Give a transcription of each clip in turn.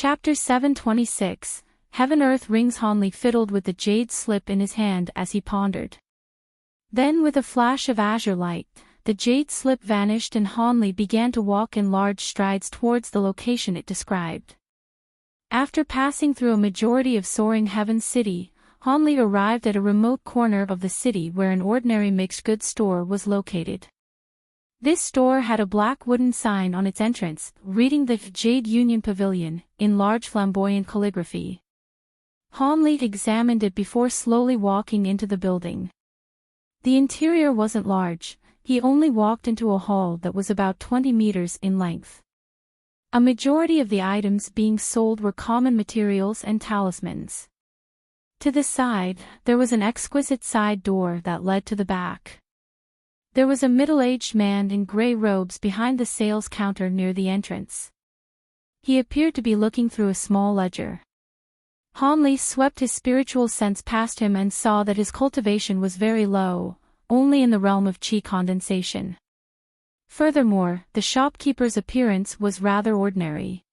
Chapter 726, Heaven Earth Rings. Hanli fiddled with the jade slip in his hand as he pondered. Then with a flash of azure light, the jade slip vanished and Hanli began to walk in large strides towards the location it described. After passing through a majority of soaring heaven city, Hanli arrived at a remote corner of the city where an ordinary mixed goods store was located. This store had a black wooden sign on its entrance, reading the Jade Union Pavilion, in large flamboyant calligraphy. Hanli examined it before slowly walking into the building. The interior wasn't large, he only walked into a hall that was about 20 meters in length. A majority of the items being sold were common materials and talismans. To the side, there was an exquisite side door that led to the back. There was a middle-aged man in gray robes behind the sales counter near the entrance. He appeared to be looking through a small ledger. Hanli swept his spiritual sense past him and saw that his cultivation was very low, only in the realm of chi condensation. Furthermore, the shopkeeper's appearance was rather ordinary.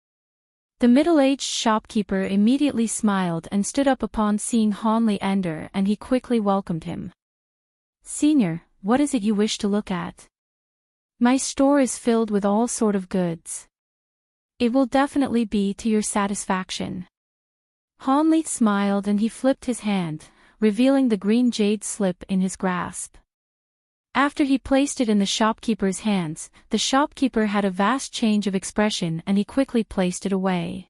The middle-aged shopkeeper immediately smiled and stood up upon seeing Hanli enter, and he quickly welcomed him. "Senior, what is it you wish to look at? My store is filled with all sort of goods. It will definitely be to your satisfaction." Hanli smiled and he flipped his hand, revealing the green jade slip in his grasp. After he placed it in the shopkeeper's hands, the shopkeeper had a vast change of expression and he quickly placed it away.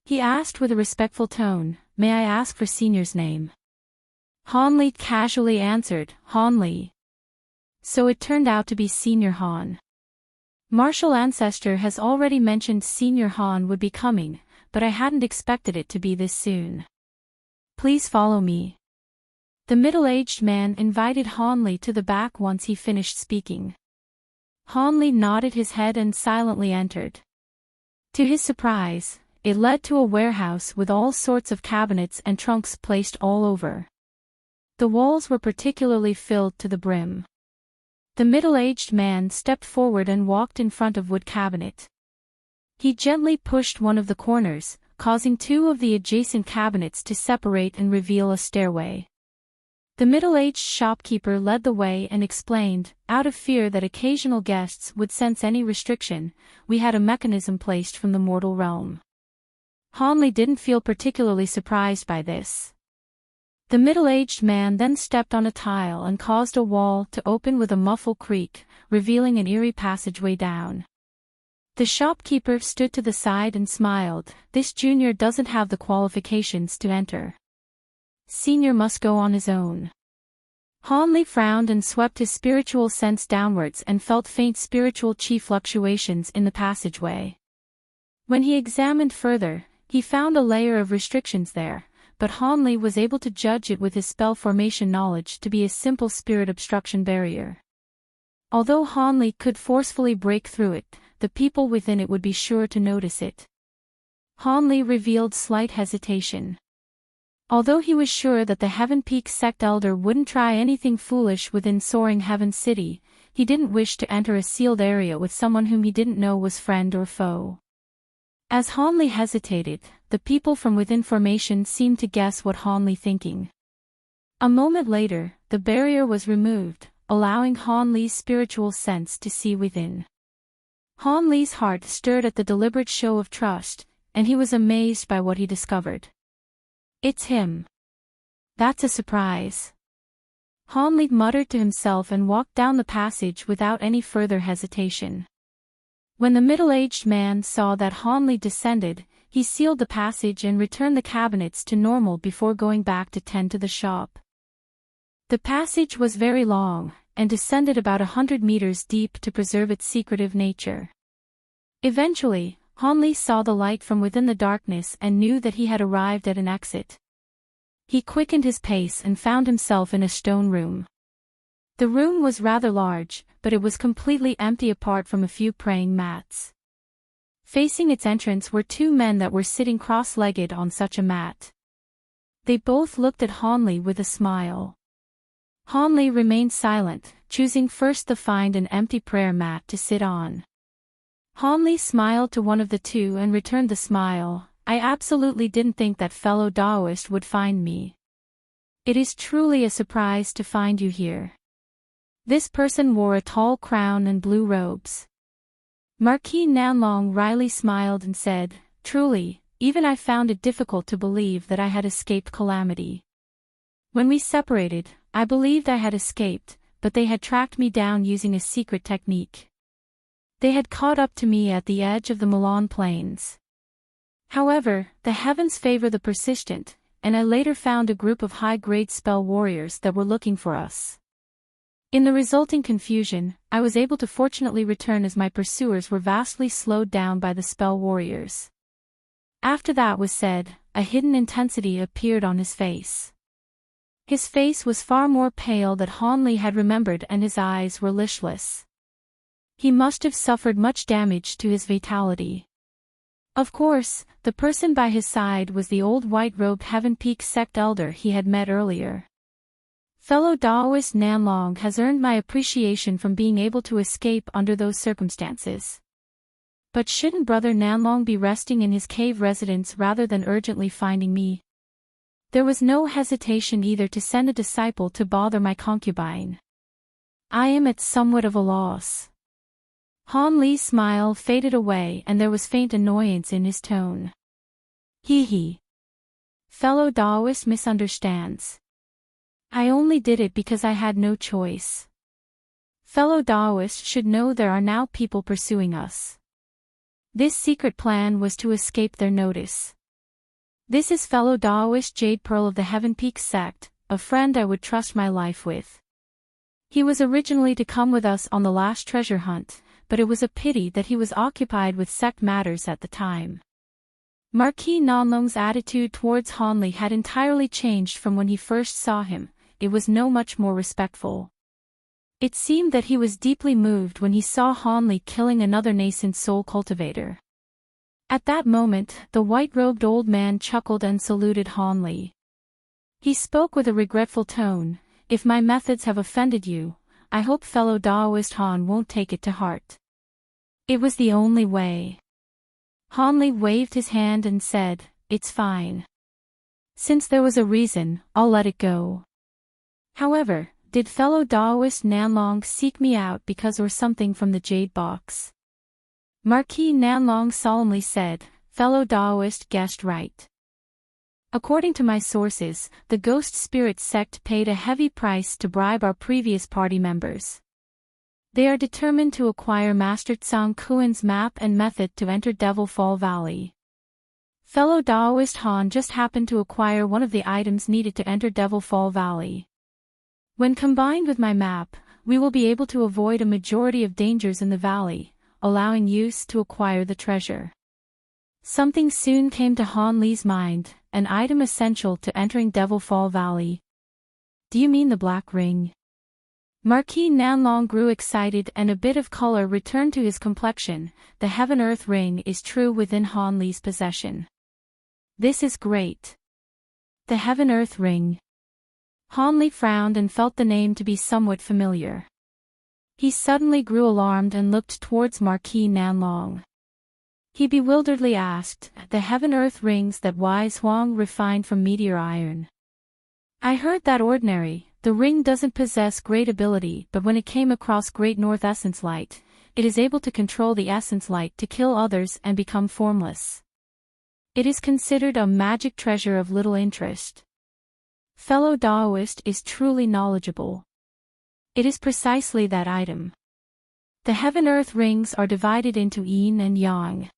He asked with a respectful tone, "May I ask for Senior's name?" Hanli casually answered, "Hanli." So it turned out to be Senior Han. Martial Ancestor has already mentioned Senior Han would be coming, but I hadn't expected it to be this soon. "Please follow me." The middle-aged man invited Hanli to the back once he finished speaking. Hanli nodded his head and silently entered. To his surprise, it led to a warehouse with all sorts of cabinets and trunks placed all over. The walls were particularly filled to the brim. The middle-aged man stepped forward and walked in front of wood cabinet. He gently pushed one of the corners, causing two of the adjacent cabinets to separate and reveal a stairway. The middle-aged shopkeeper led the way and explained, "Out of fear that occasional guests would sense any restriction, we had a mechanism placed from the mortal realm." Hanli didn't feel particularly surprised by this. The middle-aged man then stepped on a tile and caused a wall to open with a muffled creak, revealing an eerie passageway down. The shopkeeper stood to the side and smiled, "This junior doesn't have the qualifications to enter. Senior must go on his own." Hanli frowned and swept his spiritual sense downwards and felt faint spiritual chi fluctuations in the passageway. When he examined further, he found a layer of restrictions there, but Hanli was able to judge it with his spell formation knowledge to be a simple spirit obstruction barrier. Although Hanli could forcefully break through it, the people within it would be sure to notice it. Hanli revealed slight hesitation. Although he was sure that the Heaven Peak sect elder wouldn't try anything foolish within soaring Heaven City, he didn't wish to enter a sealed area with someone whom he didn't know was friend or foe. As Hanli hesitated, the people from within formation seemed to guess what Hanli thinking. A moment later, the barrier was removed, allowing Hanli's spiritual sense to see within. Hanli's heart stirred at the deliberate show of trust, and he was amazed by what he discovered. "It's him. That's a surprise." Hanli muttered to himself and walked down the passage without any further hesitation. When the middle-aged man saw that Hanli descended, he sealed the passage and returned the cabinets to normal before going back to tend to the shop. The passage was very long, and descended about 100 meters deep to preserve its secretive nature. Eventually, Hanli saw the light from within the darkness and knew that he had arrived at an exit. He quickened his pace and found himself in a stone room. The room was rather large, but it was completely empty apart from a few praying mats. Facing its entrance were two men that were sitting cross-legged on such a mat. They both looked at Hanli with a smile. Hanli remained silent, choosing first to find an empty prayer mat to sit on. Hanli smiled to one of the two and returned the smile. I absolutely didn't think that fellow Daoist would find me. It is truly a surprise to find you here. This person wore a tall crown and blue robes. Marquis Nanlong wryly smiled and said, "Truly, even I found it difficult to believe that I had escaped calamity. When we separated, I believed I had escaped, but they had tracked me down using a secret technique. They had caught up to me at the edge of the Milan Plains. However, the heavens favor the persistent, and I later found a group of high-grade spell warriors that were looking for us. In the resulting confusion, I was able to fortunately return as my pursuers were vastly slowed down by the spell warriors." After that was said, a hidden intensity appeared on his face. His face was far more pale than Hanli had remembered, and his eyes were listless. He must have suffered much damage to his vitality. Of course, the person by his side was the old white-robed Heaven Peak sect elder he had met earlier. "Fellow Daoist Nanlong has earned my appreciation from being able to escape under those circumstances. But shouldn't Brother Nanlong be resting in his cave residence rather than urgently finding me?" There was no hesitation either to send a disciple to bother my concubine. "I am at somewhat of a loss." Hanli's smile faded away and there was faint annoyance in his tone. "Hee. Fellow Daoist misunderstands. I only did it because I had no choice. Fellow Daoist should know there are now people pursuing us. This secret plan was to escape their notice. This is fellow Daoist Jade Pearl of the Heaven Peak sect, a friend I would trust my life with. He was originally to come with us on the last treasure hunt, but it was a pity that he was occupied with sect matters at the time." Marquis Nanlong's attitude towards Hanli had entirely changed from when he first saw him. It was no much more respectful. It seemed that he was deeply moved when he saw Hanli killing another nascent soul cultivator. At that moment, the white-robed old man chuckled and saluted Hanli. He spoke with a regretful tone, "If my methods have offended you, I hope fellow Daoist Han won't take it to heart. It was the only way." Hanli waved his hand and said, "It's fine. Since there was a reason, I'll let it go. However, did fellow Daoist Nanlong seek me out because or something from the jade box?" Marquis Nanlong solemnly said, "Fellow Daoist guessed right. According to my sources, the Ghost Spirit sect paid a heavy price to bribe our previous party members. They are determined to acquire Master Tsang Kuan's map and method to enter Devil Fall Valley. Fellow Daoist Han just happened to acquire one of the items needed to enter Devil Fall Valley. When combined with my map, we will be able to avoid a majority of dangers in the valley, allowing use to acquire the treasure." Something soon came to Hanli's mind, an item essential to entering Devil Fall Valley. "Do you mean the black ring?" Marquis Nanlong grew excited and a bit of color returned to his complexion. "The Heaven-Earth ring is true within Hanli's possession." "This is great. The Heaven-Earth ring." Hanli frowned and felt the name to be somewhat familiar. He suddenly grew alarmed and looked towards Marquis Nanlong. He bewilderedly asked, "The Heaven-Earth rings that wise Huang refined from meteor iron? I heard that the ring doesn't possess great ability, but when it came across Great North Essence Light, it is able to control the Essence Light to kill others and become formless. It is considered a magic treasure of little interest. Fellow Daoist is truly knowledgeable. It is precisely that item. The Heaven-Earth rings are divided into Yin and Yang.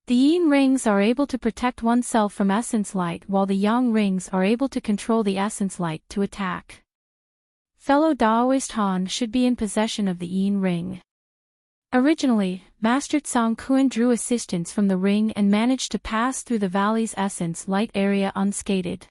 The Yin rings are able to protect oneself from Essence Light while the Yang rings are able to control the Essence Light to attack. Fellow Daoist Han should be in possession of the Yin ring. Originally, Master Tsang Kuan drew assistance from the ring and managed to pass through the valley's Essence Light area unscathed.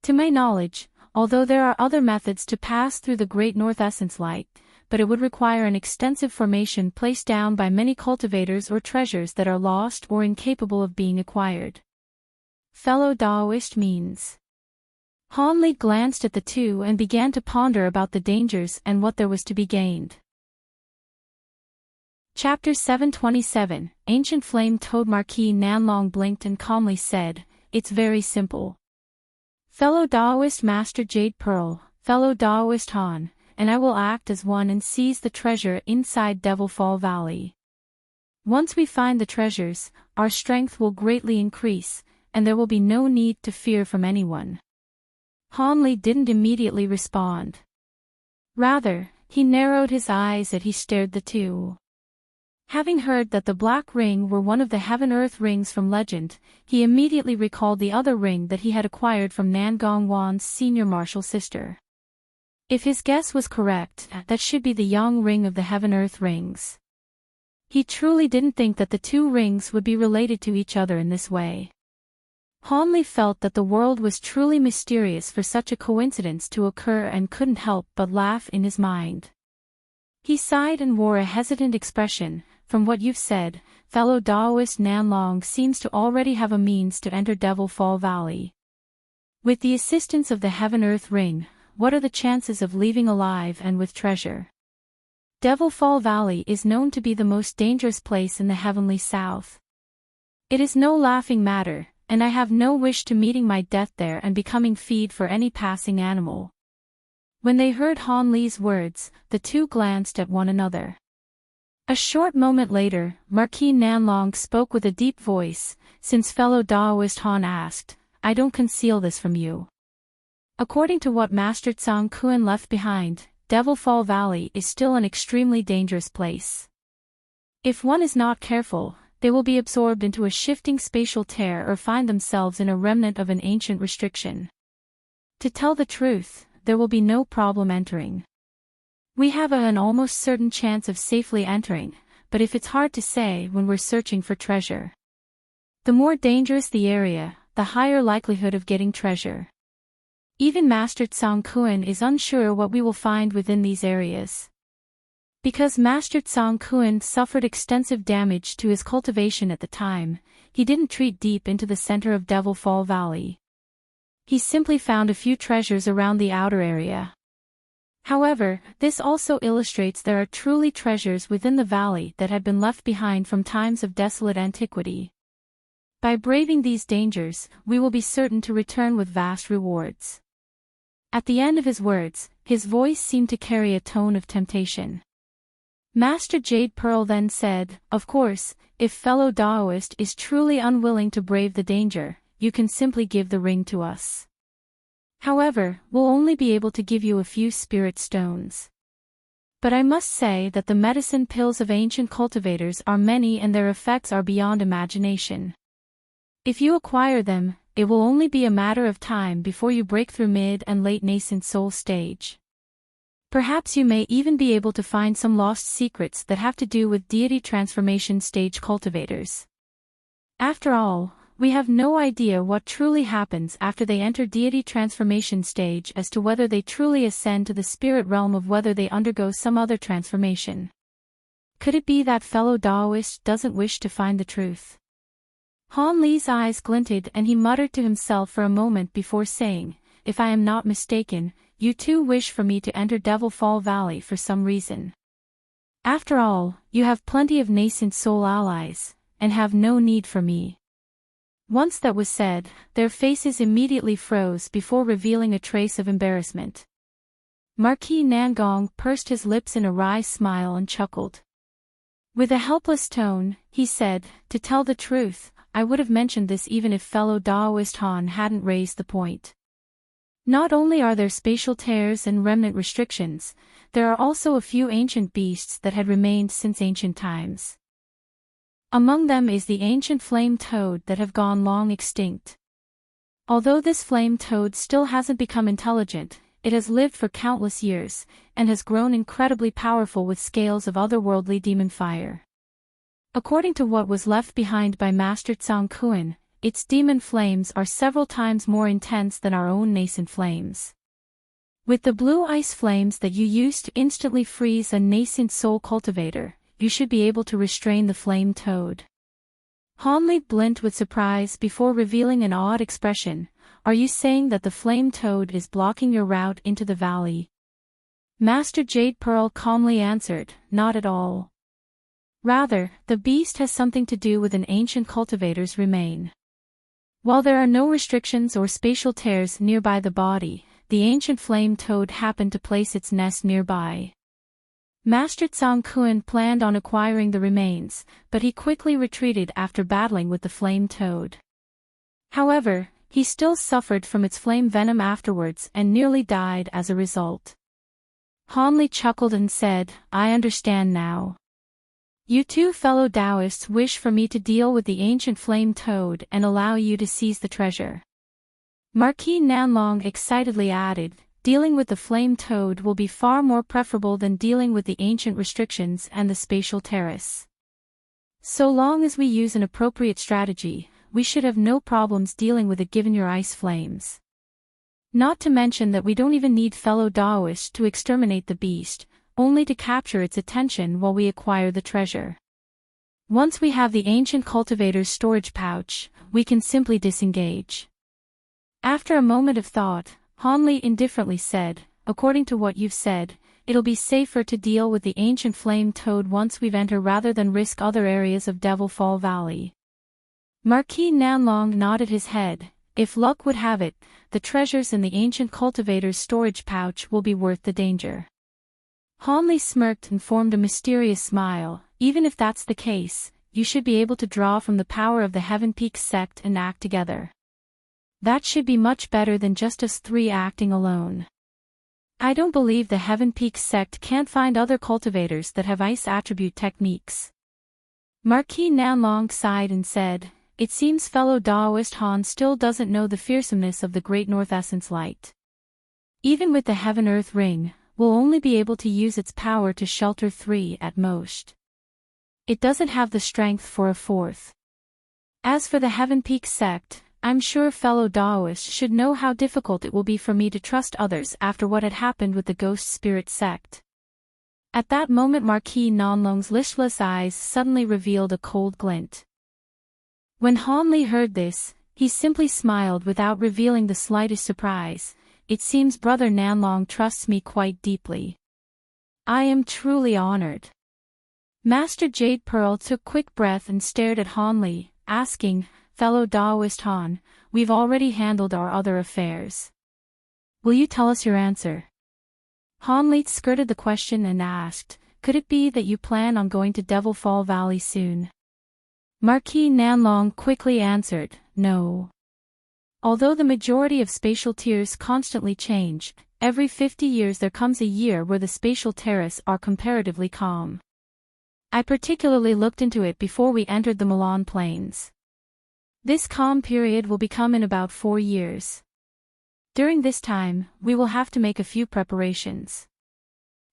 To my knowledge, although there are other methods to pass through the Great North Essence Light, but it would require an extensive formation placed down by many cultivators or treasures that are lost or incapable of being acquired. Fellow Daoist means. Hanli glanced at the two and began to ponder about the dangers and what there was to be gained. Chapter 727, Ancient Flame Toad. Marquis Nanlong blinked and calmly said, "It's very simple. Fellow Daoist Master Jade Pearl, fellow Daoist Han, and I will act as one and seize the treasure inside Devil Fall Valley. Once we find the treasures, our strength will greatly increase, and there will be no need to fear from anyone." Han Li didn't immediately respond. Rather, he narrowed his eyes as he stared the two. Having heard that the Black Ring were one of the Heaven-Earth rings from legend, he immediately recalled the other ring that he had acquired from Nangong Wan's senior martial sister. If his guess was correct, that should be the Yang Ring of the Heaven-Earth rings. He truly didn't think that the two rings would be related to each other in this way. Han Li felt that the world was truly mysterious for such a coincidence to occur and couldn't help but laugh in his mind. He sighed and wore a hesitant expression. "From what you've said, fellow Daoist Nanlong seems to already have a means to enter Devil Fall Valley. With the assistance of the Heaven-Earth Ring, what are the chances of leaving alive and with treasure? Devil Fall Valley is known to be the most dangerous place in the Heavenly South. It is no laughing matter, and I have no wish to meeting my death there and becoming feed for any passing animal." When they heard Han Li's words, the two glanced at one another. A short moment later, Marquis Nanlong spoke with a deep voice, "Since fellow Daoist Han asked, I don't conceal this from you. According to what Master Tsang Kuan left behind, Devil Fall Valley is still an extremely dangerous place. If one is not careful, they will be absorbed into a shifting spatial tear or find themselves in a remnant of an ancient restriction. To tell the truth, there will be no problem entering. We have an almost certain chance of safely entering, but if it's hard to say when we're searching for treasure. The more dangerous the area, the higher likelihood of getting treasure. Even Master Tsang Kuan is unsure what we will find within these areas. Because Master Tsang Kuan suffered extensive damage to his cultivation at the time, he didn't treat deep into the center of Devil Fall Valley. He simply found a few treasures around the outer area. However, this also illustrates there are truly treasures within the valley that had been left behind from times of desolate antiquity. By braving these dangers, we will be certain to return with vast rewards. At the end of his words, his voice seemed to carry a tone of temptation. Master Jade Pearl then said, "Of course, if fellow Daoist is truly unwilling to brave the danger, you can simply give the ring to us. However, we'll only be able to give you a few spirit stones. But I must say that the medicine pills of ancient cultivators are many and their effects are beyond imagination. If you acquire them, it will only be a matter of time before you break through mid and late nascent soul stage. Perhaps you may even be able to find some lost secrets that have to do with deity transformation stage cultivators. After all, we have no idea what truly happens after they enter deity transformation stage as to whether they truly ascend to the spirit realm or whether they undergo some other transformation. Could it be that fellow Daoist doesn't wish to find the truth?" Han Li's eyes glinted and he muttered to himself for a moment before saying, "If I am not mistaken, you too wish for me to enter Devil Fall Valley for some reason. After all, you have plenty of nascent soul allies, and have no need for me." Once that was said, their faces immediately froze before revealing a trace of embarrassment. Marquis Nangong pursed his lips in a wry smile and chuckled. With a helpless tone, he said, "To tell the truth, I would have mentioned this even if fellow Daoist Han hadn't raised the point. Not only are there spatial tears and remnant restrictions, there are also a few ancient beasts that had remained since ancient times. Among them is the ancient flame toad that have gone long extinct. Although this flame toad still hasn't become intelligent, it has lived for countless years, and has grown incredibly powerful with scales of otherworldly demon fire. According to what was left behind by Master Tsang Kuan, its demon flames are several times more intense than our own nascent flames. With the blue ice flames that you use to instantly freeze a nascent soul cultivator, you should be able to restrain the flame toad." Han Li blinked with surprise before revealing an awed expression. "Are you saying that the flame toad is blocking your route into the valley?" Master Jade Pearl calmly answered, "Not at all. Rather, the beast has something to do with an ancient cultivator's remain. While there are no restrictions or spatial tears nearby the body, the ancient flame toad happened to place its nest nearby. Master Tsang Kuan planned on acquiring the remains, but he quickly retreated after battling with the flame toad. However, he still suffered from its flame venom afterwards and nearly died as a result. Han Li chuckled and said, "I understand now. You two fellow Taoists wish for me to deal with the ancient flame toad and allow you to seize the treasure." Marquis Nanlong excitedly added, "Dealing with the flame toad will be far more preferable than dealing with the ancient restrictions and the spatial terrace. So long as we use an appropriate strategy, we should have no problems dealing with it given your ice flames. Not to mention that we don't even need fellow Taoists to exterminate the beast, only to capture its attention while we acquire the treasure. Once we have the ancient cultivator's storage pouch, we can simply disengage." After a moment of thought, Han Li indifferently said, "According to what you've said, it'll be safer to deal with the ancient flame toad once we've entered rather than risk other areas of Devil Fall Valley." Marquis Nanlong nodded his head. If luck would have it, the treasures in the ancient cultivator's storage pouch will be worth the danger. Han Li smirked and formed a mysterious smile. "Even if that's the case, you should be able to draw from the power of the Heaven Peak sect and act together. That should be much better than just us three acting alone. I don't believe the Heaven Peak sect can't find other cultivators that have ice attribute techniques." Marquis Nanlong sighed and said, "It seems fellow Taoist Han still doesn't know the fearsomeness of the Great North Essence Light. Even with the Heaven-Earth Ring, we'll only be able to use its power to shelter 3 at most. It doesn't have the strength for a 4th. As for the Heaven Peak sect, I'm sure fellow Taoists should know how difficult it will be for me to trust others after what had happened with the Ghost Spirit sect." At that moment Marquis Nanlong's listless eyes suddenly revealed a cold glint. When Han Li heard this, he simply smiled without revealing the slightest surprise. "It seems Brother Nanlong trusts me quite deeply. I am truly honored." Master Jade Pearl took quick breath and stared at Han Li, asking, "Fellow Taoist Han, we've already handled our other affairs. Will you tell us your answer?" Han Li skirted the question and asked, "Could it be that you plan on going to Devil Fall Valley soon?" Marquis Nanlong quickly answered, "No. Although the majority of spatial tiers constantly change, every 50 years there comes a year where the spatial terrace are comparatively calm. I particularly looked into it before we entered the Milan Plains. This calm period will become in about 4 years. During this time, we will have to make a few preparations."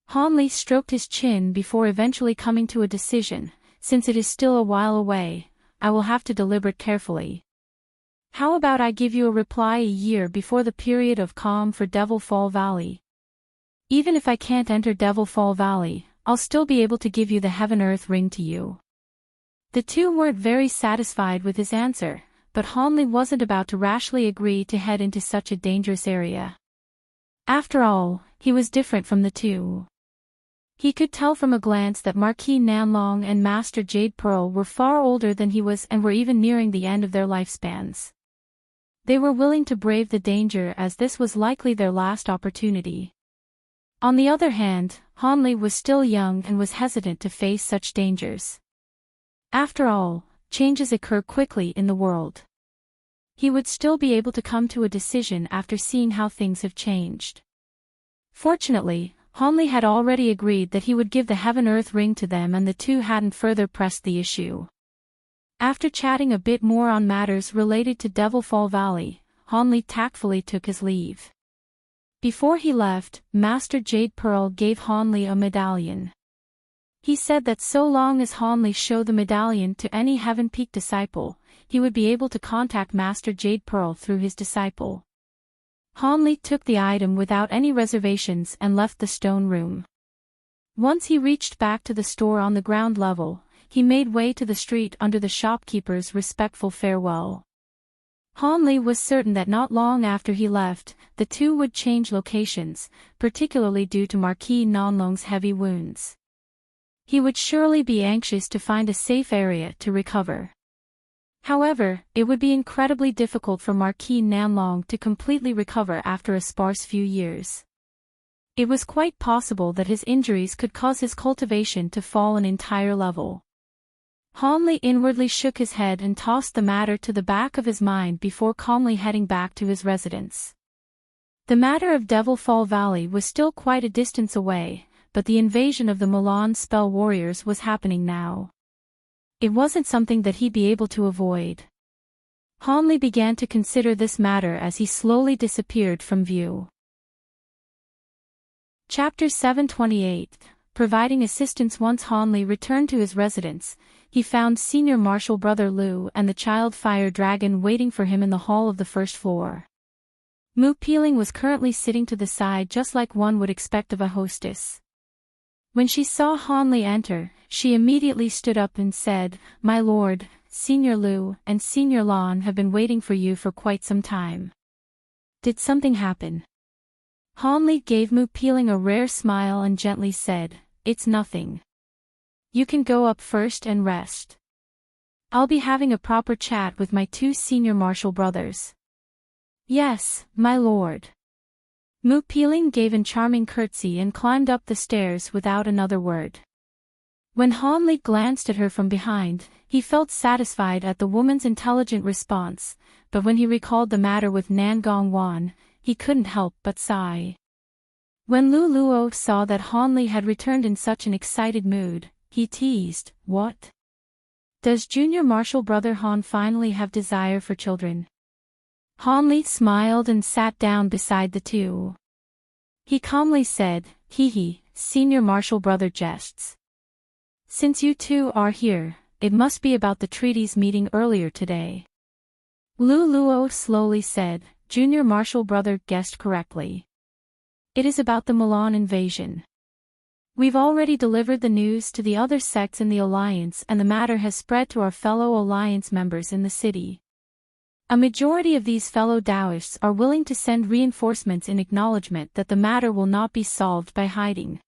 Han Li stroked his chin before eventually coming to a decision. "Since it is still a while away, I will have to deliberate carefully. How about I give you a reply a year before the period of calm for Devil Fall Valley? Even if I can't enter Devil Fall Valley, I'll still be able to give you the Heaven-Earth Ring to you." The two weren't very satisfied with his answer, but Han Li wasn't about to rashly agree to head into such a dangerous area. After all, he was different from the two. He could tell from a glance that Marquis Nanlong and Master Jade Pearl were far older than he was and were even nearing the end of their lifespans. They were willing to brave the danger as this was likely their last opportunity. On the other hand, Han Li was still young and was hesitant to face such dangers. After all, changes occur quickly in the world. He would still be able to come to a decision after seeing how things have changed. Fortunately, Han Li had already agreed that he would give the Heaven-Earth Ring to them and the two hadn't further pressed the issue. After chatting a bit more on matters related to Devil Fall Valley, Han Li tactfully took his leave. Before he left, Master Jade Pearl gave Han Li a medallion. He said that so long as Han Li showed the medallion to any Heaven Peak disciple, he would be able to contact Master Jade Pearl through his disciple. Han Li took the item without any reservations and left the stone room. Once he reached back to the store on the ground level, he made way to the street under the shopkeeper's respectful farewell. Han Li was certain that not long after he left, the two would change locations, particularly due to Marquis Nanlong's heavy wounds. He would surely be anxious to find a safe area to recover. However, it would be incredibly difficult for Marquis Nanlong to completely recover after a sparse few years. It was quite possible that his injuries could cause his cultivation to fall an entire level. Han Li inwardly shook his head and tossed the matter to the back of his mind before calmly heading back to his residence. The matter of Devil Fall Valley was still quite a distance away, but the invasion of the Milan spell warriors was happening now. It wasn't something that he'd be able to avoid. Han Li began to consider this matter as he slowly disappeared from view. Chapter 728, Providing Assistance. Once Han Li returned to his residence, he found Senior Marshal Brother Lu and the Child Fire Dragon waiting for him in the hall of the first floor. Mu Peeling was currently sitting to the side just like one would expect of a hostess. When she saw Han Li enter, she immediately stood up and said, "My lord, Senior Lu and Senior Lan have been waiting for you for quite some time. Did something happen?" Han Li gave Mu Peeling a rare smile and gently said, "It's nothing. You can go up first and rest. I'll be having a proper chat with my two senior martial brothers." "Yes, my lord." Mu Peeling gave a charming curtsy and climbed up the stairs without another word. When Han Li glanced at her from behind, he felt satisfied at the woman's intelligent response, but when he recalled the matter with Nan Gong Wan, he couldn't help but sigh. When Lu Luo saw that Han Li had returned in such an excited mood, he teased, "What? Does Junior Marshal Brother Han finally have desire for children?" Han Li smiled and sat down beside the two. He calmly said, "Hee, Senior Marshal Brother jests. Since you two are here, it must be about the treaties meeting earlier today." Lu Luo slowly said, "Junior Marshal Brother guessed correctly. It is about the Milan invasion. We've already delivered the news to the other sects in the Alliance and the matter has spread to our fellow Alliance members in the city. A majority of these fellow Taoists are willing to send reinforcements in acknowledgement that the matter will not be solved by hiding.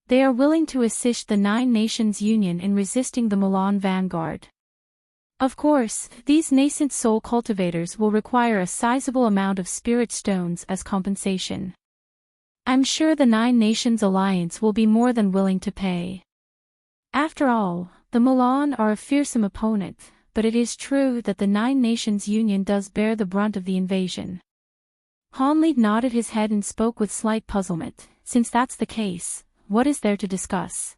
They are willing to assist the Nine Nations Union in resisting the Milan vanguard. Of course, these nascent soul cultivators will require a sizable amount of spirit stones as compensation. I'm sure the Nine Nations Alliance will be more than willing to pay. After all, the Milan are a fearsome opponent, but it is true that the Nine Nations Union does bear the brunt of the invasion." Han Li nodded his head and spoke with slight puzzlement, "Since that's the case, what is there to discuss?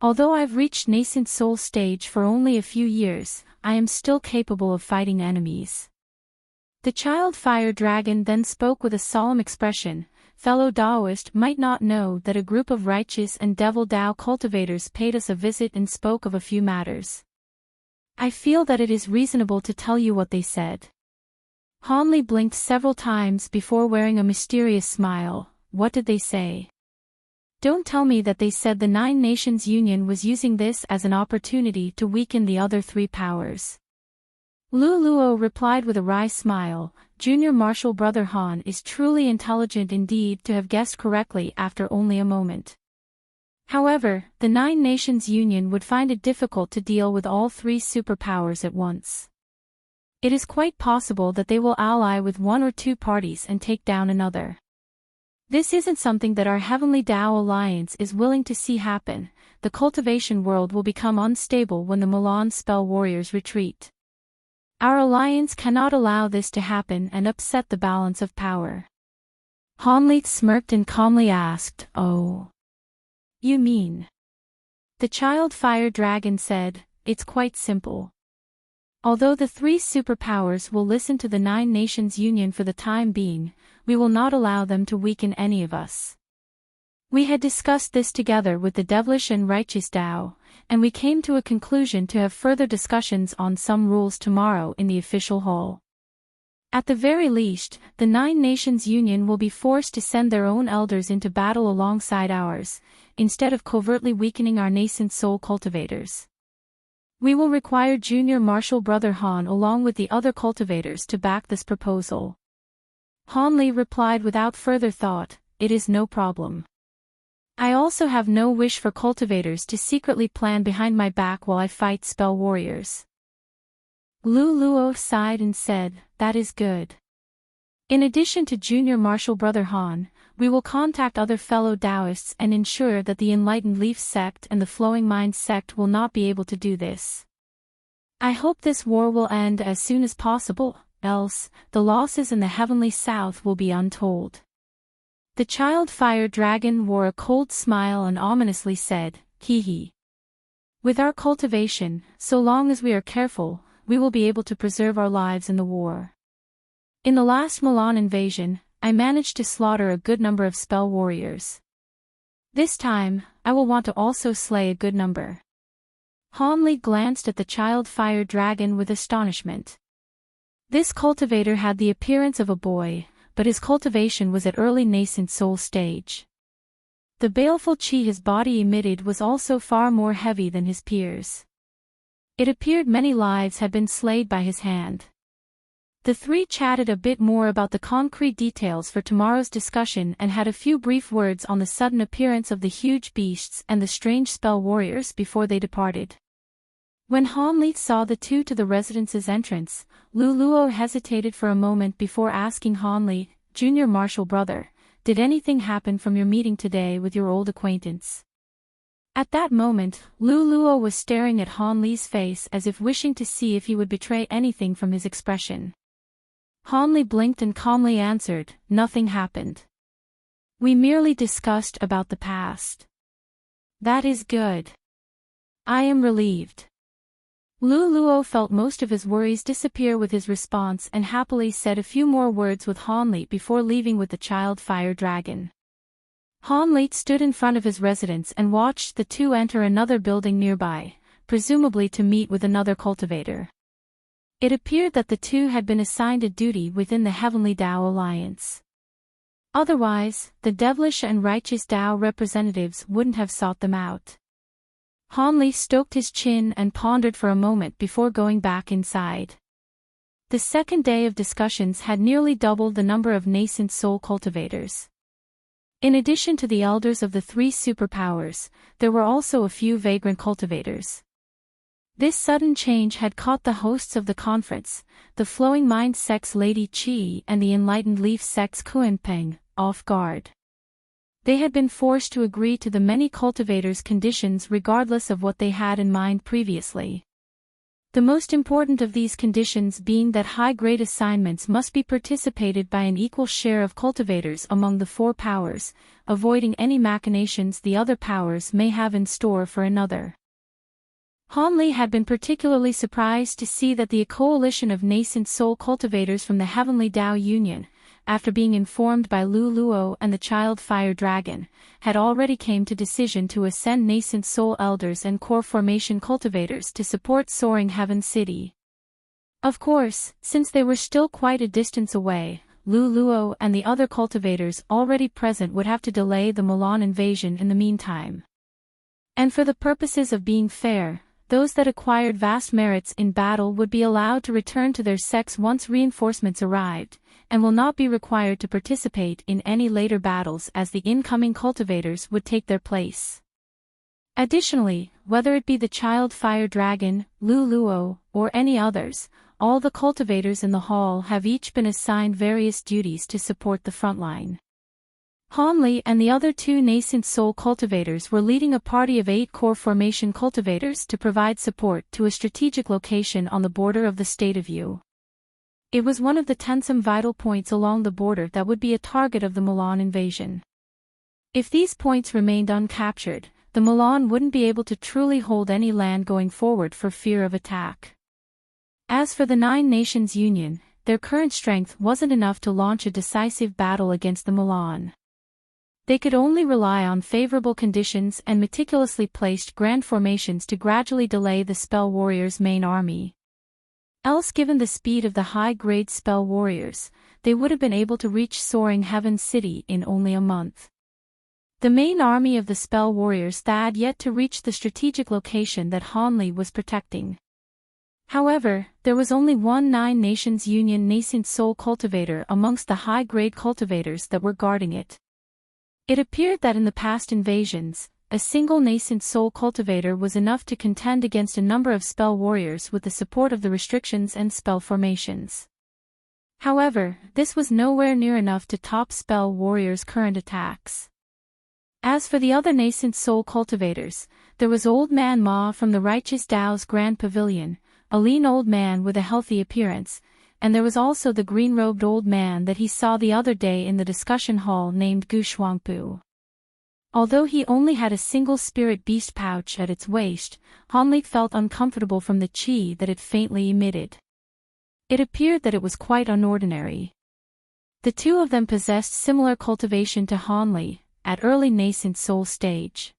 Although I've reached nascent soul stage for only a few years, I am still capable of fighting enemies." The Child Fire Dragon then spoke with a solemn expression, "Fellow Taoist might not know that a group of righteous and devil Tao cultivators paid us a visit and spoke of a few matters. I feel that it is reasonable to tell you what they said." Han Li blinked several times before wearing a mysterious smile. "What did they say?" "Don't tell me that they said the Nine Nations Union was using this as an opportunity to weaken the other three powers." Lu Luo replied with a wry smile, "Junior Marshal Brother Han is truly intelligent indeed to have guessed correctly after only a moment. However, the Nine Nations Union would find it difficult to deal with all three superpowers at once. It is quite possible that they will ally with one or two parties and take down another. This isn't something that our Heavenly Tao Alliance is willing to see happen. The cultivation world will become unstable when the Milan spell warriors retreat. Our alliance cannot allow this to happen and upset the balance of power." Han Li smirked and calmly asked, "Oh. You mean?" The Child Fire Dragon said, "It's quite simple. Although the three superpowers will listen to the Nine Nations Union for the time being, we will not allow them to weaken any of us. We had discussed this together with the devilish and righteous Tao, and we came to a conclusion to have further discussions on some rules tomorrow in the official hall. At the very least, the Nine Nations Union will be forced to send their own elders into battle alongside ours, instead of covertly weakening our nascent soul cultivators. We will require Junior Marshal Brother Han along with the other cultivators to back this proposal." Han Li replied without further thought, "It is no problem. I also have no wish for cultivators to secretly plan behind my back while I fight spell warriors. Lu Luo sighed and said, "That is good. In addition to Junior Martial Brother Han, we will contact other fellow Taoists and ensure that the Enlightened Leaf Sect and the Flowing Mind Sect will not be able to do this. I hope this war will end as soon as possible, else, the losses in the Heavenly South will be untold." The child fire dragon wore a cold smile and ominously said, "Hee hee. With our cultivation, so long as we are careful, we will be able to preserve our lives in the war. In the last Milan invasion, I managed to slaughter a good number of spell warriors. This time, I will want to also slay a good number." Han Li glanced at the child fire dragon with astonishment. This cultivator had the appearance of a boy, but his cultivation was at early nascent soul stage. The baleful chi his body emitted was also far more heavy than his peers. It appeared many lives had been slayed by his hand. The three chatted a bit more about the concrete details for tomorrow's discussion and had a few brief words on the sudden appearance of the huge beasts and the strange spell warriors before they departed. When Han Li saw the two to the residence's entrance, Lu Luo hesitated for a moment before asking Han Li, "Junior Martial Brother, did anything happen from your meeting today with your old acquaintance?" At that moment, Lu Luo was staring at Han Li's face as if wishing to see if he would betray anything from his expression. Han Li blinked and calmly answered, "Nothing happened. We merely discussed about the past." "That is good. I am relieved." Lu Luo felt most of his worries disappear with his response and happily said a few more words with Han Li before leaving with the child fire dragon. Han Li stood in front of his residence and watched the two enter another building nearby, presumably to meet with another cultivator. It appeared that the two had been assigned a duty within the Heavenly Tao Alliance. Otherwise, the devilish and righteous Tao representatives wouldn't have sought them out. Han Li stroked his chin and pondered for a moment before going back inside. The second day of discussions had nearly doubled the number of nascent soul cultivators. In addition to the elders of the three superpowers, there were also a few vagrant cultivators. This sudden change had caught the hosts of the conference, the Flowing Mind Sect's Lady Qi and the Enlightened Leaf Sect's Kuan-Peng, off guard. They had been forced to agree to the many cultivators' conditions regardless of what they had in mind previously. The most important of these conditions being that high-grade assignments must be participated by an equal share of cultivators among the four powers, avoiding any machinations the other powers may have in store for another. Han Li had been particularly surprised to see that the coalition of nascent soul cultivators from the Heavenly Tao Union, after being informed by Lu Luo and the child fire dragon, had already came to decision to ascend nascent soul elders and core formation cultivators to support soaring Heaven City. Of course, since they were still quite a distance away, Lu Luo and the other cultivators already present would have to delay the Milan invasion in the meantime. And for the purposes of being fair, those that acquired vast merits in battle would be allowed to return to their sects once reinforcements arrived, and will not be required to participate in any later battles as the incoming cultivators would take their place. Additionally, whether it be the child fire dragon, Lu Luo, or any others, all the cultivators in the hall have each been assigned various duties to support the front line. Han Li and the other two nascent soul cultivators were leading a party of 8 core formation cultivators to provide support to a strategic location on the border of the state of Yu. It was one of the tensome vital points along the border that would be a target of the Milan invasion. If these points remained uncaptured, the Milan wouldn't be able to truly hold any land going forward for fear of attack. As for the 9 Nations Union, their current strength wasn't enough to launch a decisive battle against the Milan. They could only rely on favorable conditions and meticulously placed grand formations to gradually delay the spell warriors' main army. Else, given the speed of the high-grade spell warriors, they would have been able to reach soaring Heaven City in only a month. The main army of the spell warriors had yet to reach the strategic location that Han Li was protecting. However, there was only one 9 Nations Union nascent soul cultivator amongst the high-grade cultivators that were guarding it. It appeared that in the past invasions, a single nascent soul cultivator was enough to contend against a number of spell warriors with the support of the restrictions and spell formations. However, this was nowhere near enough to top spell warriors' current attacks. As for the other nascent soul cultivators, there was Old Man Ma from the Righteous Tao's Grand Pavilion, a lean old man with a healthy appearance, and there was also the green-robed old man that he saw the other day in the discussion hall named Gu Shuangpu. Although he only had a single spirit beast pouch at its waist, Hanli felt uncomfortable from the qi that it faintly emitted. It appeared that it was quite unordinary. The two of them possessed similar cultivation to Hanli, at early nascent soul stage.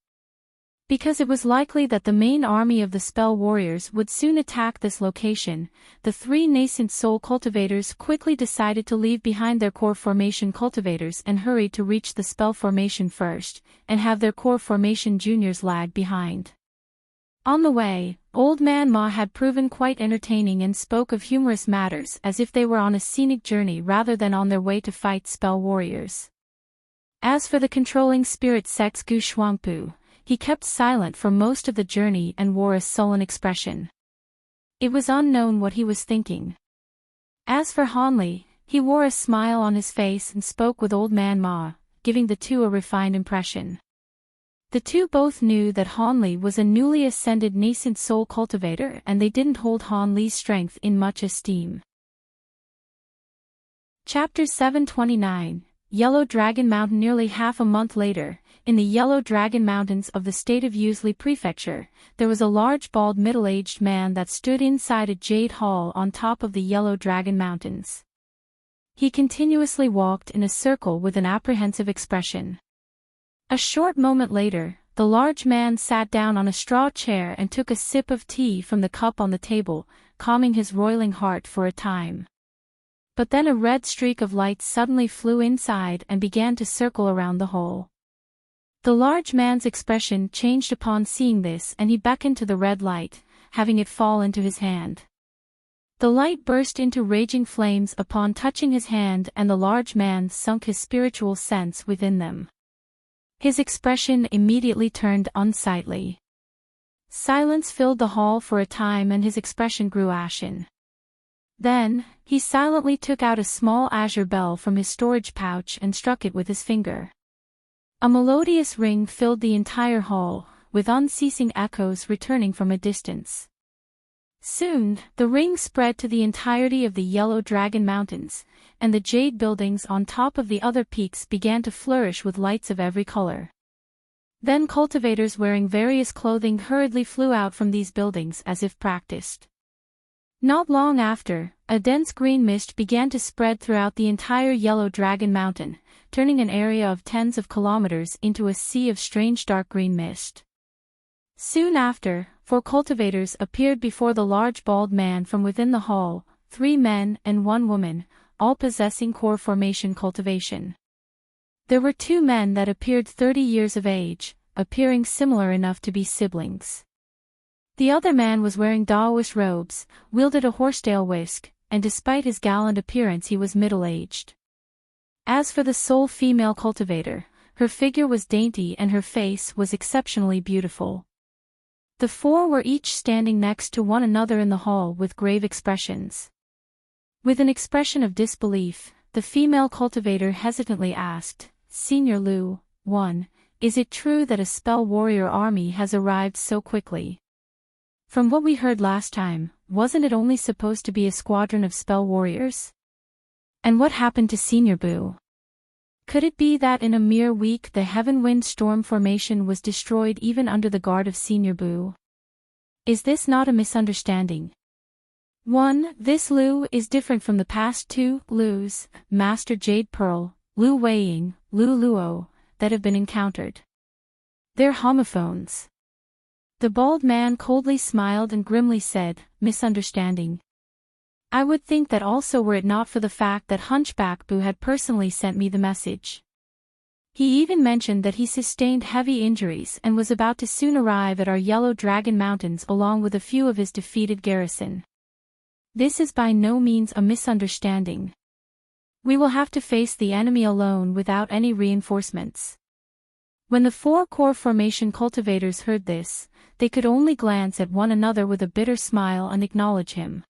Because it was likely that the main army of the spell warriors would soon attack this location, the three nascent soul cultivators quickly decided to leave behind their core formation cultivators and hurry to reach the spell formation first, and have their core formation juniors lag behind. On the way, Old Man Ma had proven quite entertaining and spoke of humorous matters as if they were on a scenic journey rather than on their way to fight spell warriors. As for the controlling spirit sex Gu Shuangpu, he kept silent for most of the journey and wore a sullen expression. It was unknown what he was thinking. As for Hanli, he wore a smile on his face and spoke with Old Man Ma, giving the two a refined impression. The two both knew that Hanli was a newly ascended nascent soul cultivator and they didn't hold Hanli's strength in much esteem. Chapter 729, Yellow Dragon Mountain. Nearly half a month later, in the Yellow Dragon Mountains of the state of Yuzli Prefecture, there was a large bald middle-aged man that stood inside a jade hall on top of the Yellow Dragon Mountains. He continuously walked in a circle with an apprehensive expression. A short moment later, the large man sat down on a straw chair and took a sip of tea from the cup on the table, calming his roiling heart for a time. But then a red streak of light suddenly flew inside and began to circle around the hole. The large man's expression changed upon seeing this and he beckoned to the red light, having it fall into his hand. The light burst into raging flames upon touching his hand and the large man sunk his spiritual sense within them. His expression immediately turned unsightly. Silence filled the hall for a time and his expression grew ashen. Then, he silently took out a small azure bell from his storage pouch and struck it with his finger. A melodious ring filled the entire hall, with unceasing echoes returning from a distance. Soon, the ring spread to the entirety of the Yellow Dragon Mountains, and the jade buildings on top of the other peaks began to flourish with lights of every color. Then cultivators wearing various clothing hurriedly flew out from these buildings as if practiced. Not long after, a dense green mist began to spread throughout the entire Yellow Dragon Mountain, turning an area of tens of kilometers into a sea of strange dark green mist. Soon after, 4 cultivators appeared before the large bald man from within the hall, 3 men and 1 woman, all possessing core formation cultivation. There were 2 men that appeared 30 years of age, appearing similar enough to be siblings. The other man was wearing Daoist robes, wielded a horsetail whisk, and despite his gallant appearance he was middle-aged. As for the sole female cultivator, her figure was dainty and her face was exceptionally beautiful. The 4 were each standing next to one another in the hall with grave expressions. With an expression of disbelief, the female cultivator hesitantly asked, "Senior Liu, 1, is it true that a spell warrior army has arrived so quickly? From what we heard last time, wasn't it only supposed to be a squadron of spell warriors? And what happened to Senior Bu? Could it be that in a mere week the Heaven Wind Storm formation was destroyed even under the guard of Senior Bu? Is this not a misunderstanding? 1. This Liu is different from the past 2 Lius, Master Jade Pearl, Liu Weiying, Liu Luo, that have been encountered. They're homophones." The bald man coldly smiled and grimly said, "Misunderstanding. I would think that also were it not for the fact that Hunchback Bu had personally sent me the message. He even mentioned that he sustained heavy injuries and was about to soon arrive at our Yellow Dragon Mountains along with a few of his defeated garrison. This is by no means a misunderstanding. We will have to face the enemy alone without any reinforcements. When the four-core formation cultivators heard this, they could only glance at one another with a bitter smile and acknowledge him.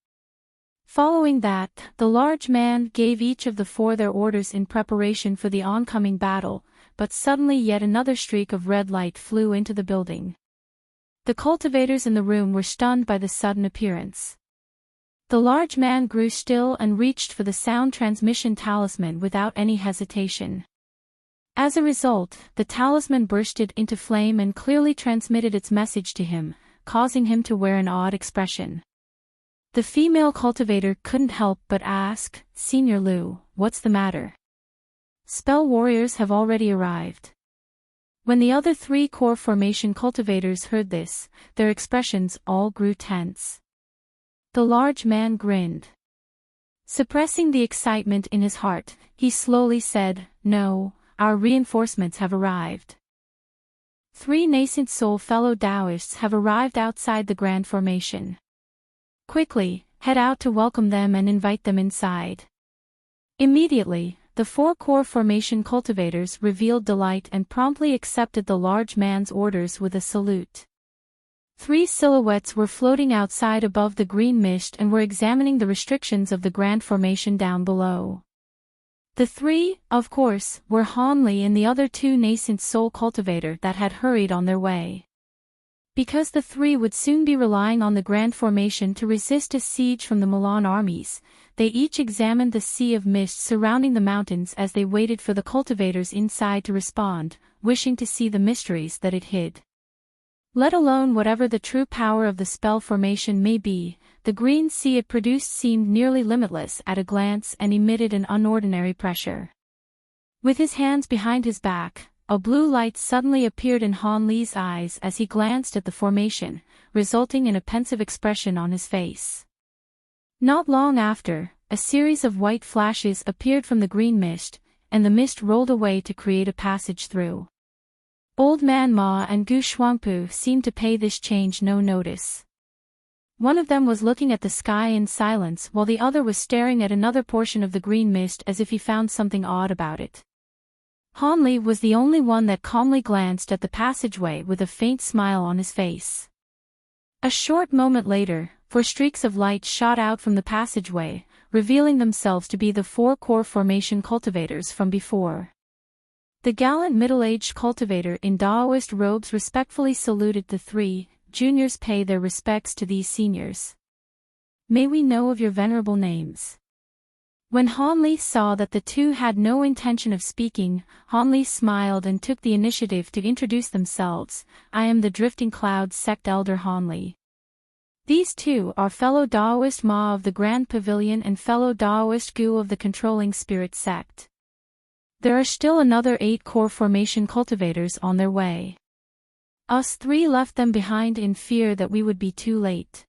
Following that, the large man gave each of the four their orders in preparation for the oncoming battle, but suddenly yet another streak of red light flew into the building. The cultivators in the room were stunned by the sudden appearance. The large man grew still and reached for the sound transmission talisman without any hesitation. As a result, the talisman bursted into flame and clearly transmitted its message to him, causing him to wear an odd expression. The female cultivator couldn't help but ask, "Senior Liu, what's the matter?" "Spell warriors have already arrived." When the other three core formation cultivators heard this, their expressions all grew tense. The large man grinned. Suppressing the excitement in his heart, he slowly said, "No, our reinforcements have arrived. 3 nascent soul fellow Taoists have arrived outside the Grand Formation. Quickly, head out to welcome them and invite them inside." Immediately, the 4 core formation cultivators revealed delight and promptly accepted the large man's orders with a salute. 3 silhouettes were floating outside above the green mist and were examining the restrictions of the Grand Formation down below. The 3, of course, were Hanli and the other 2 nascent soul cultivator that had hurried on their way. Because the 3 would soon be relying on the Grand Formation to resist a siege from the Milan armies, they each examined the sea of mist surrounding the mountains as they waited for the cultivators inside to respond, wishing to see the mysteries that it hid. Let alone whatever the true power of the spell formation may be, the green sea it produced seemed nearly limitless at a glance and emitted an unordinary pressure. With his hands behind his back, a blue light suddenly appeared in Han Li's eyes as he glanced at the formation, resulting in a pensive expression on his face. Not long after, a series of white flashes appeared from the green mist, and the mist rolled away to create a passage through. Old Man Ma and Gu Shuangpu seemed to pay this change no notice. One of them was looking at the sky in silence while the other was staring at another portion of the green mist as if he found something odd about it. Han Li was the only one that calmly glanced at the passageway with a faint smile on his face. A short moment later, 4 streaks of light shot out from the passageway, revealing themselves to be the 4 core formation cultivators from before. The gallant middle-aged cultivator in Daoist robes respectfully saluted the 3 juniors. "Pay their respects to these seniors. May we know of your venerable names?" When Han Li saw that the 2 had no intention of speaking, Han Li smiled and took the initiative to introduce themselves. "I am the Drifting Clouds sect elder Han Li. These 2 are fellow Daoist Ma of the Grand Pavilion and fellow Daoist Gu of the Controlling Spirit sect. There are still another 8 core formation cultivators on their way. Us 3 left them behind in fear that we would be too late.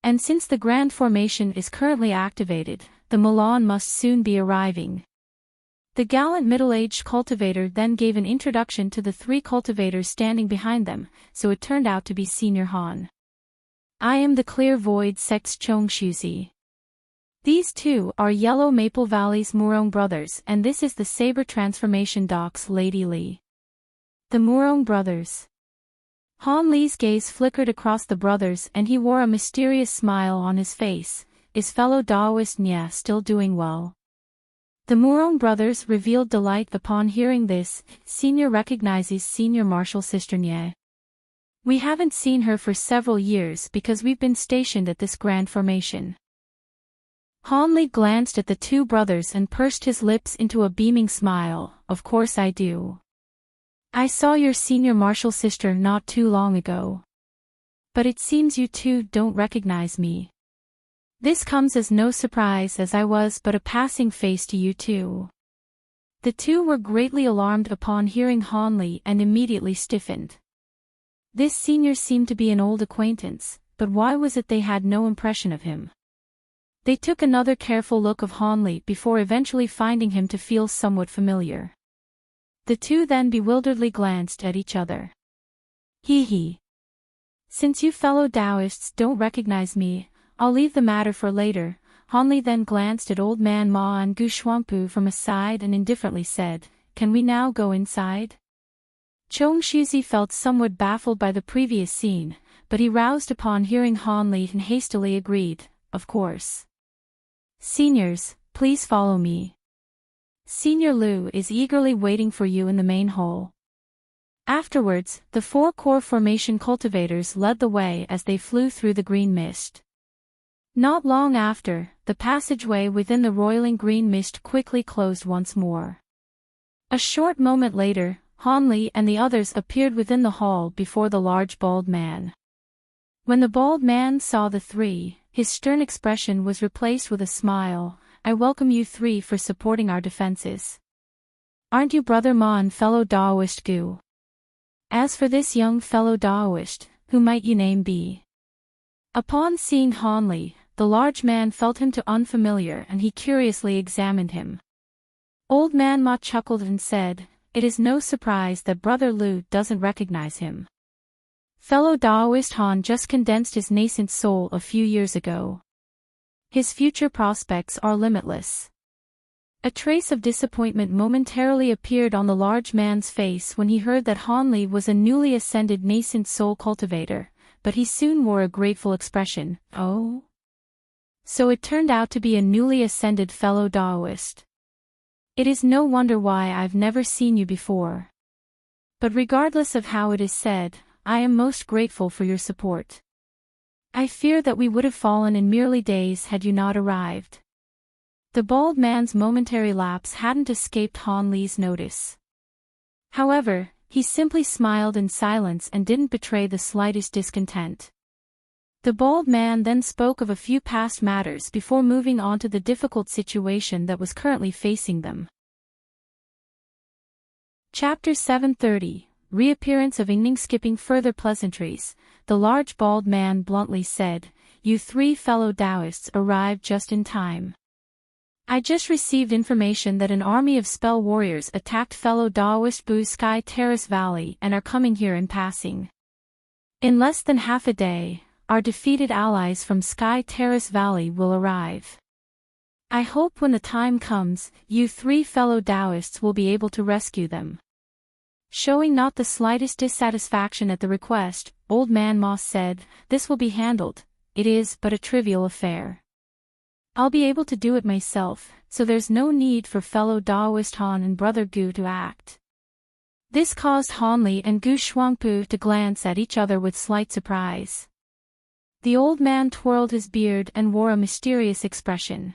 And since the Grand Formation is currently activated, the Milan must soon be arriving." The gallant middle-aged cultivator then gave an introduction to the 3 cultivators standing behind them, so it turned out to be Senior Han. "I am the Clear Void sect's Chong Shuzi. These 2 are Yellow Maple Valley's Murong brothers and this is the Saber Transformation Doc's Lady Li." The Murong brothers. Han Li's gaze flickered across the brothers and he wore a mysterious smile on his face. "Is fellow Daoist Nya still doing well?" The Murong brothers revealed delight upon hearing this. "Senior recognizes Senior Martial Sister Nya. We haven't seen her for several years because we've been stationed at this Grand Formation." Han Li glanced at the 2 brothers and pursed his lips into a beaming smile. "Of course I do. I saw your Senior Martial Sister not too long ago. But it seems you 2 don't recognize me. This comes as no surprise as I was but a passing face to you 2. The 2 were greatly alarmed upon hearing Han Li and immediately stiffened. This senior seemed to be an old acquaintance, but why was it they had no impression of him? They took another careful look of Han Li before eventually finding him to feel somewhat familiar. The 2 then bewilderedly glanced at each other. Hee. Since you fellow Taoists don't recognize me, I'll leave the matter for later." Han Li then glanced at Old Man Ma and Gu Shuangpu from a side and indifferently said, "Can we now go inside?" Chong Shuzi felt somewhat baffled by the previous scene, but he roused upon hearing Han Li and hastily agreed, of course. Seniors, please follow me. Senior Liu is eagerly waiting for you in the main hall. Afterwards, the 4 core formation cultivators led the way as they flew through the green mist. Not long after, the passageway within the roiling green mist quickly closed once more. A short moment later, Han Li and the others appeared within the hall before the large bald man. When the bald man saw the 3, his stern expression was replaced with a smile. I welcome you 3 for supporting our defenses. Aren't you brother Ma and fellow Daoist Gu? As for this young fellow Daoist, who might you name be? Upon seeing Han Li, the large man felt him to unfamiliar and he curiously examined him. Old man Ma chuckled and said, it is no surprise that brother Liu doesn't recognize him. Fellow Daoist Han just condensed his nascent soul a few years ago. His future prospects are limitless. A trace of disappointment momentarily appeared on the large man's face when he heard that Han Li was a newly ascended nascent soul cultivator, but he soon wore a grateful expression. Oh? So it turned out to be a newly ascended fellow Daoist. It is no wonder why I've never seen you before. But regardless of how it is said, I am most grateful for your support. I fear that we would have fallen in merely days had you not arrived. The bald man's momentary lapse hadn't escaped Han Li's notice. However, he simply smiled in silence and didn't betray the slightest discontent. The bald man then spoke of a few past matters before moving on to the difficult situation that was currently facing them. Chapter 730, Reappearance of Yingning. Skipping further pleasantries, the large bald man bluntly said, you 3 fellow Taoists arrived just in time. I just received information that an army of spell warriors attacked fellow Daoist Bu Sky Terrace Valley and are coming here in passing. In less than half a day, our defeated allies from Sky Terrace Valley will arrive. I hope when the time comes, you 3 fellow Taoists will be able to rescue them. Showing not the slightest dissatisfaction at the request, Old Man Moss said, this will be handled, it is but a trivial affair. I'll be able to do it myself, so there's no need for fellow Daoist Han and brother Gu to act. This caused Han Li and Gu Shuangpu to glance at each other with slight surprise. The old man twirled his beard and wore a mysterious expression.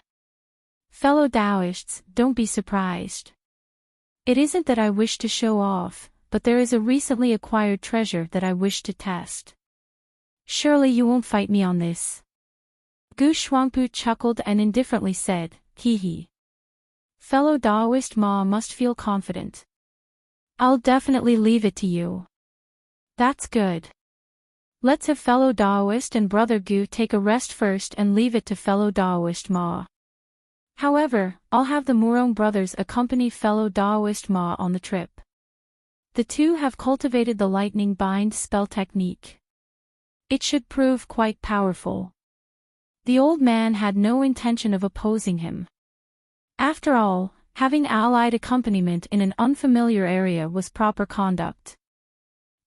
Fellow Taoists, don't be surprised. It isn't that I wish to show off, but there is a recently acquired treasure that I wish to test. Surely you won't fight me on this. Gu Shuangpu chuckled and indifferently said, hee hee. Fellow Daoist Ma must feel confident. I'll definitely leave it to you. That's good. Let's have fellow Daoist and brother Gu take a rest first and leave it to fellow Daoist Ma. However, I'll have the Murong brothers accompany fellow Daoist Ma on the trip. The 2 have cultivated the lightning bind spell technique. It should prove quite powerful. The old man had no intention of opposing him. After all, having allied accompaniment in an unfamiliar area was proper conduct.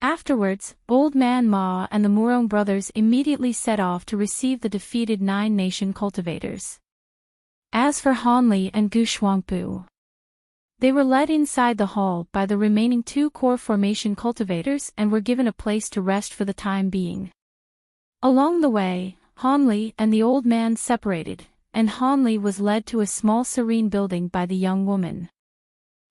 Afterwards, Old Man Ma and the Murong brothers immediately set off to receive the defeated 9 nation cultivators. As for Han Li and Gu Shuangpu, they were led inside the hall by the remaining 2 core formation cultivators and were given a place to rest for the time being. Along the way, Han Li and the old man separated, and Han Li was led to a small serene building by the young woman.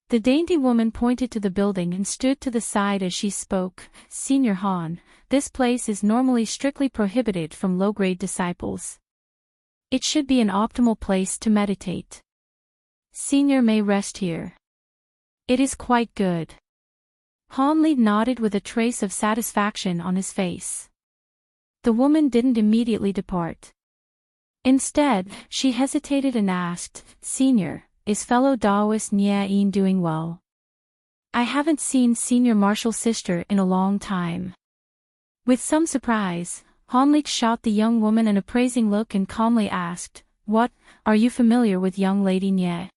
The dainty woman pointed to the building and stood to the side as she spoke, Senior Han, this place is normally strictly prohibited from low-grade disciples. It should be an optimal place to meditate. Senior may rest here. It is quite good. Han Li nodded with a trace of satisfaction on his face. The woman didn't immediately depart. Instead, she hesitated and asked, Senior, is fellow Daoist Nye Yin doing well? I haven't seen Senior Martial Sister in a long time. With some surprise, Han Li shot the young woman an appraising look and calmly asked, What, are you familiar with young lady Nye?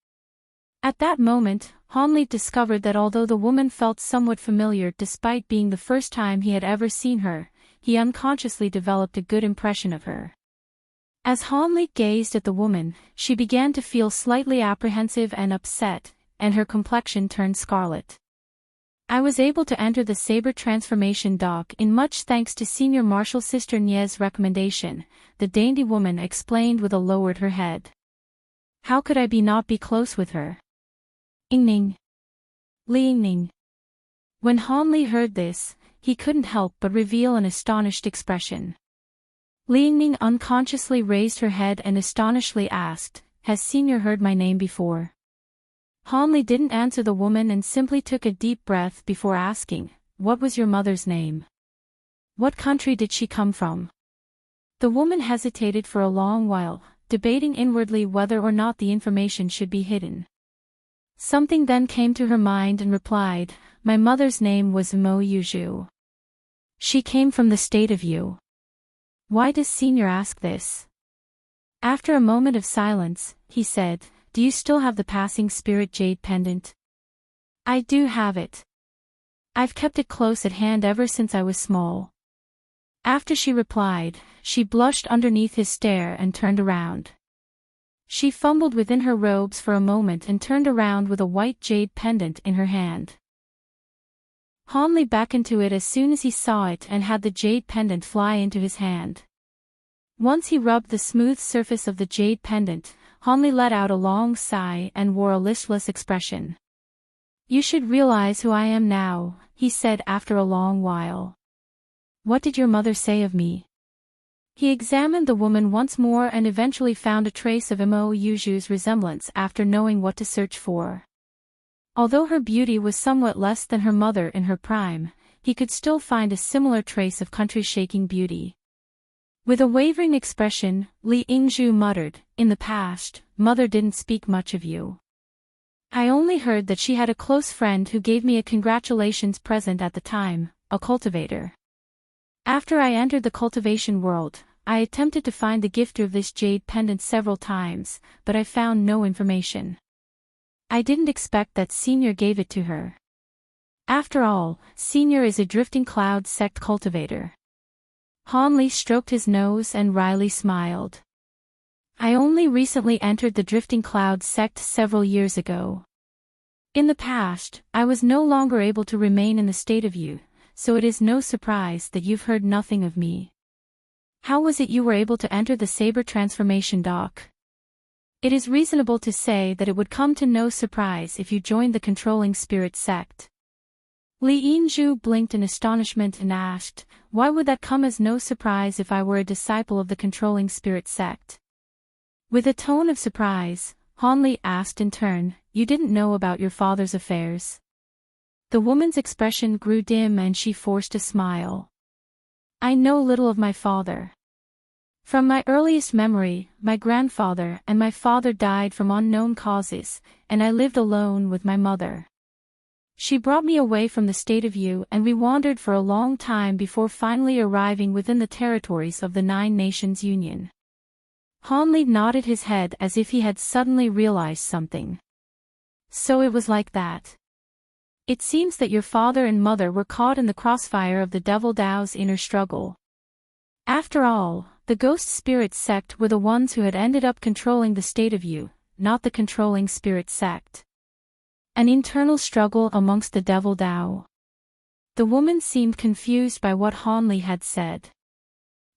At that moment, Hanli discovered that although the woman felt somewhat familiar despite being the first time he had ever seen her, he unconsciously developed a good impression of her. As Hanli gazed at the woman, she began to feel slightly apprehensive and upset, and her complexion turned scarlet. I was able to enter the Saber transformation dock in much thanks to Senior Marshal Sister Nie's recommendation, the dainty woman explained with a lowered her head. How could I not be close with her? Ingning. Li Ingning. When Hanli heard this, he couldn't help but reveal an astonished expression. Li Ingning unconsciously raised her head and astonishedly asked, "Has Senior heard my name before?" Hanli didn't answer the woman and simply took a deep breath before asking, "What was your mother's name? What country did she come from?" The woman hesitated for a long while, debating inwardly whether or not the information should be hidden. Something then came to her mind and replied, "My mother's name was Mo Yuzhu. She came from the state of Yu." Why does Senior ask this? After a moment of silence, he said, "Do you still have the passing spirit jade pendant?" "I do have it. I've kept it close at hand ever since I was small." After she replied, she blushed underneath his stare and turned around. She fumbled within her robes for a moment and turned around with a white jade pendant in her hand. Hanli beckoned to it as soon as he saw it and had the jade pendant fly into his hand. Once he rubbed the smooth surface of the jade pendant, Hanli let out a long sigh and wore a listless expression. "You should realize who I am now," he said after a long while. "What did your mother say of me?" He examined the woman once more and eventually found a trace of Mo Yuzhu's resemblance after knowing what to search for. Although her beauty was somewhat less than her mother in her prime, he could still find a similar trace of country-shaking beauty. With a wavering expression, Li Yingzhu muttered, "In the past, Mother didn't speak much of you. I only heard that she had a close friend who gave me a congratulations present at the time, a cultivator. After I entered the cultivation world, I attempted to find the gifter of this jade pendant several times, but I found no information. I didn't expect that Senior gave it to her. After all, Senior is a drifting cloud sect cultivator." Hanli stroked his nose and wryly smiled. "I only recently entered the drifting cloud sect several years ago. In the past, I was no longer able to remain in the state of Yu, so it is no surprise that you've heard nothing of me. How was it you were able to enter the Saber transformation dock? It is reasonable to say that it would come to no surprise if you joined the controlling spirit sect." Li Yingzhu blinked in astonishment and asked, "Why would that come as no surprise if I were a disciple of the controlling spirit sect?" With a tone of surprise, Hanli asked in turn, "You didn't know about your father's affairs?" The woman's expression grew dim and she forced a smile. "I know little of my father. From my earliest memory, my grandfather and my father died from unknown causes, and I lived alone with my mother. She brought me away from the state of Yu and we wandered for a long time before finally arriving within the territories of the Nine Nations Union." Hanli nodded his head as if he had suddenly realized something. "So it was like that. It seems that your father and mother were caught in the crossfire of the Devil Dao's inner struggle. After all, the Ghost Spirit sect were the ones who had ended up controlling the state of Yu, not the controlling spirit sect. An internal struggle amongst the Devil Dao." The woman seemed confused by what Hanli had said.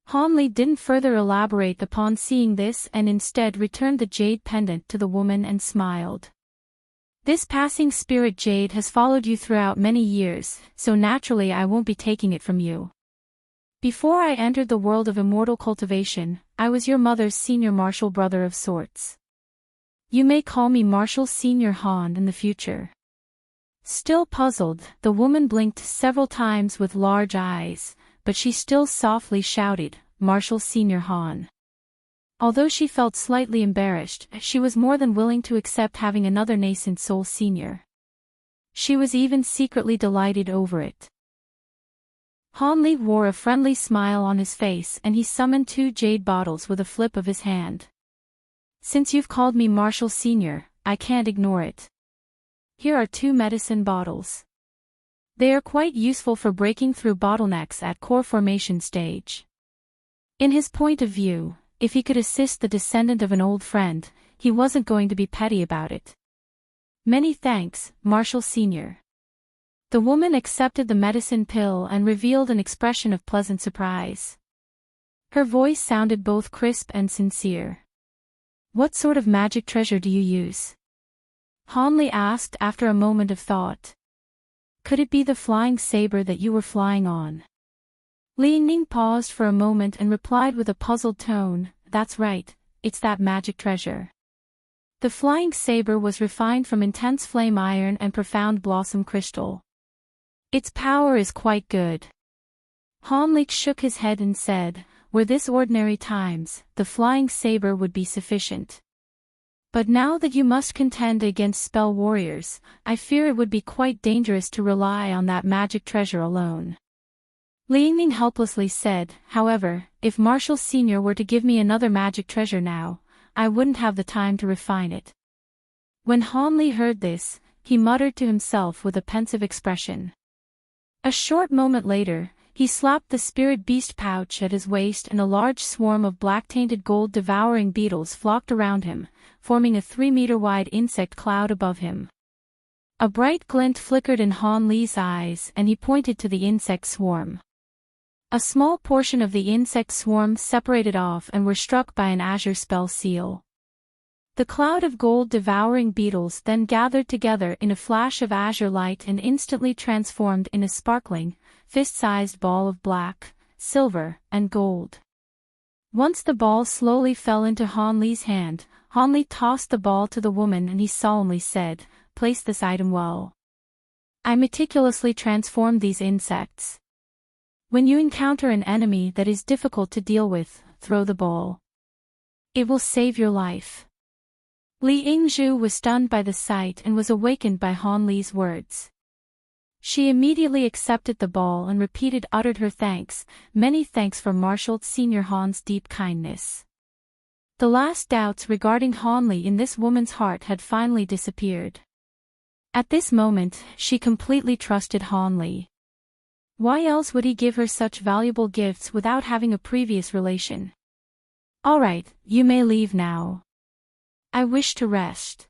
Hanli didn't further elaborate upon seeing this and instead returned the jade pendant to the woman and smiled. "This passing spirit jade has followed you throughout many years, so naturally I won't be taking it from you. Before I entered the world of immortal cultivation, I was your mother's senior martial brother of sorts. You may call me Marshal Senior Han in the future." Still puzzled, the woman blinked several times with large eyes, but she still softly shouted, "Marshal Senior Han." Although she felt slightly embarrassed, she was more than willing to accept having another nascent soul senior. She was even secretly delighted over it. Hanli wore a friendly smile on his face and he summoned 2 jade bottles with a flip of his hand. "Since you've called me Marshal Senior, I can't ignore it. Here are 2 medicine bottles. They are quite useful for breaking through bottlenecks at core formation stage. In his point of view, if he could assist the descendant of an old friend, he wasn't going to be petty about it. Many thanks, Marshall Sr. The woman accepted the medicine pill and revealed an expression of pleasant surprise. Her voice sounded both crisp and sincere. What sort of magic treasure do you use? Hanli asked after a moment of thought. Could it be the flying saber that you were flying on? Li Yingning paused for a moment and replied with a puzzled tone, that's right, it's that magic treasure. The flying saber was refined from intense flame iron and profound blossom crystal. Its power is quite good. Hanli shook his head and said, were this ordinary times, the flying saber would be sufficient. But now that you must contend against spell warriors, I fear it would be quite dangerous to rely on that magic treasure alone. Li Yingning helplessly said, however, if Marshall Sr. were to give me another magic treasure now, I wouldn't have the time to refine it. When Hanli heard this, he muttered to himself with a pensive expression. A short moment later, he slapped the spirit beast pouch at his waist and a large swarm of black-tainted gold devouring beetles flocked around him, forming a 3-meter-wide insect cloud above him. A bright glint flickered in Han Li's eyes and he pointed to the insect swarm. A small portion of the insect swarm separated off and were struck by an azure spell seal. The cloud of gold devouring beetles then gathered together in a flash of azure light and instantly transformed in a sparkling, fist-sized ball of black, silver, and gold. Once the ball slowly fell into Han Li's hand, Han Li tossed the ball to the woman and he solemnly said, place this item well. I meticulously transformed these insects. When you encounter an enemy that is difficult to deal with, throw the ball. It will save your life. Li Yingzhu was stunned by the sight and was awakened by Han Li's words. She immediately accepted the ball and uttered her thanks, many thanks for Marshall Sr. Han's deep kindness. The last doubts regarding Han Li in this woman's heart had finally disappeared. At this moment, she completely trusted Han Li. Why else would he give her such valuable gifts without having a previous relation? All right, you may leave now. I wish to rest.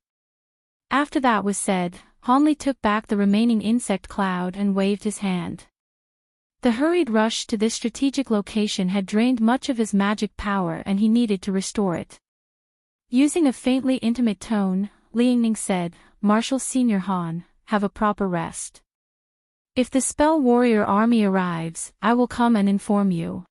After that was said, Han Li took back the remaining insect cloud and waved his hand. The hurried rush to this strategic location had drained much of his magic power and he needed to restore it. Using a faintly intimate tone, Li Yingning said, Marshal Senior Han, have a proper rest. If the spell warrior army arrives, I will come and inform you.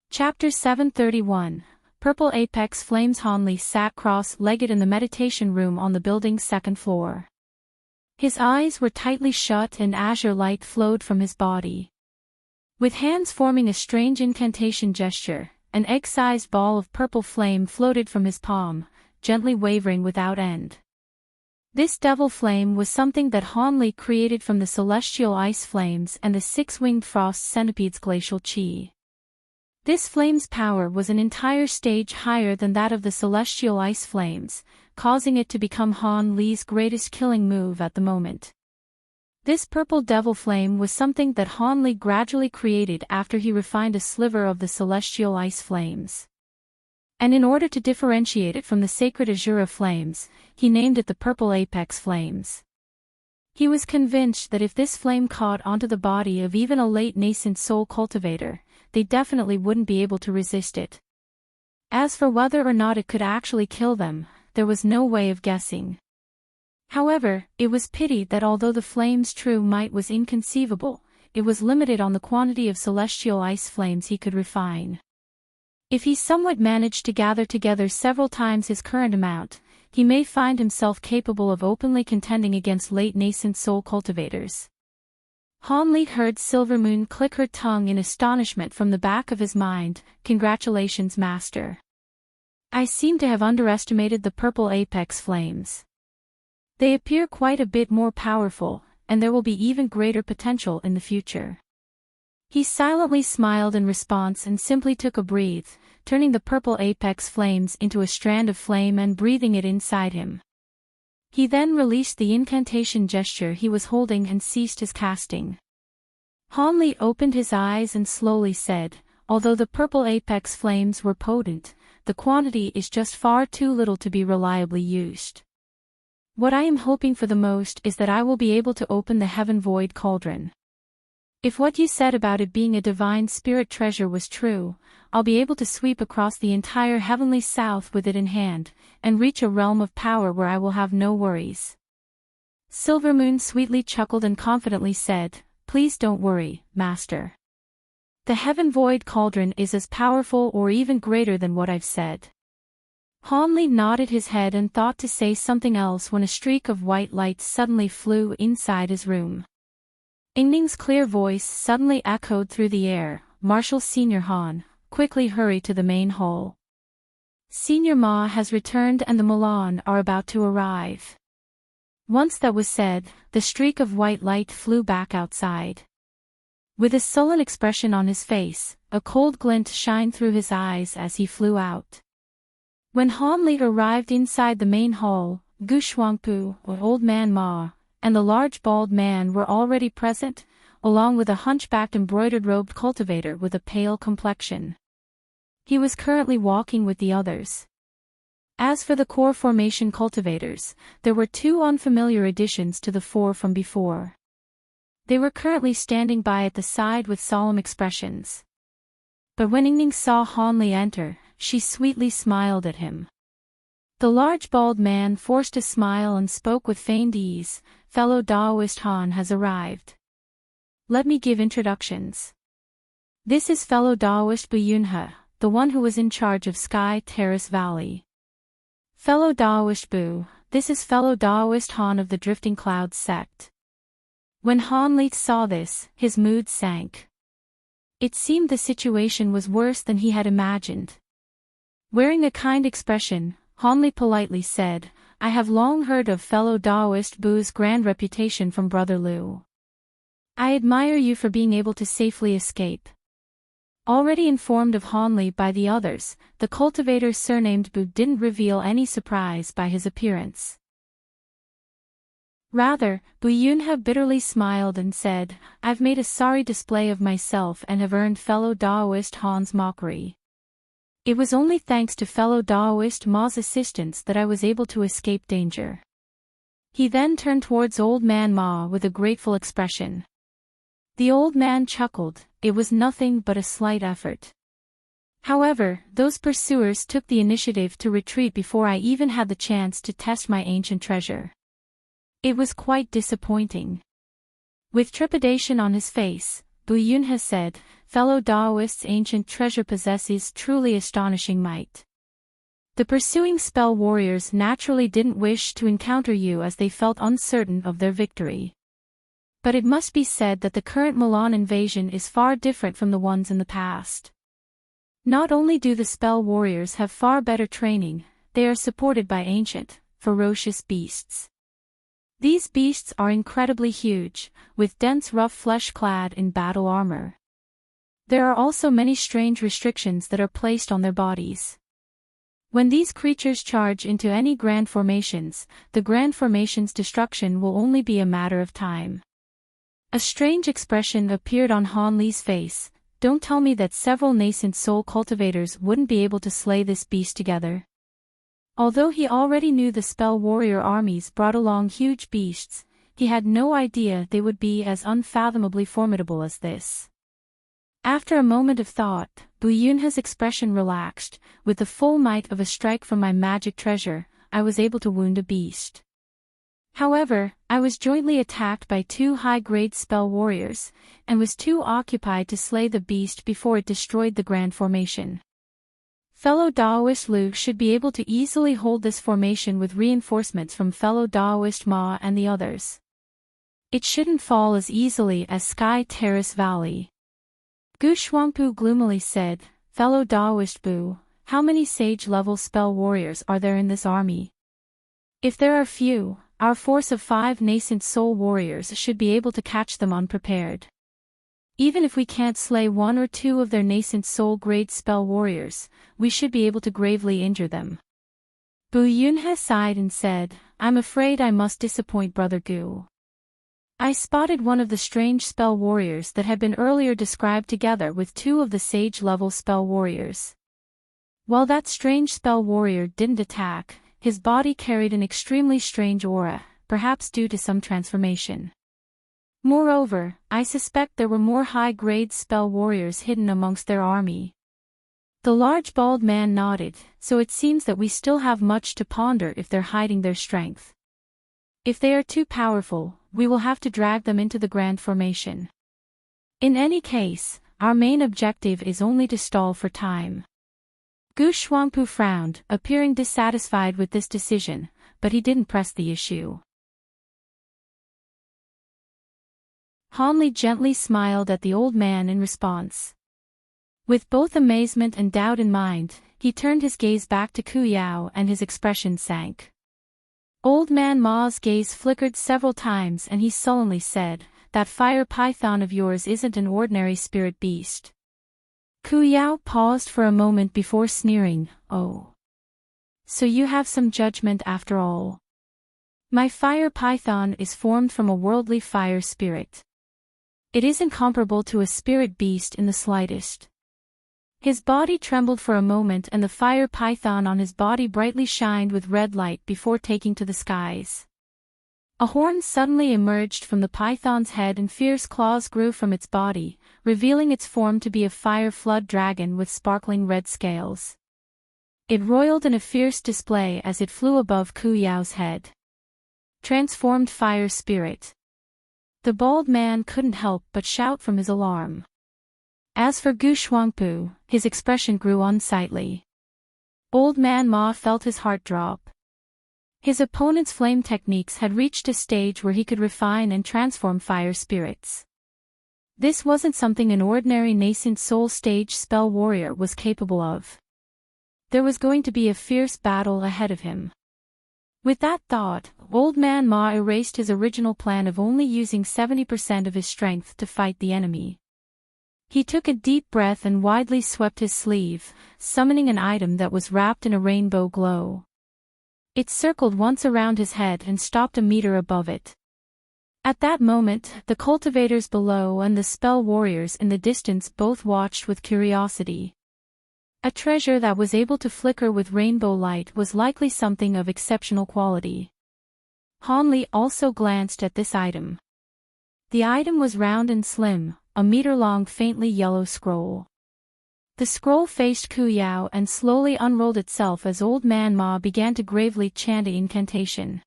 Chapter 731, Purple Apex Flames. Han Li sat cross-legged in the meditation room on the building's second floor. His eyes were tightly shut and azure light flowed from his body. With hands forming a strange incantation gesture, an egg-sized ball of purple flame floated from his palm, gently wavering without end. This devil flame was something that Han Li created from the celestial ice flames and the 6-winged frost centipede's glacial chi. This flame's power was an entire stage higher than that of the celestial ice flames, causing it to become Han Li's greatest killing move at the moment. This purple devil flame was something that Han Li gradually created after he refined a sliver of the celestial ice flames. And in order to differentiate it from the sacred Azura flames, he named it the Purple Apex Flames. He was convinced that if this flame caught onto the body of even a late nascent soul cultivator, they definitely wouldn't be able to resist it. As for whether or not it could actually kill them, there was no way of guessing. However, it was pity that although the flame's true might was inconceivable, it was limited on the quantity of celestial ice flames he could refine. If he somewhat managed to gather together several times his current amount, he may find himself capable of openly contending against late nascent soul cultivators. Han Li heard Silvermoon click her tongue in astonishment from the back of his mind. Congratulations, Master. I seem to have underestimated the Purple Apex Flames. They appear quite a bit more powerful, and there will be even greater potential in the future. He silently smiled in response and simply took a breath, turning the purple apex flames into a strand of flame and breathing it inside him. He then released the incantation gesture he was holding and ceased his casting. Hanli opened his eyes and slowly said, "Although the purple apex flames were potent, the quantity is just far too little to be reliably used. What I am hoping for the most is that I will be able to open the Heaven Void Cauldron. If what you said about it being a divine spirit treasure was true, I'll be able to sweep across the entire heavenly south with it in hand, and reach a realm of power where I will have no worries." Silvermoon sweetly chuckled and confidently said, "Please don't worry, Master. The Heaven Void Cauldron is as powerful or even greater than what I've said." Hanli nodded his head and thought to say something else when a streak of white light suddenly flew inside his room. Ingning's clear voice suddenly echoed through the air, "Marshal Senior Han, quickly hurry to the main hall. Senior Ma has returned and the Milan are about to arrive." Once that was said, the streak of white light flew back outside. With a sullen expression on his face, a cold glint shined through his eyes as he flew out. When Hanli arrived inside the main hall, Gu Shuangpu, or Old Man Ma, and the large bald man were already present, along with a hunchbacked embroidered-robed cultivator with a pale complexion. He was currently walking with the others. As for the core formation cultivators, there were two unfamiliar additions to the four from before. They were currently standing by at the side with solemn expressions. But when Ingning saw Hanli enter, she sweetly smiled at him. The large bald man forced a smile and spoke with feigned ease, "Fellow Daoist Han has arrived. Let me give introductions. This is fellow Daoist Bu Yunhe, the one who was in charge of Sky Terrace Valley. Fellow Daoist Bu, this is fellow Daoist Han of the Drifting Clouds sect." When Hanli saw this, his mood sank. It seemed the situation was worse than he had imagined. Wearing a kind expression, Hanli politely said, "I have long heard of fellow Daoist Bu's grand reputation from Brother Liu. I admire you for being able to safely escape." Already informed of Hanli by the others, the cultivator surnamed Bu didn't reveal any surprise by his appearance. Rather, Bu Yunhe bitterly smiled and said, "I've made a sorry display of myself and have earned fellow Daoist Han's mockery. It was only thanks to fellow Daoist Ma's assistance that I was able to escape danger." He then turned towards Old Man Ma with a grateful expression. The old man chuckled, it was nothing but a slight effort. However, those pursuers took the initiative to retreat before I even had the chance to test my ancient treasure. It was quite disappointing. With trepidation on his face, Bu Yunhe said, "Fellow Daoist's ancient treasure possesses truly astonishing might. The pursuing spell warriors naturally didn't wish to encounter you as they felt uncertain of their victory. But it must be said that the current Milan invasion is far different from the ones in the past. Not only do the spell warriors have far better training, they are supported by ancient, ferocious beasts. These beasts are incredibly huge, with dense rough flesh clad in battle armor. There are also many strange restrictions that are placed on their bodies. When these creatures charge into any grand formations, the grand formation's destruction will only be a matter of time." A strange expression appeared on Hanli's face. "Don't tell me that several nascent soul cultivators wouldn't be able to slay this beast together." Although he already knew the spell warrior armies brought along huge beasts, he had no idea they would be as unfathomably formidable as this. After a moment of thought, Bu Yunhe's expression relaxed. "With the full might of a strike from my magic treasure, I was able to wound a beast. However, I was jointly attacked by two high-grade spell warriors, and was too occupied to slay the beast before it destroyed the grand formation. Fellow Daoist Liu should be able to easily hold this formation with reinforcements from fellow Daoist Ma and the others. It shouldn't fall as easily as Sky Terrace Valley." Gu Shuangpu gloomily said, "Fellow Daoist Bu, how many sage-level spell warriors are there in this army? If there are few, our force of 5 nascent soul warriors should be able to catch them unprepared." Even if we can't slay one or two of their nascent soul-grade spell warriors, we should be able to gravely injure them. Bu Yunhe sighed and said, I'm afraid I must disappoint Brother Gu. I spotted one of the strange spell warriors that had been earlier described together with two of the sage-level spell warriors. While that strange spell warrior didn't attack, his body carried an extremely strange aura, perhaps due to some transformation. Moreover, I suspect there were more high-grade spell warriors hidden amongst their army. The large bald man nodded, so it seems that we still have much to ponder if they're hiding their strength. If they are too powerful, we will have to drag them into the grand formation. In any case, our main objective is only to stall for time. Gu Shuangpu frowned, appearing dissatisfied with this decision, but he didn't press the issue. Han Li gently smiled at the old man in response. With both amazement and doubt in mind, he turned his gaze back to Ku Yao and his expression sank. Old man Ma's gaze flickered several times and he sullenly said, that fire python of yours isn't an ordinary spirit beast. Ku Yao paused for a moment before sneering, oh. So you have some judgment after all. My fire python is formed from a worldly fire spirit. It isn't comparable to a spirit beast in the slightest. His body trembled for a moment and the fire python on his body brightly shined with red light before taking to the skies. A horn suddenly emerged from the python's head and fierce claws grew from its body, revealing its form to be a fire flood dragon with sparkling red scales. It roiled in a fierce display as it flew above Ku Yao's head. Transformed fire spirit. The bald man couldn't help but shout from his alarm. As for Gu Shuangpu, his expression grew unsightly. Old man Ma felt his heart drop. His opponent's flame techniques had reached a stage where he could refine and transform fire spirits. This wasn't something an ordinary nascent soul stage spell warrior was capable of. There was going to be a fierce battle ahead of him. With that thought, Old Man Ma erased his original plan of only using 70% of his strength to fight the enemy. He took a deep breath and widely swept his sleeve, summoning an item that was wrapped in a rainbow glow. It circled once around his head and stopped a meter above it. At that moment, the cultivators below and the spell warriors in the distance both watched with curiosity. A treasure that was able to flicker with rainbow light was likely something of exceptional quality. Han Li also glanced at this item. The item was round and slim, a meter-long faintly yellow scroll. The scroll faced Ku Yao and slowly unrolled itself as Old Man Ma began to gravely chant an incantation.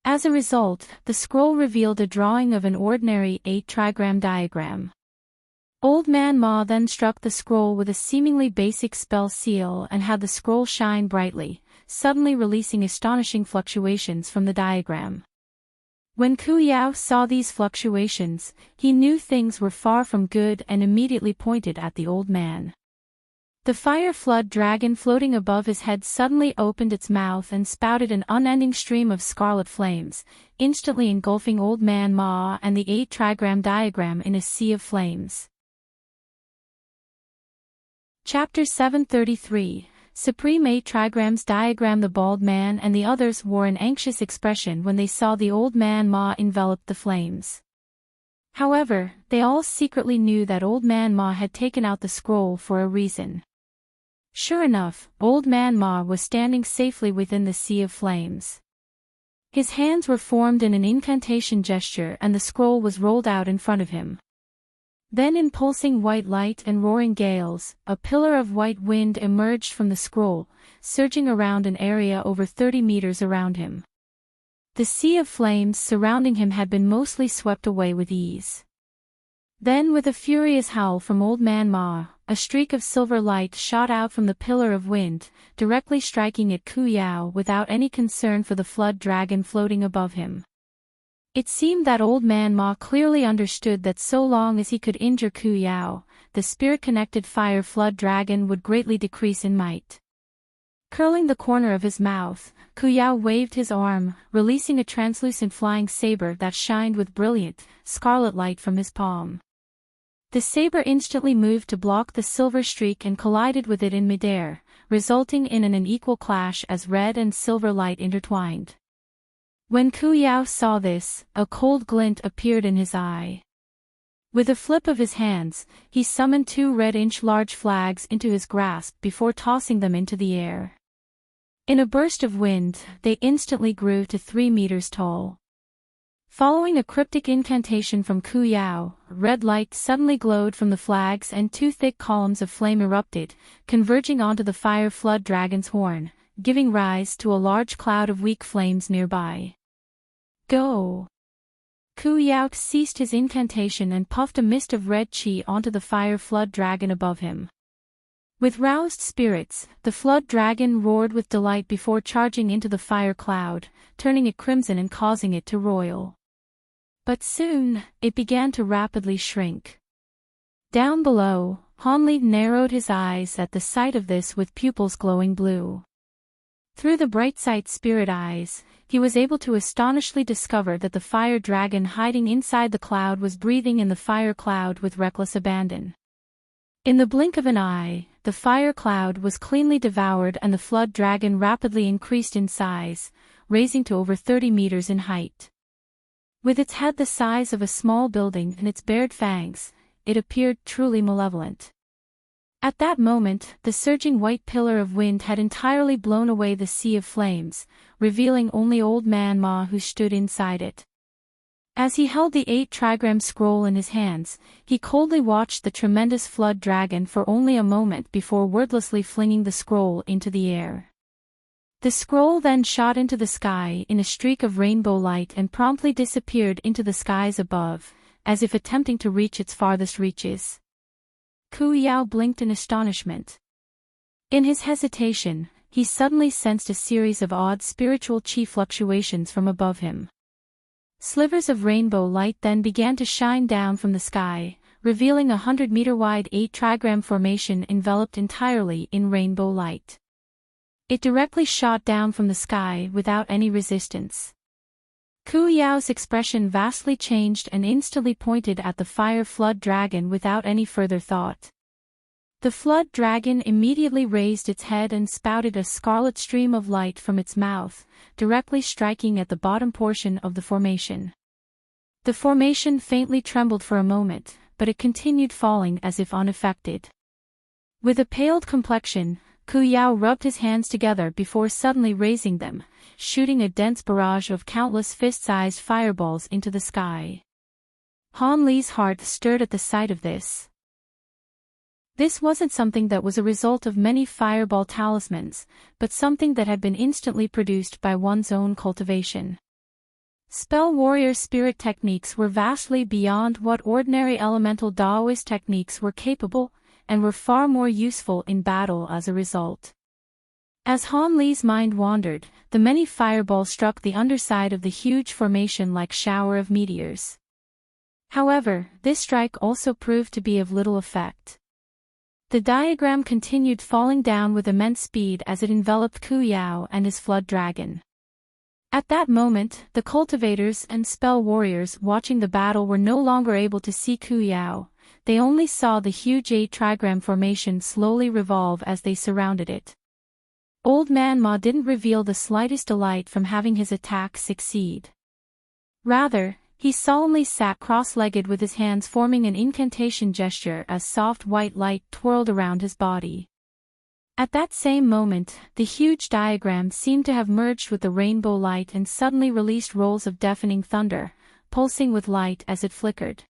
As a result, the scroll revealed a drawing of an ordinary 8-trigram diagram. Old Man Ma then struck the scroll with a seemingly basic spell seal and had the scroll shine brightly, suddenly releasing astonishing fluctuations from the diagram. When Ku Yao saw these fluctuations, he knew things were far from good and immediately pointed at the old man. The fire flood dragon floating above his head suddenly opened its mouth and spouted an unending stream of scarlet flames, instantly engulfing Old Man Ma and the 8-trigram diagram in a sea of flames. Chapter 733, Supreme 8-trigrams diagram. The bald man and the others wore an anxious expression when they saw the Old Man Ma envelop the flames. However, they all secretly knew that Old Man Ma had taken out the scroll for a reason. Sure enough, Old Man Ma was standing safely within the sea of flames. His hands were formed in an incantation gesture and the scroll was rolled out in front of him. Then in pulsing white light and roaring gales, a pillar of white wind emerged from the scroll, surging around an area over 30 meters around him. The sea of flames surrounding him had been mostly swept away with ease. Then with a furious howl from Old Man Ma, a streak of silver light shot out from the pillar of wind, directly striking at Ku Yao without any concern for the flood dragon floating above him. It seemed that Old Man Ma clearly understood that so long as he could injure Ku Yao, the spirit-connected fire flood dragon would greatly decrease in might. Curling the corner of his mouth, Ku Yao waved his arm, releasing a translucent flying saber that shined with brilliant, scarlet light from his palm. The saber instantly moved to block the silver streak and collided with it in midair, resulting in an unequal clash as red and silver light intertwined. When Ku Yao saw this, a cold glint appeared in his eye. With a flip of his hands, he summoned 2 red-inch-large flags into his grasp before tossing them into the air. In a burst of wind, they instantly grew to 3 meters tall. Following a cryptic incantation from Ku Yao, red light suddenly glowed from the flags and 2 thick columns of flame erupted, converging onto the fire flood dragon's horn, giving rise to a large cloud of weak flames nearby. Go! Ku Yao ceased his incantation and puffed a mist of red chi onto the fire flood dragon above him. With roused spirits, the flood dragon roared with delight before charging into the fire cloud, turning it crimson and causing it to roil. But soon, it began to rapidly shrink. Down below, Hanli narrowed his eyes at the sight of this with pupils glowing blue. Through the bright sight spirit eyes, he was able to astonishingly discover that the fire dragon hiding inside the cloud was breathing in the fire cloud with reckless abandon. In the blink of an eye, the fire cloud was cleanly devoured and the flood dragon rapidly increased in size, raising to over 30 meters in height. With its head the size of a small building and its bared fangs, it appeared truly malevolent. At that moment, the surging white pillar of wind had entirely blown away the sea of flames, revealing only Old Man Ma who stood inside it. As he held the 8-trigram scroll in his hands, he coldly watched the tremendous flood dragon for only a moment before wordlessly flinging the scroll into the air. The scroll then shot into the sky in a streak of rainbow light and promptly disappeared into the skies above, as if attempting to reach its farthest reaches. Ku Yao blinked in astonishment. In his hesitation, he suddenly sensed a series of odd spiritual chi fluctuations from above him. Slivers of rainbow light then began to shine down from the sky, revealing a 100-meter-wide 8-trigram formation enveloped entirely in rainbow light. It directly shot down from the sky without any resistance. Ku Yao's expression vastly changed and instantly pointed at the fire flood dragon without any further thought. The flood dragon immediately raised its head and spouted a scarlet stream of light from its mouth, directly striking at the bottom portion of the formation. The formation faintly trembled for a moment, but it continued falling as if unaffected. With a paled complexion, Ku Yao rubbed his hands together before suddenly raising them, shooting a dense barrage of countless fist-sized fireballs into the sky. Han Li's heart stirred at the sight of this. This wasn't something that was a result of many fireball talismans, but something that had been instantly produced by one's own cultivation. Spell warrior spirit techniques were vastly beyond what ordinary elemental Daoist techniques were capable, and were far more useful in battle as a result. As Han Li's mind wandered, the many fireballs struck the underside of the huge formation like shower of meteors. However, this strike also proved to be of little effect. The diagram continued falling down with immense speed as it enveloped Ku Yao and his flood dragon. At that moment, the cultivators and spell warriors watching the battle were no longer able to see Ku Yao. They only saw the huge 8-trigram formation slowly revolve as they surrounded it. Old Man Ma didn't reveal the slightest delight from having his attack succeed. Rather, he solemnly sat cross-legged with his hands forming an incantation gesture as soft white light twirled around his body. At that same moment, the huge diagram seemed to have merged with the rainbow light and suddenly released rolls of deafening thunder, pulsing with light as it flickered.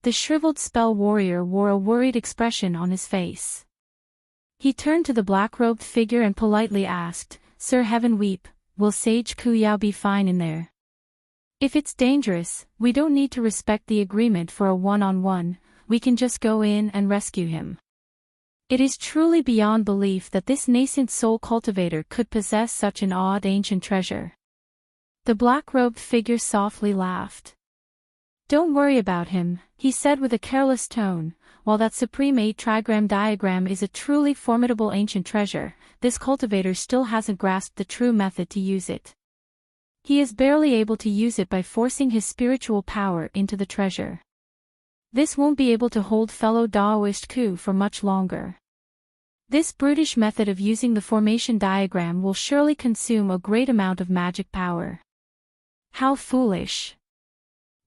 The shriveled spell warrior wore a worried expression on his face. He turned to the black-robed figure and politely asked, "Sir Heaven Weep, will Sage Ku Yao be fine in there? If it's dangerous, we don't need to respect the agreement for a one-on-one, we can just go in and rescue him." It is truly beyond belief that this nascent soul cultivator could possess such an odd ancient treasure. The black-robed figure softly laughed. "Don't worry about him," he said with a careless tone. "While that supreme 8-trigram diagram is a truly formidable ancient treasure, this cultivator still hasn't grasped the true method to use it. He is barely able to use it by forcing his spiritual power into the treasure." This won't be able to hold fellow Daoist Ku for much longer. This brutish method of using the formation diagram will surely consume a great amount of magic power. How foolish.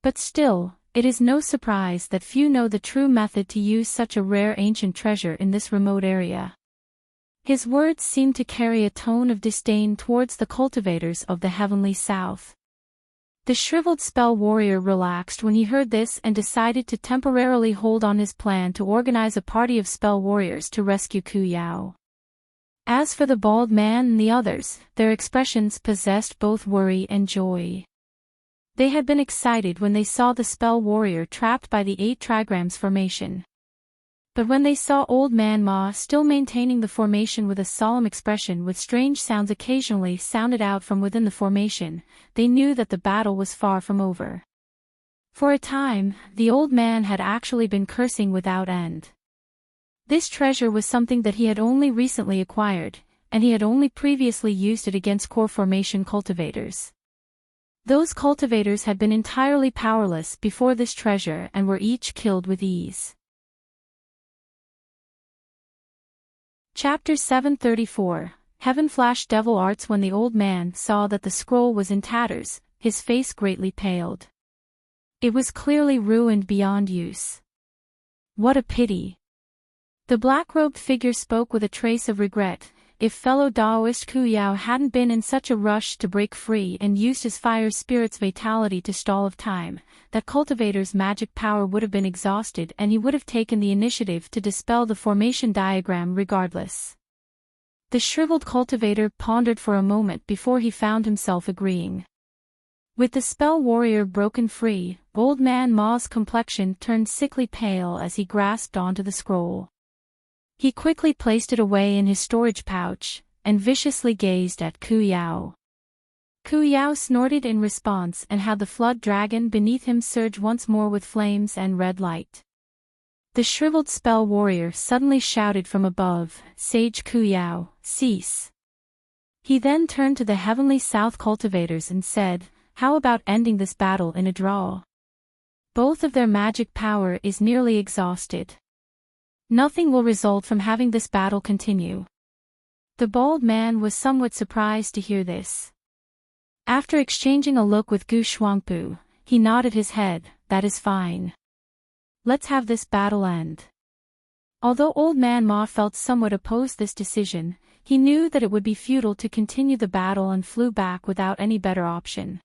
But still, it is no surprise that few know the true method to use such a rare ancient treasure in this remote area. His words seemed to carry a tone of disdain towards the cultivators of the heavenly south. The shriveled spell warrior relaxed when he heard this and decided to temporarily hold on his plan to organize a party of spell warriors to rescue Ku Yao. As for the bald man and the others, their expressions possessed both worry and joy. They had been excited when they saw the spell warrior trapped by the 8 trigrams formation. But when they saw Old Man Ma still maintaining the formation with a solemn expression with strange sounds occasionally sounded out from within the formation, they knew that the battle was far from over. For a time, the old man had actually been cursing without end. This treasure was something that he had only recently acquired, and he had only previously used it against core formation cultivators. Those cultivators had been entirely powerless before this treasure and were each killed with ease. Chapter 734, Heaven flashed devil arts. When the old man saw that the scroll was in tatters, his face greatly paled. It was clearly ruined beyond use. What a pity. The black-robed figure spoke with a trace of regret. If fellow Daoist Ku Yao hadn't been in such a rush to break free and used his fire spirit's vitality to stall of time, that cultivator's magic power would have been exhausted and he would have taken the initiative to dispel the formation diagram regardless. The shriveled cultivator pondered for a moment before he found himself agreeing. With the spell warrior broken free, Old Man Ma's complexion turned sickly pale as he grasped onto the scroll. He quickly placed it away in his storage pouch, and viciously gazed at Ku Yao. Ku Yao snorted in response and had the flood dragon beneath him surge once more with flames and red light. The shriveled spell warrior suddenly shouted from above, "Sage Ku Yao, cease." He then turned to the heavenly south cultivators and said, "How about ending this battle in a draw? Both of their magic power is nearly exhausted. Nothing will result from having this battle continue." The bald man was somewhat surprised to hear this. After exchanging a look with Gu Shuangpu, he nodded his head, "That is fine. Let's have this battle end." Although Old Man Ma felt somewhat opposed this decision, he knew that it would be futile to continue the battle and flew back without any better option.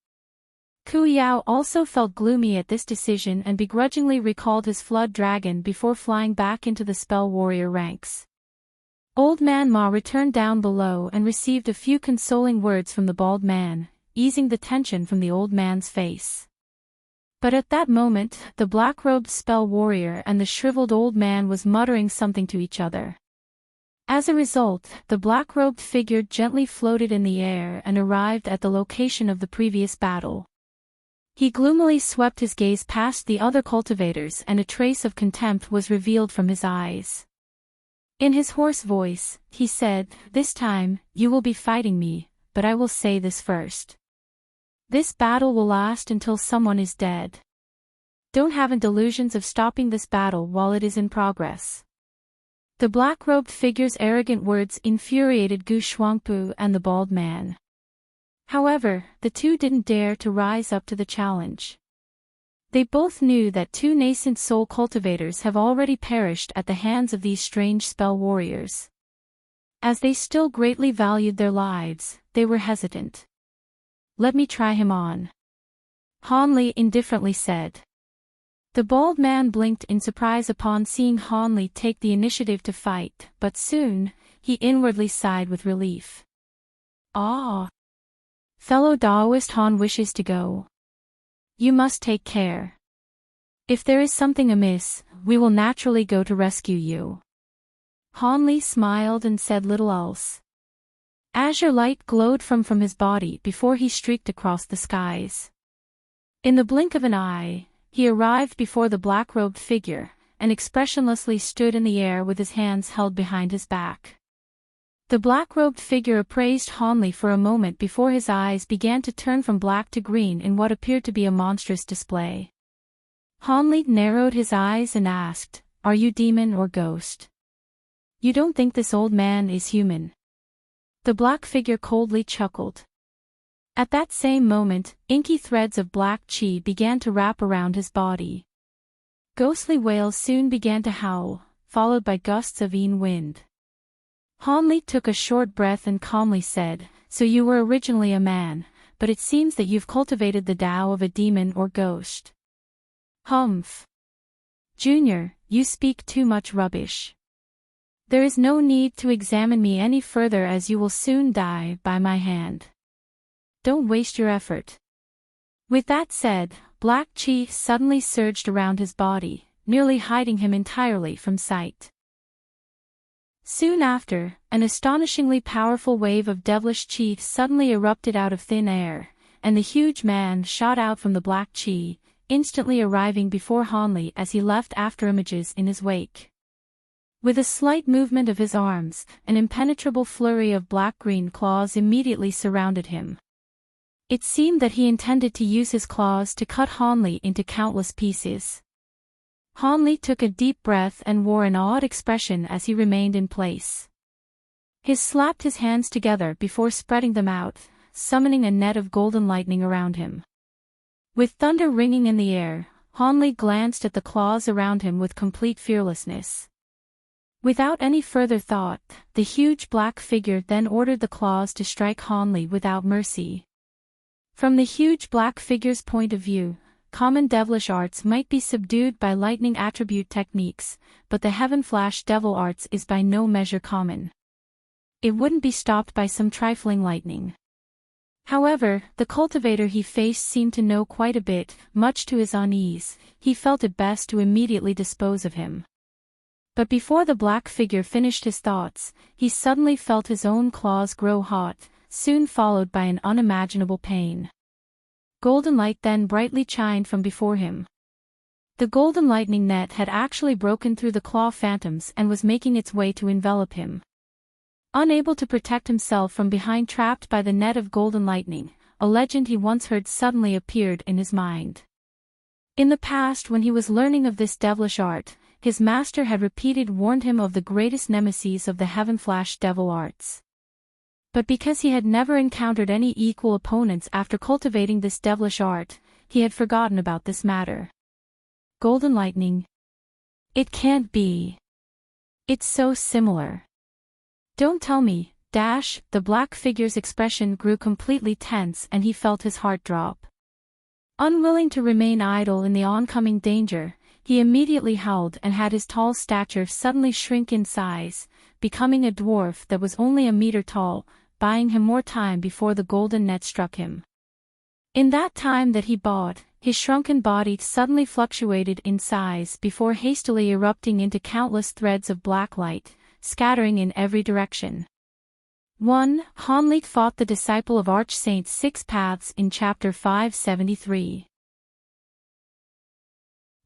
Ku Yao also felt gloomy at this decision and begrudgingly recalled his flood dragon before flying back into the spell warrior ranks. Old Man Ma returned down below and received a few consoling words from the bald man, easing the tension from the old man's face. But at that moment, the black-robed spell warrior and the shriveled old man was muttering something to each other. As a result, the black-robed figure gently floated in the air and arrived at the location of the previous battle. He gloomily swept his gaze past the other cultivators and a trace of contempt was revealed from his eyes. In his hoarse voice, he said, "This time, you will be fighting me, but I will say this first. This battle will last until someone is dead. Don't have any delusions of stopping this battle while it is in progress." The black-robed figure's arrogant words infuriated Gu Shuangpu and the bald man. However, the two didn't dare to rise up to the challenge. They both knew that 2 nascent soul cultivators have already perished at the hands of these strange spell warriors. As they still greatly valued their lives, they were hesitant. "Let me try him on," Han Li indifferently said. The bald man blinked in surprise upon seeing Han Li take the initiative to fight, but soon, he inwardly sighed with relief. "Ah! Fellow Daoist Han wishes to go. You must take care. If there is something amiss, we will naturally go to rescue you." Han Li smiled and said little else. Azure light glowed from his body before he streaked across the skies. In the blink of an eye, he arrived before the black-robed figure, and expressionlessly stood in the air with his hands held behind his back. The black-robed figure appraised Han Li for a moment before his eyes began to turn from black to green in what appeared to be a monstrous display. Hanli narrowed his eyes and asked, "Are you demon or ghost? You don't think this old man is human?" The black figure coldly chuckled. At that same moment, inky threads of black chi began to wrap around his body. Ghostly wails soon began to howl, followed by gusts of wind. Hanli took a short breath and calmly said, "So you were originally a man, but it seems that you've cultivated the Tao of a demon or ghost." "Humph. Junior, you speak too much rubbish. There is no need to examine me any further as you will soon die by my hand. Don't waste your effort." With that said, black chi suddenly surged around his body, nearly hiding him entirely from sight. Soon after, an astonishingly powerful wave of devilish chi suddenly erupted out of thin air, and the huge man shot out from the black chi, instantly arriving before Hanli as he left afterimages in his wake. With a slight movement of his arms, an impenetrable flurry of black-green claws immediately surrounded him. It seemed that he intended to use his claws to cut Hanli into countless pieces. Hanli took a deep breath and wore an awed expression as he remained in place. He slapped his hands together before spreading them out, summoning a net of golden lightning around him. With thunder ringing in the air, Hanli glanced at the claws around him with complete fearlessness. Without any further thought, the huge black figure then ordered the claws to strike Hanli without mercy. From the huge black figure's point of view, common devilish arts might be subdued by lightning attribute techniques, but the Heaven Flash devil arts is by no measure common. It wouldn't be stopped by some trifling lightning. However, the cultivator he faced seemed to know quite a bit, much to his unease. He felt it best to immediately dispose of him. But before the black figure finished his thoughts, he suddenly felt his own claws grow hot, soon followed by an unimaginable pain. Golden light then brightly shined from before him. The golden lightning net had actually broken through the claw phantoms and was making its way to envelop him. Unable to protect himself from behind, trapped by the net of golden lightning, a legend he once heard suddenly appeared in his mind. In the past, when he was learning of this devilish art, his master had repeatedly warned him of the greatest nemesis of the Heaven Flash devil arts. But because he had never encountered any equal opponents after cultivating this devilish art, he had forgotten about this matter. Golden lightning? It can't be. It's so similar. Don't tell me, the black figure's expression grew completely tense and he felt his heart drop. Unwilling to remain idle in the oncoming danger, he immediately howled and had his tall stature suddenly shrink in size, becoming a dwarf that was only a meter tall, buying him more time before the golden net struck him. In that time that he bought, his shrunken body suddenly fluctuated in size before hastily erupting into countless threads of black light, scattering in every direction. 1. Hanli fought the disciple of Arch-Saint Six Paths in Chapter 573.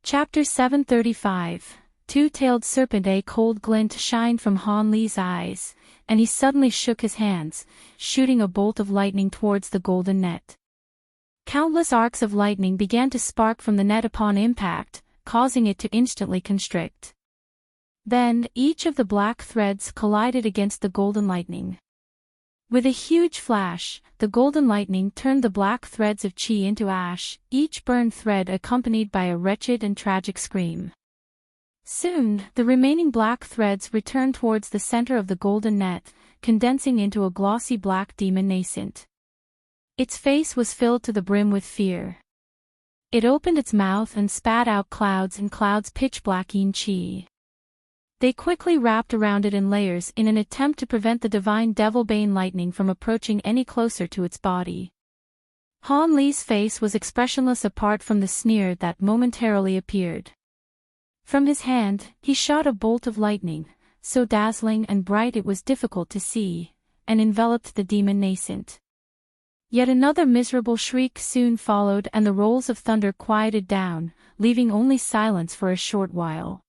Chapter 735. Two-tailed serpent. A cold glint shined from Hanli's eyes, and he suddenly shook his hands, shooting a bolt of lightning towards the golden net. Countless arcs of lightning began to spark from the net upon impact, causing it to instantly constrict. Then, each of the black threads collided against the golden lightning. With a huge flash, the golden lightning turned the black threads of chi into ash, each burned thread accompanied by a wretched and tragic scream. Soon, the remaining black threads returned towards the center of the golden net, condensing into a glossy black demon nascent. Its face was filled to the brim with fear. It opened its mouth and spat out clouds and clouds pitch-black chi. They quickly wrapped around it in layers in an attempt to prevent the divine devil-bane lightning from approaching any closer to its body. Hanli's face was expressionless apart from the sneer that momentarily appeared. From his hand, he shot a bolt of lightning, so dazzling and bright it was difficult to see, and enveloped the demon nascent. Yet another miserable shriek soon followed and the rolls of thunder quieted down, leaving only silence for a short while.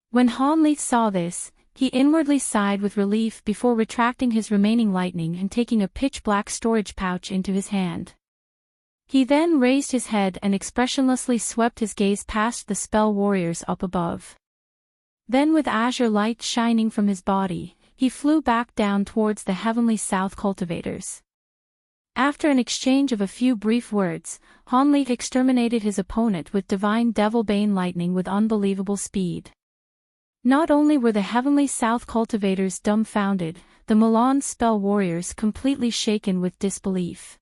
When Hanli saw this, he inwardly sighed with relief before retracting his remaining lightning and taking a pitch-black storage pouch into his hand. He then raised his head and expressionlessly swept his gaze past the spell warriors up above. Then with azure light shining from his body, he flew back down towards the heavenly south cultivators. After an exchange of a few brief words, Hanli exterminated his opponent with divine devil-bane lightning with unbelievable speed. Not only were the heavenly south cultivators dumbfounded, the Milan spell warriors completely shaken with disbelief.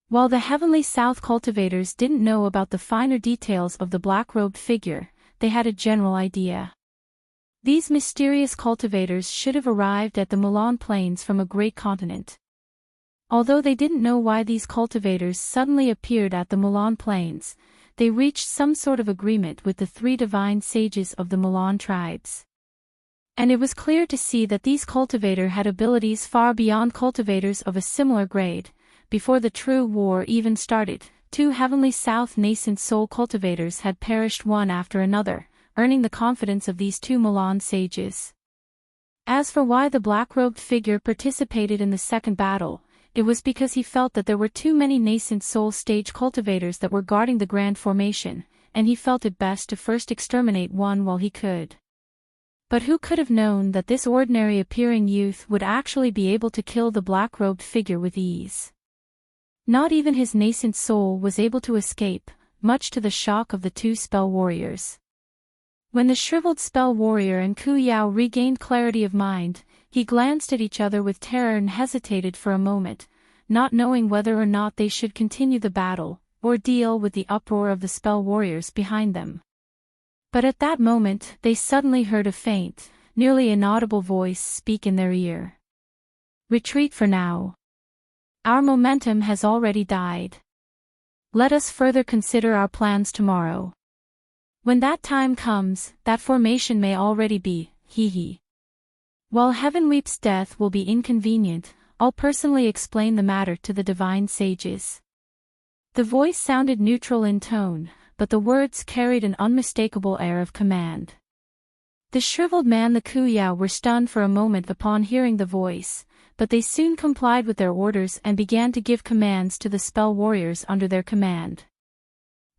While the heavenly south cultivators didn't know about the finer details of the black-robed figure, they had a general idea. These mysterious cultivators should have arrived at the Milan plains from a great continent. Although they didn't know why these cultivators suddenly appeared at the Milan plains, they reached some sort of agreement with the three divine sages of the Milan tribes. And it was clear to see that these cultivators had abilities far beyond cultivators of a similar grade. Before the true war even started, 2 heavenly south nascent soul cultivators had perished one after another, earning the confidence of these 2 Milan sages. As for why the black-robed figure participated in the second battle, it was because he felt that there were too many nascent soul stage cultivators that were guarding the grand formation, and he felt it best to first exterminate one while he could. But who could have known that this ordinary-appearing youth would actually be able to kill the black-robed figure with ease? Not even his nascent soul was able to escape, much to the shock of the 2 spell warriors. When the shriveled spell warrior and Ku Yao regained clarity of mind, he glanced at each other with terror and hesitated for a moment, not knowing whether or not they should continue the battle, or deal with the uproar of the spell warriors behind them. But at that moment they suddenly heard a faint, nearly inaudible voice speak in their ear. "Retreat for now. Our momentum has already died. Let us further consider our plans tomorrow. When that time comes, that formation may already be, he. While Heaven Weep's death will be inconvenient, I'll personally explain the matter to the divine sages." The voice sounded neutral in tone, but the words carried an unmistakable air of command. The shriveled man the Ku Yao were stunned for a moment upon hearing the voice, but they soon complied with their orders and began to give commands to the spell warriors under their command.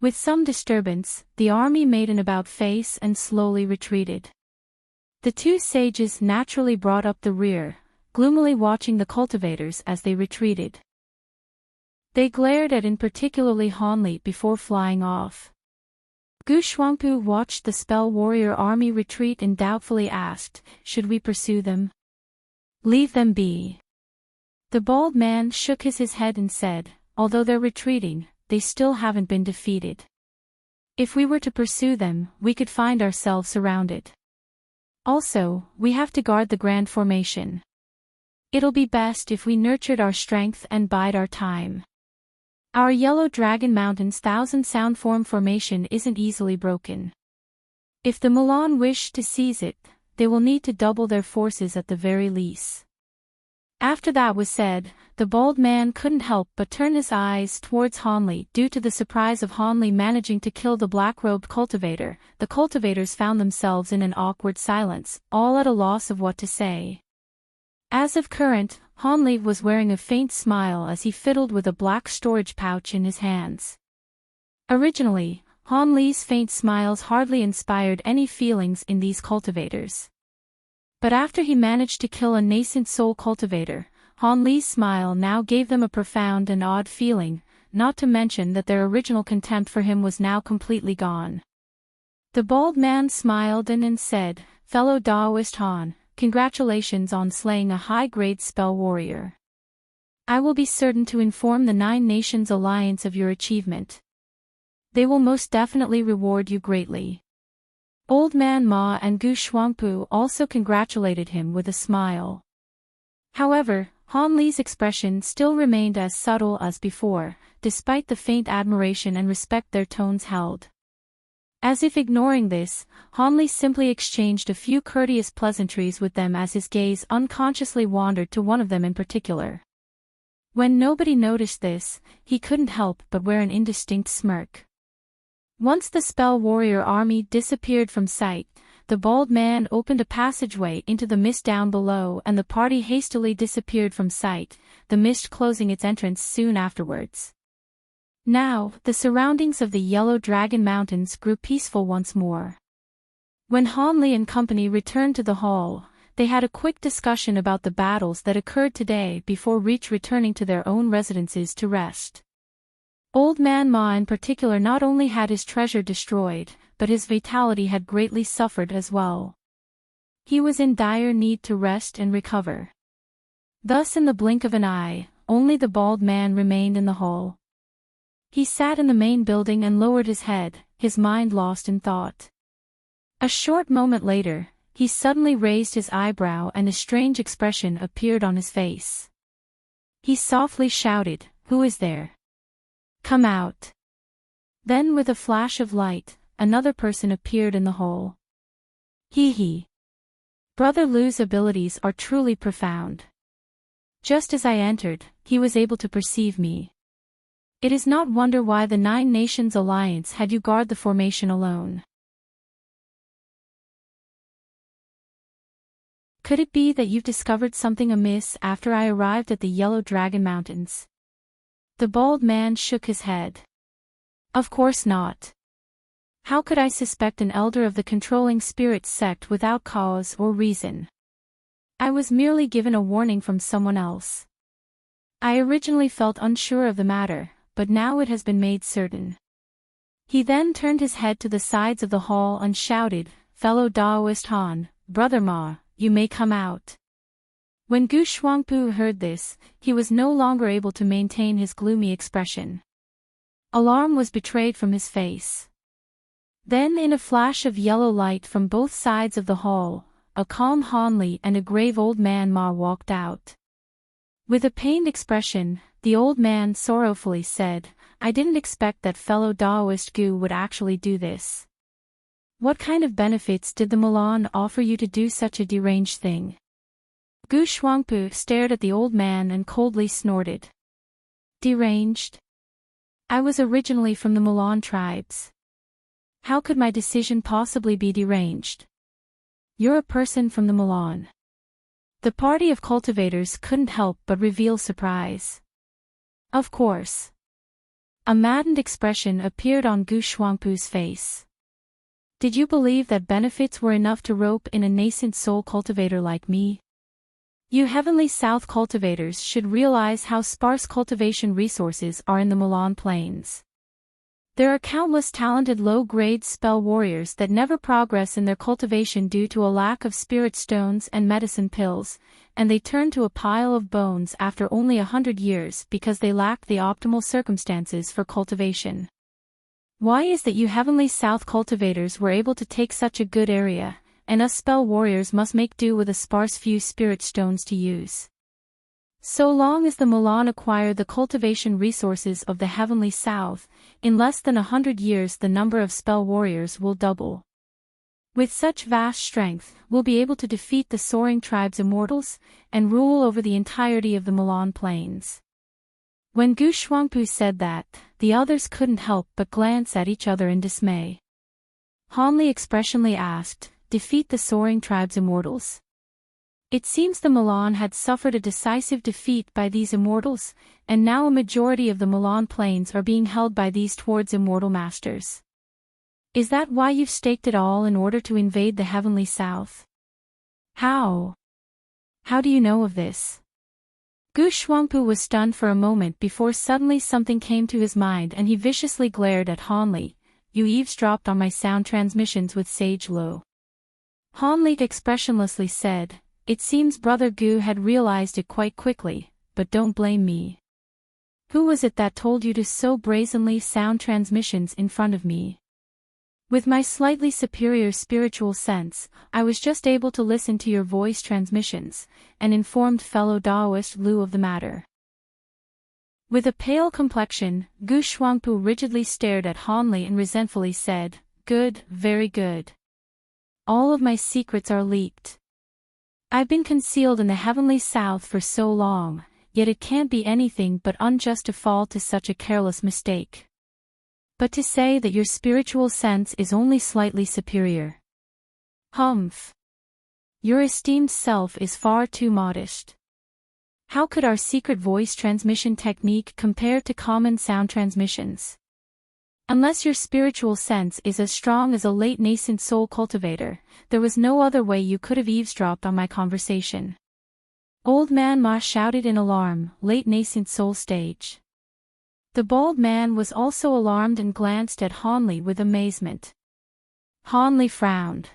With some disturbance, the army made an about-face and slowly retreated. The 2 sages naturally brought up the rear, gloomily watching the cultivators as they retreated. They glared at in particularly Hanli before flying off. Gu Shuangpu watched the spell warrior army retreat and doubtfully asked, "Should we pursue them?" "Leave them be." The bald man shook his head and said, "Although they're retreating, they still haven't been defeated. If we were to pursue them, we could find ourselves surrounded. Also, we have to guard the grand formation. It'll be best if we nurtured our strength and bide our time. Our Yellow Dragon Mountain's 1,000 form formation isn't easily broken. If the Milan wish to seize it, they will need to double their forces at the very least." After that was said, the bald man couldn't help but turn his eyes towards Hanli. Due to the surprise of Hanli managing to kill the black-robed cultivator, the cultivators found themselves in an awkward silence, all at a loss of what to say. As of current, Hanli was wearing a faint smile as he fiddled with a black storage pouch in his hands. Originally, Hanli's faint smiles hardly inspired any feelings in these cultivators. But after he managed to kill a nascent soul cultivator, Hanli's smile now gave them a profound and odd feeling, not to mention that their original contempt for him was now completely gone. The bald man smiled and said, "Fellow Daoist Han, congratulations on slaying a high-grade spell warrior. I will be certain to inform the 9 Nations Alliance of your achievement. They will most definitely reward you greatly." Old Man Ma and Gu Shuangpu also congratulated him with a smile. However, Hanli's expression still remained as subtle as before, despite the faint admiration and respect their tones held. As if ignoring this, Hanli simply exchanged a few courteous pleasantries with them as his gaze unconsciously wandered to one of them in particular. When nobody noticed this, he couldn't help but wear an indistinct smirk. Once the spell warrior army disappeared from sight, the bald man opened a passageway into the mist down below and the party hastily disappeared from sight, the mist closing its entrance soon afterwards. Now, the surroundings of the Yellow Dragon Mountains grew peaceful once more. When Hanli and company returned to the hall, they had a quick discussion about the battles that occurred today before returning to their own residences to rest. Old Man Ma in particular not only had his treasure destroyed, but his vitality had greatly suffered as well. He was in dire need to rest and recover. Thus in the blink of an eye, only the bald man remained in the hall. He sat in the main building and lowered his head, his mind lost in thought. A short moment later, he suddenly raised his eyebrow and a strange expression appeared on his face. He softly shouted, "Who is there? Come out." Then with a flash of light, another person appeared in the hall. He. Brother Lu's abilities are truly profound. Just as I entered, he was able to perceive me. It is not wonder why the Nine Nations Alliance had you guard the formation alone. Could it be that you've discovered something amiss after I arrived at the Yellow Dragon Mountains? The bald man shook his head. Of course not. How could I suspect an elder of the controlling spirit sect without cause or reason? I was merely given a warning from someone else. I originally felt unsure of the matter, but now it has been made certain. He then turned his head to the sides of the hall and shouted, "Fellow Daoist Han, Brother Ma, you may come out." When Gu Shuangpu heard this, he was no longer able to maintain his gloomy expression. Alarm was betrayed from his face. Then in a flash of yellow light from both sides of the hall, a calm Hanli and a grave old man Ma walked out. With a pained expression, the old man sorrowfully said, "I didn't expect that fellow Daoist Gu would actually do this. What kind of benefits did the Milan offer you to do such a deranged thing?" Gu Shuangpu stared at the old man and coldly snorted. Deranged? I was originally from the Milan tribes. How could my decision possibly be deranged? You're a person from the Milan. The party of cultivators couldn't help but reveal surprise. Of course. A maddened expression appeared on Gu Shuangpu's face. Did you believe that benefits were enough to rope in a nascent soul cultivator like me? You Heavenly South cultivators should realize how sparse cultivation resources are in the Milan Plains. There are countless talented low-grade spell warriors that never progress in their cultivation due to a lack of spirit stones and medicine pills, and they turn to a pile of bones after only 100 years because they lack the optimal circumstances for cultivation. Why is that you Heavenly South cultivators were able to take such a good area, and us spell warriors must make do with a sparse few spirit stones to use? So long as the Milan acquire the cultivation resources of the Heavenly South, in less than 100 years the number of spell warriors will double. With such vast strength, we'll be able to defeat the soaring tribe's immortals, and rule over the entirety of the Milan Plains. When Gu Shuangpu said that, the others couldn't help but glance at each other in dismay. Hanli expressionly asked, "Defeat the soaring tribe's immortals?" It seems the Milan had suffered a decisive defeat by these immortals, and now a majority of the Milan Plains are being held by these towards immortal masters. Is that why you've staked it all in order to invade the Heavenly South? How? How do you know of this? Gu Shuangpu was stunned for a moment before suddenly something came to his mind and he viciously glared at Hanli. "You eavesdropped on my sound transmissions with Sage Lo." Hanli expressionlessly said, "It seems Brother Gu had realized it quite quickly, but don't blame me. Who was it that told you to so brazenly sound transmissions in front of me? With my slightly superior spiritual sense, I was just able to listen to your voice transmissions, and informed fellow Daoist Lu of the matter." With a pale complexion, Gu Shuangpu rigidly stared at Hanli and resentfully said, "Good, very good. All of my secrets are leaked. I've been concealed in the Heavenly South for so long, yet it can't be anything but unjust to fall to such a careless mistake. But to say that your spiritual sense is only slightly superior. Humph. Your esteemed self is far too modest. How could our secret voice transmission technique compare to common sound transmissions? Unless your spiritual sense is as strong as a late nascent soul cultivator, there was no other way you could have eavesdropped on my conversation. Old Man Ma shouted in alarm, late nascent soul stage. The bald man was also alarmed and glanced at Hanli with amazement. Hanli frowned.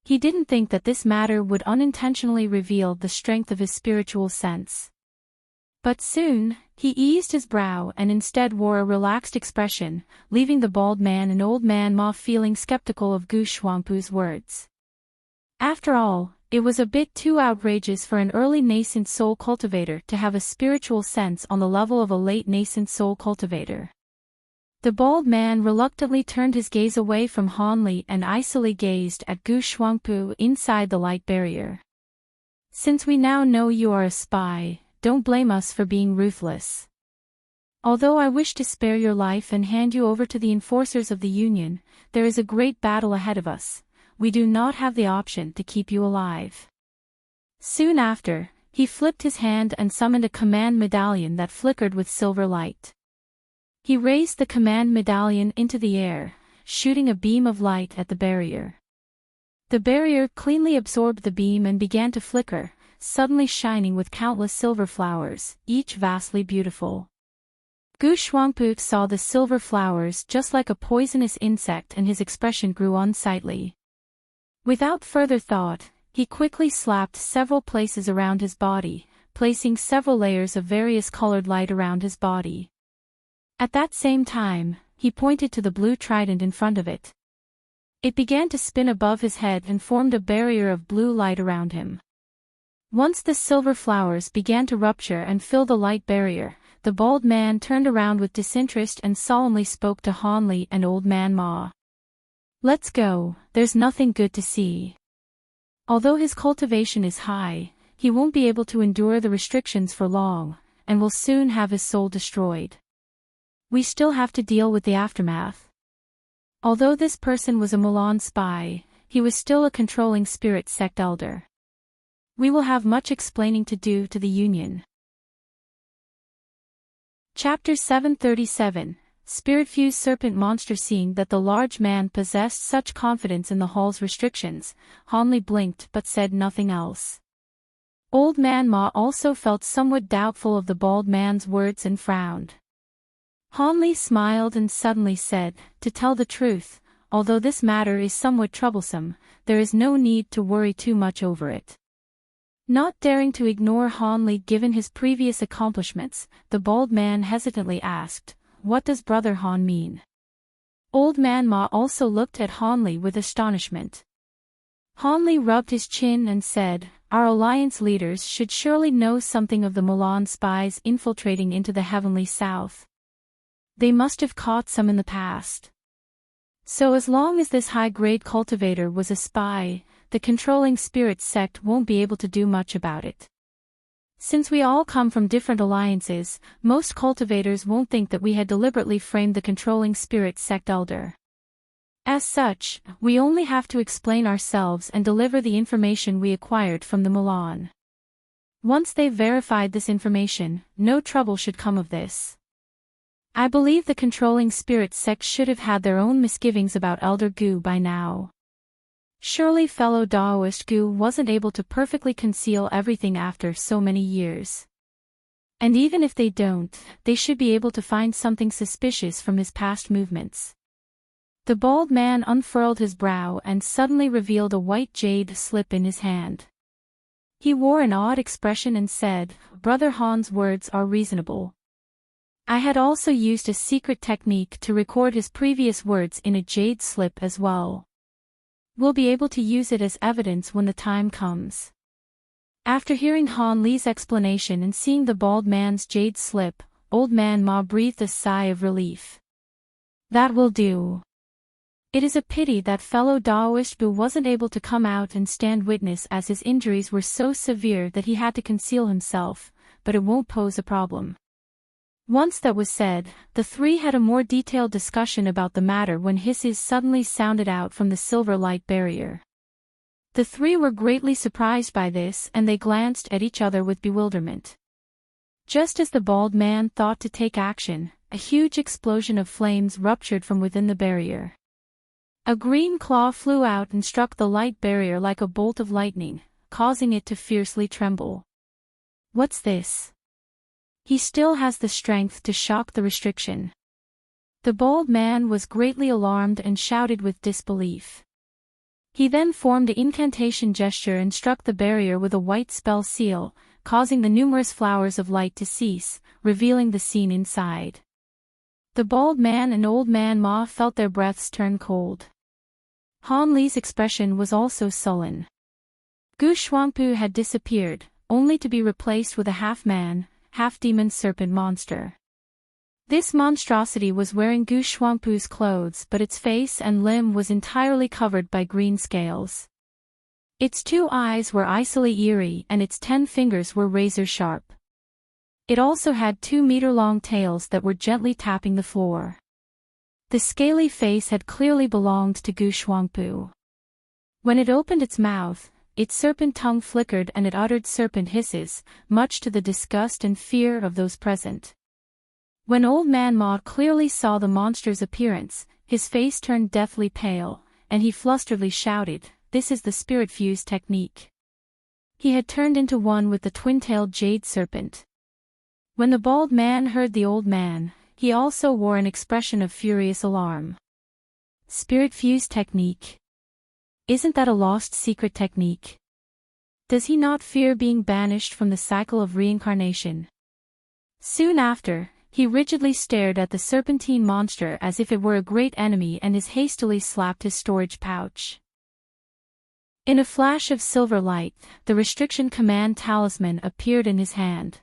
He didn't think that this matter would unintentionally reveal the strength of his spiritual sense. But soon, he eased his brow and instead wore a relaxed expression, leaving the bald man and Old Man Ma feeling skeptical of Gu Shuangpu's words. After all, it was a bit too outrageous for an early nascent soul cultivator to have a spiritual sense on the level of a late nascent soul cultivator. The bald man reluctantly turned his gaze away from Hanli and icily gazed at Gu Shuangpu inside the light barrier. Since we now know you are a spy, don't blame us for being ruthless. Although I wish to spare your life and hand you over to the enforcers of the Union, there is a great battle ahead of us. We do not have the option to keep you alive. Soon after, he flipped his hand and summoned a command medallion that flickered with silver light. He raised the command medallion into the air, shooting a beam of light at the barrier. The barrier cleanly absorbed the beam and began to flicker, suddenly shining with countless silver flowers, each vastly beautiful. Gu Shuangpu saw the silver flowers just like a poisonous insect and his expression grew unsightly. Without further thought, he quickly slapped several places around his body, placing several layers of various colored light around his body. At that same time, he pointed to the blue trident in front of it. It began to spin above his head and formed a barrier of blue light around him. Once the silver flowers began to rupture and fill the light barrier, the bald man turned around with disinterest and solemnly spoke to Hanli and Old Man Ma. Let's go, there's nothing good to see. Although his cultivation is high, he won't be able to endure the restrictions for long, and will soon have his soul destroyed. We still have to deal with the aftermath. Although this person was a Milan spy, he was still a controlling spirit sect elder. We will have much explaining to do to the Union. Chapter 737, Spirit-fused serpent monster. Seeing that the large man possessed such confidence in the hall's restrictions, Hanli blinked but said nothing else. Old Man Ma also felt somewhat doubtful of the bald man's words and frowned. Hanli smiled and suddenly said, to tell the truth, although this matter is somewhat troublesome, there is no need to worry too much over it. Not daring to ignore Hanli given his previous accomplishments, the bald man hesitantly asked, what does Brother Han mean? Old Man Ma also looked at Hanli with astonishment. Hanli rubbed his chin and said, our alliance leaders should surely know something of the Milan spies infiltrating into the heavenly south. They must have caught some in the past. So as long as this high-grade cultivator was a spy, the controlling spirit sect won't be able to do much about it. Since we all come from different alliances, most cultivators won't think that we had deliberately framed the controlling spirit sect elder. As such, we only have to explain ourselves and deliver the information we acquired from the Milan. Once they've verified this information, no trouble should come of this. I believe the controlling spirit sect should have had their own misgivings about Elder Gu by now. Surely fellow Daoist Gu wasn't able to perfectly conceal everything after so many years. And even if they don't, they should be able to find something suspicious from his past movements. The bald man unfurled his brow and suddenly revealed a white jade slip in his hand. He wore an odd expression and said, Brother Han's words are reasonable. I had also used a secret technique to record his previous words in a jade slip as well. We'll be able to use it as evidence when the time comes. After hearing Han Li's explanation and seeing the bald man's jade slip, Old Man Ma breathed a sigh of relief. That will do. It is a pity that fellow Daoist Bu wasn't able to come out and stand witness as his injuries were so severe that he had to conceal himself, but it won't pose a problem. Once that was said, the three had a more detailed discussion about the matter when hisses suddenly sounded out from the silver light barrier. The three were greatly surprised by this and they glanced at each other with bewilderment. Just as the bald man thought to take action, a huge explosion of flames ruptured from within the barrier. A green claw flew out and struck the light barrier like a bolt of lightning, causing it to fiercely tremble. What's this? He still has the strength to shock the restriction. The bald man was greatly alarmed and shouted with disbelief. He then formed an incantation gesture and struck the barrier with a white spell seal, causing the numerous flowers of light to cease, revealing the scene inside. The bald man and old man Ma felt their breaths turn cold. Han Li's expression was also sullen. Gu Shuangpu had disappeared, only to be replaced with a half-man, half-demon serpent monster. This monstrosity was wearing Gu Shuangpu's clothes but its face and limb was entirely covered by green scales. Its 2 eyes were icily eerie and its 10 fingers were razor-sharp. It also had 2-meter-long tails that were gently tapping the floor. The scaly face had clearly belonged to Gu Shuangpu. When it opened its mouth, its serpent tongue flickered and it uttered serpent hisses, much to the disgust and fear of those present. When Old Man Ma clearly saw the monster's appearance, his face turned deathly pale, and he flusteredly shouted, "This is the spirit fuse technique." He had turned into one with the twin-tailed jade serpent. When the bald man heard the old man, he also wore an expression of furious alarm. Spirit fuse technique? Isn't that a lost secret technique? Does he not fear being banished from the cycle of reincarnation? Soon after, he rigidly stared at the serpentine monster as if it were a great enemy and hastily slapped his storage pouch. In a flash of silver light, the restriction command talisman appeared in his hand.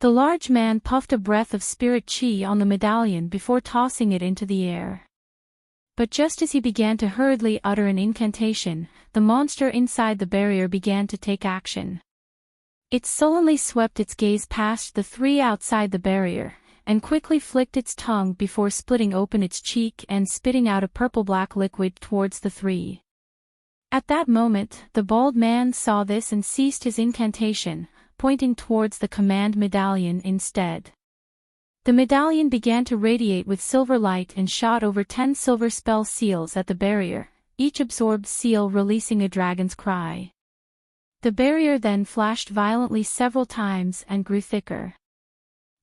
The large man puffed a breath of spirit chi on the medallion before tossing it into the air. But just as he began to hurriedly utter an incantation, the monster inside the barrier began to take action. It sullenly swept its gaze past the three outside the barrier, and quickly flicked its tongue before splitting open its cheek and spitting out a purple-black liquid towards the three. At that moment, the bald man saw this and ceased his incantation, pointing towards the command medallion instead. The medallion began to radiate with silver light and shot over 10 silver spell seals at the barrier, each absorbed seal releasing a dragon's cry. The barrier then flashed violently several times and grew thicker.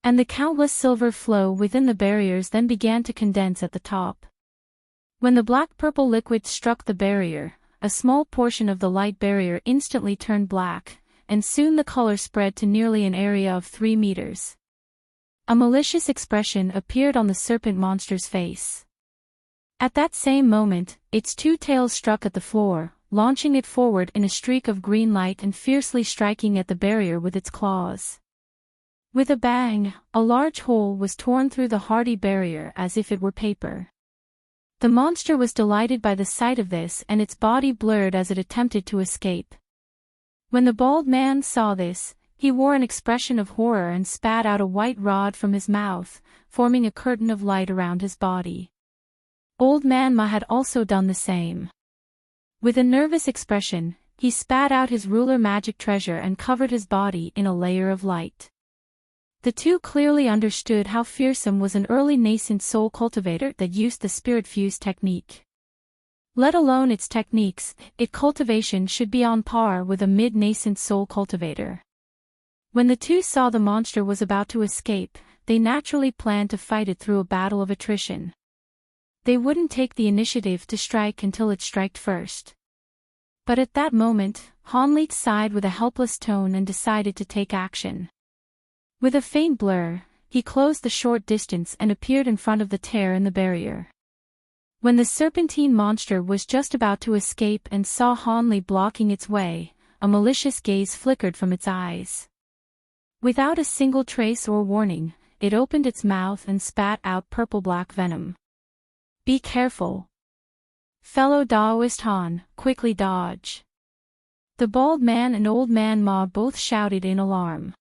And the countless silver flow within the barriers then began to condense at the top. When the black-purple liquid struck the barrier, a small portion of the light barrier instantly turned black, and soon the color spread to nearly an area of 3 meters. A malicious expression appeared on the serpent monster's face. At that same moment, its 2 tails struck at the floor, launching it forward in a streak of green light and fiercely striking at the barrier with its claws. With a bang, a large hole was torn through the hardy barrier as if it were paper. The monster was delighted by the sight of this and its body blurred as it attempted to escape. When the bald man saw this, he wore an expression of horror and spat out a white rod from his mouth, forming a curtain of light around his body. Old Man Ma had also done the same. With a nervous expression, he spat out his ruler magic treasure and covered his body in a layer of light. The two clearly understood how fearsome was an early nascent soul cultivator that used the spirit fuse technique. Let alone its techniques, its cultivation should be on par with a mid-nascent soul cultivator. When the two saw the monster was about to escape, they naturally planned to fight it through a battle of attrition. They wouldn't take the initiative to strike until it struck first. But at that moment, Han Li sighed with a helpless tone and decided to take action. With a faint blur, he closed the short distance and appeared in front of the tear in the barrier. When the serpentine monster was just about to escape and saw Han Li blocking its way, a malicious gaze flickered from its eyes. Without a single trace or warning, it opened its mouth and spat out purple-black venom. Be careful. Fellow Daoist Han, quickly dodge. The bald man and old man Ma both shouted in alarm.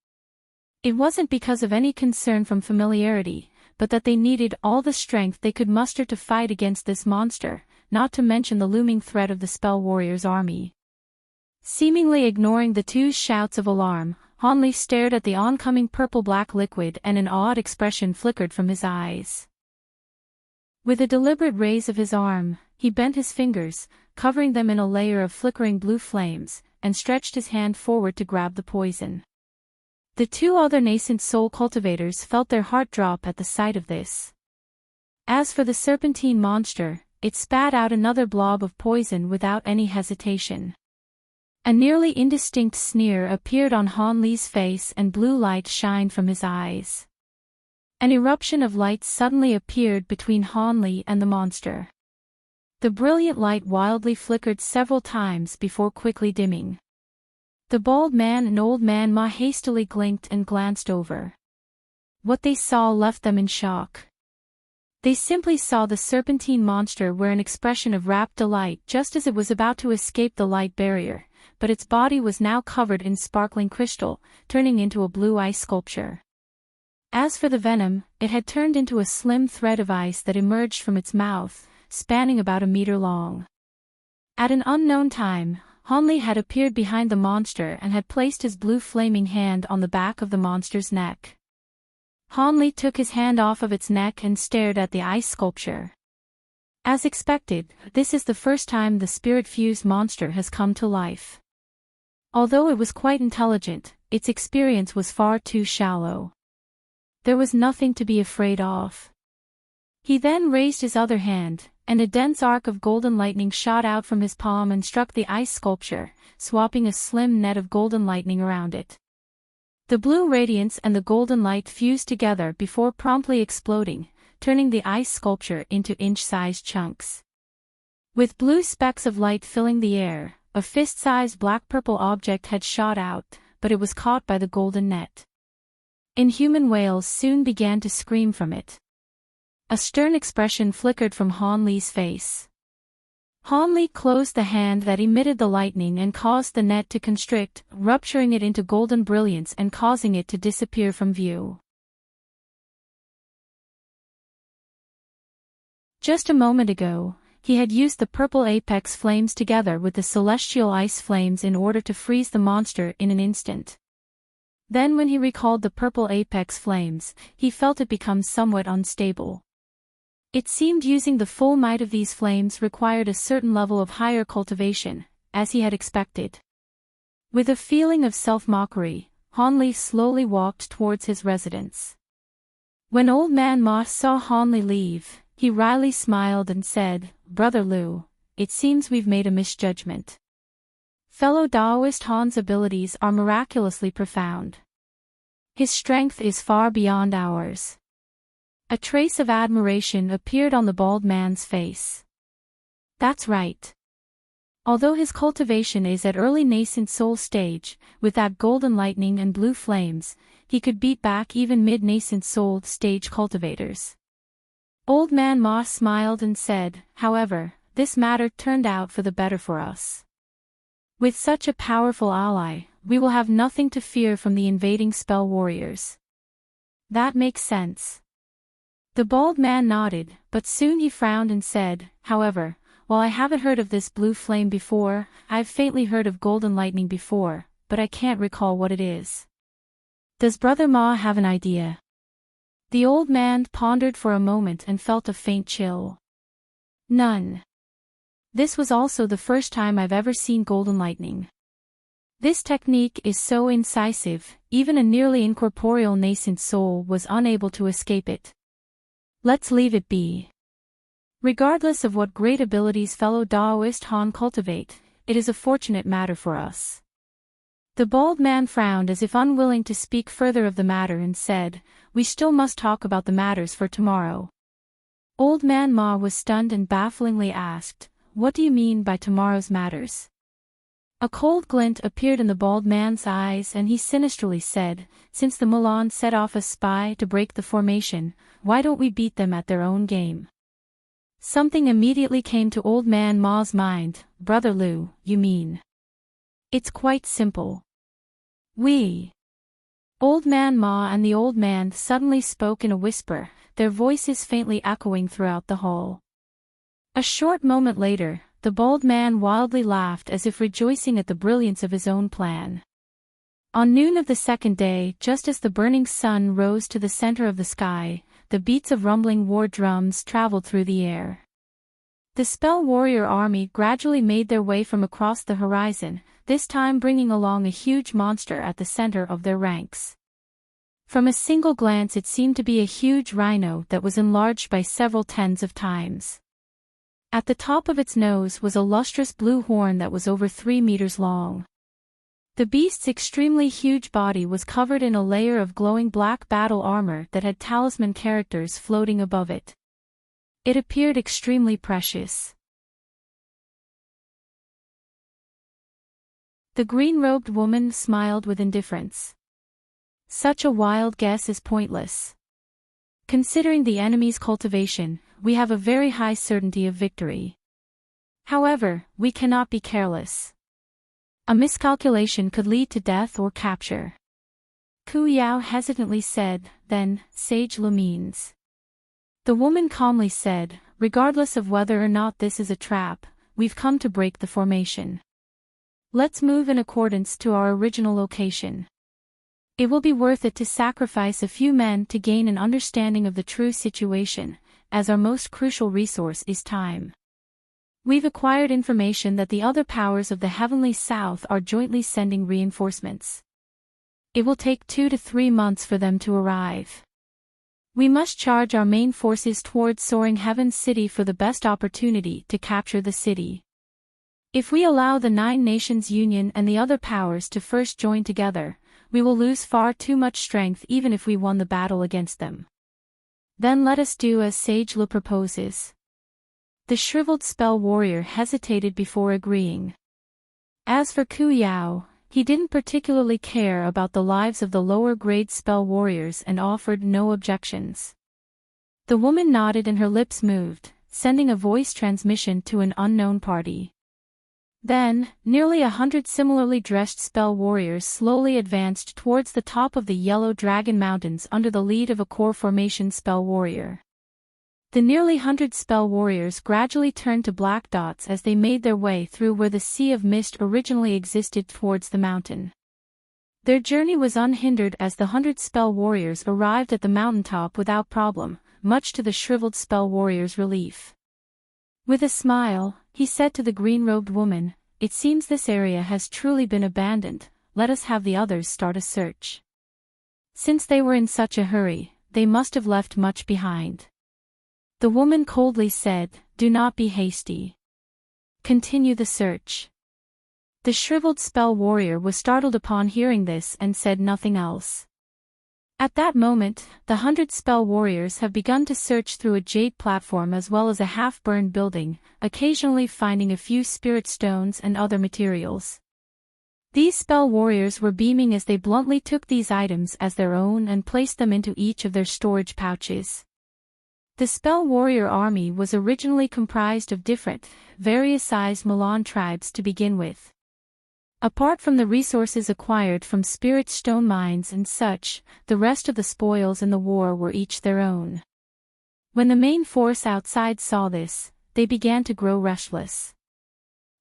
It wasn't because of any concern from familiarity, but that they needed all the strength they could muster to fight against this monster, not to mention the looming threat of the Spell Warrior's army. Seemingly ignoring the two's shouts of alarm, Hanli stared at the oncoming purple-black liquid and an odd expression flickered from his eyes. With a deliberate raise of his arm, he bent his fingers, covering them in a layer of flickering blue flames, and stretched his hand forward to grab the poison. The two other nascent soul cultivators felt their heart drop at the sight of this. As for the serpentine monster, it spat out another blob of poison without any hesitation. A nearly indistinct sneer appeared on Hanli's face and blue light shined from his eyes. An eruption of light suddenly appeared between Hanli and the monster. The brilliant light wildly flickered several times before quickly dimming. The bald man and old man Ma hastily blinked and glanced over. What they saw left them in shock. They simply saw the serpentine monster wear an expression of rapt delight just as it was about to escape the light barrier, but its body was now covered in sparkling crystal, turning into a blue ice sculpture. As for the venom, it had turned into a slim thread of ice that emerged from its mouth, spanning about a meter long. At an unknown time, Hanli had appeared behind the monster and had placed his blue flaming hand on the back of the monster's neck. Hanli took his hand off of its neck and stared at the ice sculpture. As expected, this is the first time the spirit-fused monster has come to life. Although it was quite intelligent, its experience was far too shallow. There was nothing to be afraid of. He then raised his other hand, and a dense arc of golden lightning shot out from his palm and struck the ice sculpture, swapping a slim net of golden lightning around it. The blue radiance and the golden light fused together before promptly exploding, turning the ice sculpture into inch-sized chunks. With blue specks of light filling the air, a fist-sized black-purple object had shot out, but it was caught by the golden net. Inhuman wails soon began to scream from it. A stern expression flickered from Hanli's face. Hanli closed the hand that emitted the lightning and caused the net to constrict, rupturing it into golden brilliance and causing it to disappear from view. Just a moment ago, he had used the purple apex flames together with the celestial ice flames in order to freeze the monster in an instant. Then when he recalled the purple apex flames, he felt it become somewhat unstable. It seemed using the full might of these flames required a certain level of higher cultivation, as he had expected. With a feeling of self-mockery, Hanli slowly walked towards his residence. When Old Man Ma saw Hanli leave, he wryly smiled and said, "Brother Liu, it seems we've made a misjudgment. Fellow Daoist Han's abilities are miraculously profound. His strength is far beyond ours." A trace of admiration appeared on the bald man's face. "That's right. Although his cultivation is at early nascent soul stage, with that golden lightning and blue flames, he could beat back even mid-nascent soul stage cultivators." Old Man Ma smiled and said, "However, this matter turned out for the better for us. With such a powerful ally, we will have nothing to fear from the invading spell warriors." "That makes sense." The bald man nodded, but soon he frowned and said, "However, while I haven't heard of this blue flame before, I've faintly heard of golden lightning before, but I can't recall what it is. Does Brother Ma have an idea?" The old man pondered for a moment and felt a faint chill. "None. This was also the first time I've ever seen golden lightning. This technique is so incisive, even a nearly incorporeal nascent soul was unable to escape it. Let's leave it be. Regardless of what great abilities fellow Daoist Han cultivate, it is a fortunate matter for us." The bald man frowned as if unwilling to speak further of the matter and said, "We still must talk about the matters for tomorrow." Old Man Ma was stunned and bafflingly asked, "What do you mean by tomorrow's matters?" A cold glint appeared in the bald man's eyes and he sinisterly said, "Since the Mulan set off a spy to break the formation, why don't we beat them at their own game?" Something immediately came to Old Man Ma's mind. "Brother Liu, you mean? It's quite simple. Old Man Ma and the old man suddenly spoke in a whisper, their voices faintly echoing throughout the hall. A short moment later, The bald man wildly laughed as if rejoicing at the brilliance of his own plan. On noon of the second day, just as the burning sun rose to the center of the sky, the beats of rumbling war drums traveled through the air. The spell warrior army gradually made their way from across the horizon, this time bringing along a huge monster at the center of their ranks. From a single glance it seemed to be a huge rhino that was enlarged by several tens of times. At the top of its nose was a lustrous blue horn that was over 3 meters long. The beast's extremely huge body was covered in a layer of glowing black battle armor that had talisman characters floating above it. It appeared extremely precious. The green-robed woman smiled with indifference. Such a wild guess is pointless. Considering the enemy's cultivation, we have a very high certainty of victory. However, we cannot be careless. A miscalculation could lead to death or capture. Ku Yao hesitantly said, then, Sage Lumines. The woman calmly said, regardless of whether or not this is a trap, we've come to break the formation. Let's move in accordance to our original location. It will be worth it to sacrifice a few men to gain an understanding of the true situation, as our most crucial resource is time. We've acquired information that the other powers of the Heavenly South are jointly sending reinforcements. It will take 2 to 3 months for them to arrive. We must charge our main forces towards Soaring Heaven's city for the best opportunity to capture the city. If we allow the 9 Nations Union and the other powers to first join together, we will lose far too much strength even if we won the battle against them. Then let us do as Sage Lu proposes. The shriveled spell warrior hesitated before agreeing. As for Ku Yao, he didn't particularly care about the lives of the lower-grade spell warriors and offered no objections. The woman nodded and her lips moved, sending a voice transmission to an unknown party. Then, nearly 100 similarly dressed spell warriors slowly advanced towards the top of the Yellow Dragon Mountains under the lead of a core formation spell warrior. The nearly 100 spell warriors gradually turned to black dots as they made their way through where the Sea of Mist originally existed towards the mountain. Their journey was unhindered as the 100 spell warriors arrived at the mountaintop without problem, much to the shriveled spell warrior's relief. With a smile, he said to the green-robed woman, "It seems this area has truly been abandoned, let us have the others start a search." Since they were in such a hurry, they must have left much behind. The woman coldly said, "Do not be hasty. Continue the search." The shriveled spell warrior was startled upon hearing this and said nothing else. At that moment, the 100 spell warriors have begun to search through a jade platform as well as a half-burned building, occasionally finding a few spirit stones and other materials. These spell warriors were beaming as they bluntly took these items as their own and placed them into each of their storage pouches. The spell warrior army was originally comprised of different, various-sized Milan tribes to begin with. Apart from the resources acquired from spirit stone mines and such, the rest of the spoils in the war were each their own. When the main force outside saw this, they began to grow restless.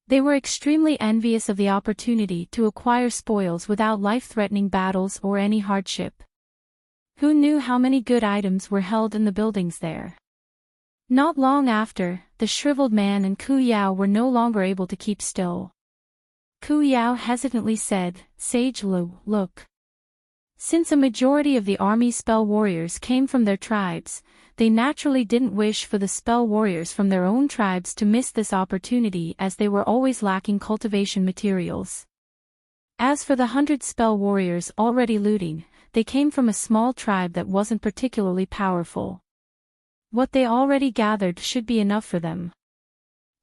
They were extremely envious of the opportunity to acquire spoils without life-threatening battles or any hardship. Who knew how many good items were held in the buildings there? Not long after, the shriveled man and Ku Yao were no longer able to keep still. Ku Yao hesitantly said, "Sage Lu, look." Since a majority of the army's spell warriors came from their tribes, they naturally didn't wish for the spell warriors from their own tribes to miss this opportunity as they were always lacking cultivation materials. As for the 100 spell warriors already looting, they came from a small tribe that wasn't particularly powerful. What they already gathered should be enough for them.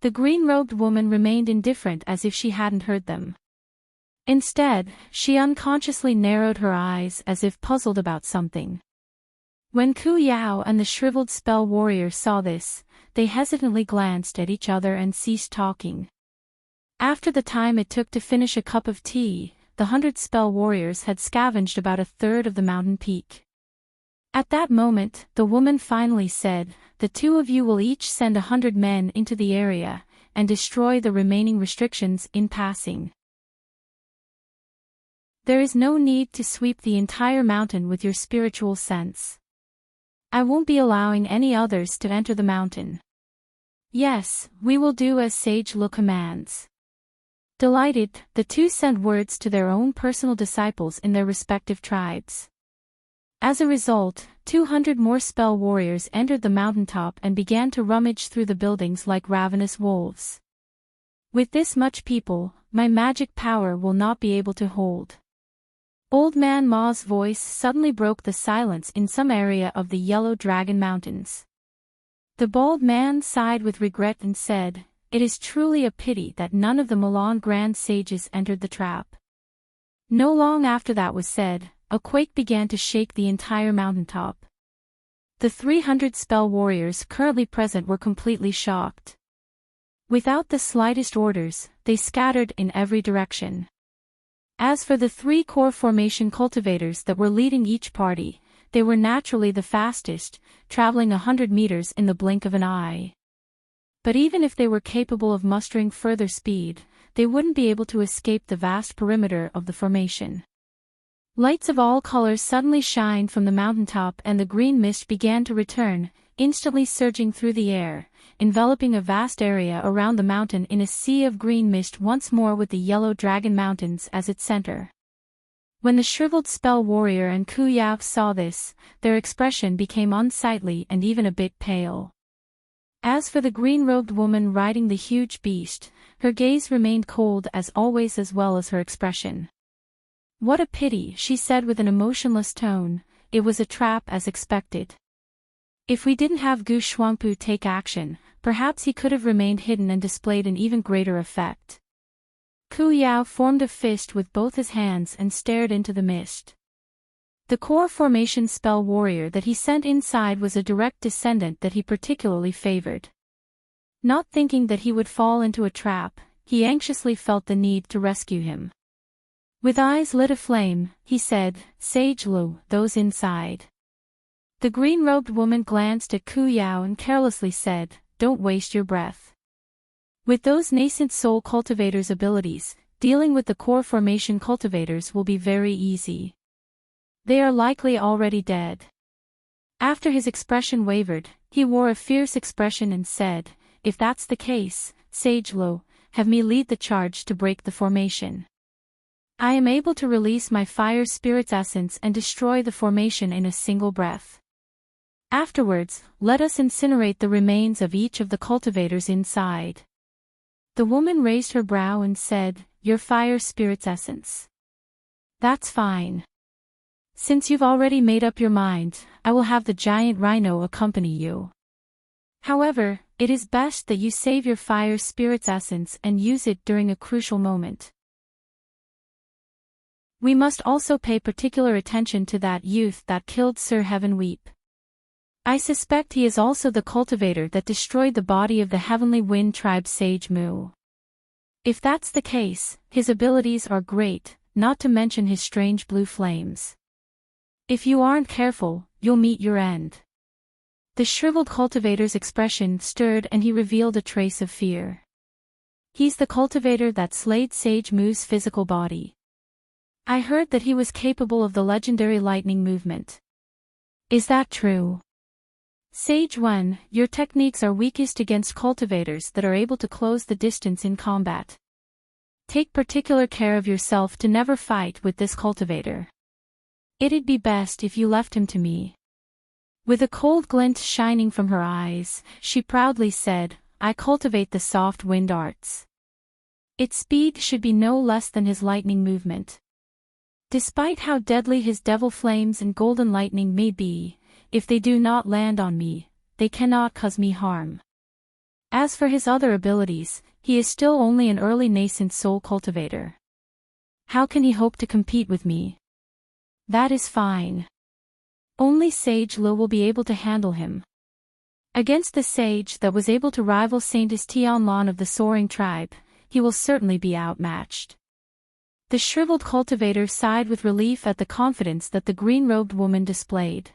The green-robed woman remained indifferent as if she hadn't heard them. Instead, she unconsciously narrowed her eyes as if puzzled about something. When Ku Yao and the shriveled spell warrior saw this, they hesitantly glanced at each other and ceased talking. After the time it took to finish a cup of tea, the 100 spell warriors had scavenged about a third of the mountain peak. At that moment, the woman finally said, "The two of you will each send 100 men into the area, and destroy the remaining restrictions in passing. There is no need to sweep the entire mountain with your spiritual sense. I won't be allowing any others to enter the mountain. Yes, we will do as Sage Lu commands. Delighted, the two sent words to their own personal disciples in their respective tribes. As a result, 200 more spell warriors entered the mountaintop and began to rummage through the buildings like ravenous wolves. With this much people, my magic power will not be able to hold. Old Man Ma's voice suddenly broke the silence in some area of the Yellow Dragon Mountains. The bald man sighed with regret and said, "It is truly a pity that none of the Milan Grand Sages entered the trap." No long after that was said, a quake began to shake the entire mountaintop. The 300 spell warriors currently present were completely shocked. Without the slightest orders, they scattered in every direction. As for the 3 core formation cultivators that were leading each party, they were naturally the fastest, traveling 100 meters in the blink of an eye. But even if they were capable of mustering further speed, they wouldn't be able to escape the vast perimeter of the formation. Lights of all colors suddenly shined from the mountaintop and the green mist began to return, instantly surging through the air, enveloping a vast area around the mountain in a sea of green mist once more with the Yellow Dragon Mountains as its center. When the shriveled spell warrior and Ku Yao saw this, their expression became unsightly and even a bit pale. As for the green-robed woman riding the huge beast, her gaze remained cold as always as well as her expression. "What a pity," she said with an emotionless tone, "it was a trap as expected. If we didn't have Gu Shuangpu take action, perhaps he could have remained hidden and displayed an even greater effect." Ku Yao formed a fist with both his hands and stared into the mist. The core formation spell warrior that he sent inside was a direct descendant that he particularly favored. Not thinking that he would fall into a trap, he anxiously felt the need to rescue him. With eyes lit aflame, he said, "Sage Lu, those inside." The green-robed woman glanced at Ku Yao and carelessly said, "Don't waste your breath. With those nascent soul cultivators' abilities, dealing with the core formation cultivators will be very easy. They are likely already dead." After his expression wavered, he wore a fierce expression and said, "If that's the case, Sage Lu, have me lead the charge to break the formation. I am able to release my fire spirit's essence and destroy the formation in a single breath. Afterwards, let us incinerate the remains of each of the cultivators inside." The woman raised her brow and said, "Your fire spirit's essence. That's fine. Since you've already made up your mind, I will have the giant rhino accompany you. However, it is best that you save your fire spirit's essence and use it during a crucial moment. We must also pay particular attention to that youth that killed Sir Heaven Weep. I suspect he is also the cultivator that destroyed the body of the Heavenly Wind tribe Sage Mu. If that's the case, his abilities are great, not to mention his strange blue flames. If you aren't careful, you'll meet your end." The shriveled cultivator's expression stirred and he revealed a trace of fear. "He's the cultivator that slayed Sage Mu's physical body. I heard that he was capable of the legendary lightning movement. Is that true? Sage 1, your techniques are weakest against cultivators that are able to close the distance in combat. Take particular care of yourself to never fight with this cultivator. It'd be best if you left him to me." With a cold glint shining from her eyes, she proudly said, "I cultivate the soft wind arts. Its speed should be no less than his lightning movement. Despite how deadly his devil flames and golden lightning may be, if they do not land on me, they cannot cause me harm. As for his other abilities, he is still only an early nascent soul cultivator. How can he hope to compete with me? That is fine. Only Sage Lu will be able to handle him. Against the sage that was able to rival Saintess Tianlan of the Soaring Tribe, he will certainly be outmatched." The shriveled cultivator sighed with relief at the confidence that the green-robed woman displayed.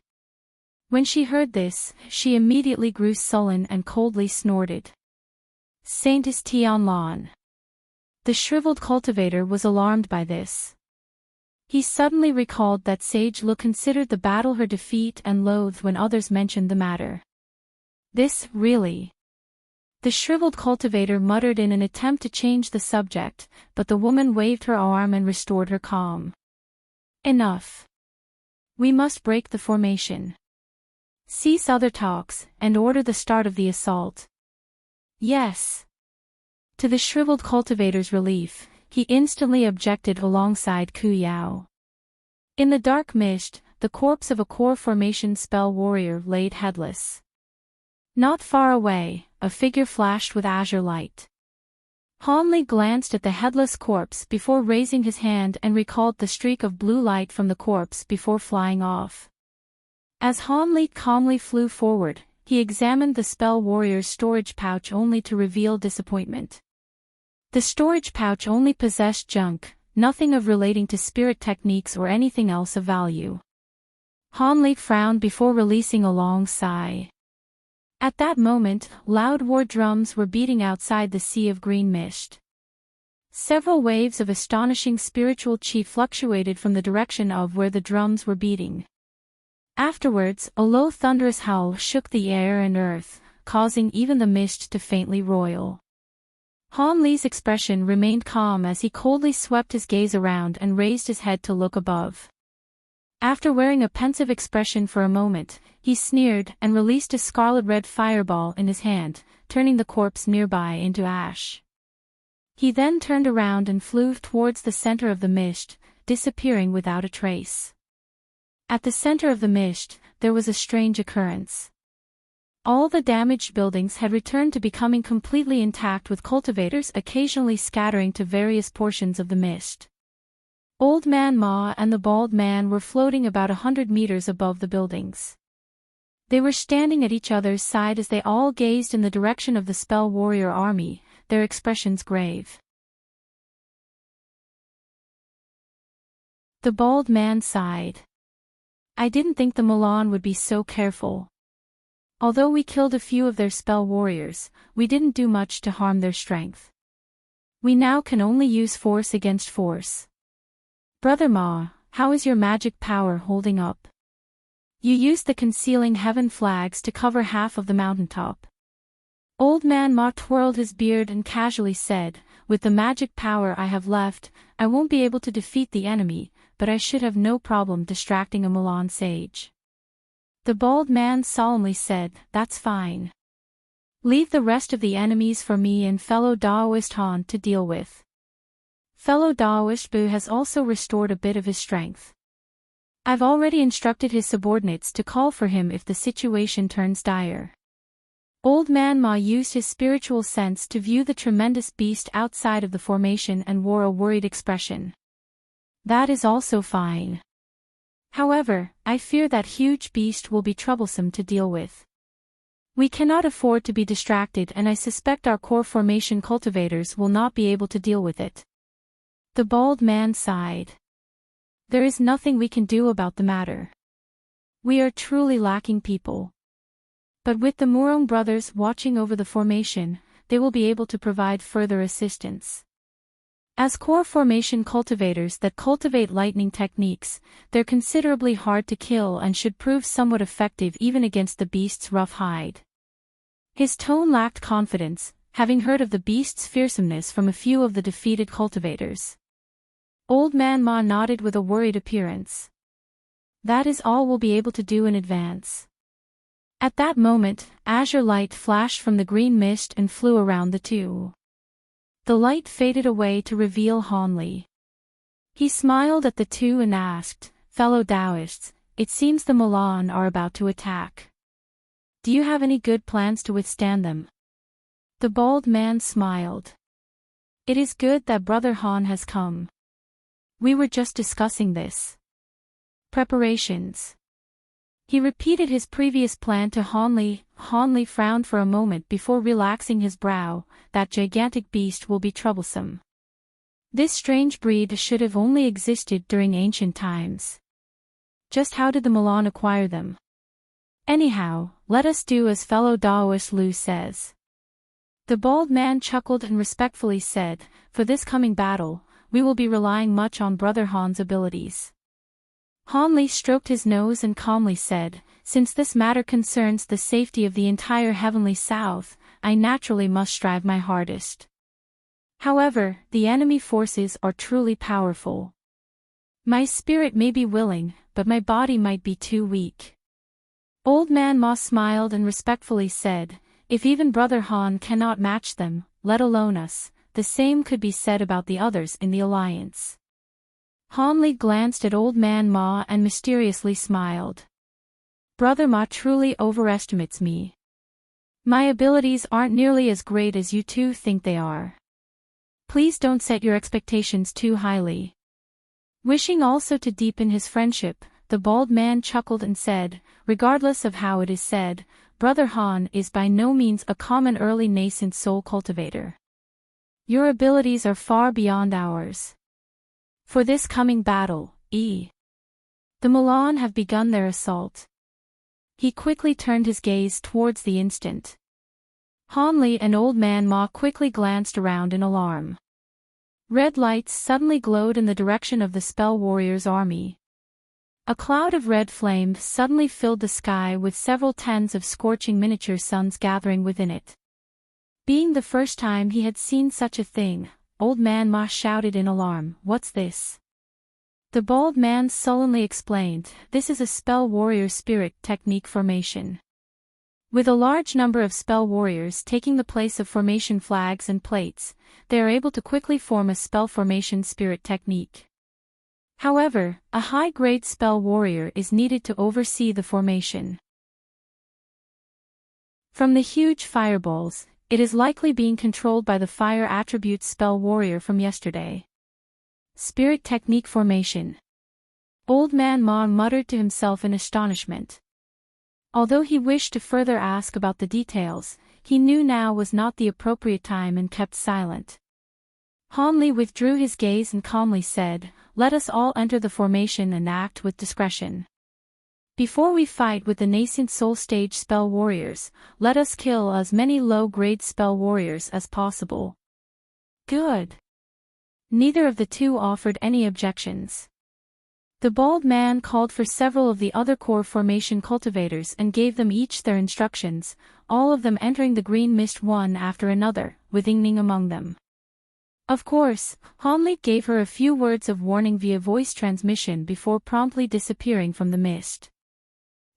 When she heard this, she immediately grew sullen and coldly snorted. Saint is Tian Lan. The shriveled cultivator was alarmed by this. He suddenly recalled that Sage Lu considered the battle her defeat and loathed when others mentioned the matter. This, really? The shriveled cultivator muttered in an attempt to change the subject, but the woman waved her arm and restored her calm. Enough. We must break the formation. Cease other talks, and order the start of the assault. Yes. To the shriveled cultivator's relief, he instantly objected alongside Ku Yao. In the dark mist, the corpse of a core formation spell warrior laid headless. Not far away, a figure flashed with azure light. Han Li glanced at the headless corpse before raising his hand and recalled the streak of blue light from the corpse before flying off. As Han Li calmly flew forward, he examined the spell warrior's storage pouch only to reveal disappointment. The storage pouch only possessed junk, nothing of relating to spirit techniques or anything else of value. Han Li frowned before releasing a long sigh. At that moment, loud war drums were beating outside the sea of green mist. Several waves of astonishing spiritual chi fluctuated from the direction of where the drums were beating. Afterwards, a low thunderous howl shook the air and earth, causing even the mist to faintly roil. Han Li's expression remained calm as he coldly swept his gaze around and raised his head to look above. After wearing a pensive expression for a moment, he sneered and released a scarlet-red fireball in his hand, turning the corpse nearby into ash. He then turned around and flew towards the center of the mist, disappearing without a trace. At the center of the mist, there was a strange occurrence. All the damaged buildings had returned to becoming completely intact, with cultivators occasionally scattering to various portions of the mist. Old Man Ma and the bald man were floating about 100 meters above the buildings. They were standing at each other's side as they all gazed in the direction of the spell warrior army, their expressions grave. The bald man sighed. I didn't think the Milan would be so careful. Although we killed a few of their spell warriors, we didn't do much to harm their strength. We now can only use force against force. Brother Ma, how is your magic power holding up? You used the concealing heaven flags to cover half of the mountaintop. Old Man Ma twirled his beard and casually said, with the magic power I have left, I won't be able to defeat the enemy, but I should have no problem distracting a Milan sage. The bald man solemnly said, that's fine. Leave the rest of the enemies for me and fellow Daoist Han to deal with. Fellow Daoist Bu has also restored a bit of his strength. I've already instructed his subordinates to call for him if the situation turns dire. Old Man Ma used his spiritual sense to view the tremendous beast outside of the formation and wore a worried expression. That is also fine. However, I fear that huge beast will be troublesome to deal with. We cannot afford to be distracted, and I suspect our core formation cultivators will not be able to deal with it. The bald man sighed. There is nothing we can do about the matter. We are truly lacking people. But with the Murong brothers watching over the formation, they will be able to provide further assistance. As core formation cultivators that cultivate lightning techniques, they're considerably hard to kill and should prove somewhat effective even against the beast's rough hide. His tone lacked confidence, having heard of the beast's fearsomeness from a few of the defeated cultivators. Old Man Ma nodded with a worried appearance. That is all we'll be able to do in advance. At that moment, azure light flashed from the green mist and flew around the two. The light faded away to reveal Han Li. He smiled at the two and asked, fellow Taoists, it seems the Milan are about to attack. Do you have any good plans to withstand them? The bald man smiled. It is good that Brother Han has come. We were just discussing this. Preparations. He repeated his previous plan to Han Li. Han Li frowned for a moment before relaxing his brow. That gigantic beast will be troublesome. This strange breed should have only existed during ancient times. Just how did the Milan acquire them? Anyhow, let us do as fellow Daoist Lu says. The bald man chuckled and respectfully said, "For this coming battle, we will be relying much on Brother Han's abilities." Hanli stroked his nose and calmly said, "Since this matter concerns the safety of the entire heavenly south, I naturally must strive my hardest. However, the enemy forces are truly powerful. My spirit may be willing, but my body might be too weak." Old Man Ma smiled and respectfully said, "If even Brother Han cannot match them, let alone us, the same could be said about the others in the alliance." Hanli glanced at Old Man Ma and mysteriously smiled. "Brother Ma truly overestimates me. My abilities aren't nearly as great as you two think they are. Please don't set your expectations too highly." Wishing also to deepen his friendship, the bald man chuckled and said, "Regardless of how it is said, Brother Han is by no means a common early nascent soul cultivator. Your abilities are far beyond ours. For this coming battle, the Milan have begun their assault." He quickly turned his gaze towards the instant. Hanli and Old Man Ma quickly glanced around in alarm. Red lights suddenly glowed in the direction of the spell warriors' army. A cloud of red flame suddenly filled the sky with several tens of scorching miniature suns gathering within it. Being the first time he had seen such a thing, Old Man Ma shouted in alarm, "What's this?" The bald man sullenly explained, "This is a spell warrior spirit technique formation. With a large number of spell warriors taking the place of formation flags and plates, they are able to quickly form a spell formation spirit technique. However, a high-grade spell warrior is needed to oversee the formation. From the huge fireballs, it is likely being controlled by the fire attribute spell warrior from yesterday. Spirit technique formation." Old Man Ma muttered to himself in astonishment. Although he wished to further ask about the details, he knew now was not the appropriate time and kept silent. Hanli withdrew his gaze and calmly said, "Let us all enter the formation and act with discretion. Before we fight with the nascent soul stage spell warriors, let us kill as many low-grade spell warriors as possible." "Good." Neither of the two offered any objections. The bald man called for several of the other core formation cultivators and gave them each their instructions, all of them entering the green mist one after another, with Yingning among them. Of course, Hanli gave her a few words of warning via voice transmission before promptly disappearing from the mist.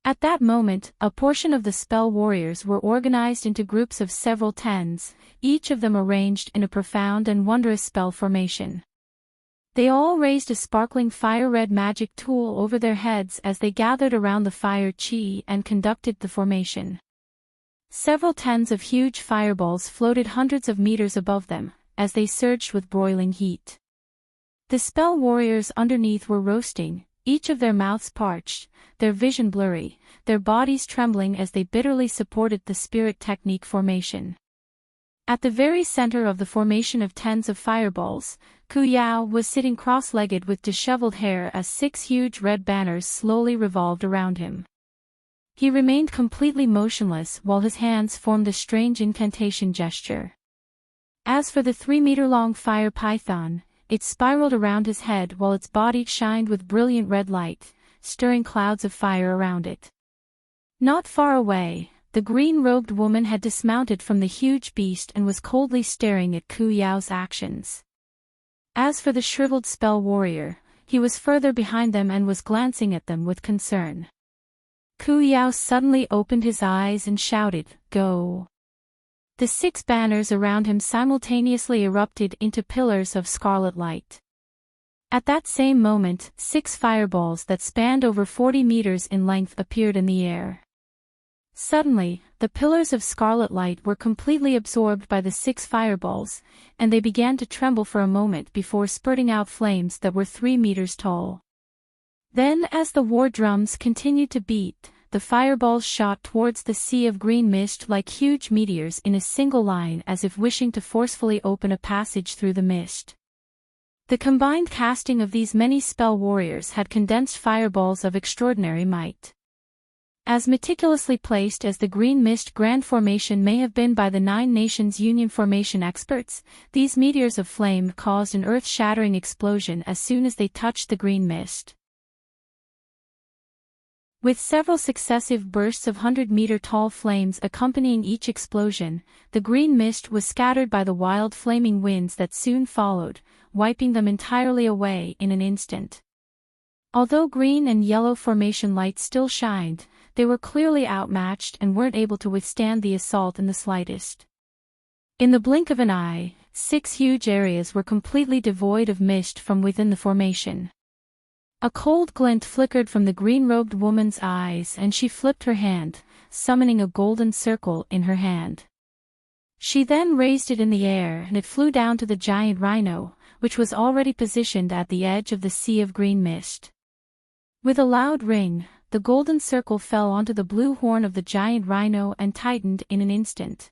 At that moment, a portion of the spell warriors were organized into groups of several tens, each of them arranged in a profound and wondrous spell formation. They all raised a sparkling fire-red magic tool over their heads as they gathered around the fire chi and conducted the formation. Several tens of huge fireballs floated hundreds of meters above them, as they surged with broiling heat. The spell warriors underneath were roasting, each of their mouths parched, their vision blurry, their bodies trembling as they bitterly supported the spirit technique formation. At the very center of the formation of tens of fireballs, Ku Yao was sitting cross-legged with disheveled hair as 6 huge red banners slowly revolved around him. He remained completely motionless while his hands formed a strange incantation gesture. As for the 3-meter-long fire python, it spiraled around his head while its body shined with brilliant red light, stirring clouds of fire around it. Not far away, the green-robed woman had dismounted from the huge beast and was coldly staring at Ku Yao's actions. As for the shriveled spell warrior, he was further behind them and was glancing at them with concern. Ku Yao suddenly opened his eyes and shouted, "Go!" The 6 banners around him simultaneously erupted into pillars of scarlet light. At that same moment, 6 fireballs that spanned over 40 meters in length appeared in the air. Suddenly, the pillars of scarlet light were completely absorbed by the 6 fireballs, and they began to tremble for a moment before spurting out flames that were 3 meters tall. Then, as the war drums continued to beat, the fireballs shot towards the sea of green mist like huge meteors in a single line, as if wishing to forcefully open a passage through the mist. The combined casting of these many spell warriors had condensed fireballs of extraordinary might. As meticulously placed as the green mist grand formation may have been by the Nine Nations Union formation experts, these meteors of flame caused an earth-shattering explosion as soon as they touched the green mist. With several successive bursts of 100-meter-tall flames accompanying each explosion, the green mist was scattered by the wild flaming winds that soon followed, wiping them entirely away in an instant. Although green and yellow formation lights still shined, they were clearly outmatched and weren't able to withstand the assault in the slightest. In the blink of an eye, 6 huge areas were completely devoid of mist from within the formation. A cold glint flickered from the green-robed woman's eyes and she flipped her hand, summoning a golden circle in her hand. She then raised it in the air and it flew down to the giant rhino, which was already positioned at the edge of the sea of green mist. With a loud ring, the golden circle fell onto the blue horn of the giant rhino and tightened in an instant.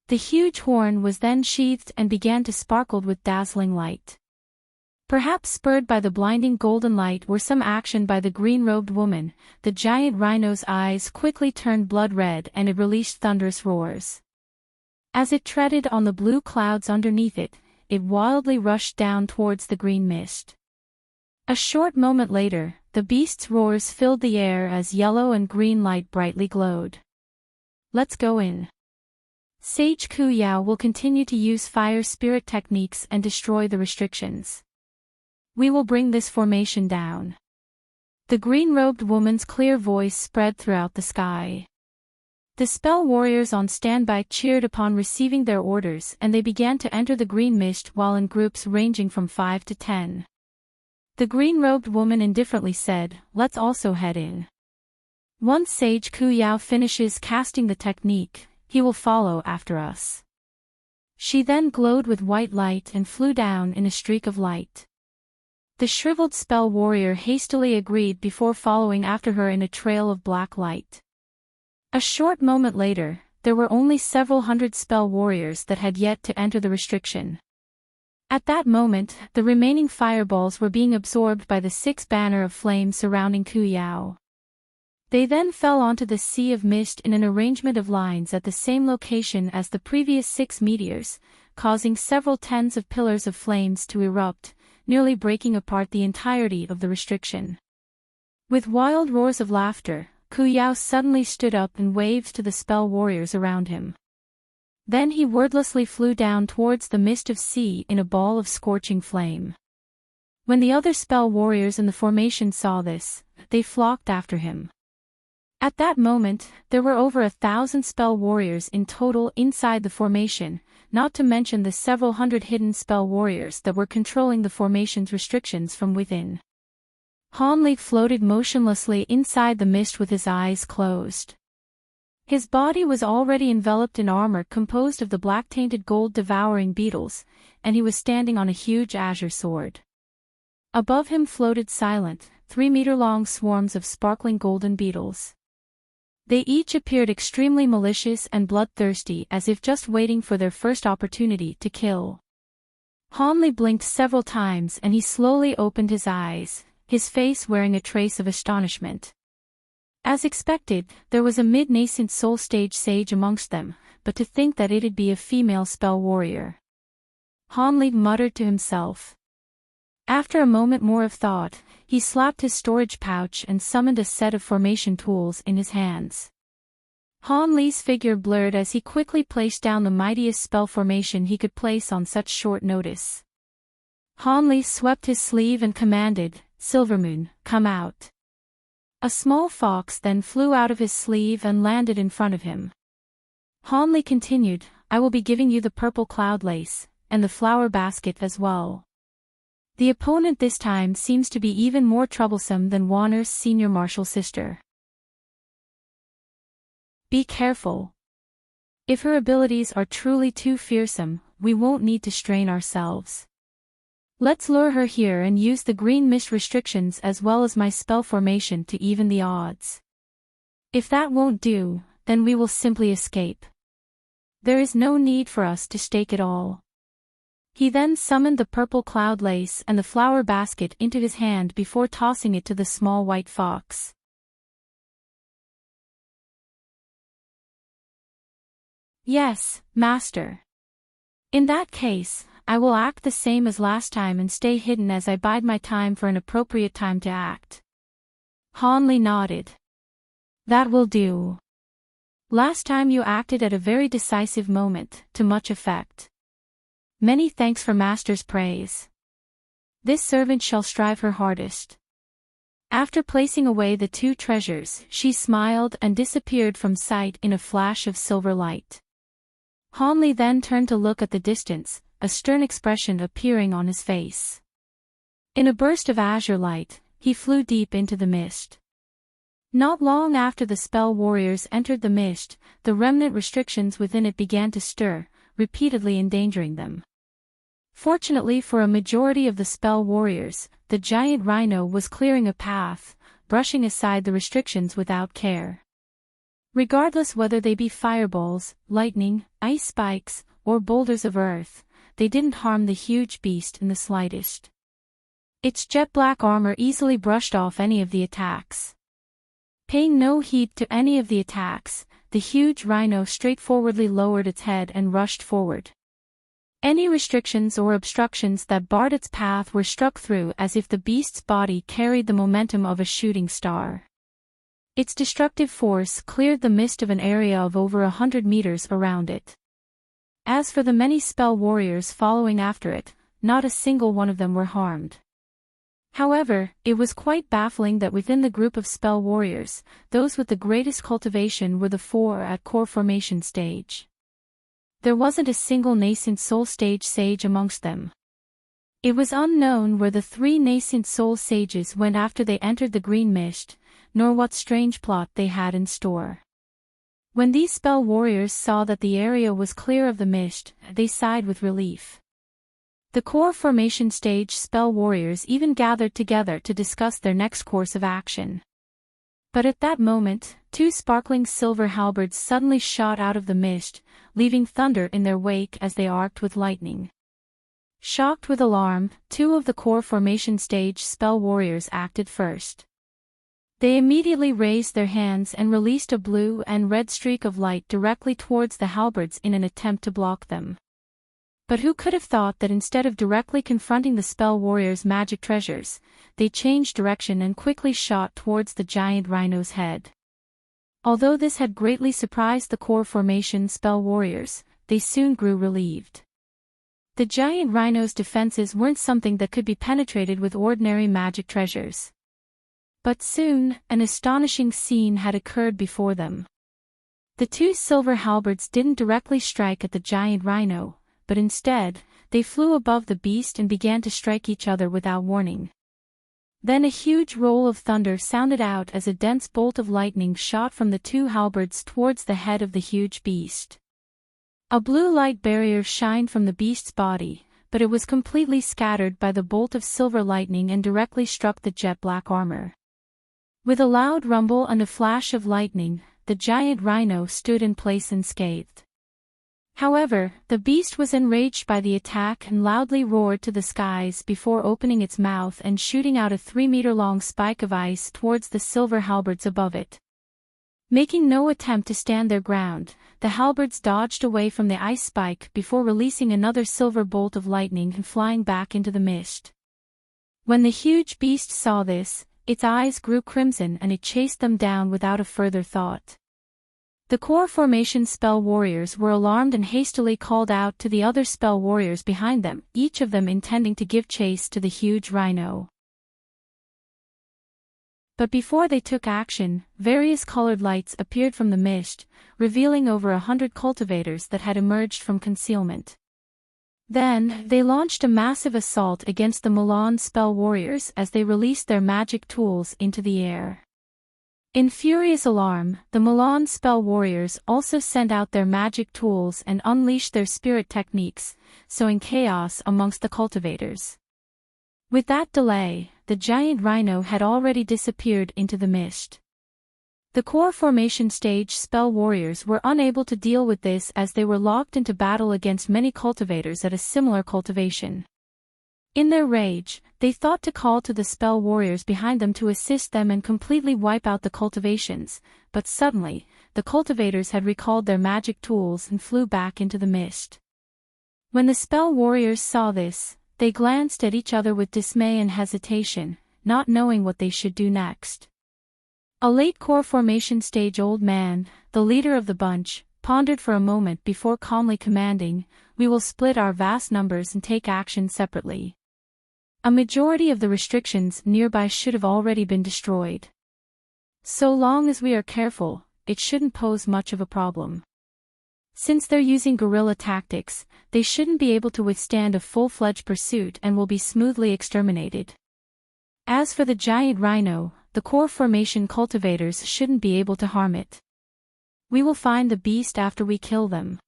The huge horn was then sheathed and began to sparkle with dazzling light. Perhaps spurred by the blinding golden light or some action by the green-robed woman, the giant rhino's eyes quickly turned blood red and it released thunderous roars. As it treaded on the blue clouds underneath it, it wildly rushed down towards the green mist. A short moment later, the beast's roars filled the air as yellow and green light brightly glowed. Let's go in. Sage Ku Yao will continue to use fire spirit techniques and destroy the restrictions. We will bring this formation down. The green-robed woman's clear voice spread throughout the sky. The spell warriors on standby cheered upon receiving their orders and they began to enter the green mist while in groups ranging from 5 to 10. The green-robed woman indifferently said, "Let's also head in. Once Sage Ku Yao finishes casting the technique, he will follow after us." She then glowed with white light and flew down in a streak of light. The shriveled spell warrior hastily agreed before following after her in a trail of black light. A short moment later, there were only several hundred spell warriors that had yet to enter the restriction. At that moment, the remaining fireballs were being absorbed by the 6 banner of flame surrounding Ku Yao. They then fell onto the sea of mist in an arrangement of lines at the same location as the previous 6 meteors, causing several tens of pillars of flames to erupt, nearly breaking apart the entirety of the restriction. With wild roars of laughter, Ku Yao suddenly stood up and waved to the spell warriors around him. Then he wordlessly flew down towards the mist of sea in a ball of scorching flame. When the other spell warriors in the formation saw this, they flocked after him. At that moment, there were over 1,000 spell warriors in total inside the formation, not to mention the several hundred hidden spell warriors that were controlling the formation's restrictions from within. Han Li floated motionlessly inside the mist with his eyes closed. His body was already enveloped in armor composed of the black-tainted gold devouring beetles, and he was standing on a huge azure sword. Above him floated silent, 3-meter-long swarms of sparkling golden beetles. They each appeared extremely malicious and bloodthirsty as if just waiting for their first opportunity to kill. Han Li blinked several times and he slowly opened his eyes, his face wearing a trace of astonishment. As expected, there was a mid-nascent soul stage sage amongst them, but to think that it'd be a female spell warrior. Han Li muttered to himself. After a moment more of thought, he slapped his storage pouch and summoned a set of formation tools in his hands. Han Li's figure blurred as he quickly placed down the mightiest spell formation he could place on such short notice. Han Li swept his sleeve and commanded, "Silvermoon, come out." A small fox then flew out of his sleeve and landed in front of him. Han Li continued, "I will be giving you the purple cloud lace, and the flower basket as well." The opponent this time seems to be even more troublesome than Warner's senior martial sister. Be careful. If her abilities are truly too fearsome, we won't need to strain ourselves. Let's lure her here and use the green mist restrictions as well as my spell formation to even the odds. If that won't do, then we will simply escape. There is no need for us to stake it all. He then summoned the purple cloud lace and the flower basket into his hand before tossing it to the small white fox. Yes, master. In that case, I will act the same as last time and stay hidden as I bide my time for an appropriate time to act. Hanli nodded. That will do. Last time you acted at a very decisive moment, to much effect. Many thanks for master's praise. This servant shall strive her hardest. After placing away the two treasures, she smiled and disappeared from sight in a flash of silver light. Hanli then turned to look at the distance, a stern expression appearing on his face. In a burst of azure light, he flew deep into the mist. Not long after the spell warriors entered the mist, the remnant restrictions within it began to stir, repeatedly endangering them. Fortunately for a majority of the spell warriors, the giant rhino was clearing a path, brushing aside the restrictions without care. Regardless whether they be fireballs, lightning, ice spikes, or boulders of earth, they didn't harm the huge beast in the slightest. Its jet-black armor easily brushed off any of the attacks. Paying no heed to any of the attacks, the huge rhino straightforwardly lowered its head and rushed forward. Any restrictions or obstructions that barred its path were struck through as if the beast's body carried the momentum of a shooting star. Its destructive force cleared the mist of an area of over 100 meters around it. As for the many spell warriors following after it, not a single one of them were harmed. However, it was quite baffling that within the group of spell warriors, those with the greatest cultivation were the four at core formation stage. There wasn't a single nascent soul stage sage amongst them. It was unknown where the three nascent soul sages went after they entered the green mist, nor what strange plot they had in store. When these spell warriors saw that the area was clear of the mist, they sighed with relief. The core formation stage spell warriors even gathered together to discuss their next course of action. But at that moment, two sparkling silver halberds suddenly shot out of the mist, leaving thunder in their wake as they arced with lightning. Shocked with alarm, two of the core formation stage spell warriors acted first. They immediately raised their hands and released a blue and red streak of light directly towards the halberds in an attempt to block them. But who could have thought that instead of directly confronting the spell warriors' magic treasures, they changed direction and quickly shot towards the giant rhino's head. Although this had greatly surprised the core formation spell warriors, they soon grew relieved. The giant rhino's defenses weren't something that could be penetrated with ordinary magic treasures. But soon, an astonishing scene had occurred before them. The two silver halberds didn't directly strike at the giant rhino, but instead, they flew above the beast and began to strike each other without warning. Then a huge roll of thunder sounded out as a dense bolt of lightning shot from the two halberds towards the head of the huge beast. A blue light barrier shined from the beast's body, but it was completely scattered by the bolt of silver lightning and directly struck the jet-black armor. With a loud rumble and a flash of lightning, the giant rhino stood in place unscathed. However, the beast was enraged by the attack and loudly roared to the skies before opening its mouth and shooting out a 3-meter-long spike of ice towards the silver halberds above it. Making no attempt to stand their ground, the halberds dodged away from the ice spike before releasing another silver bolt of lightning and flying back into the mist. When the huge beast saw this, its eyes grew crimson and it chased them down without a further thought. The core formation spell warriors were alarmed and hastily called out to the other spell warriors behind them, each of them intending to give chase to the huge rhino. But before they took action, various colored lights appeared from the mist, revealing over 100 cultivators that had emerged from concealment. Then, they launched a massive assault against the Milan spell warriors as they released their magic tools into the air. In furious alarm, the Milan spell warriors also sent out their magic tools and unleashed their spirit techniques, sowing chaos amongst the cultivators. With that delay, the giant rhino had already disappeared into the mist. The core formation stage spell warriors were unable to deal with this as they were locked into battle against many cultivators at a similar cultivation. In their rage, they thought to call to the spell warriors behind them to assist them and completely wipe out the cultivations, but suddenly, the cultivators had recalled their magic tools and flew back into the mist. When the spell warriors saw this, they glanced at each other with dismay and hesitation, not knowing what they should do next. A late core formation stage old man, the leader of the bunch, pondered for a moment before calmly commanding, "We will split our vast numbers and take action separately." A majority of the restrictions nearby should have already been destroyed. So long as we are careful, it shouldn't pose much of a problem. Since they're using guerrilla tactics, they shouldn't be able to withstand a full-fledged pursuit and will be smoothly exterminated. As for the giant rhino, the core formation cultivators shouldn't be able to harm it. We will find the beast after we kill them.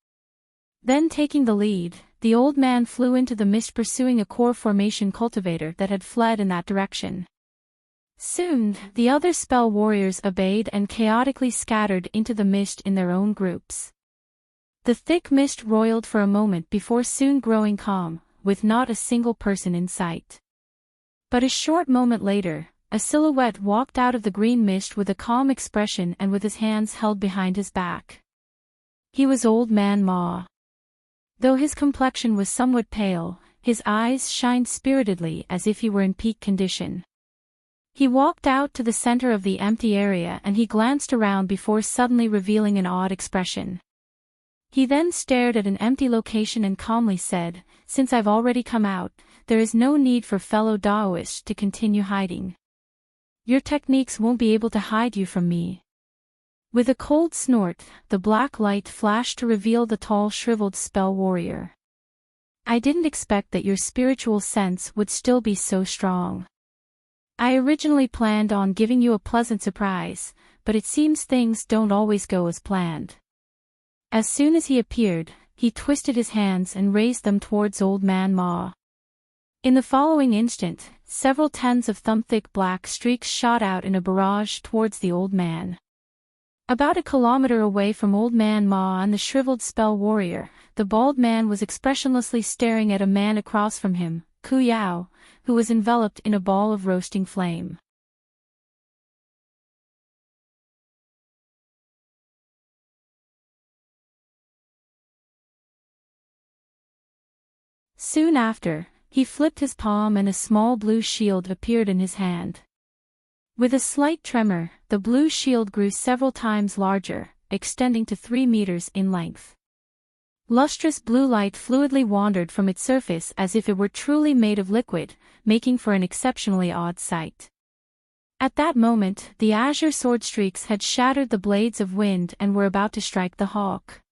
Then taking the lead, the old man flew into the mist pursuing a core formation cultivator that had fled in that direction. Soon, the other spell warriors obeyed and chaotically scattered into the mist in their own groups. The thick mist roiled for a moment before soon growing calm, with not a single person in sight. But a short moment later, a silhouette walked out of the green mist with a calm expression and with his hands held behind his back. He was Old Man Ma. Though his complexion was somewhat pale, his eyes shined spiritedly as if he were in peak condition. He walked out to the center of the empty area and he glanced around before suddenly revealing an odd expression. He then stared at an empty location and calmly said, "Since I've already come out, there is no need for fellow Daoists to continue hiding. Your techniques won't be able to hide you from me." With a cold snort, the black light flashed to reveal the tall shriveled spell warrior. "I didn't expect that your spiritual sense would still be so strong. I originally planned on giving you a pleasant surprise, but it seems things don't always go as planned." As soon as he appeared, he twisted his hands and raised them towards Old Man Ma. In the following instant, several tens of thumb-thick black streaks shot out in a barrage towards the old man. About a kilometer away from Old Man Ma and the shriveled spell warrior, the bald man was expressionlessly staring at a man across from him, Ku Yao, who was enveloped in a ball of roasting flame. Soon after, he flipped his palm and a small blue shield appeared in his hand. With a slight tremor, the blue shield grew several times larger, extending to 3 meters in length. Lustrous blue light fluidly wandered from its surface as if it were truly made of liquid, making for an exceptionally odd sight. At that moment, the azure sword streaks had shattered the blades of wind and were about to strike the hawk.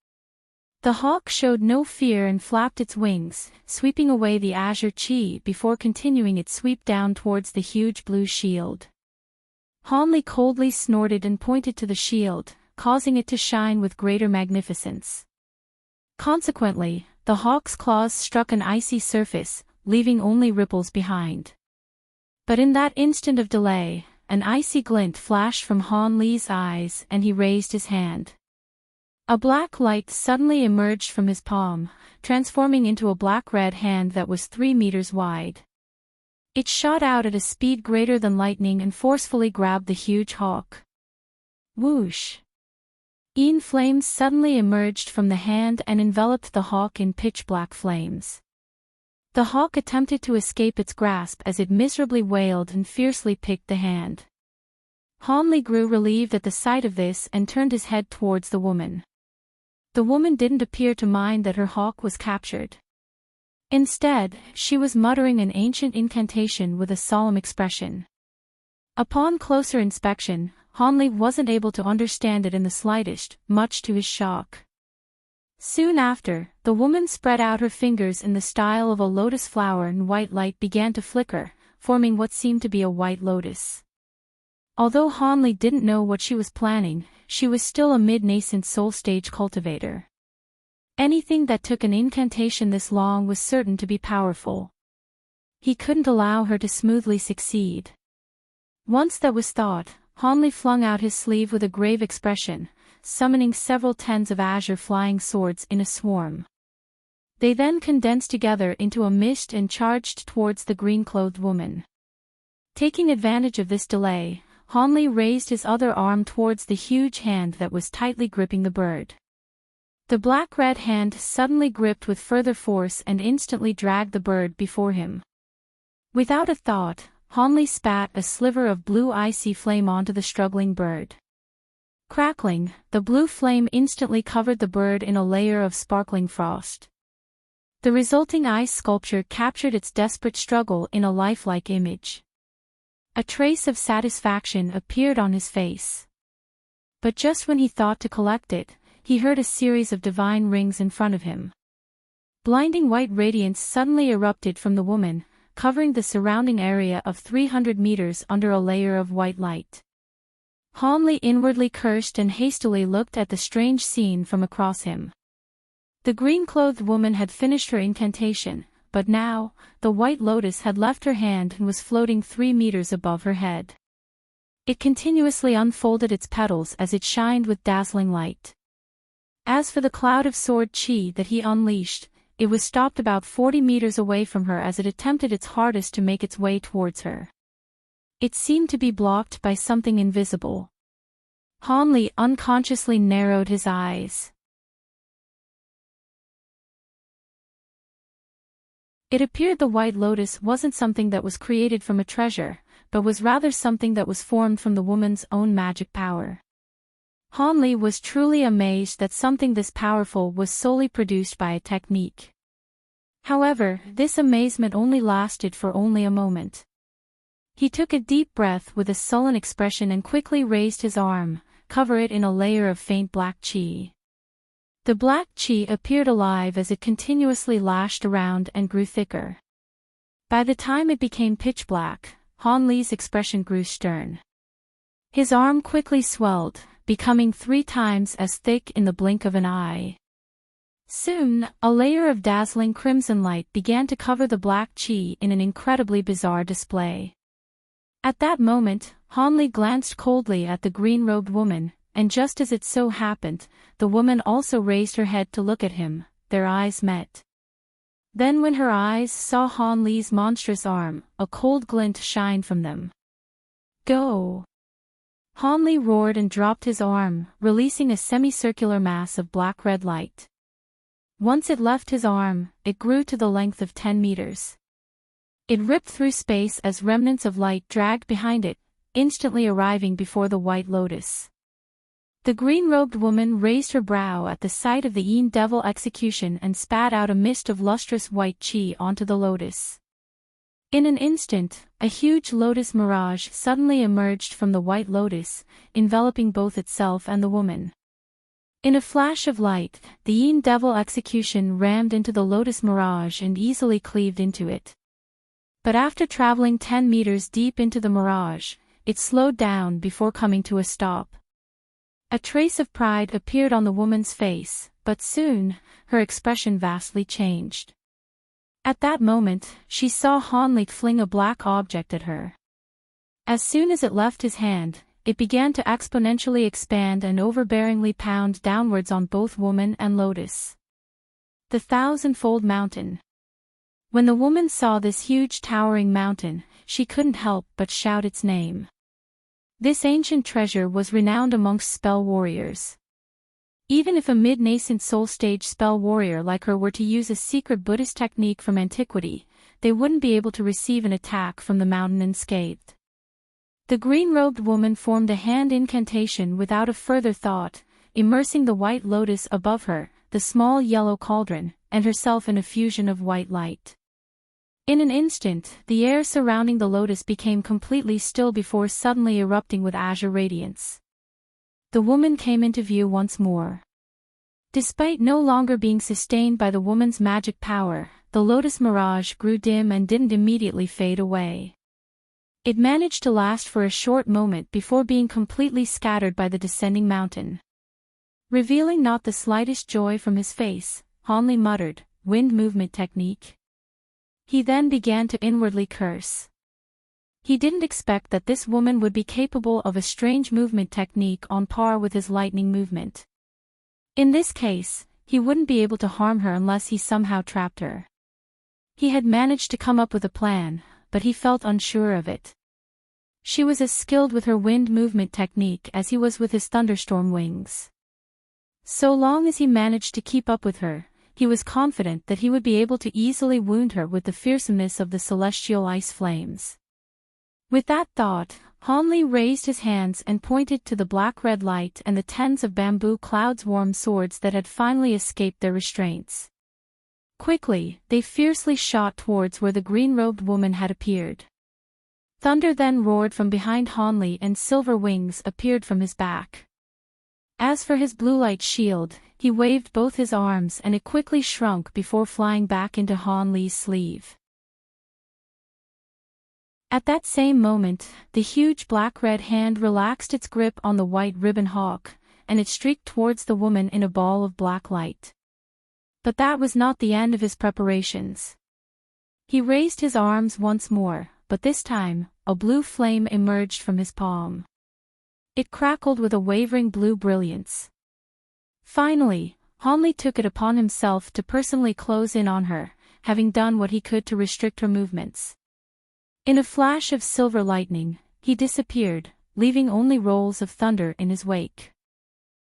The hawk showed no fear and flapped its wings, sweeping away the azure chi before continuing its sweep down towards the huge blue shield. Hanli coldly snorted and pointed to the shield, causing it to shine with greater magnificence. Consequently, the hawk's claws struck an icy surface, leaving only ripples behind. But in that instant of delay, an icy glint flashed from Han Li's eyes and he raised his hand. A black light suddenly emerged from his palm, transforming into a black-red hand that was 3 meters wide. It shot out at a speed greater than lightning and forcefully grabbed the huge hawk. Whoosh! Flames suddenly emerged from the hand and enveloped the hawk in pitch-black flames. The hawk attempted to escape its grasp as it miserably wailed and fiercely picked the hand. Hanli grew relieved at the sight of this and turned his head towards the woman. The woman didn't appear to mind that her hawk was captured. Instead, she was muttering an ancient incantation with a solemn expression. Upon closer inspection, Hanli wasn't able to understand it in the slightest, much to his shock. Soon after, the woman spread out her fingers in the style of a lotus flower and white light began to flicker, forming what seemed to be a white lotus. Although Hanli didn't know what she was planning, she was still a mid-nascent soul-stage cultivator. Anything that took an incantation this long was certain to be powerful. He couldn't allow her to smoothly succeed. Once that was thought, Hanli flung out his sleeve with a grave expression, summoning several tens of azure flying swords in a swarm. They then condensed together into a mist and charged towards the green-clothed woman. Taking advantage of this delay, Hanli raised his other arm towards the huge hand that was tightly gripping the bird. The black-red hand suddenly gripped with further force and instantly dragged the bird before him. Without a thought, Hanli spat a sliver of blue icy flame onto the struggling bird. Crackling, the blue flame instantly covered the bird in a layer of sparkling frost. The resulting ice sculpture captured its desperate struggle in a lifelike image. A trace of satisfaction appeared on his face. But just when he thought to collect it, he heard a series of divine rings in front of him. Blinding white radiance suddenly erupted from the woman, covering the surrounding area of 300 meters under a layer of white light. Hanli inwardly cursed and hastily looked at the strange scene from across him. The green-clothed woman had finished her incantation, but now, the white lotus had left her hand and was floating 3 meters above her head. It continuously unfolded its petals as it shined with dazzling light. As for the cloud of sword chi that he unleashed, it was stopped about 40 meters away from her as it attempted its hardest to make its way towards her. It seemed to be blocked by something invisible. Hanli unconsciously narrowed his eyes. It appeared the white lotus wasn't something that was created from a treasure, but was rather something that was formed from the woman's own magic power. Hanli was truly amazed that something this powerful was solely produced by a technique. However, this amazement only lasted for only a moment. He took a deep breath with a sullen expression and quickly raised his arm, cover it in a layer of faint black chi. The black chi appeared alive as it continuously lashed around and grew thicker. By the time it became pitch black, Hanli's expression grew stern. His arm quickly swelled, becoming 3 times as thick in the blink of an eye. Soon, a layer of dazzling crimson light began to cover the black chi in an incredibly bizarre display. At that moment, Hanli glanced coldly at the green-robed woman, and just as it so happened, the woman also raised her head to look at him. Their eyes met. Then when her eyes saw Hanli's monstrous arm, a cold glint shined from them. "Go!" Hanli roared and dropped his arm, releasing a semicircular mass of black-red light. Once it left his arm, it grew to the length of 10 meters. It ripped through space as remnants of light dragged behind it, instantly arriving before the white lotus. The green-robed woman raised her brow at the sight of the Yin devil execution and spat out a mist of lustrous white chi onto the lotus. In an instant, a huge lotus mirage suddenly emerged from the white lotus, enveloping both itself and the woman. In a flash of light, the Yin devil execution rammed into the lotus mirage and easily cleaved into it. But after traveling 10 meters deep into the mirage, it slowed down before coming to a stop. A trace of pride appeared on the woman's face, but soon, her expression vastly changed. At that moment, she saw Hanli fling a black object at her. As soon as it left his hand, it began to exponentially expand and overbearingly pound downwards on both woman and lotus. The thousand-fold mountain. When the woman saw this huge towering mountain, she couldn't help but shout its name. This ancient treasure was renowned amongst spell warriors. Even if a mid-nascent soul-stage spell warrior like her were to use a secret Buddhist technique from antiquity, they wouldn't be able to receive an attack from the mountain unscathed. The green-robed woman formed a hand incantation without a further thought, immersing the white lotus above her, the small yellow cauldron, and herself in a fusion of white light. In an instant, the air surrounding the lotus became completely still before suddenly erupting with azure radiance. The woman came into view once more. Despite no longer being sustained by the woman's magic power, the lotus mirage grew dim and didn't immediately fade away. It managed to last for a short moment before being completely scattered by the descending mountain. Revealing not the slightest joy from his face, Hanli muttered, "Wind movement technique." He then began to inwardly curse. He didn't expect that this woman would be capable of a strange movement technique on par with his lightning movement. In this case, he wouldn't be able to harm her unless he somehow trapped her. He had managed to come up with a plan, but he felt unsure of it. She was as skilled with her wind movement technique as he was with his thunderstorm wings. So long as he managed to keep up with her, he was confident that he would be able to easily wound her with the fearsomeness of the celestial ice flames. With that thought, Hanli raised his hands and pointed to the black-red light and the tens of bamboo clouds' warm swords that had finally escaped their restraints. Quickly, they fiercely shot towards where the green-robed woman had appeared. Thunder then roared from behind Hanli and silver wings appeared from his back. As for his blue light shield, he waved both his arms and it quickly shrunk before flying back into Hanli's sleeve. At that same moment, the huge black-red hand relaxed its grip on the white ribbon hawk, and it streaked towards the woman in a ball of black light. But that was not the end of his preparations. He raised his arms once more, but this time, a blue flame emerged from his palm. It crackled with a wavering blue brilliance. Finally, Hanli took it upon himself to personally close in on her, having done what he could to restrict her movements. In a flash of silver lightning, he disappeared, leaving only rolls of thunder in his wake.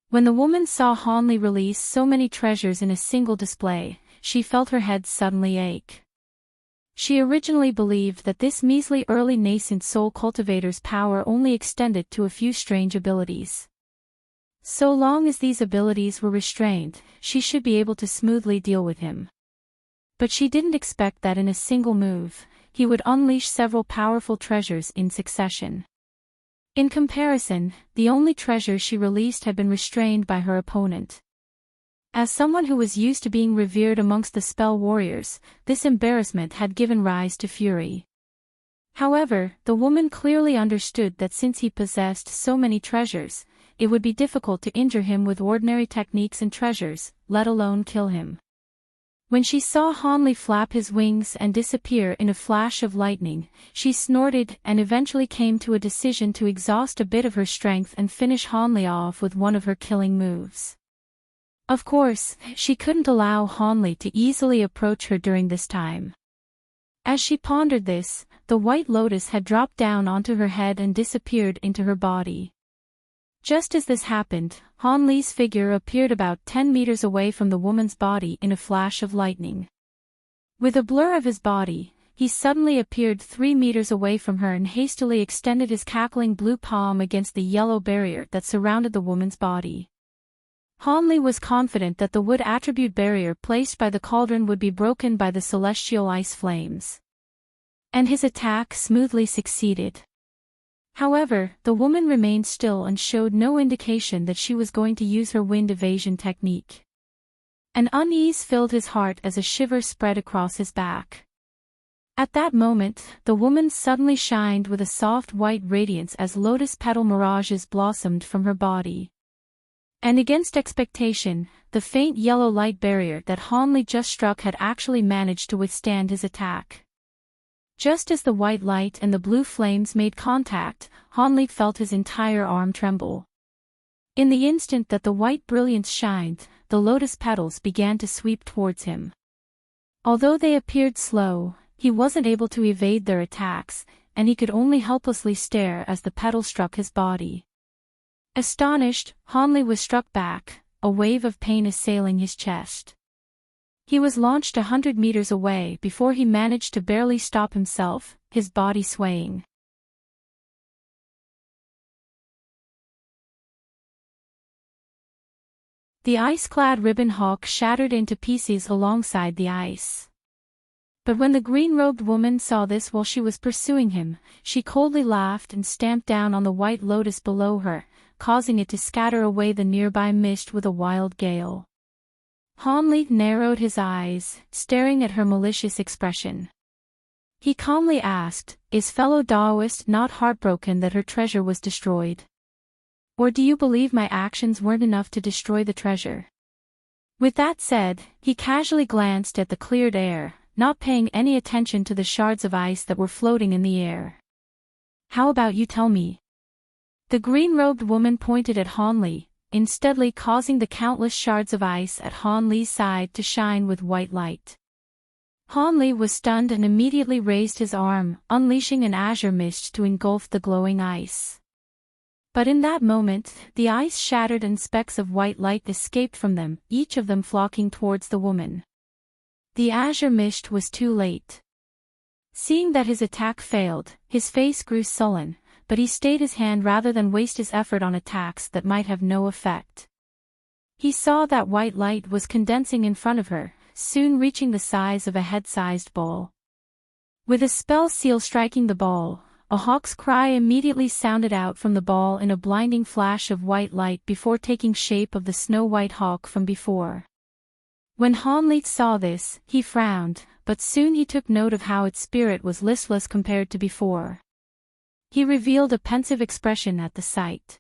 When the woman saw Hanli release so many treasures in a single display, she felt her head suddenly ache. She originally believed that this measly early nascent soul cultivator's power only extended to a few strange abilities. So long as these abilities were restrained, she should be able to smoothly deal with him. But she didn't expect that in a single move, he would unleash several powerful treasures in succession. In comparison, the only treasure she released had been restrained by her opponent. As someone who was used to being revered amongst the spell warriors, this embarrassment had given rise to fury. However, the woman clearly understood that since he possessed so many treasures, it would be difficult to injure him with ordinary techniques and treasures, let alone kill him. When she saw Hanli flap his wings and disappear in a flash of lightning, she snorted and eventually came to a decision to exhaust a bit of her strength and finish Hanli off with one of her killing moves. Of course, she couldn't allow Hanli to easily approach her during this time. As she pondered this, the white lotus had dropped down onto her head and disappeared into her body. Just as this happened, Hanli's figure appeared about 10 meters away from the woman's body in a flash of lightning. With a blur of his body, he suddenly appeared 3 meters away from her and hastily extended his cackling blue palm against the yellow barrier that surrounded the woman's body. Hanli was confident that the wood attribute barrier placed by the cauldron would be broken by the celestial ice flames. And his attack smoothly succeeded. However, the woman remained still and showed no indication that she was going to use her wind evasion technique. An unease filled his heart as a shiver spread across his back. At that moment, the woman suddenly shined with a soft white radiance as lotus petal mirages blossomed from her body. And against expectation, the faint yellow light barrier that Hanli just struck had actually managed to withstand his attack. Just as the white light and the blue flames made contact, Hanli felt his entire arm tremble. In the instant that the white brilliance shined, the lotus petals began to sweep towards him. Although they appeared slow, he wasn't able to evade their attacks, and he could only helplessly stare as the petal struck his body. Astonished, Hanli was struck back, a wave of pain assailing his chest. He was launched 100 meters away before he managed to barely stop himself, his body swaying. The ice-clad ribbon hawk shattered into pieces alongside the ice. But when the green-robed woman saw this while she was pursuing him, she coldly laughed and stamped down on the white lotus below her, causing it to scatter away the nearby mist with a wild gale. Hanli narrowed his eyes, staring at her malicious expression. He calmly asked, "Is fellow Taoist not heartbroken that her treasure was destroyed? Or do you believe my actions weren't enough to destroy the treasure?" With that said, he casually glanced at the cleared air, not paying any attention to the shards of ice that were floating in the air. "How about you tell me?" The green-robed woman pointed at Hanli, instantly causing the countless shards of ice at Han Li's side to shine with white light. Han Li was stunned and immediately raised his arm, unleashing an azure mist to engulf the glowing ice. But in that moment, the ice shattered and specks of white light escaped from them, each of them flocking towards the woman. The azure mist was too late. Seeing that his attack failed, his face grew sullen, but he stayed his hand rather than waste his effort on attacks that might have no effect. He saw that white light was condensing in front of her, soon reaching the size of a head-sized ball. With a spell seal striking the ball, a hawk's cry immediately sounded out from the ball in a blinding flash of white light before taking shape of the snow-white hawk from before. When Han Li saw this, he frowned, but soon he took note of how its spirit was listless compared to before. He revealed a pensive expression at the sight.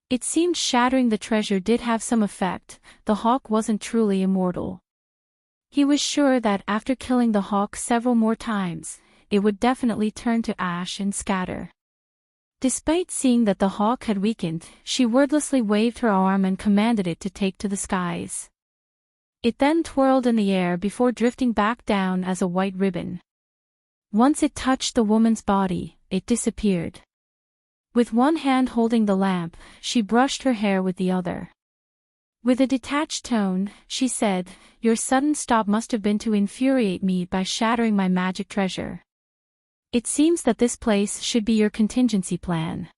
It seemed shattering the treasure did have some effect, the hawk wasn't truly immortal. He was sure that after killing the hawk several more times, it would definitely turn to ash and scatter. Despite seeing that the hawk had weakened, she wordlessly waved her arm and commanded it to take to the skies. It then twirled in the air before drifting back down as a white ribbon. Once it touched the woman's body, it disappeared. With one hand holding the lamp, she brushed her hair with the other. With a detached tone, she said, "Your sudden stop must have been to infuriate me by shattering my magic treasure. It seems that this place should be your contingency plan."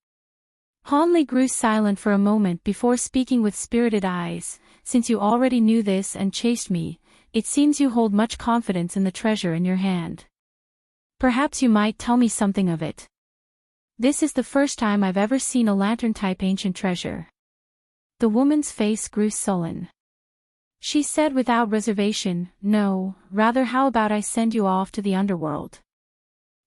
Han Li grew silent for a moment before speaking with spirited eyes. "Since you already knew this and chased me, it seems you hold much confidence in the treasure in your hand. Perhaps you might tell me something of it. This is the first time I've ever seen a lantern-type ancient treasure." The woman's face grew sullen. She said without reservation, "No, rather how about I send you off to the underworld?"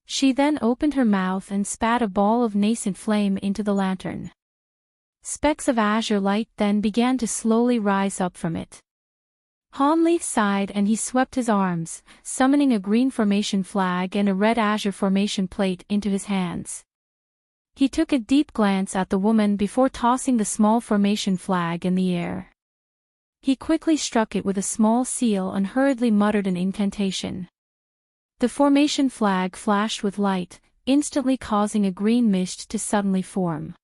She then opened her mouth and spat a ball of nascent flame into the lantern. Specks of azure light then began to slowly rise up from it. Han Li sighed and he swept his arms, summoning a green formation flag and a red azure formation plate into his hands. He took a deep glance at the woman before tossing the small formation flag in the air. He quickly struck it with a small seal and hurriedly muttered an incantation. The formation flag flashed with light, instantly causing a green mist to suddenly form.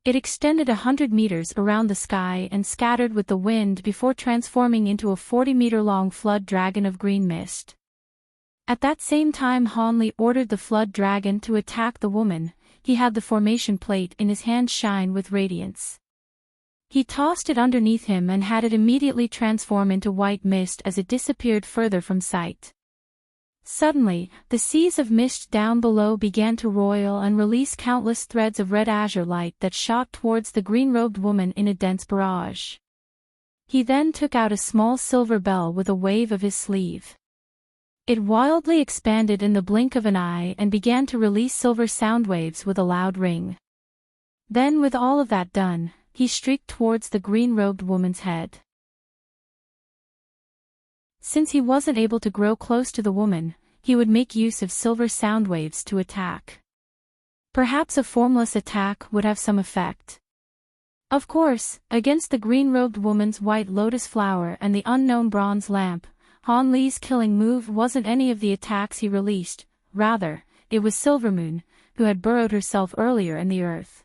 It extended 100 meters around the sky and scattered with the wind before transforming into a 40-meter-long flood dragon of green mist. At that same time Han Li ordered the flood dragon to attack the woman. He had the formation plate in his hand shine with radiance. He tossed it underneath him and had it immediately transform into white mist as it disappeared further from sight. Suddenly, the seas of mist down below began to roil and release countless threads of red azure light that shot towards the green-robed woman in a dense barrage. He then took out a small silver bell with a wave of his sleeve. It wildly expanded in the blink of an eye and began to release silver sound waves with a loud ring. Then with all of that done, he streaked towards the green-robed woman's head. Since he wasn't able to grow close to the woman, he would make use of silver sound waves to attack. Perhaps a formless attack would have some effect. Of course, against the green-robed woman's white lotus flower and the unknown bronze lamp, Han Li's killing move wasn't any of the attacks he released, rather, it was Silvermoon, who had burrowed herself earlier in the earth.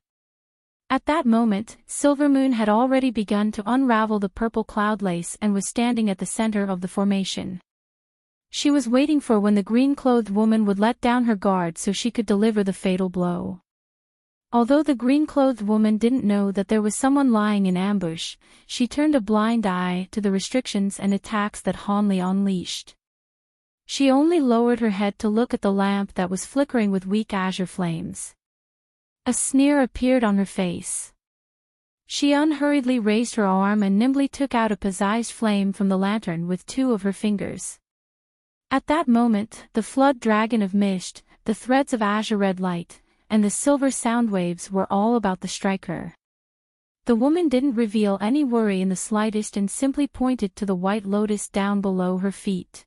At that moment, Silvermoon had already begun to unravel the purple cloud lace and was standing at the center of the formation. She was waiting for when the green-clothed woman would let down her guard so she could deliver the fatal blow. Although the green-clothed woman didn't know that there was someone lying in ambush, she turned a blind eye to the restrictions and attacks that Han Li unleashed. She only lowered her head to look at the lamp that was flickering with weak azure flames. A sneer appeared on her face. She unhurriedly raised her arm and nimbly took out a possessed flame from the lantern with two of her fingers. At that moment, the flood dragon of mist, the threads of azure red light, and the silver sound waves were all about the striker. The woman didn't reveal any worry in the slightest and simply pointed to the white lotus down below her feet.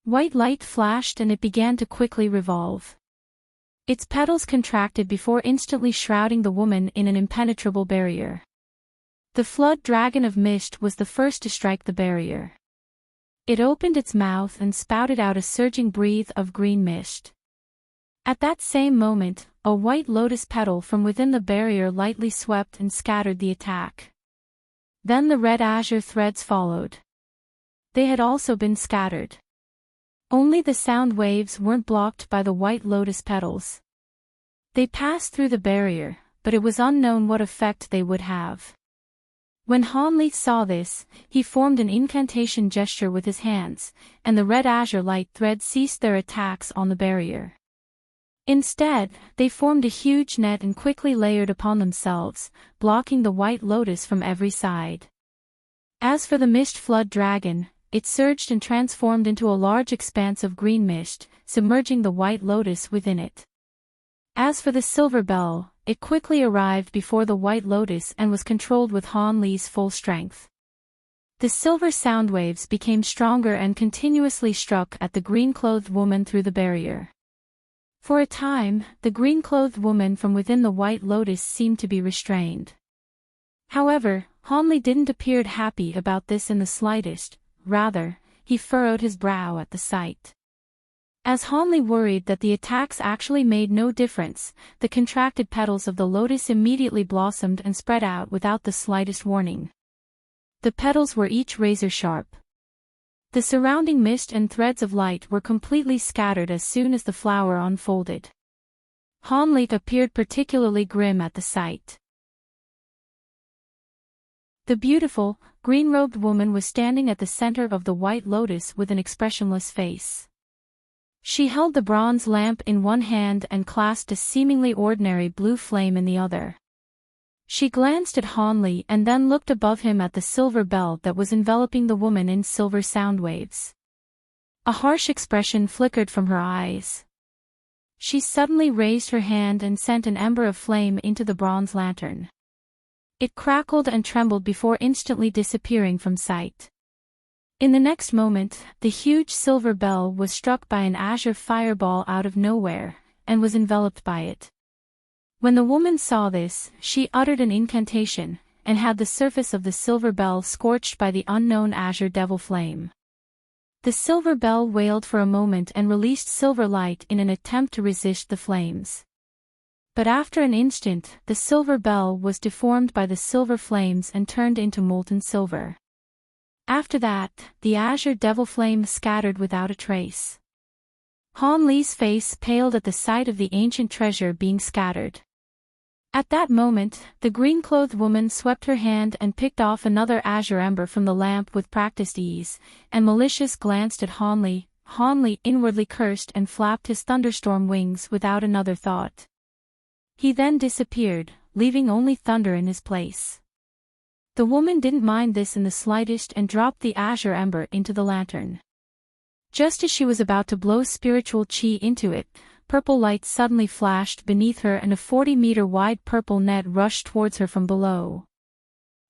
White light flashed and it began to quickly revolve. Its petals contracted before instantly shrouding the woman in an impenetrable barrier. The flood dragon of mist was the first to strike the barrier. It opened its mouth and spouted out a surging breath of green mist. At that same moment, a white lotus petal from within the barrier lightly swept and scattered the attack. Then the red azure threads followed. They had also been scattered. Only the sound waves weren't blocked by the white lotus petals. They passed through the barrier, but it was unknown what effect they would have. When Hanli saw this, he formed an incantation gesture with his hands, and the red azure light threads ceased their attacks on the barrier. Instead, they formed a huge net and quickly layered upon themselves, blocking the white lotus from every side. As for the mist flood dragon, it surged and transformed into a large expanse of green mist, submerging the white lotus within it. As for the silver bell, it quickly arrived before the white lotus and was controlled with Han Li's full strength. The silver sound waves became stronger and continuously struck at the green-clothed woman through the barrier. For a time, the green-clothed woman from within the white lotus seemed to be restrained. However, Han Li didn't appear happy about this in the slightest, rather, he furrowed his brow at the sight. As Han Li worried that the attacks actually made no difference, the contracted petals of the lotus immediately blossomed and spread out without the slightest warning. The petals were each razor-sharp. The surrounding mist and threads of light were completely scattered as soon as the flower unfolded. Han Li appeared particularly grim at the sight. The beautiful, green-robed woman was standing at the center of the white lotus with an expressionless face. She held the bronze lamp in one hand and clasped a seemingly ordinary blue flame in the other. She glanced at Han Li and then looked above him at the silver bell that was enveloping the woman in silver sound waves. A harsh expression flickered from her eyes. She suddenly raised her hand and sent an ember of flame into the bronze lantern. It crackled and trembled before instantly disappearing from sight. In the next moment, the huge silver bell was struck by an azure fireball out of nowhere, and was enveloped by it. When the woman saw this, she uttered an incantation, and had the surface of the silver bell scorched by the unknown azure devil flame. The silver bell wailed for a moment and released silver light in an attempt to resist the flames. But after an instant, the silver bell was deformed by the silver flames and turned into molten silver. After that, the azure devil flame scattered without a trace. Han Li's face paled at the sight of the ancient treasure being scattered. At that moment, the green-clothed woman swept her hand and picked off another azure ember from the lamp with practiced ease, and malicious glanced at Han Li. Han Li inwardly cursed and flapped his thunderstorm wings without another thought. He then disappeared, leaving only thunder in his place. The woman didn't mind this in the slightest and dropped the azure ember into the lantern. Just as she was about to blow spiritual chi into it, purple light suddenly flashed beneath her and a 40-meter-wide purple net rushed towards her from below.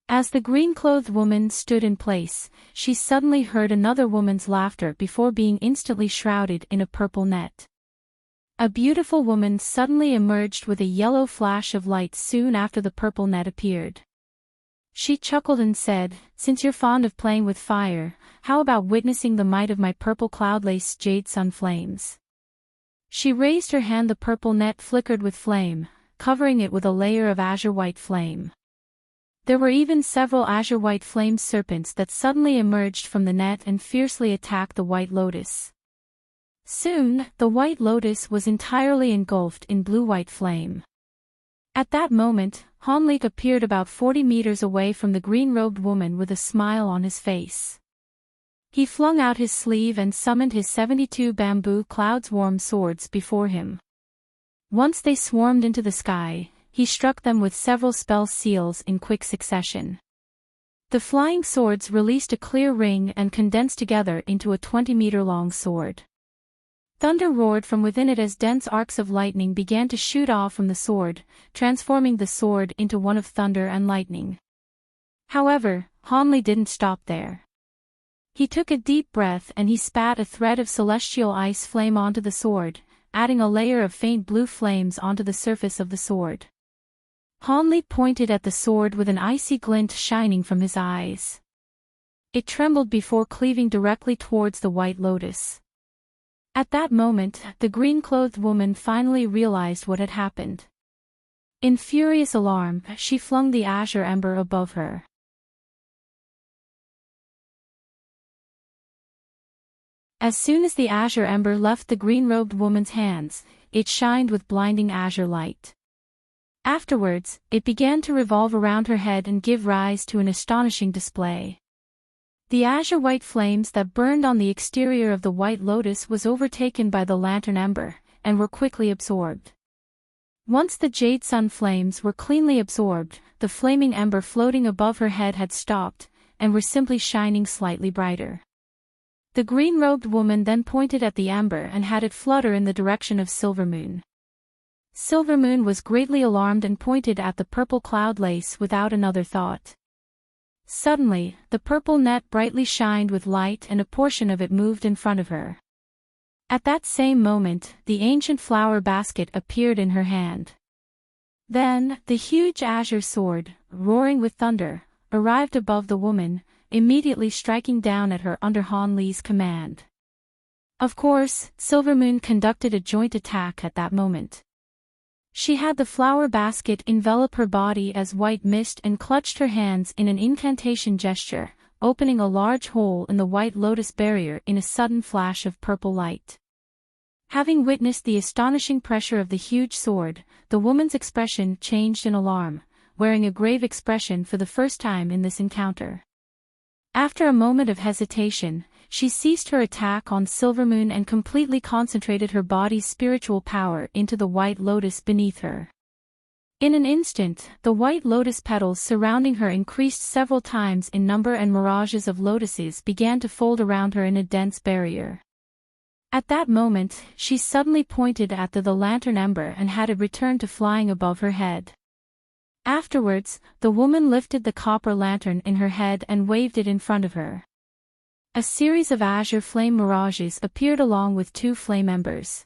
As the green-clothed woman stood in place, she suddenly heard another woman's laughter before being instantly shrouded in a purple net. A beautiful woman suddenly emerged with a yellow flash of light soon after the purple net appeared. She chuckled and said, "Since you're fond of playing with fire, how about witnessing the might of my purple cloud-laced jade sun flames?" She raised her hand. The purple net flickered with flame, covering it with a layer of azure-white flame. There were even several azure-white flame serpents that suddenly emerged from the net and fiercely attacked the white lotus. Soon, the white lotus was entirely engulfed in blue-white flame. At that moment, Han Li appeared about 40 meters away from the green-robed woman with a smile on his face. He flung out his sleeve and summoned his 72 bamboo clouds-warm swords before him. Once they swarmed into the sky, he struck them with several spell seals in quick succession. The flying swords released a clear ring and condensed together into a 20-meter-long sword. Thunder roared from within it as dense arcs of lightning began to shoot off from the sword, transforming the sword into one of thunder and lightning. However, Han Li didn't stop there. He took a deep breath and he spat a thread of celestial ice flame onto the sword, adding a layer of faint blue flames onto the surface of the sword. Han Li pointed at the sword with an icy glint shining from his eyes. It trembled before cleaving directly towards the White Lotus. At that moment, the green-clothed woman finally realized what had happened. In furious alarm, she flung the azure ember above her. As soon as the azure ember left the green-robed woman's hands, it shined with blinding azure light. Afterwards, it began to revolve around her head and give rise to an astonishing display. The azure-white flames that burned on the exterior of the White Lotus was overtaken by the lantern ember, and were quickly absorbed. Once the jade sun flames were cleanly absorbed, the flaming ember floating above her head had stopped, and were simply shining slightly brighter. The green-robed woman then pointed at the ember and had it flutter in the direction of Silvermoon. Silvermoon was greatly alarmed and pointed at the purple cloud lace without another thought. Suddenly, the purple net brightly shined with light and a portion of it moved in front of her. At that same moment, the ancient flower basket appeared in her hand. Then, the huge azure sword, roaring with thunder, arrived above the woman, immediately striking down at her under Han Li's command. Of course, Silvermoon conducted a joint attack at that moment. She had the flower basket envelop her body as white mist and clutched her hands in an incantation gesture, opening a large hole in the White Lotus barrier in a sudden flash of purple light. Having witnessed the astonishing pressure of the huge sword, the woman's expression changed in alarm, wearing a grave expression for the first time in this encounter. After a moment of hesitation, she ceased her attack on Silvermoon and completely concentrated her body's spiritual power into the White Lotus beneath her. In an instant, the White Lotus petals surrounding her increased several times in number and mirages of lotuses began to fold around her in a dense barrier. At that moment, she suddenly pointed at the lantern ember and had it return to flying above her head. Afterwards, the woman lifted the copper lantern in her head and waved it in front of her. A series of azure flame mirages appeared along with 2 flame embers.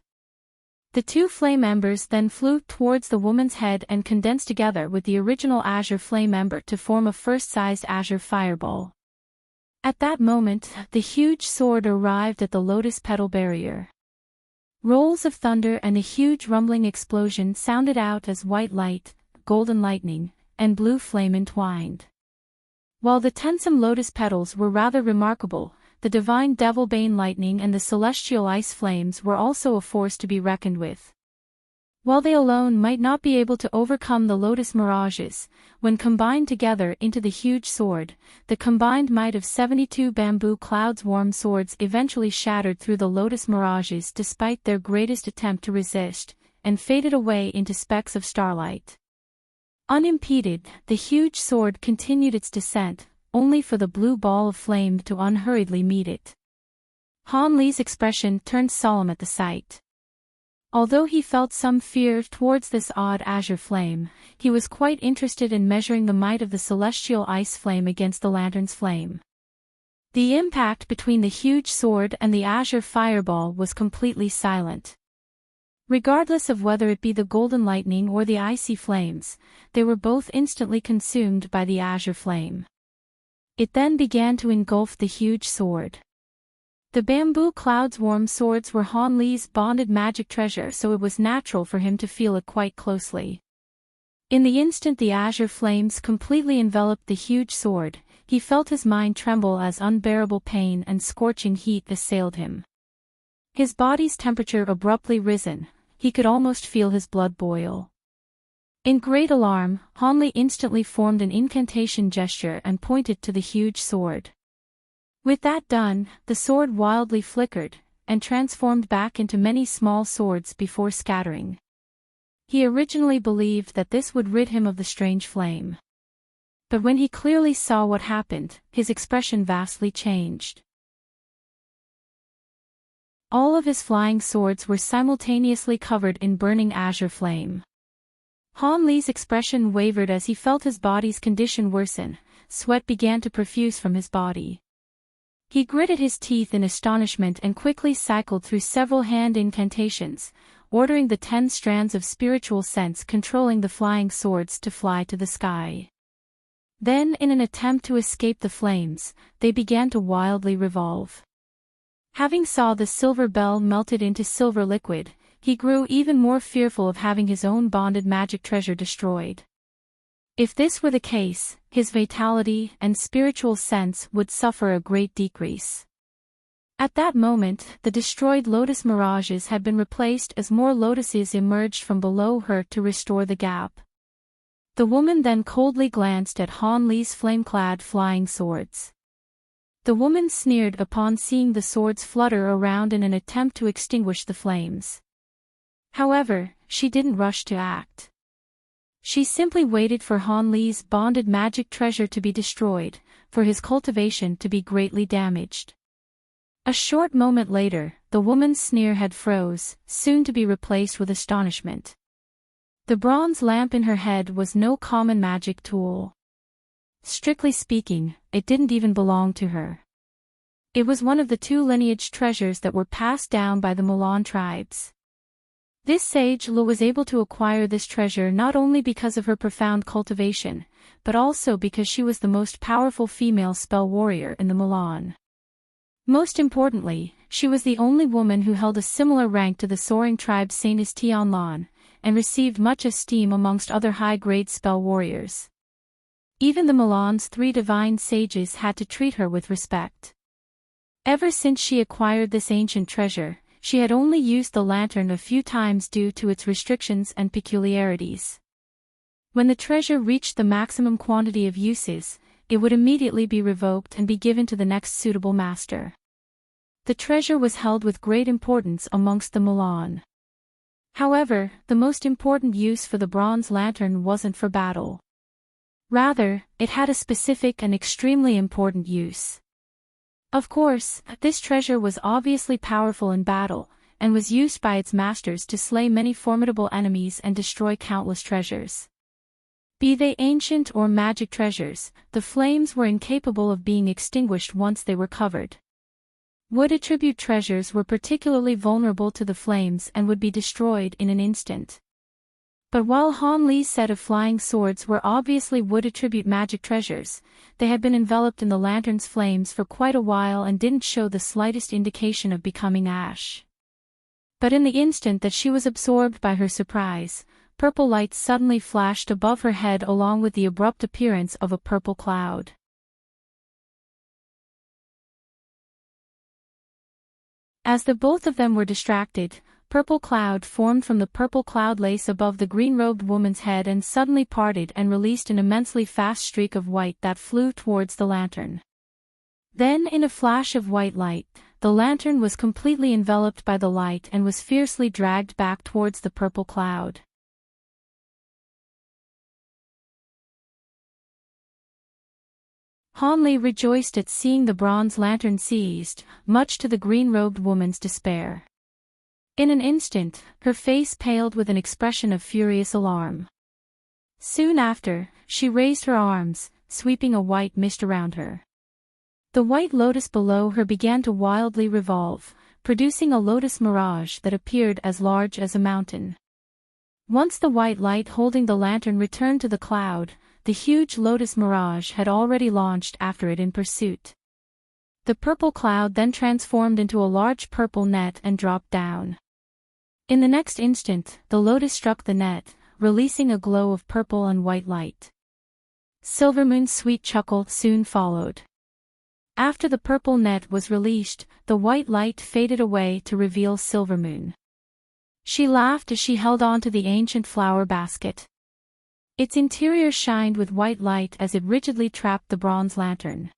The 2 flame embers then flew towards the woman's head and condensed together with the original azure flame ember to form a first-sized azure fireball. At that moment, the huge sword arrived at the lotus petal barrier. Rolls of thunder and a huge rumbling explosion sounded out as white light, golden lightning, and blue flame entwined. While the tensome lotus petals were rather remarkable, the divine devil-bane lightning and the celestial ice flames were also a force to be reckoned with. While they alone might not be able to overcome the lotus mirages, when combined together into the huge sword, the combined might of 72 bamboo clouds' warm swords eventually shattered through the lotus mirages despite their greatest attempt to resist, and faded away into specks of starlight. Unimpeded, the huge sword continued its descent, only for the blue ball of flame to unhurriedly meet it. Han Li's expression turned solemn at the sight. Although he felt some fear towards this odd azure flame, he was quite interested in measuring the might of the celestial ice flame against the lantern's flame. The impact between the huge sword and the azure fireball was completely silent. Regardless of whether it be the golden lightning or the icy flames, they were both instantly consumed by the azure flame. It then began to engulf the huge sword. The bamboo cloud's warm swords were Han Li's bonded magic treasure, so it was natural for him to feel it quite closely. In the instant the azure flames completely enveloped the huge sword, he felt his mind tremble as unbearable pain and scorching heat assailed him. His body's temperature abruptly risen, he could almost feel his blood boil. In great alarm, Han Li instantly formed an incantation gesture and pointed to the huge sword. With that done, the sword wildly flickered, and transformed back into many small swords before scattering. He originally believed that this would rid him of the strange flame. But when he clearly saw what happened, his expression vastly changed. All of his flying swords were simultaneously covered in burning azure flame. Han Li's expression wavered as he felt his body's condition worsen, sweat began to profuse from his body. He gritted his teeth in astonishment and quickly cycled through several hand incantations, ordering the 10 strands of spiritual sense controlling the flying swords to fly to the sky. Then, in an attempt to escape the flames, they began to wildly revolve. Having saw the silver bell melted into silver liquid, he grew even more fearful of having his own bonded magic treasure destroyed. If this were the case, his vitality and spiritual sense would suffer a great decrease. At that moment, the destroyed lotus mirages had been replaced as more lotuses emerged from below her to restore the gap. The woman then coldly glanced at Han Li's flame-clad flying swords. The woman sneered upon seeing the swords flutter around in an attempt to extinguish the flames. However, she didn't rush to act. She simply waited for Han Li's bonded magic treasure to be destroyed, for his cultivation to be greatly damaged. A short moment later, the woman's sneer had froze, soon to be replaced with astonishment. The bronze lamp in her head was no common magic tool. Strictly speaking, it didn't even belong to her. It was one of the 2 lineage treasures that were passed down by the Mulan tribes. This sage Lu was able to acquire this treasure not only because of her profound cultivation, but also because she was the most powerful female spell warrior in the Mulan. Most importantly, she was the only woman who held a similar rank to the soaring tribe Saintess Tianlan, and received much esteem amongst other high-grade spell warriors. Even the Mulan's 3 divine sages had to treat her with respect. Ever since she acquired this ancient treasure, she had only used the lantern a few times due to its restrictions and peculiarities. When the treasure reached the maximum quantity of uses, it would immediately be revoked and be given to the next suitable master. The treasure was held with great importance amongst the Mulan. However, the most important use for the bronze lantern wasn't for battle. Rather, it had a specific and extremely important use. Of course, this treasure was obviously powerful in battle, and was used by its masters to slay many formidable enemies and destroy countless treasures. Be they ancient or magic treasures, the flames were incapable of being extinguished once they were covered. Wood attribute treasures were particularly vulnerable to the flames and would be destroyed in an instant. But while Han Li's set of flying swords were obviously wood attribute magic treasures, they had been enveloped in the lantern's flames for quite a while and didn't show the slightest indication of becoming ash. But in the instant that she was absorbed by her surprise, purple light suddenly flashed above her head along with the abrupt appearance of a purple cloud. As the both of them were distracted, purple cloud formed from the purple cloud lace above the green-robed woman's head and suddenly parted and released an immensely fast streak of white that flew towards the lantern. Then in a flash of white light, the lantern was completely enveloped by the light and was fiercely dragged back towards the purple cloud. Han Li rejoiced at seeing the bronze lantern seized, much to the green-robed woman's despair. In an instant, her face paled with an expression of furious alarm. Soon after, she raised her arms, sweeping a white mist around her. The white lotus below her began to wildly revolve, producing a lotus mirage that appeared as large as a mountain. Once the white light holding the lantern returned to the cloud, the huge lotus mirage had already launched after it in pursuit. The purple cloud then transformed into a large purple net and dropped down. In the next instant, the lotus struck the net, releasing a glow of purple and white light. Silvermoon's sweet chuckle soon followed. After the purple net was released, the white light faded away to reveal Silvermoon. She laughed as she held on to the ancient flower basket. Its interior shined with white light as it rigidly trapped the bronze lantern.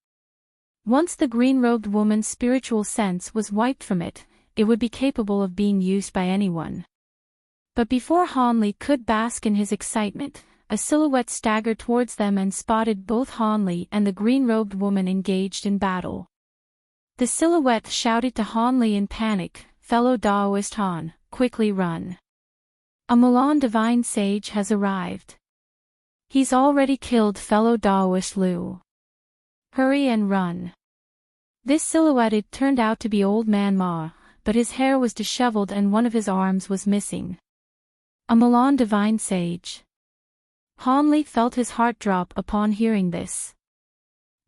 Once the green-robed woman's spiritual sense was wiped from it, it would be capable of being used by anyone. But before Han Li could bask in his excitement, a silhouette staggered towards them and spotted both Han Li and the green-robed woman engaged in battle. The silhouette shouted to Han Li in panic, "Fellow Daoist Han, quickly run. A Mulan divine sage has arrived. He's already killed fellow Daoist Lu. Hurry and run." This silhouette turned out to be Old Man Ma, but his hair was disheveled and one of his arms was missing. A Milan divine sage. Hanli felt his heart drop upon hearing this.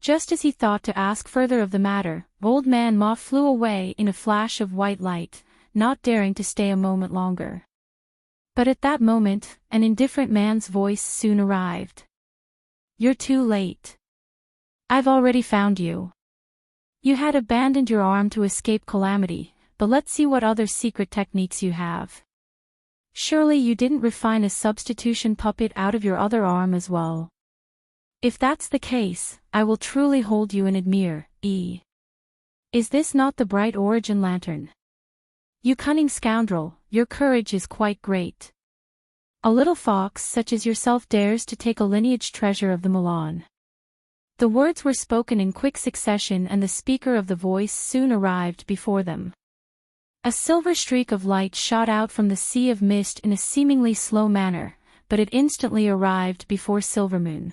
Just as he thought to ask further of the matter, Old Man Ma flew away in a flash of white light, not daring to stay a moment longer. But at that moment, an indifferent man's voice soon arrived. "You're too late. I've already found you. You had abandoned your arm to escape calamity, but let's see what other secret techniques you have. Surely you didn't refine a substitution puppet out of your other arm as well. If that's the case, I will truly hold you in admire. Is this not the bright origin lantern? You cunning scoundrel, your courage is quite great. A little fox such as yourself dares to take a lineage treasure of the Milan." The words were spoken in quick succession and the speaker of the voice soon arrived before them. A silver streak of light shot out from the sea of mist in a seemingly slow manner, but it instantly arrived before Silvermoon.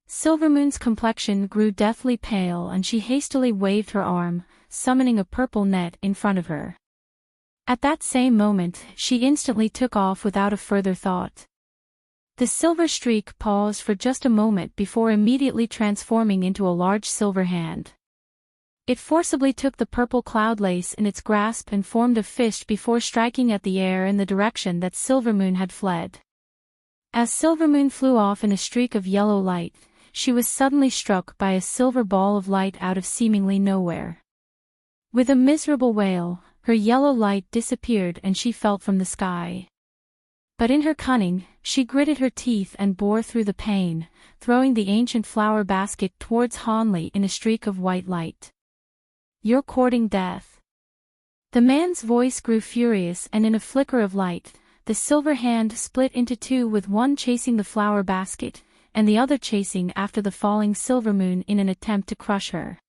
Silvermoon's complexion grew deathly pale and she hastily waved her arm, summoning a purple net in front of her. At that same moment, she instantly took off without a further thought. The silver streak paused for just a moment before immediately transforming into a large silver hand. It forcibly took the purple cloud lace in its grasp and formed a fist before striking at the air in the direction that Silvermoon had fled. As Silvermoon flew off in a streak of yellow light, she was suddenly struck by a silver ball of light out of seemingly nowhere. With a miserable wail, her yellow light disappeared and she fell from the sky. But in her cunning, she gritted her teeth and bore through the pain, throwing the ancient flower basket towards Hanli in a streak of white light. "You're courting death." The man's voice grew furious and in a flicker of light, the silver hand split into two with one chasing the flower basket, and the other chasing after the falling Silvermoon in an attempt to crush her.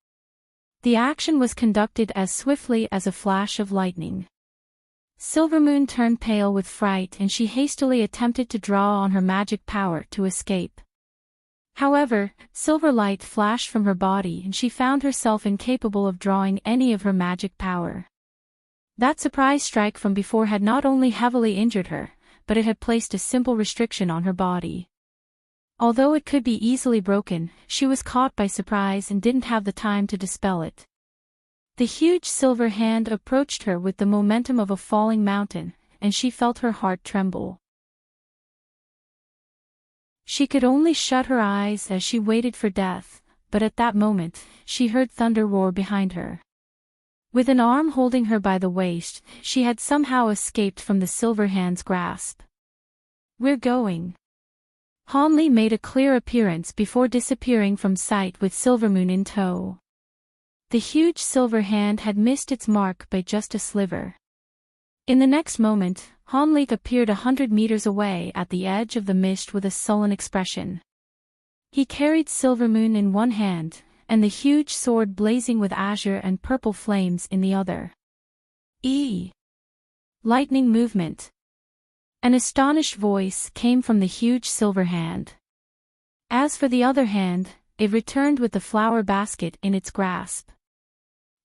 The action was conducted as swiftly as a flash of lightning. Silvermoon turned pale with fright and she hastily attempted to draw on her magic power to escape. However, silver light flashed from her body and she found herself incapable of drawing any of her magic power. That surprise strike from before had not only heavily injured her, but it had placed a simple restriction on her body. Although it could be easily broken, she was caught by surprise and didn't have the time to dispel it. The huge silver hand approached her with the momentum of a falling mountain, and she felt her heart tremble. She could only shut her eyes as she waited for death, but at that moment, she heard thunder roar behind her. With an arm holding her by the waist, she had somehow escaped from the silver hand's grasp. "We're going." Hanli made a clear appearance before disappearing from sight with Silvermoon in tow. The huge silver hand had missed its mark by just a sliver. In the next moment, Hanli appeared 100 meters away at the edge of the mist with a sullen expression. He carried Silvermoon in one hand, and the huge sword blazing with azure and purple flames in the other. Lightning movement. An astonished voice came from the huge silver hand. As for the other hand, it returned with the flower basket in its grasp.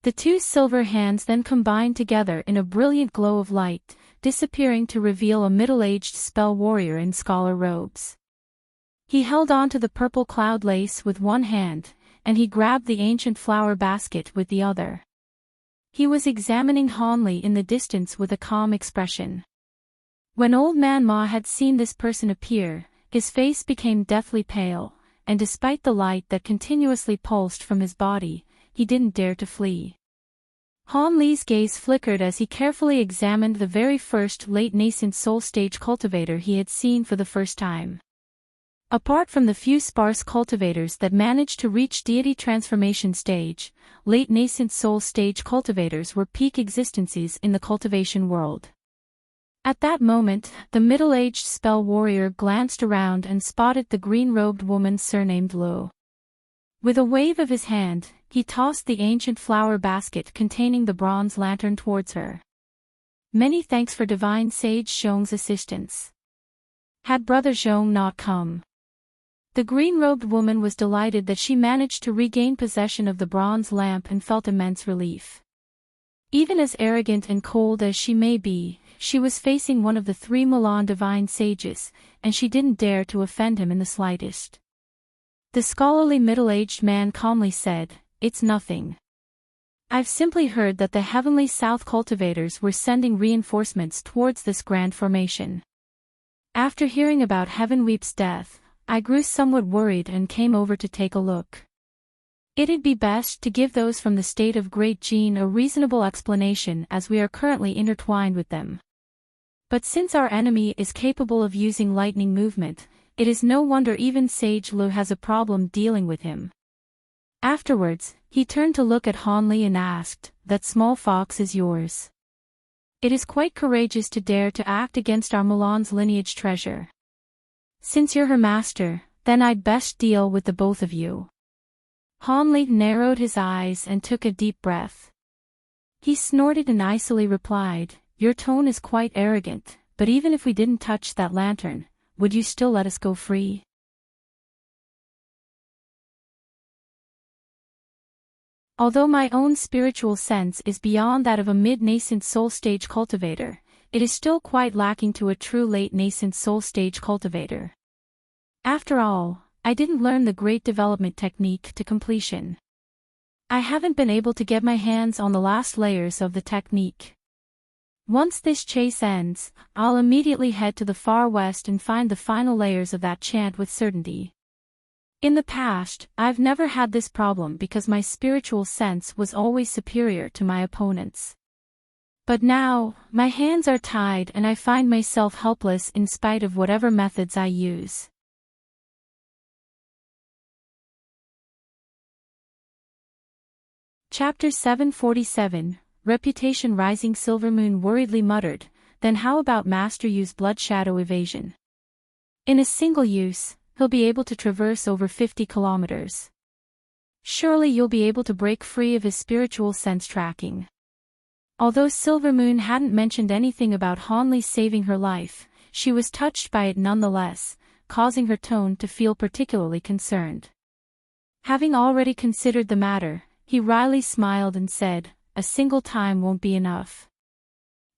The two silver hands then combined together in a brilliant glow of light, disappearing to reveal a middle-aged spell warrior in scholar robes. He held on to the purple cloud lace with one hand, and he grabbed the ancient flower basket with the other. He was examining Hanli in the distance with a calm expression. When Old Man Ma had seen this person appear, his face became deathly pale, and despite the light that continuously pulsed from his body, he didn't dare to flee. Hanli's gaze flickered as he carefully examined the very first late-nascent soul-stage cultivator he had seen for the first time. Apart from the few sparse cultivators that managed to reach deity transformation stage, late-nascent soul-stage cultivators were peak existences in the cultivation world. At that moment, the middle-aged spell warrior glanced around and spotted the green-robed woman surnamed Lu. With a wave of his hand, he tossed the ancient flower basket containing the bronze lantern towards her. "Many thanks for divine sage Zhong's assistance. Had Brother Zhong not come." The green-robed woman was delighted that she managed to regain possession of the bronze lamp and felt immense relief. Even as arrogant and cold as she may be, she was facing one of the 3 Milan divine sages, and she didn't dare to offend him in the slightest. The scholarly middle-aged man calmly said, "It's nothing. I've simply heard that the heavenly south cultivators were sending reinforcements towards this grand formation. After hearing about Heaven Weep's death, I grew somewhat worried and came over to take a look. It'd be best to give those from the state of Great Gene a reasonable explanation as we are currently intertwined with them. But since our enemy is capable of using lightning movement, it is no wonder even Sage Lu has a problem dealing with him." Afterwards, he turned to look at Han Li and asked, "That small fox is yours. It is quite courageous to dare to act against our Milan's lineage treasure. Since you're her master, then I'd best deal with the both of you." Han Li narrowed his eyes and took a deep breath. He snorted and icily replied, "Your tone is quite arrogant, but even if we didn't touch that lantern, would you still let us go free?" Although my own spiritual sense is beyond that of a mid-nascent soul stage cultivator, it is still quite lacking to a true late-nascent soul stage cultivator. After all, I didn't learn the great development technique to completion. I haven't been able to get my hands on the last layers of the technique. Once this chase ends, I'll immediately head to the far west and find the final layers of that chant with certainty. In the past, I've never had this problem because my spiritual sense was always superior to my opponent's. But now, my hands are tied and I find myself helpless in spite of whatever methods I use. Chapter 747, Reputation Rising. Silvermoon worriedly muttered, "Then how about Master Yu's blood shadow evasion? In a single use, he'll be able to traverse over 50 kilometers. Surely you'll be able to break free of his spiritual sense tracking." Although Silvermoon hadn't mentioned anything about Han Li saving her life, she was touched by it nonetheless, causing her tone to feel particularly concerned. Having already considered the matter, he wryly smiled and said, "A single time won't be enough.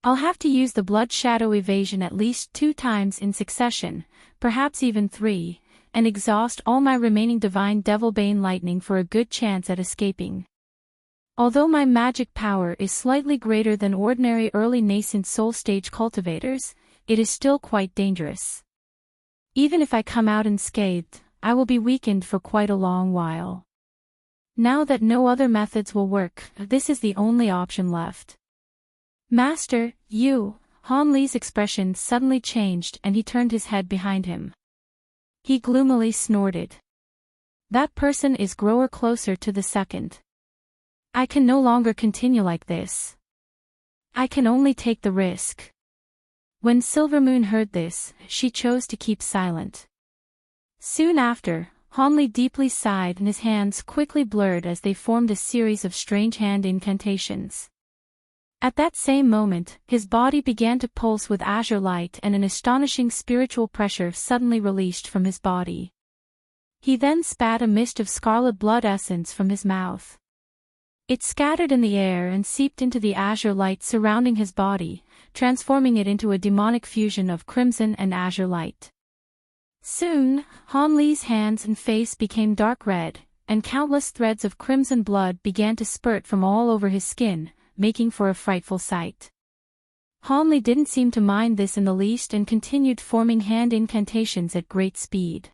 I'll have to use the blood shadow evasion at least 2 times in succession, perhaps even 3, and exhaust all my remaining divine Devilbane lightning for a good chance at escaping. Although my magic power is slightly greater than ordinary early nascent soul stage cultivators, it is still quite dangerous. Even if I come out unscathed, I will be weakened for quite a long while. Now that no other methods will work, this is the only option left." "Master, you..." Han Li's expression suddenly changed and he turned his head behind him. He gloomily snorted. "That person is grower closer to the second. I can no longer continue like this. I can only take the risk." When Silvermoon heard this, she chose to keep silent. Soon after, Han Li deeply sighed and his hands quickly blurred as they formed a series of strange hand incantations. At that same moment, his body began to pulse with azure light and an astonishing spiritual pressure suddenly released from his body. He then spat a mist of scarlet blood essence from his mouth. It scattered in the air and seeped into the azure light surrounding his body, transforming it into a demonic fusion of crimson and azure light. Soon, Han Li's hands and face became dark red, and countless threads of crimson blood began to spurt from all over his skin, making for a frightful sight. Han Li didn't seem to mind this in the least and continued forming hand incantations at great speed.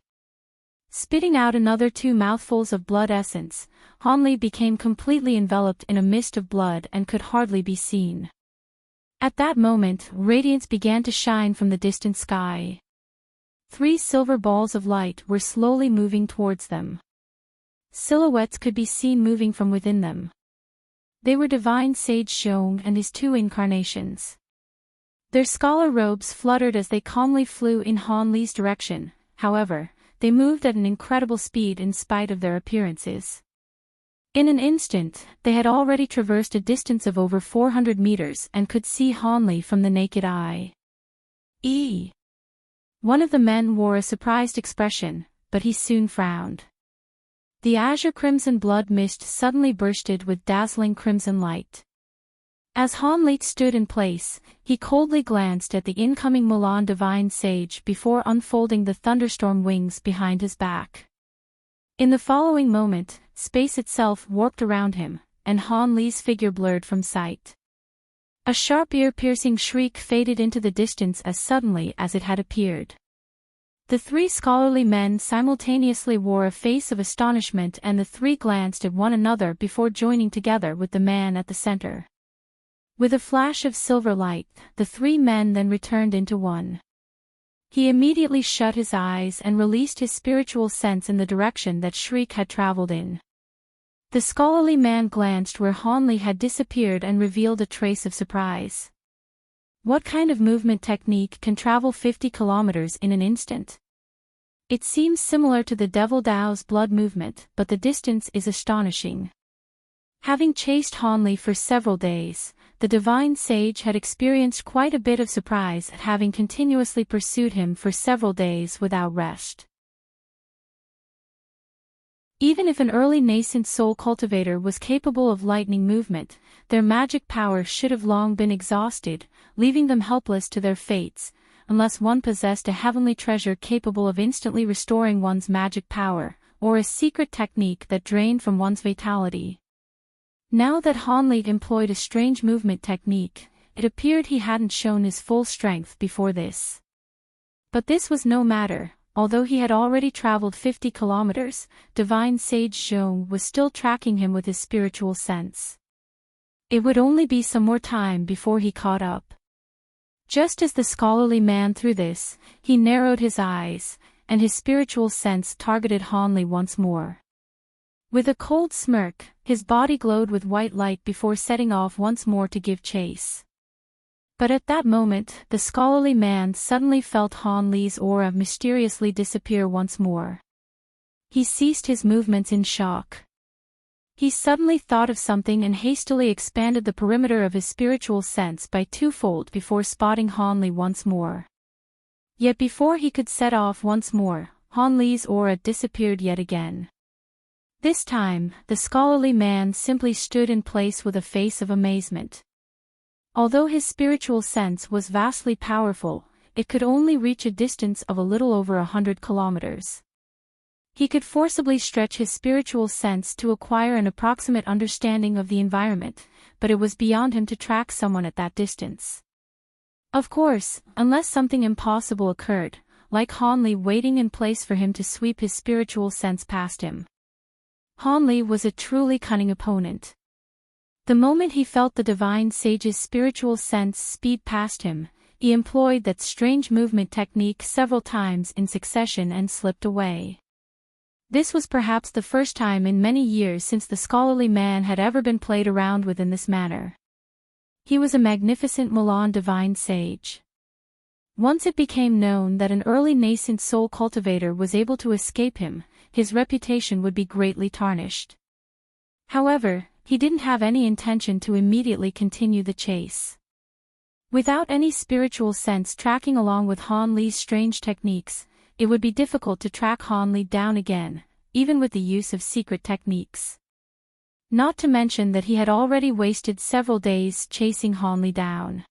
Spitting out another 2 mouthfuls of blood essence, Han Li became completely enveloped in a mist of blood and could hardly be seen. At that moment, radiance began to shine from the distant sky. 3 silver balls of light were slowly moving towards them. Silhouettes could be seen moving from within them. They were Divine Sage Xiong and his 2 incarnations. Their scholar robes fluttered as they calmly flew in Han Li's direction, however, they moved at an incredible speed in spite of their appearances. In an instant, they had already traversed a distance of over 400 meters and could see Han Li from the naked eye. One of the men wore a surprised expression, but he soon frowned. The azure crimson blood mist suddenly bursted with dazzling crimson light. As Han Li stood in place, he coldly glanced at the incoming Milan divine sage before unfolding the thunderstorm wings behind his back. In the following moment, space itself warped around him, and Han Li's figure blurred from sight. A sharp ear-piercing shriek faded into the distance as suddenly as it had appeared. The three scholarly men simultaneously wore a face of astonishment, and the three glanced at one another before joining together with the man at the center. With a flash of silver light, the three men then returned into one. He immediately shut his eyes and released his spiritual sense in the direction that shriek had traveled in. The scholarly man glanced where Han Li had disappeared and revealed a trace of surprise. What kind of movement technique can travel 50 kilometers in an instant? It seems similar to the Devil Dao's blood movement, but the distance is astonishing. Having chased Han Li for several days, the divine sage had experienced quite a bit of surprise at having continuously pursued him for several days without rest. Even if an early nascent soul cultivator was capable of lightning movement, their magic power should have long been exhausted, leaving them helpless to their fates, unless one possessed a heavenly treasure capable of instantly restoring one's magic power, or a secret technique that drained from one's vitality. Now that Han Li employed a strange movement technique, it appeared he hadn't shown his full strength before this. But this was no matter. Although he had already traveled 50 kilometers, divine sage Zhong was still tracking him with his spiritual sense. It would only be some more time before he caught up. Just as the scholarly man threw this, he narrowed his eyes, and his spiritual sense targeted Han Li once more. With a cold smirk, his body glowed with white light before setting off once more to give chase. But at that moment, the scholarly man suddenly felt Han Li's aura mysteriously disappear once more. He ceased his movements in shock. He suddenly thought of something and hastily expanded the perimeter of his spiritual sense by twofold before spotting Han Li once more. Yet before he could set off once more, Han Li's aura disappeared yet again. This time, the scholarly man simply stood in place with a face of amazement. Although his spiritual sense was vastly powerful, it could only reach a distance of a little over 100 kilometers. He could forcibly stretch his spiritual sense to acquire an approximate understanding of the environment, but it was beyond him to track someone at that distance. Of course, unless something impossible occurred, like Han Li waiting in place for him to sweep his spiritual sense past him. Han Li was a truly cunning opponent. The moment he felt the divine sage's spiritual sense speed past him, he employed that strange movement technique several times in succession and slipped away. This was perhaps the first time in many years since the scholarly man had ever been played around with in this manner. He was a magnificent Milan divine sage. Once it became known that an early nascent soul cultivator was able to escape him, his reputation would be greatly tarnished. However, he didn't have any intention to immediately continue the chase. Without any spiritual sense tracking along with Han Li's strange techniques, it would be difficult to track Han Li down again, even with the use of secret techniques. Not to mention that he had already wasted several days chasing Han Li down.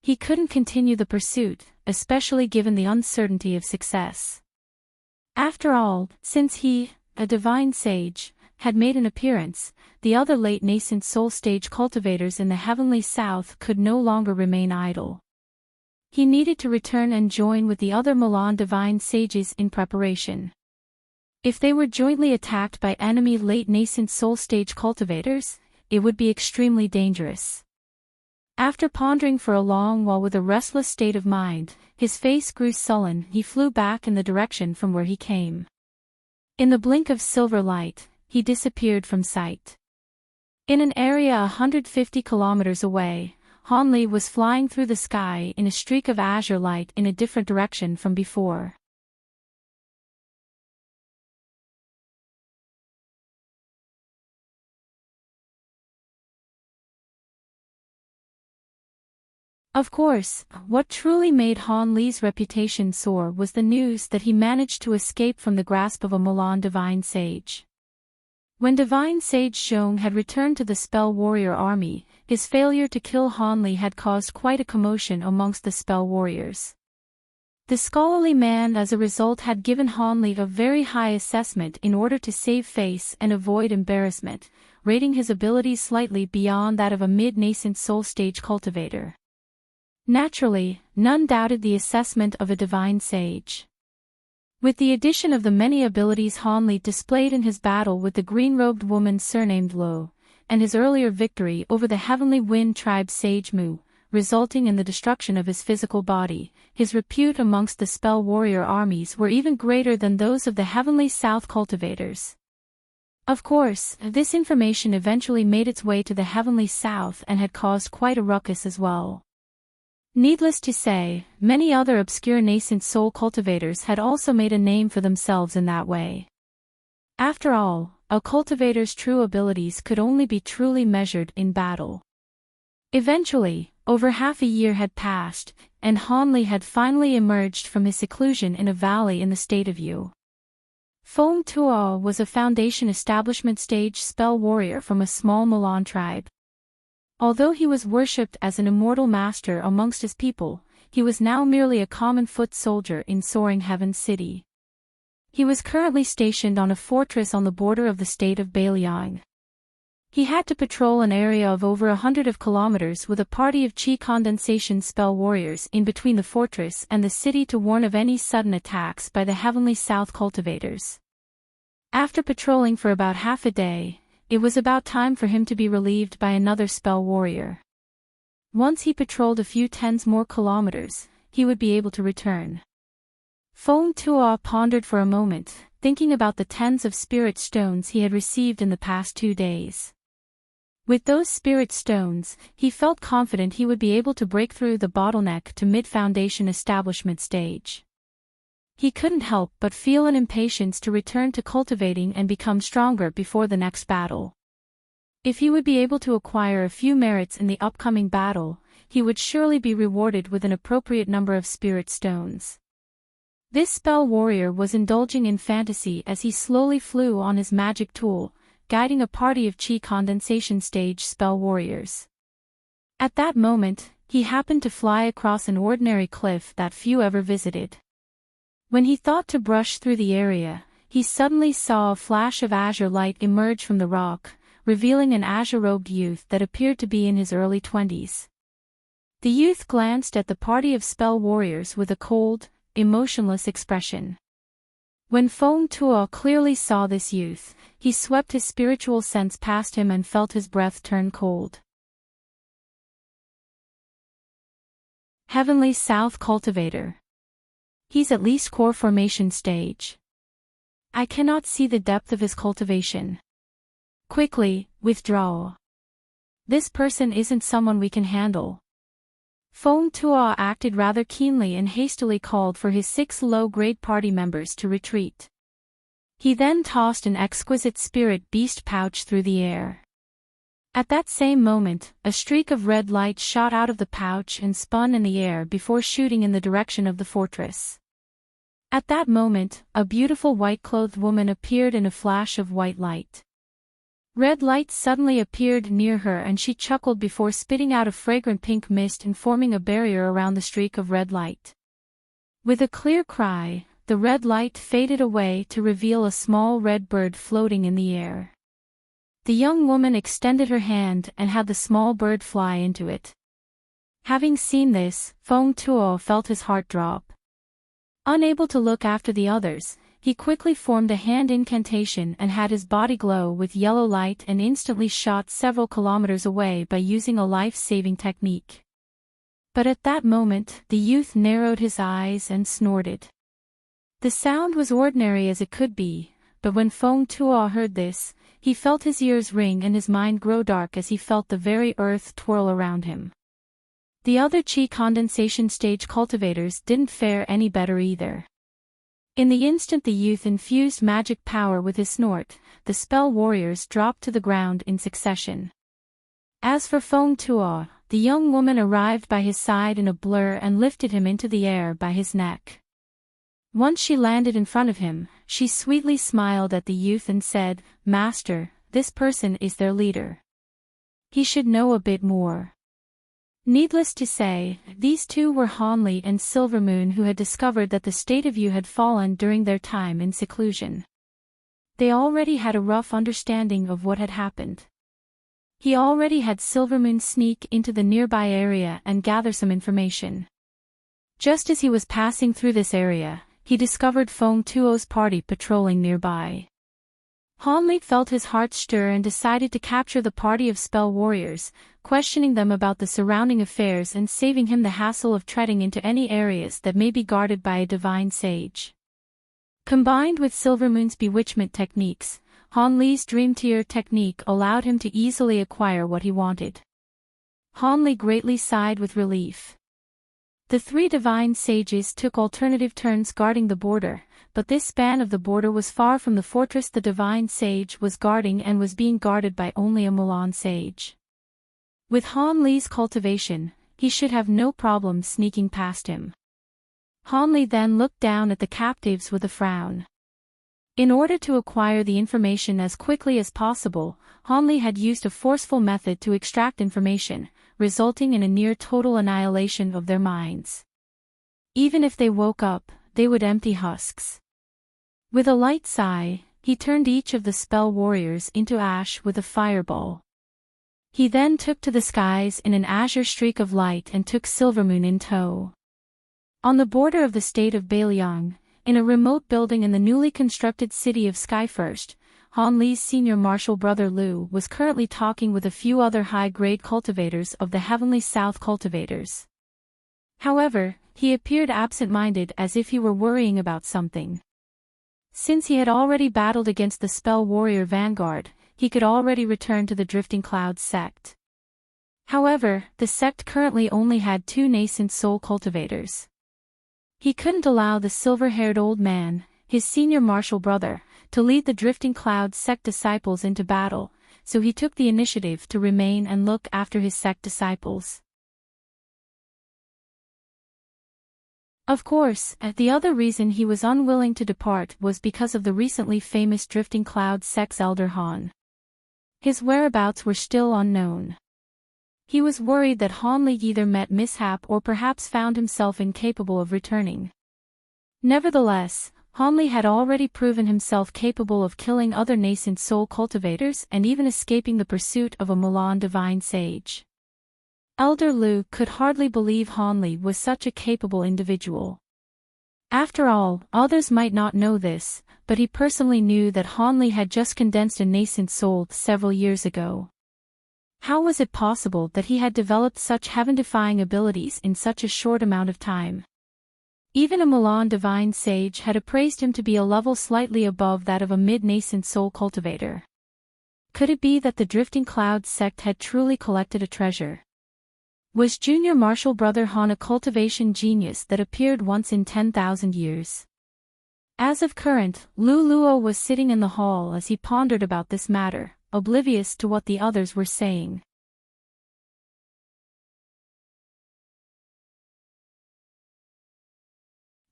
He couldn't continue the pursuit, especially given the uncertainty of success. After all, since he, a divine sage, had made an appearance, the other late nascent soul stage cultivators in the heavenly south could no longer remain idle. He needed to return and join with the other Milan divine sages in preparation. If they were jointly attacked by enemy late nascent soul stage cultivators, it would be extremely dangerous. After pondering for a long while with a restless state of mind, his face grew sullen. He flew back in the direction from where he came. In the blink of silver light, he disappeared from sight. In an area 150 kilometers away, Han Li was flying through the sky in a streak of azure light in a different direction from before. Of course, what truly made Han Li's reputation soar was the news that he managed to escape from the grasp of a Milan divine sage. When divine sage Zhong had returned to the spell warrior army, his failure to kill Hanli had caused quite a commotion amongst the spell warriors. The scholarly man as a result had given Hanli a very high assessment in order to save face and avoid embarrassment, rating his abilities slightly beyond that of a mid-nascent soul stage cultivator. Naturally, none doubted the assessment of a divine sage. With the addition of the many abilities Hanli displayed in his battle with the green-robed woman surnamed Lo, and his earlier victory over the Heavenly Wind tribe sage Mu, resulting in the destruction of his physical body, his repute amongst the spell warrior armies were even greater than those of the Heavenly South cultivators. Of course, this information eventually made its way to the Heavenly South and had caused quite a ruckus as well. Needless to say, many other obscure nascent soul cultivators had also made a name for themselves in that way. After all, a cultivator's true abilities could only be truly measured in battle. Eventually, over half a year had passed, and Hanli had finally emerged from his seclusion in a valley in the state of Yu. Feng Tuo was a foundation establishment stage spell warrior from a small Milan tribe. Although he was worshipped as an immortal master amongst his people, he was now merely a common foot soldier in Soaring Heaven City. He was currently stationed on a fortress on the border of the state of Bailiang. He had to patrol an area of over 100 kilometers with a party of chi condensation spell warriors in between the fortress and the city to warn of any sudden attacks by the Heavenly South cultivators. After patrolling for about half a day, it was about time for him to be relieved by another spell warrior. Once he patrolled a few tens more kilometers, he would be able to return. Feng Tuo pondered for a moment, thinking about the tens of spirit stones he had received in the past 2 days. With those spirit stones, he felt confident he would be able to break through the bottleneck to mid-foundation establishment stage. He couldn't help but feel an impatience to return to cultivating and become stronger before the next battle. If he would be able to acquire a few merits in the upcoming battle, he would surely be rewarded with an appropriate number of spirit stones. This spell warrior was indulging in fantasy as he slowly flew on his magic tool, guiding a party of chi condensation stage spell warriors. At that moment, he happened to fly across an ordinary cliff that few ever visited. When he thought to brush through the area, he suddenly saw a flash of azure light emerge from the rock, revealing an azure-robed youth that appeared to be in his early 20s. The youth glanced at the party of spell warriors with a cold, emotionless expression. When Feng Tuo clearly saw this youth, he swept his spiritual sense past him and felt his breath turn cold. Heavenly South cultivator. He's at least core formation stage. I cannot see the depth of his cultivation. Quickly, withdraw. This person isn't someone we can handle. Feng Tuo acted rather keenly and hastily called for his 6 low-grade party members to retreat. He then tossed an exquisite spirit beast pouch through the air. At that same moment, a streak of red light shot out of the pouch and spun in the air before shooting in the direction of the fortress. At that moment, a beautiful white-clothed woman appeared in a flash of white light. Red light suddenly appeared near her and she chuckled before spitting out a fragrant pink mist and forming a barrier around the streak of red light. With a clear cry, the red light faded away to reveal a small red bird floating in the air. The young woman extended her hand and had the small bird fly into it. Having seen this, Feng Tuo felt his heart drop. Unable to look after the others, he quickly formed a hand incantation and had his body glow with yellow light and instantly shot several kilometers away by using a life-saving technique. But at that moment, the youth narrowed his eyes and snorted. The sound was ordinary as it could be, but when Feng Tuo heard this, he felt his ears ring and his mind grow dark as he felt the very earth twirl around him. The other chi condensation stage cultivators didn't fare any better either. In the instant the youth infused magic power with his snort, the spell warriors dropped to the ground in succession. As for Feng Tuo, the young woman arrived by his side in a blur and lifted him into the air by his neck. Once she landed in front of him, she sweetly smiled at the youth and said, "Master, this person is their leader." He should know a bit more. Needless to say, these two were Hanli and Silvermoon, who had discovered that the state of Yu had fallen during their time in seclusion. They already had a rough understanding of what had happened. He already had Silvermoon sneak into the nearby area and gather some information. Just as he was passing through this area, he discovered Feng Tuo's party patrolling nearby. Hanli felt his heart stir and decided to capture the party of spell warriors, questioning them about the surrounding affairs and saving him the hassle of treading into any areas that may be guarded by a divine sage. Combined with Silvermoon's bewitchment techniques, Hanli's Dream Tier technique allowed him to easily acquire what he wanted. Hanli greatly sighed with relief. The three divine sages took alternative turns guarding the border, but this span of the border was far from the fortress the divine sage was guarding and was being guarded by only a Mulan sage. With Hanli's cultivation, he should have no problem sneaking past him. Hanli then looked down at the captives with a frown. In order to acquire the information as quickly as possible, Hanli had used a forceful method to extract information, resulting in a near total annihilation of their minds. Even if they woke up, they would empty husks. With a light sigh, he turned each of the spell warriors into ash with a fireball. He then took to the skies in an azure streak of light and took Silvermoon in tow. On the border of the state of Bailiang, in a remote building in the newly constructed city of Skyfirst, Hanli's senior martial brother Lu was currently talking with a few other high-grade cultivators of the Heavenly South cultivators. However, he appeared absent-minded, as if he were worrying about something. Since he had already battled against the spell warrior vanguard, he could already return to the Drifting Clouds sect. However, the sect currently only had 2 nascent soul cultivators. He couldn't allow the silver-haired old man, his senior martial brother, to lead the Drifting Clouds sect disciples into battle, so he took the initiative to remain and look after his sect disciples. Of course, the other reason he was unwilling to depart was because of the recently famous Drifting Clouds sect's elder Han. His whereabouts were still unknown. He was worried that Hanli either met mishap or perhaps found himself incapable of returning. Nevertheless, Hanli had already proven himself capable of killing other nascent soul cultivators and even escaping the pursuit of a Mulan divine sage. Elder Lu could hardly believe Hanli was such a capable individual. After all, others might not know this, but he personally knew that Hanli had just condensed a nascent soul several years ago. How was it possible that he had developed such heaven-defying abilities in such a short amount of time? Even a Mulan divine sage had appraised him to be a level slightly above that of a mid-nascent soul cultivator. Could it be that the Drifting Clouds sect had truly collected a treasure? Was junior martial brother Han a cultivation genius that appeared once in 10,000 years? As of current, Lu Luo was sitting in the hall as he pondered about this matter, oblivious to what the others were saying.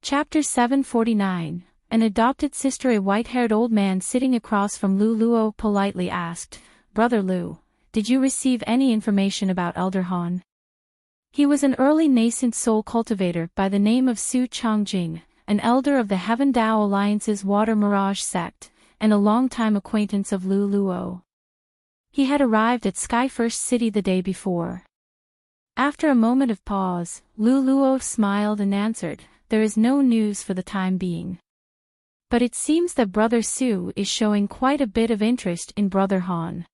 Chapter 749. An adopted sister. A white-haired old man sitting across from Lu Luo politely asked, "Brother Lu, did you receive any information about Elder Han?" He was an early nascent soul cultivator by the name of Su Changjing, an elder of the Heaven Dao Alliance's Water Mirage sect, and a longtime acquaintance of Lu Luo. He had arrived at Skyfirst City the day before. After a moment of pause, Lu Luo smiled and answered, "There is no news for the time being. But it seems that Brother Su is showing quite a bit of interest in Brother Han."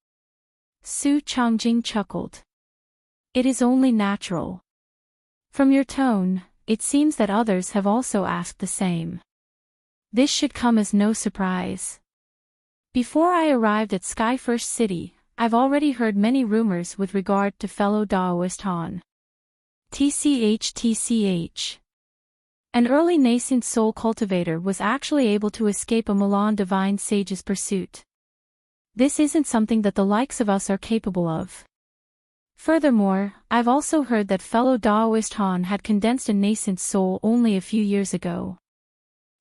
Su Changjing chuckled. "It is only natural. From your tone, it seems that others have also asked the same. This should come as no surprise. Before I arrived at Skyfirst City, I've already heard many rumors with regard to fellow Daoist Han. TCH. An early nascent soul cultivator was actually able to escape a Mulan divine sage's pursuit. This isn't something that the likes of us are capable of. Furthermore, I've also heard that fellow Daoist Han had condensed a nascent soul only a few years ago.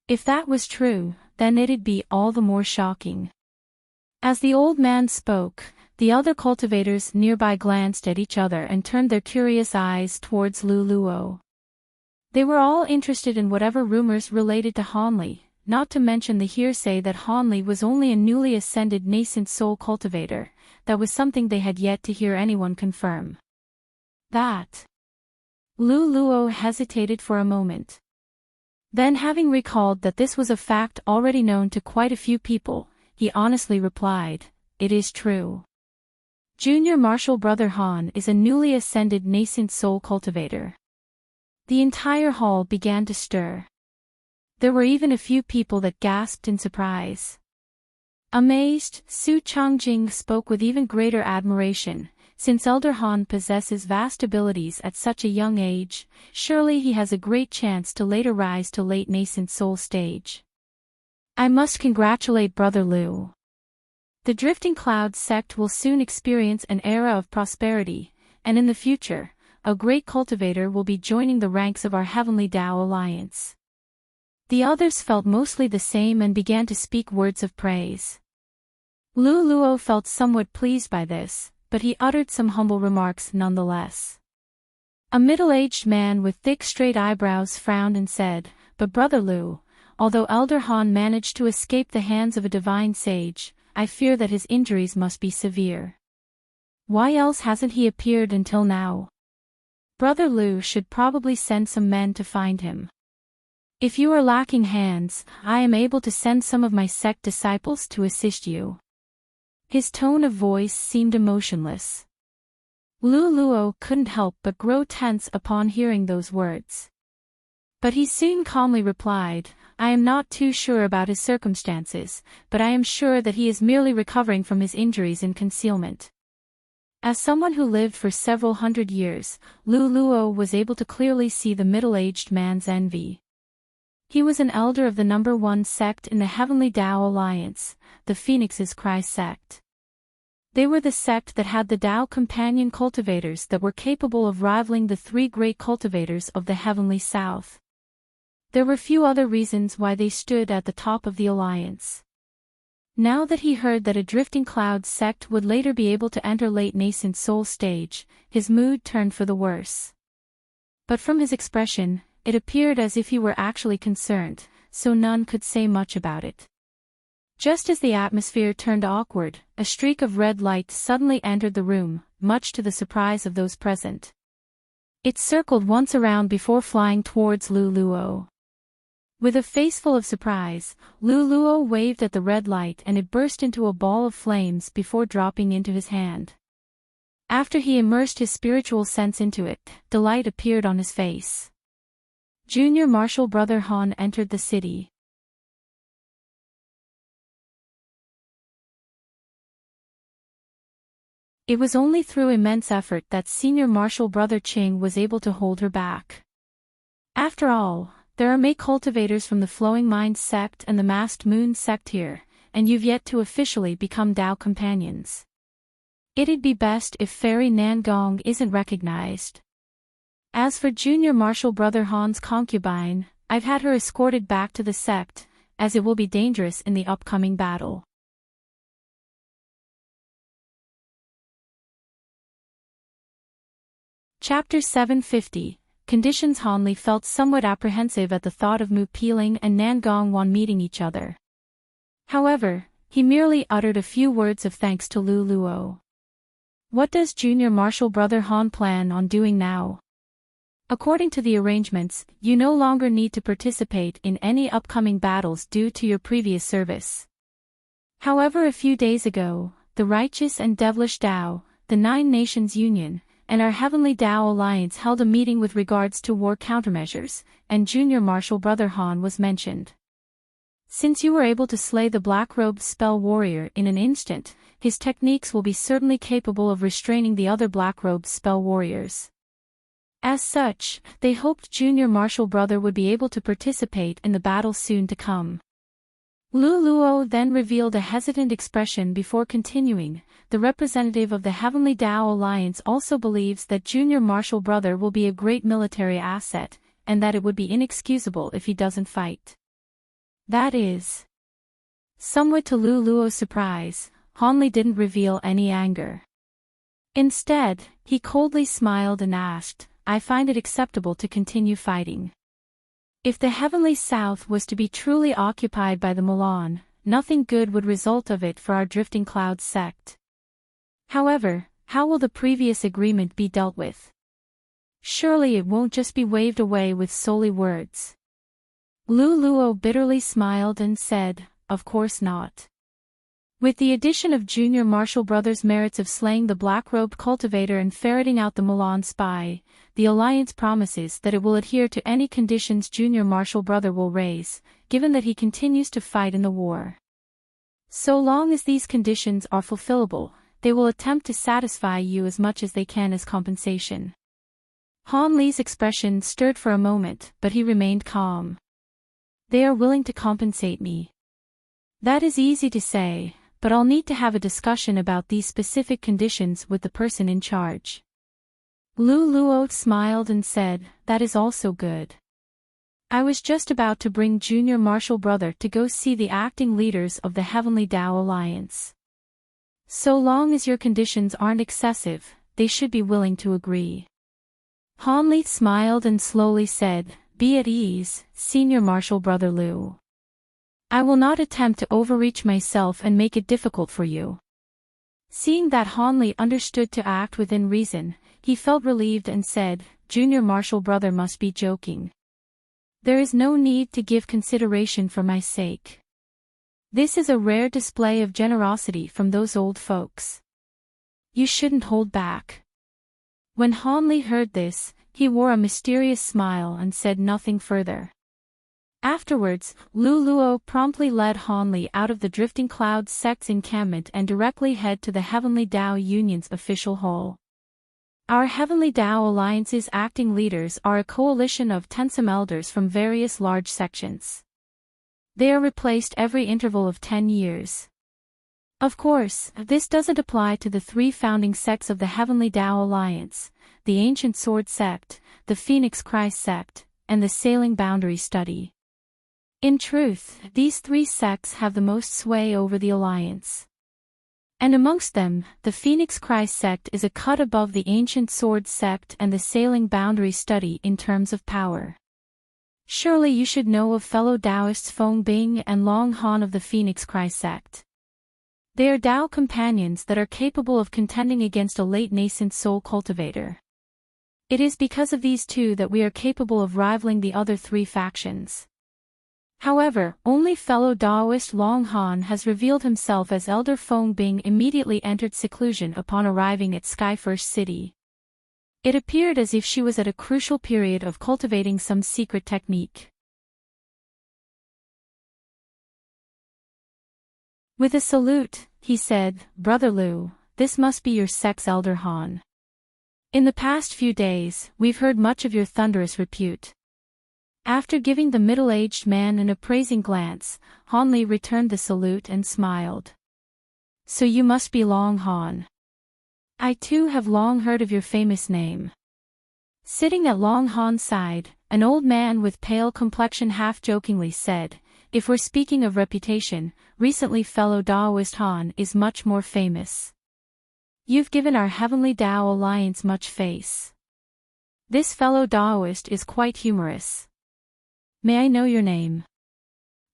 If that was true, then it'd be all the more shocking." As the old man spoke, the other cultivators nearby glanced at each other and turned their curious eyes towards Lu Luo. They were all interested in whatever rumors related to Hanli, not to mention the hearsay that Hanli was only a newly ascended nascent soul cultivator. That was something they had yet to hear anyone confirm. That. Lu Luo hesitated for a moment. Then, having recalled that this was a fact already known to quite a few people, he honestly replied, "It is true. Junior Martial Brother Han is a newly ascended nascent soul cultivator." The entire hall began to stir. There were even a few people that gasped in surprise. Amazed, Su Changjing spoke with even greater admiration. Since Elder Han possesses vast abilities at such a young age, surely he has a great chance to later rise to late nascent soul stage. I must congratulate Brother Lu. The Drifting Cloud sect will soon experience an era of prosperity, and in the future, a great cultivator will be joining the ranks of our Heavenly Tao Alliance. The others felt mostly the same and began to speak words of praise. Lu Luo felt somewhat pleased by this, but he uttered some humble remarks nonetheless. A middle-aged man with thick straight eyebrows frowned and said, "But Brother Lu, although Elder Han managed to escape the hands of a divine sage, I fear that his injuries must be severe. Why else hasn't he appeared until now? Brother Lu should probably send some men to find him. If you are lacking hands, I am able to send some of my sect disciples to assist you." His tone of voice seemed emotionless. Lu Luo couldn't help but grow tense upon hearing those words. But he soon calmly replied, "I am not too sure about his circumstances, but I am sure that he is merely recovering from his injuries in concealment." As someone who lived for several hundred years, Lu Luo was able to clearly see the middle-aged man's envy. He was an elder of the number 1 sect in the Heavenly Tao Alliance, the Phoenix's Cry sect. They were the sect that had the Tao companion cultivators that were capable of rivaling the 3 great cultivators of the Heavenly South. There were few other reasons why they stood at the top of the alliance. Now that he heard that a Drifting Cloud sect would later be able to enter late nascent soul stage, his mood turned for the worse. But from his expression, it appeared as if he were actually concerned, so none could say much about it. Just as the atmosphere turned awkward, a streak of red light suddenly entered the room, much to the surprise of those present. It circled once around before flying towards Lu Luo. With a face full of surprise, Lu Luo waved at the red light and it burst into a ball of flames before dropping into his hand. After he immersed his spiritual sense into it, delight appeared on his face. Junior Martial Brother Han entered the city. It was only through immense effort that Senior Martial Brother Qing was able to hold her back. After all, there are Mei cultivators from the Flowing Mind sect and the Masked Moon sect here, and you've yet to officially become Tao companions. It'd be best if Fairy Nangong isn't recognized. As for Junior Martial Brother Han's concubine, I've had her escorted back to the sect, as it will be dangerous in the upcoming battle. Chapter 750. Conditions. Hanli felt somewhat apprehensive at the thought of Mu Piling and Nangong Wan meeting each other. However, he merely uttered a few words of thanks to Lu Luo. What does Junior Martial Brother Han plan on doing now? According to the arrangements, you no longer need to participate in any upcoming battles due to your previous service. However, a few days ago, the Righteous and Devilish Tao, the 9 Nations Union, and our Heavenly Tao Alliance held a meeting with regards to war countermeasures, and Junior Martial Brother Han was mentioned. Since you were able to slay the black-robed spell warrior in an instant, his techniques will be certainly capable of restraining the other black-robed spell warriors. As such, they hoped Junior Martial Brother would be able to participate in the battle soon to come. Lu Luo then revealed a hesitant expression before continuing. The representative of the Heavenly Tao Alliance also believes that Junior Martial Brother will be a great military asset, and that it would be inexcusable if he doesn't fight. That is. Somewhat to Lu Luo's surprise, Han Li didn't reveal any anger. Instead, he coldly smiled and asked, "I find it acceptable to continue fighting." If the Heavenly South was to be truly occupied by the Milan, nothing good would result of it for our Drifting Clouds sect. However, how will the previous agreement be dealt with? Surely it won't just be waved away with solely words. Lu Luo bitterly smiled and said, "Of course not." With the addition of Junior Marshall Brothers' merits of slaying the black-robed cultivator and ferreting out the Milan spy, the Alliance promises that it will adhere to any conditions Junior Marshall Brother will raise, given that he continues to fight in the war. So long as these conditions are fulfillable, they will attempt to satisfy you as much as they can as compensation. Han Li's expression stirred for a moment, but he remained calm. They are willing to compensate me. That is easy to say, but I'll need to have a discussion about these specific conditions with the person in charge. Lu Luo smiled and said, "That is also good. I was just about to bring Junior Marshall Brother to go see the acting leaders of the Heavenly Tao Alliance. So long as your conditions aren't excessive, they should be willing to agree." Han Li smiled and slowly said, "Be at ease, Senior Marshall Brother Lu. I will not attempt to overreach myself and make it difficult for you." Seeing that Han Li understood to act within reason, he felt relieved and said, "Junior Marshall Brother must be joking. There is no need to give consideration for my sake. This is a rare display of generosity from those old folks. You shouldn't hold back." When Han Li heard this, he wore a mysterious smile and said nothing further. Afterwards, Lu Luo promptly led Han Li out of the Drifting Clouds sect's encampment and directly head to the Heavenly Tao Union's official hall. Our Heavenly Tao Alliance's acting leaders are a coalition of Tensum elders from various large sections. They are replaced every interval of 10 years. Of course, this doesn't apply to the 3 founding sects of the Heavenly Tao Alliance, the Ancient Sword Sect, the Phoenix Christ Sect, and the Sailing Boundary Study. In truth, these 3 sects have the most sway over the Alliance. And amongst them, the Phoenix Christ Sect is a cut above the Ancient Sword Sect and the Sailing Boundary Study in terms of power. Surely you should know of fellow Taoists Feng Bing and Long Han of the Phoenix Christ Sect. They are Tao companions that are capable of contending against a late nascent soul cultivator. It is because of these 2 that we are capable of rivaling the other 3 factions. However, only fellow Taoist Long Han has revealed himself as Elder Feng Bing immediately entered seclusion upon arriving at Skyfirst City. It appeared as if she was at a crucial period of cultivating some secret technique. With a salute, he said, "Brother Lu, this must be your sect's Elder Han. In the past few days, we've heard much of your thunderous repute." After giving the middle-aged man an appraising glance, Han Li returned the salute and smiled. "So you must be Long Han. I too have long heard of your famous name." Sitting at Long Han's side, an old man with pale complexion half-jokingly said, "If we're speaking of reputation, recently fellow Taoist Han is much more famous. You've given our Heavenly Tao Alliance much face. This fellow Taoist is quite humorous. May I know your name?"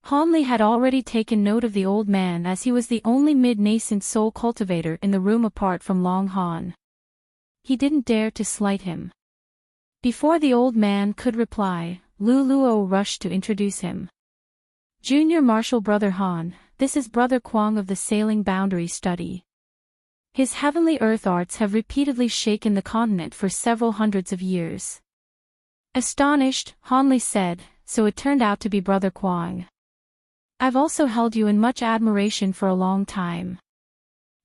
Han Li had already taken note of the old man as he was the only mid-nascent soul cultivator in the room apart from Long Han. He didn't dare to slight him. Before the old man could reply, Lu Luo rushed to introduce him. "Junior Marshall Brother Han, this is Brother Kwang of the Sailing Boundary Study. His heavenly earth arts have repeatedly shaken the continent for several hundreds of years." Astonished, Han Li said, "So it turned out to be Brother Kwang. I've also held you in much admiration for a long time."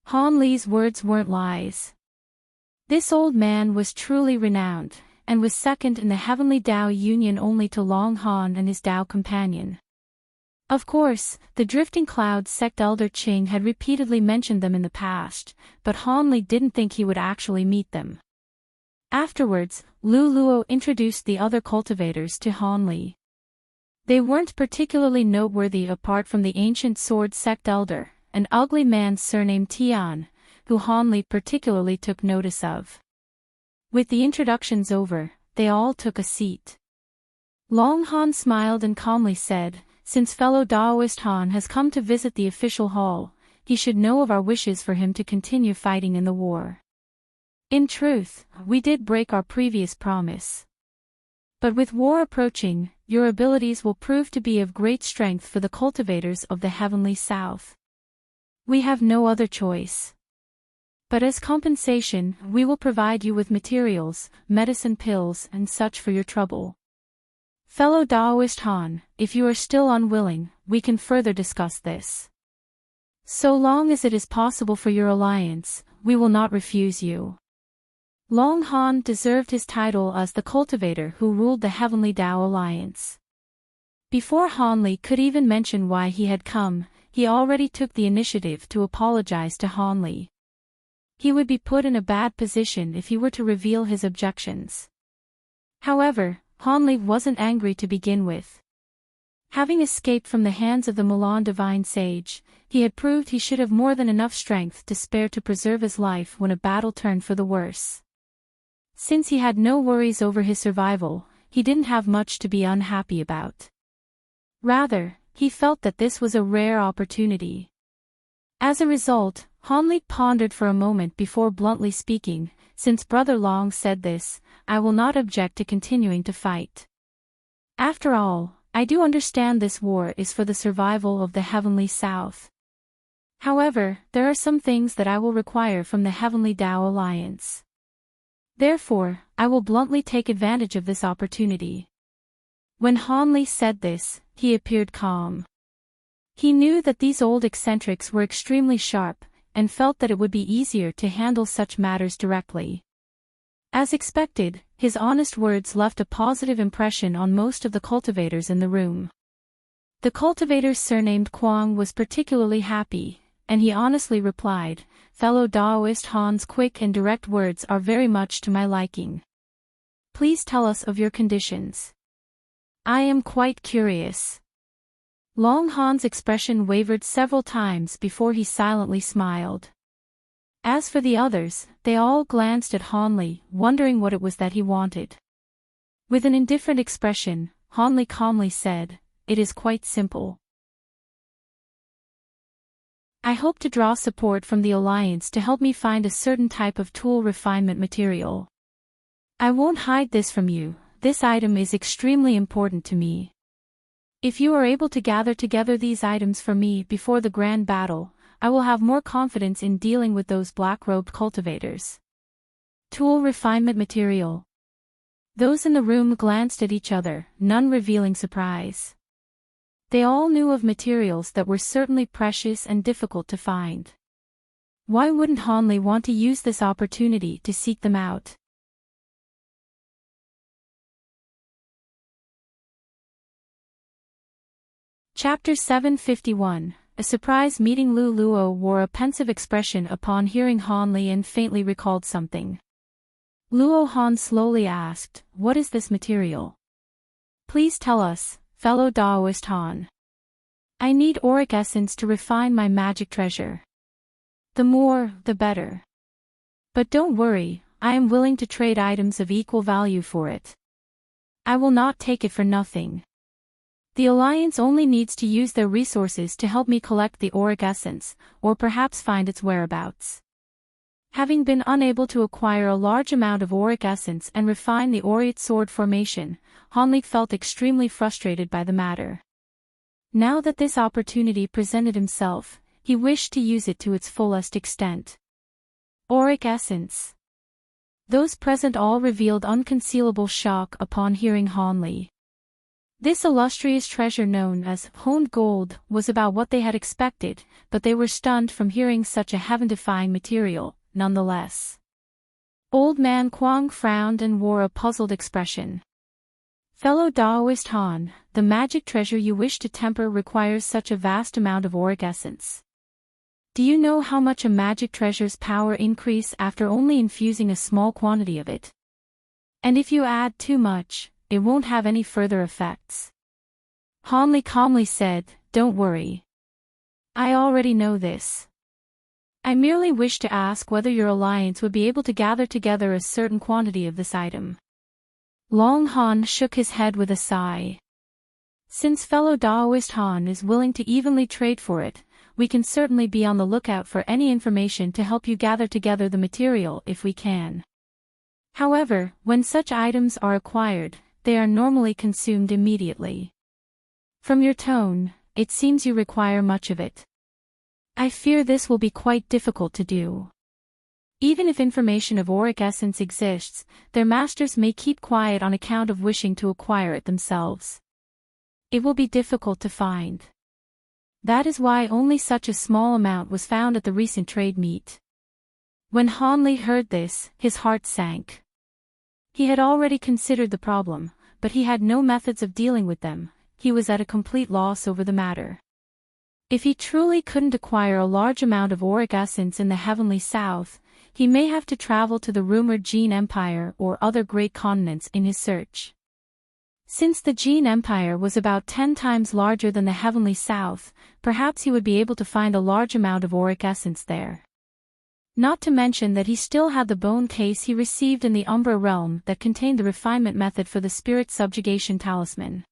Han Li's words weren't lies. This old man was truly renowned, and was second in the Heavenly Tao Union only to Long Han and his Tao companion. Of course, the Drifting Clouds sect Elder Qing had repeatedly mentioned them in the past, but Han Li didn't think he would actually meet them. Afterwards, Lu Luo introduced the other cultivators to Han Li. They weren't particularly noteworthy apart from the Ancient Sword Sect Elder, an ugly man surnamed Tian, who Han Li particularly took notice of. With the introductions over, they all took a seat. Long Han smiled and calmly said, "Since fellow Daoist Han has come to visit the official hall, he should know of our wishes for him to continue fighting in the war. In truth, we did break our previous promise. But with war approaching, your abilities will prove to be of great strength for the cultivators of the heavenly south. We have no other choice. But as compensation, we will provide you with materials, medicine pills and such for your trouble. Fellow Daoist Han, if you are still unwilling, we can further discuss this. So long as it is possible for your alliance, we will not refuse you." Long Han deserved his title as the cultivator who ruled the Heavenly Tao Alliance. Before Han Li could even mention why he had come, he already took the initiative to apologize to Han Li. He would be put in a bad position if he were to reveal his objections. However, Han Li wasn't angry to begin with. Having escaped from the hands of the Milan divine sage, he had proved he should have more than enough strength to spare to preserve his life when a battle turned for the worse. Since he had no worries over his survival, he didn't have much to be unhappy about. Rather, he felt that this was a rare opportunity. As a result, Han Li pondered for a moment before bluntly speaking, "Since Brother Long said this, I will not object to continuing to fight. After all, I do understand this war is for the survival of the Heavenly South. However, there are some things that I will require from the Heavenly Tao Alliance. Therefore, I will bluntly take advantage of this opportunity." When Han Li said this, he appeared calm. He knew that these old eccentrics were extremely sharp, and felt that it would be easier to handle such matters directly. As expected, his honest words left a positive impression on most of the cultivators in the room. The cultivator surnamed Kwang was particularly happy, and he honestly replied, "Fellow Daoist Han's quick and direct words are very much to my liking. Please tell us of your conditions. I am quite curious." Long Han's expression wavered several times before he silently smiled. As for the others, they all glanced at Han Li, wondering what it was that he wanted. With an indifferent expression, Han Li calmly said, "It is quite simple. I hope to draw support from the Alliance to help me find a certain type of tool refinement material. I won't hide this from you, this item is extremely important to me. If you are able to gather together these items for me before the grand battle, I will have more confidence in dealing with those black-robed cultivators." Tool refinement material. Those in the room glanced at each other, none revealing surprise. They all knew of materials that were certainly precious and difficult to find. Why wouldn't Han Li want to use this opportunity to seek them out? Chapter 751. A surprise meeting. Lu Luo wore a pensive expression upon hearing Han Li and faintly recalled something. Luo Han slowly asked, "What is this material? Please tell us, fellow Daoist Han. I need auric essence to refine my magic treasure. The more, the better. But don't worry, I am willing to trade items of equal value for it. I will not take it for nothing. The Alliance only needs to use their resources to help me collect the auric essence, or perhaps find its whereabouts." Having been unable to acquire a large amount of auric essence and refine the aureate sword formation, Han Li felt extremely frustrated by the matter. Now that this opportunity presented himself, he wished to use it to its fullest extent. Auric essence. Those present all revealed unconcealable shock upon hearing Han Li. This illustrious treasure known as honed gold was about what they had expected, but they were stunned from hearing such a heaven-defying material, nonetheless. Old man Kwang frowned and wore a puzzled expression. "Fellow Daoist Han, the magic treasure you wish to temper requires such a vast amount of auric essence. Do you know how much a magic treasure's power increase after only infusing a small quantity of it? And if you add too much, it won't have any further effects." Han Li calmly said, "Don't worry. I already know this. I merely wish to ask whether your alliance would be able to gather together a certain quantity of this item. Long Han shook his head with a sigh. Since fellow Daoist Han is willing to evenly trade for it, we can certainly be on the lookout for any information to help you gather together the material if we can. However, when such items are acquired, they are normally consumed immediately. From your tone, it seems you require much of it. I fear this will be quite difficult to do. Even if information of auric essence exists, their masters may keep quiet on account of wishing to acquire it themselves. It will be difficult to find. That is why only such a small amount was found at the recent trade meet. When Han Li heard this, his heart sank. He had already considered the problem, but he had no methods of dealing with them. He was at a complete loss over the matter. If he truly couldn't acquire a large amount of auric essence in the heavenly south, he may have to travel to the rumored Jin Empire or other great continents in his search. Since the Jin Empire was about 10 times larger than the heavenly south, perhaps he would be able to find a large amount of auric essence there. Not to mention that he still had the bone case he received in the Umbra realm that contained the refinement method for the spirit subjugation talisman.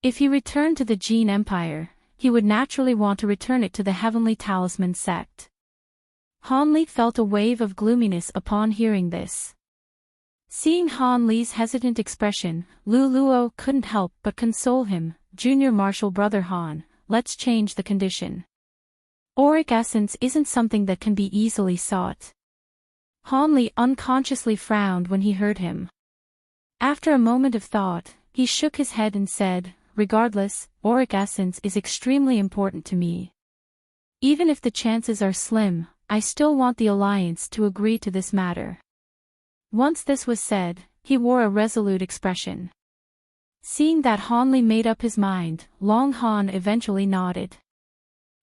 If he returned to the Jin Empire, he would naturally want to return it to the heavenly talisman sect. Han Li felt a wave of gloominess upon hearing this. Seeing Han Li's hesitant expression, Lu Luo couldn't help but console him. Junior Marshal Brother Han, let's change the condition. Auric essence isn't something that can be easily sought. Han Li unconsciously frowned when he heard him. After a moment of thought, he shook his head and said, regardless, auric essence is extremely important to me. Even if the chances are slim, I still want the alliance to agree to this matter. Once this was said, he wore a resolute expression. Seeing that Han Li made up his mind, Long Han eventually nodded.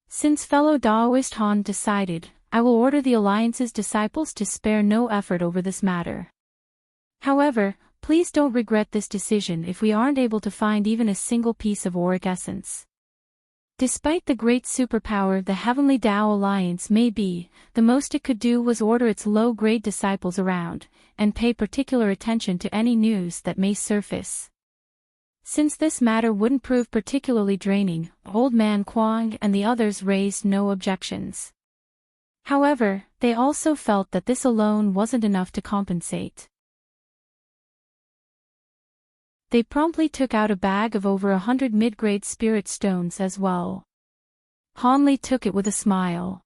Since fellow Daoist Han decided, I will order the alliance's disciples to spare no effort over this matter. However, please don't regret this decision if we aren't able to find even a single piece of auric essence. Despite the great superpower the Heavenly Tao Alliance may be, the most it could do was order its low-grade disciples around, and pay particular attention to any news that may surface. Since this matter wouldn't prove particularly draining, Old Man Kwang and the others raised no objections. However, they also felt that this alone wasn't enough to compensate. They promptly took out a bag of over 100 mid-grade spirit stones as well. Han Li took it with a smile.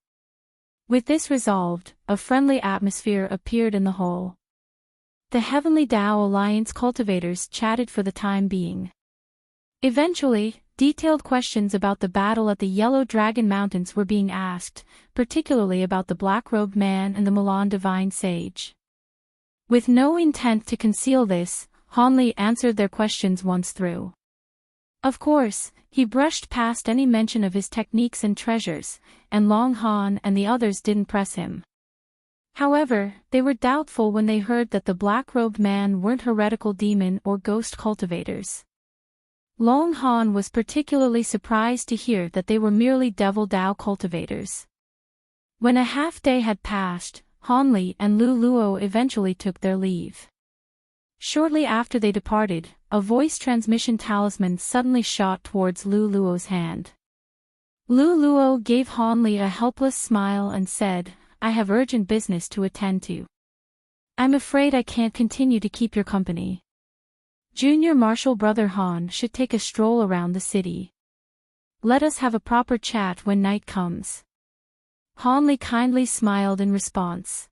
With this resolved, a friendly atmosphere appeared in the hall. The Heavenly Tao Alliance cultivators chatted for the time being. Eventually, detailed questions about the battle at the Yellow Dragon Mountains were being asked, particularly about the black-robed man and the Milan divine sage. With no intent to conceal this, Han Li answered their questions once through. Of course, he brushed past any mention of his techniques and treasures, and Long Han and the others didn't press him. However, they were doubtful when they heard that the black-robed man weren't heretical demon or ghost cultivators. Long Han was particularly surprised to hear that they were merely devil Dao cultivators. When a half-day had passed, Han Li and Lu Luo eventually took their leave. Shortly after they departed, a voice transmission talisman suddenly shot towards Lu Luo's hand. Lu Luo gave Han Li a helpless smile and said, I have urgent business to attend to. I'm afraid I can't continue to keep your company. Junior Marshal Brother Han should take a stroll around the city. Let us have a proper chat when night comes. Han Li kindly smiled in response.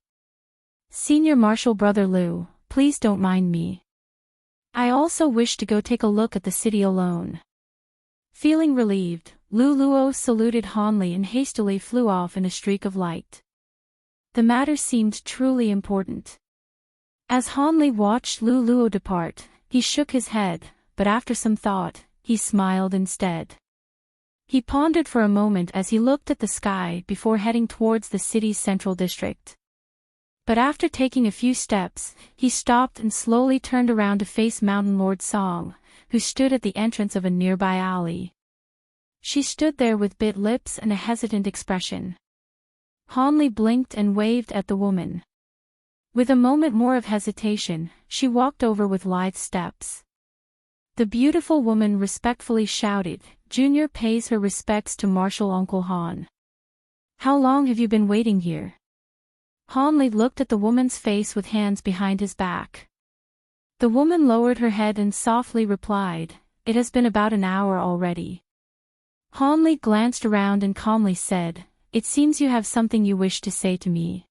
Senior Marshal Brother Lu, please don't mind me. I also wish to go take a look at the city alone. Feeling relieved, Lu Luo saluted Han Li and hastily flew off in a streak of light. The matter seemed truly important. As Han Li watched Lu Luo depart, he shook his head, but after some thought, he smiled instead. He pondered for a moment as he looked at the sky before heading towards the city's central district. But after taking a few steps, he stopped and slowly turned around to face Mountain Lord Song, who stood at the entrance of a nearby alley. She stood there with bit lips and a hesitant expression. Hanli blinked and waved at the woman. With a moment more of hesitation, she walked over with lithe steps. The beautiful woman respectfully shouted, "Junior pays her respects to Marshal Uncle Han." "How long have you been waiting here?" Hanli looked at the woman's face with hands behind his back. The woman lowered her head and softly replied, "It has been about an hour already." Hanli glanced around and calmly said, "It seems you have something you wish to say to me.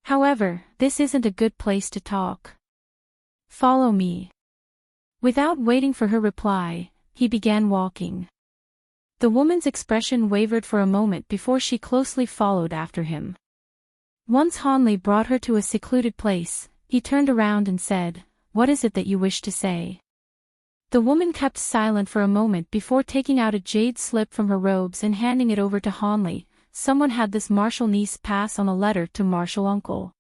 However, this isn't a good place to talk. Follow me." Without waiting for her reply, he began walking. The woman's expression wavered for a moment before she closely followed after him. Once Hanli brought her to a secluded place, he turned around and said, "What is it that you wish to say?" The woman kept silent for a moment before taking out a jade slip from her robes and handing it over to Hanli. "Someone had this Marshal niece pass on a letter to Marshal Uncle.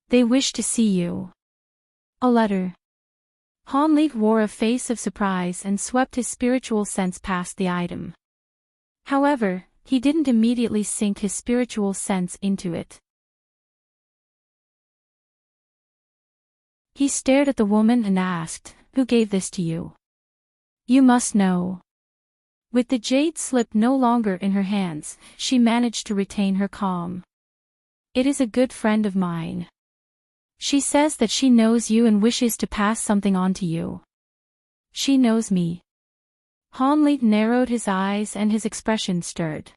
They wish to see you." "A letter?" Hanli wore a face of surprise and swept his spiritual sense past the item. However, he didn't immediately sink his spiritual sense into it. He stared at the woman and asked, "Who gave this to you? You must know." With the jade slip no longer in her hands, she managed to retain her calm. "It is a good friend of mine. She says that she knows you and wishes to pass something on to you." "She knows me." Hanli narrowed his eyes and his expression stirred.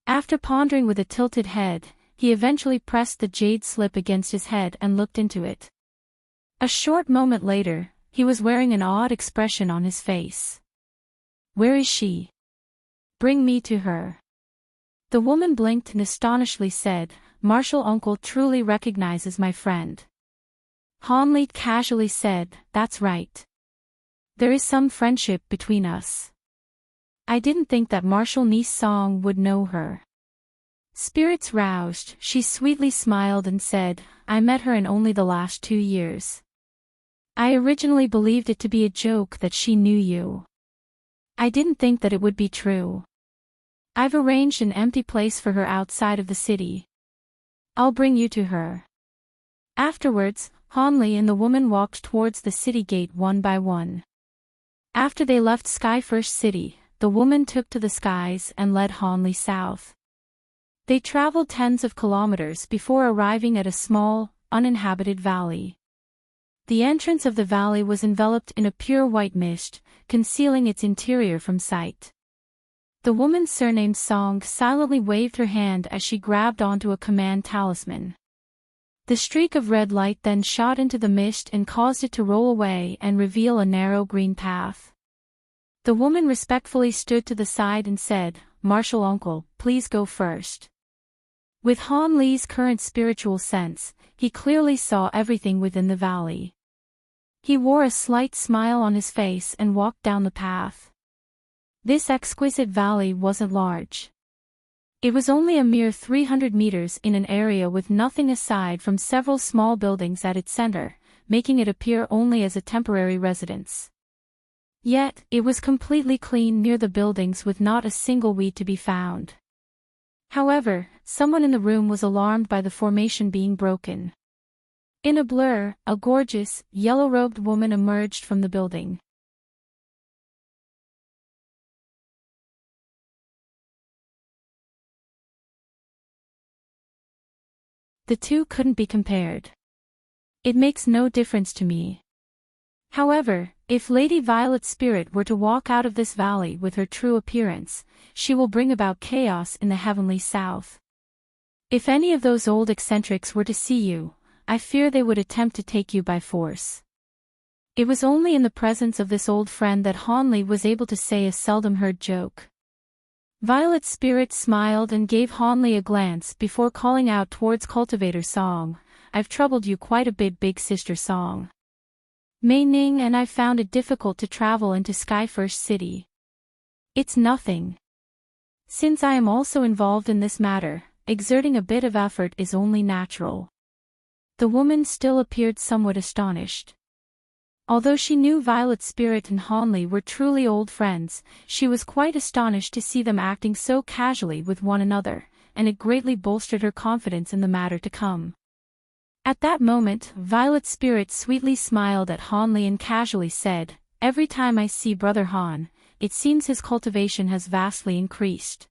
After pondering with a tilted head, he eventually pressed the jade slip against his head and looked into it. A short moment later, he was wearing an odd expression on his face. "Where is she? Bring me to her." The woman blinked and astonishedly said, "Marshal Uncle truly recognizes my friend." Hanli casually said, "That's right. There is some friendship between us. I didn't think that Marshal niece Song would know her." Spirits roused, she sweetly smiled and said, "I met her in only the last 2 years. I originally believed it to be a joke that she knew you. I didn't think that it would be true. I've arranged an empty place for her outside of the city. I'll bring you to her." Afterwards, Hanli and the woman walked towards the city gate one by one. After they left Sky First City, the woman took to the skies and led Hanli south. They traveled tens of kilometers before arriving at a small, uninhabited valley. The entrance of the valley was enveloped in a pure white mist, concealing its interior from sight. The woman surnamed Song silently waved her hand as she grabbed onto a command talisman. The streak of red light then shot into the mist and caused it to roll away and reveal a narrow green path. The woman respectfully stood to the side and said, "Marshal Uncle, please go first." With Han Li's current spiritual sense, he clearly saw everything within the valley. He wore a slight smile on his face and walked down the path. This exquisite valley wasn't large. It was only a mere 300 meters in an area with nothing aside from several small buildings at its center, making it appear only as a temporary residence. Yet, it was completely clean near the buildings with not a single weed to be found. However, someone in the room was alarmed by the formation being broken. In a blur, a gorgeous, yellow-robed woman emerged from the building. The two couldn't be compared. It makes no difference to me. However, if Lady Violet's spirit were to walk out of this valley with her true appearance, she will bring about chaos in the heavenly south. If any of those old eccentrics were to see you, I fear they would attempt to take you by force. It was only in the presence of this old friend that Han Li was able to say a seldom-heard joke. Violet's spirit smiled and gave Han Li a glance before calling out towards Cultivator Song, "I've troubled you quite a bit, big sister Song. Mei Ning and I found it difficult to travel into Sky First City. It's nothing. Since I am also involved in this matter, exerting a bit of effort is only natural." The woman still appeared somewhat astonished. Although she knew Violet's spirit and Hanley were truly old friends, she was quite astonished to see them acting so casually with one another, and it greatly bolstered her confidence in the matter to come. At that moment, Violet's spirit sweetly smiled at Hanley and casually said, "Every time I see Brother Han, it seems his cultivation has vastly increased.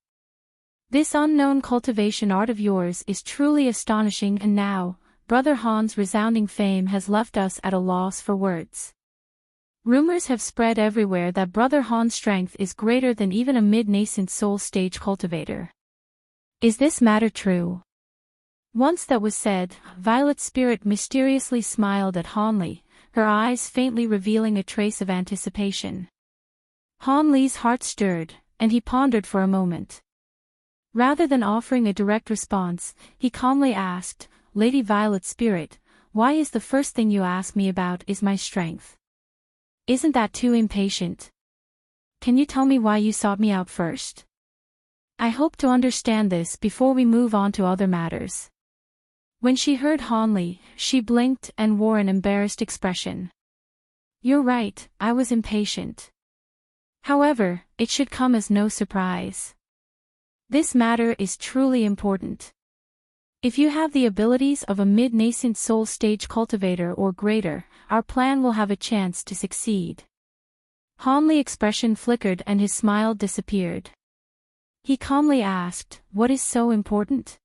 This unknown cultivation art of yours is truly astonishing, and now, Brother Han's resounding fame has left us at a loss for words. Rumors have spread everywhere that Brother Han's strength is greater than even a mid-nascent soul stage cultivator. Is this matter true?" Once that was said, Violet's spirit mysteriously smiled at Hanley, her eyes faintly revealing a trace of anticipation. Hanley's heart stirred, and he pondered for a moment. Rather than offering a direct response, he calmly asked, "Lady Violet's spirit, why is the first thing you ask me about is my strength? Isn't that too impatient? Can you tell me why you sought me out first? I hope to understand this before we move on to other matters." When she heard Hanley, she blinked and wore an embarrassed expression. "You're right, I was impatient. However, it should come as no surprise. This matter is truly important. If you have the abilities of a mid-nascent soul stage cultivator or greater, our plan will have a chance to succeed." Hanley's expression flickered and his smile disappeared. He calmly asked, "What is so important?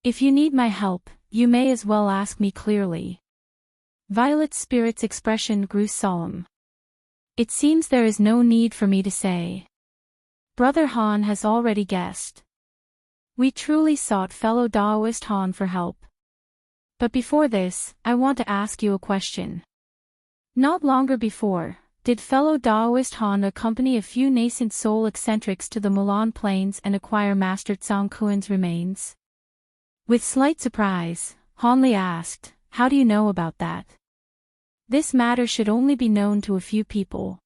If you need my help, you may as well ask me clearly." Violet's spirit's expression grew solemn. "It seems there is no need for me to say. Brother Han has already guessed. We truly sought fellow Daoist Han for help. But before this, I want to ask you a question. Not longer before, did fellow Daoist Han accompany a few nascent soul eccentrics to the Mulan Plains and acquire Master Tsang Kuan's remains?" With slight surprise, Hanley asked, "How do you know about that?" "This matter should only be known to a few people."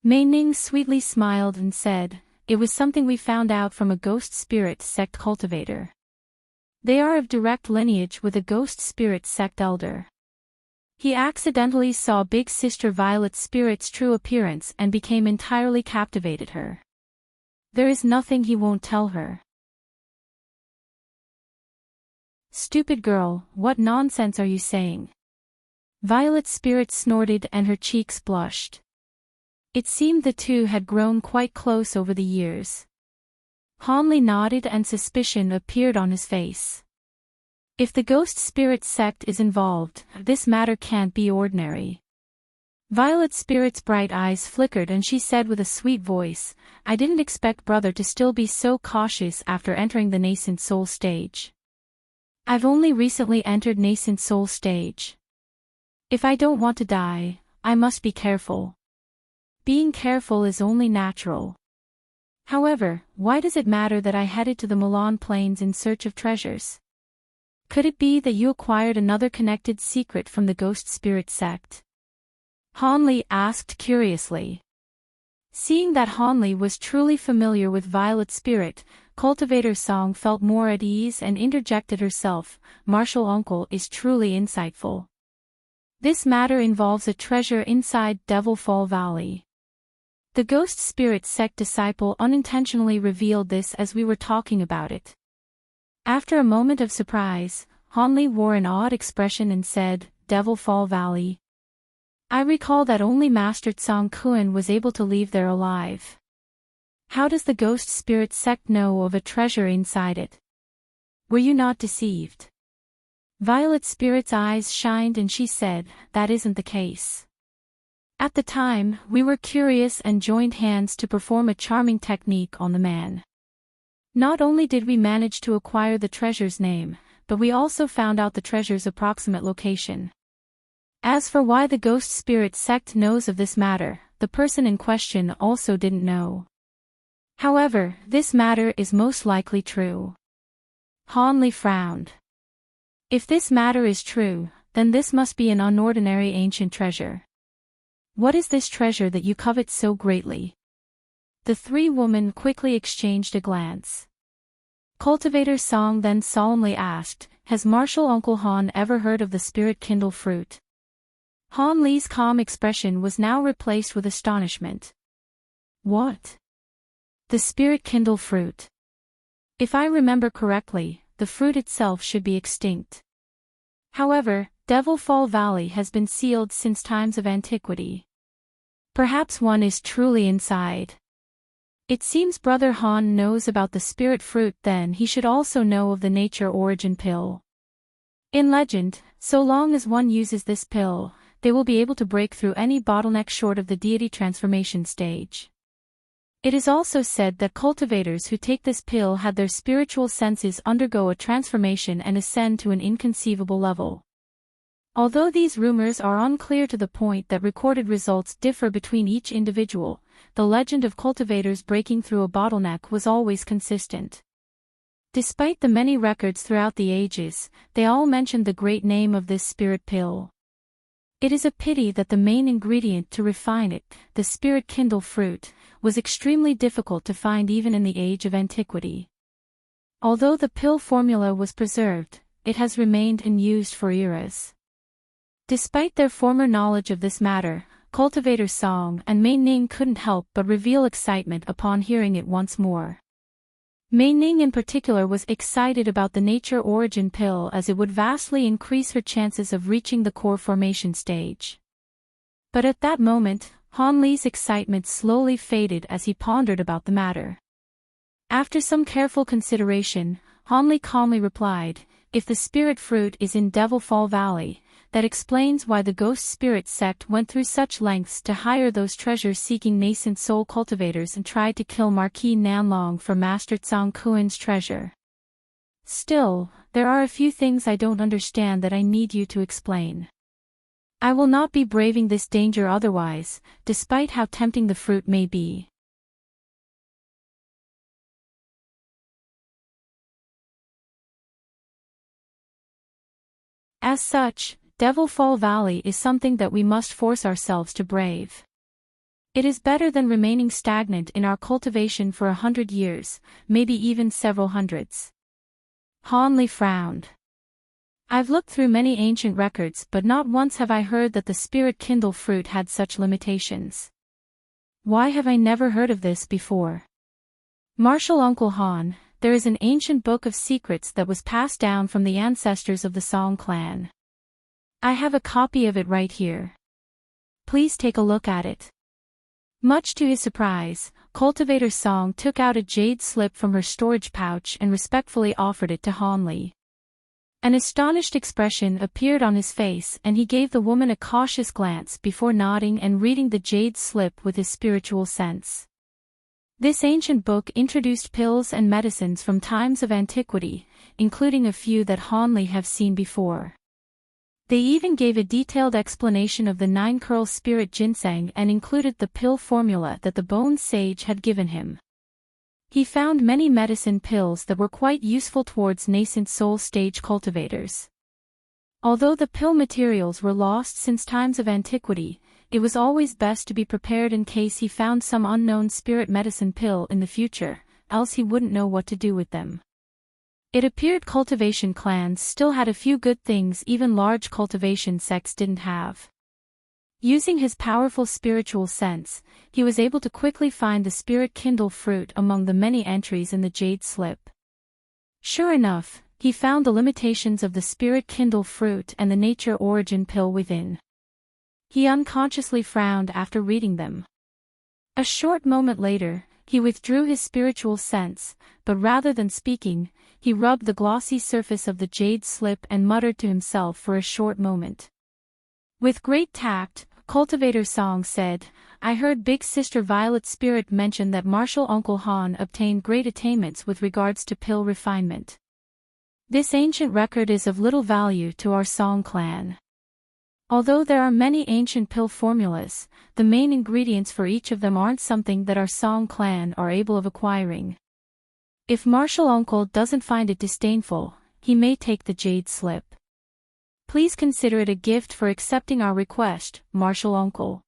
Mei Ning sweetly smiled and said, "It was something we found out from a ghost spirit sect cultivator. They are of direct lineage with a ghost spirit sect elder. He accidentally saw Big Sister Violet's spirit's true appearance and became entirely captivated her. There is nothing he won't tell her." "Stupid girl, what nonsense are you saying?" Violet's spirit snorted and her cheeks blushed. It seemed the two had grown quite close over the years. Hanley nodded and suspicion appeared on his face. If the ghost spirit sect is involved, this matter can't be ordinary. Violet's spirit's bright eyes flickered and she said with a sweet voice, "I didn't expect brother to still be so cautious after entering the nascent soul stage. I've only recently entered nascent soul stage. If I don't want to die, I must be careful. Being careful is only natural. However, why does it matter that I headed to the Mulan Plains in search of treasures? Could it be that you acquired another connected secret from the ghost spirit sect?" Hanley asked curiously. Seeing that Hanley was truly familiar with Violet's spirit, Cultivator Song felt more at ease and interjected herself, "Martial Uncle is truly insightful. This matter involves a treasure inside Devil Fall Valley. The ghost spirit sect disciple unintentionally revealed this as we were talking about it." After a moment of surprise, Hanley wore an odd expression and said, "Devil Fall Valley? I recall that only Master Tsang Kuan was able to leave there alive. How does the ghost spirit sect know of a treasure inside it? Were you not deceived?" Violet's spirit's eyes shined and she said, "That isn't the case. At the time, we were curious and joined hands to perform a charming technique on the man. Not only did we manage to acquire the treasure's name, but we also found out the treasure's approximate location. As for why the ghost spirit sect knows of this matter, the person in question also didn't know. However, this matter is most likely true." Hanley frowned. "If this matter is true, then this must be an unordinary ancient treasure. What is this treasure that you covet so greatly?" The three women quickly exchanged a glance. Cultivator Song then solemnly asked, "Has Martial Uncle Han ever heard of the spirit kindle fruit?" Han Li's calm expression was now replaced with astonishment. What? The spirit kindle fruit. If I remember correctly, the fruit itself should be extinct. However, Devil Fall Valley has been sealed since times of antiquity. Perhaps one is truly inside. It seems Brother Han knows about the spirit fruit, then he should also know of the nature origin pill. In legend, so long as one uses this pill, they will be able to break through any bottleneck short of the deity transformation stage. It is also said that cultivators who take this pill had their spiritual senses undergo a transformation and ascend to an inconceivable level. Although these rumors are unclear to the point that recorded results differ between each individual, the legend of cultivators breaking through a bottleneck was always consistent. Despite the many records throughout the ages, they all mentioned the great name of this spirit pill. It is a pity that the main ingredient to refine it, the spirit kindle fruit, was extremely difficult to find even in the age of antiquity. Although the pill formula was preserved, it has remained unused for eras. Despite their former knowledge of this matter, Cultivator Song and Mei Ning couldn't help but reveal excitement upon hearing it once more. Mei Ning in particular was excited about the nature origin pill as it would vastly increase her chances of reaching the core formation stage. But at that moment, Han Li's excitement slowly faded as he pondered about the matter. After some careful consideration, Han Li calmly replied, "If the spirit fruit is in Devil Fall Valley, that explains why the Ghost Spirit sect went through such lengths to hire those treasure-seeking nascent soul cultivators and tried to kill Marquis Nanlong for Master Tsang Kuan's treasure. Still, there are a few things I don't understand that I need you to explain. I will not be braving this danger otherwise, despite how tempting the fruit may be." As such, Devil Fall Valley is something that we must force ourselves to brave. It is better than remaining stagnant in our cultivation for 100 years, maybe even several hundreds. Han Li frowned. I've looked through many ancient records but not once have I heard that the spirit kindle fruit had such limitations. Why have I never heard of this before? Martial Uncle Han, there is an ancient book of secrets that was passed down from the ancestors of the Song clan. I have a copy of it right here. Please take a look at it. Much to his surprise, Cultivator Song took out a jade slip from her storage pouch and respectfully offered it to Han Li. An astonished expression appeared on his face and he gave the woman a cautious glance before nodding and reading the jade slip with his spiritual sense. This ancient book introduced pills and medicines from times of antiquity, including a few that Han Li have seen before. They even gave a detailed explanation of the 9-curl spirit ginseng and included the pill formula that the Bone Sage had given him. He found many medicine pills that were quite useful towards nascent soul stage cultivators. Although the pill materials were lost since times of antiquity, it was always best to be prepared in case he found some unknown spirit medicine pill in the future, else he wouldn't know what to do with them. It appeared cultivation clans still had a few good things even large cultivation sects didn't have. Using his powerful spiritual sense, he was able to quickly find the spirit kindle fruit among the many entries in the jade slip. Sure enough, he found the limitations of the spirit kindle fruit and the nature origin pill within. He unconsciously frowned after reading them. A short moment later, he withdrew his spiritual sense, but rather than speaking, he rubbed the glossy surface of the jade slip and muttered to himself for a short moment. With great tact, Cultivator Song said, "I heard Big Sister Violet's spirit mention that Martial Uncle Han obtained great attainments with regards to pill refinement. This ancient record is of little value to our Song clan. Although there are many ancient pill formulas, the main ingredients for each of them aren't something that our Song clan are able of acquiring. If Martial Uncle doesn't find it disdainful, he may take the jade slip. Please consider it a gift for accepting our request, Martial Uncle."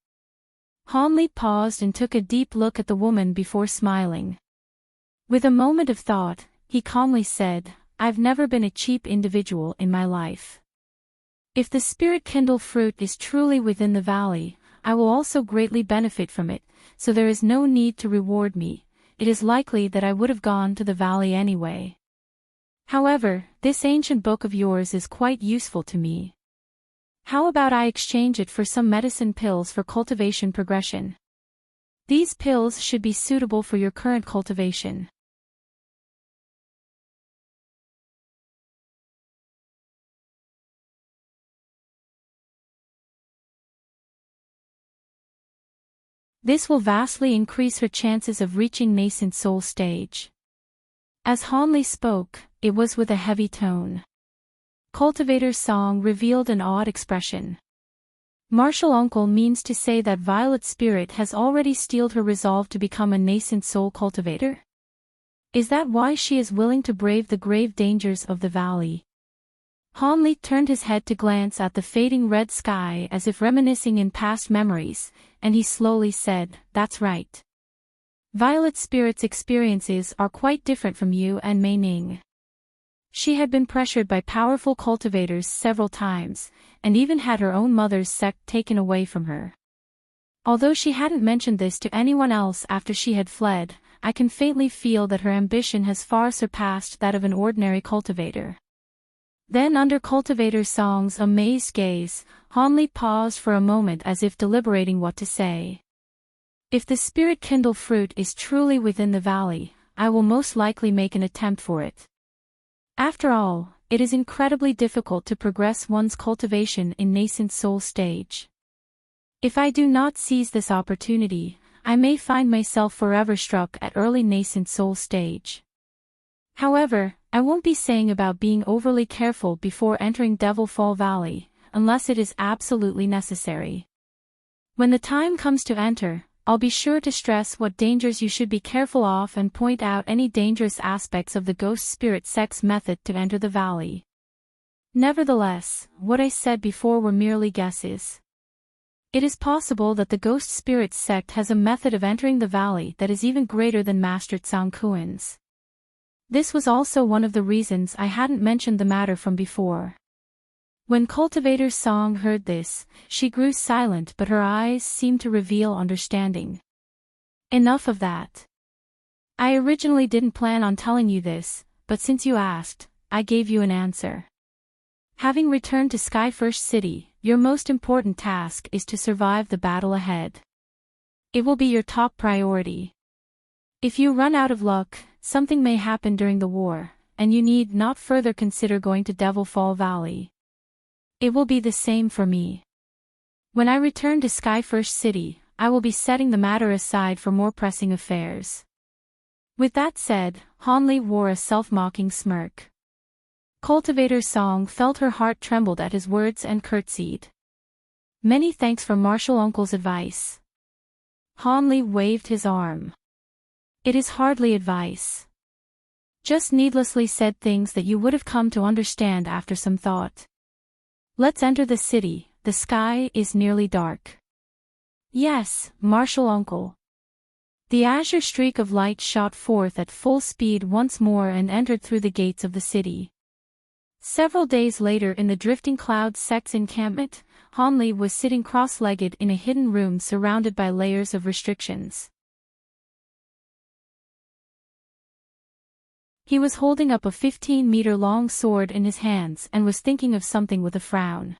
Han Li paused and took a deep look at the woman before smiling. With a moment of thought, he calmly said, "I've never been a cheap individual in my life. If the spirit-kindled fruit is truly within the valley, I will also greatly benefit from it, so there is no need to reward me. It is likely that I would have gone to the valley anyway. However, this ancient book of yours is quite useful to me. How about I exchange it for some medicine pills for cultivation progression? These pills should be suitable for your current cultivation. This will vastly increase her chances of reaching nascent soul stage. As Hanli spoke, it was with a heavy tone. Cultivator's song revealed an odd expression. Martial uncle means to say that Violet Spirit has already steeled her resolve to become a nascent soul cultivator? Is that why she is willing to brave the grave dangers of the valley? Hanli turned his head to glance at the fading red sky as if reminiscing in past memories, and he slowly said, "That's right. Violet Spirit's experiences are quite different from you and Mei Ning. She had been pressured by powerful cultivators several times, and even had her own mother's sect taken away from her. Although she hadn't mentioned this to anyone else after she had fled, I can faintly feel that her ambition has far surpassed that of an ordinary cultivator." Then under Cultivator Song's amazed gaze, Hanli paused for a moment as if deliberating what to say. If the spirit-kindled fruit is truly within the valley, I will most likely make an attempt for it. After all, it is incredibly difficult to progress one's cultivation in nascent soul stage. If I do not seize this opportunity, I may find myself forever stuck at early nascent soul stage. However, I won't be saying about being overly careful before entering Devil Fall Valley, unless it is absolutely necessary. When the time comes to enter, I'll be sure to stress what dangers you should be careful of and point out any dangerous aspects of the ghost spirit sect's method to enter the valley. Nevertheless, what I said before were merely guesses. It is possible that the ghost spirit sect has a method of entering the valley that is even greater than Master Tsang Kuan's. This was also one of the reasons I hadn't mentioned the matter from before. When Cultivator Song heard this, she grew silent but her eyes seemed to reveal understanding. Enough of that. I originally didn't plan on telling you this, but since you asked, I gave you an answer. Having returned to Sky First City, your most important task is to survive the battle ahead. It will be your top priority. If you run out of luck, something may happen during the war, and you need not further consider going to Devil Fall Valley. It will be the same for me. When I return to Sky First City, I will be setting the matter aside for more pressing affairs. With that said, Hanli wore a self-mocking smirk. Cultivator Song felt her heart trembled at his words and curtsied. Many thanks for Martial Uncle's advice. Hanli waved his arm. It is hardly advice. Just needlessly said things that you would have come to understand after some thought. Let's enter the city, the sky is nearly dark. Yes, Martial Uncle. The azure streak of light shot forth at full speed once more and entered through the gates of the city. Several days later in the Drifting Cloud sect's encampment, Hanli was sitting cross-legged in a hidden room surrounded by layers of restrictions. He was holding up a 15-meter-long sword in his hands and was thinking of something with a frown.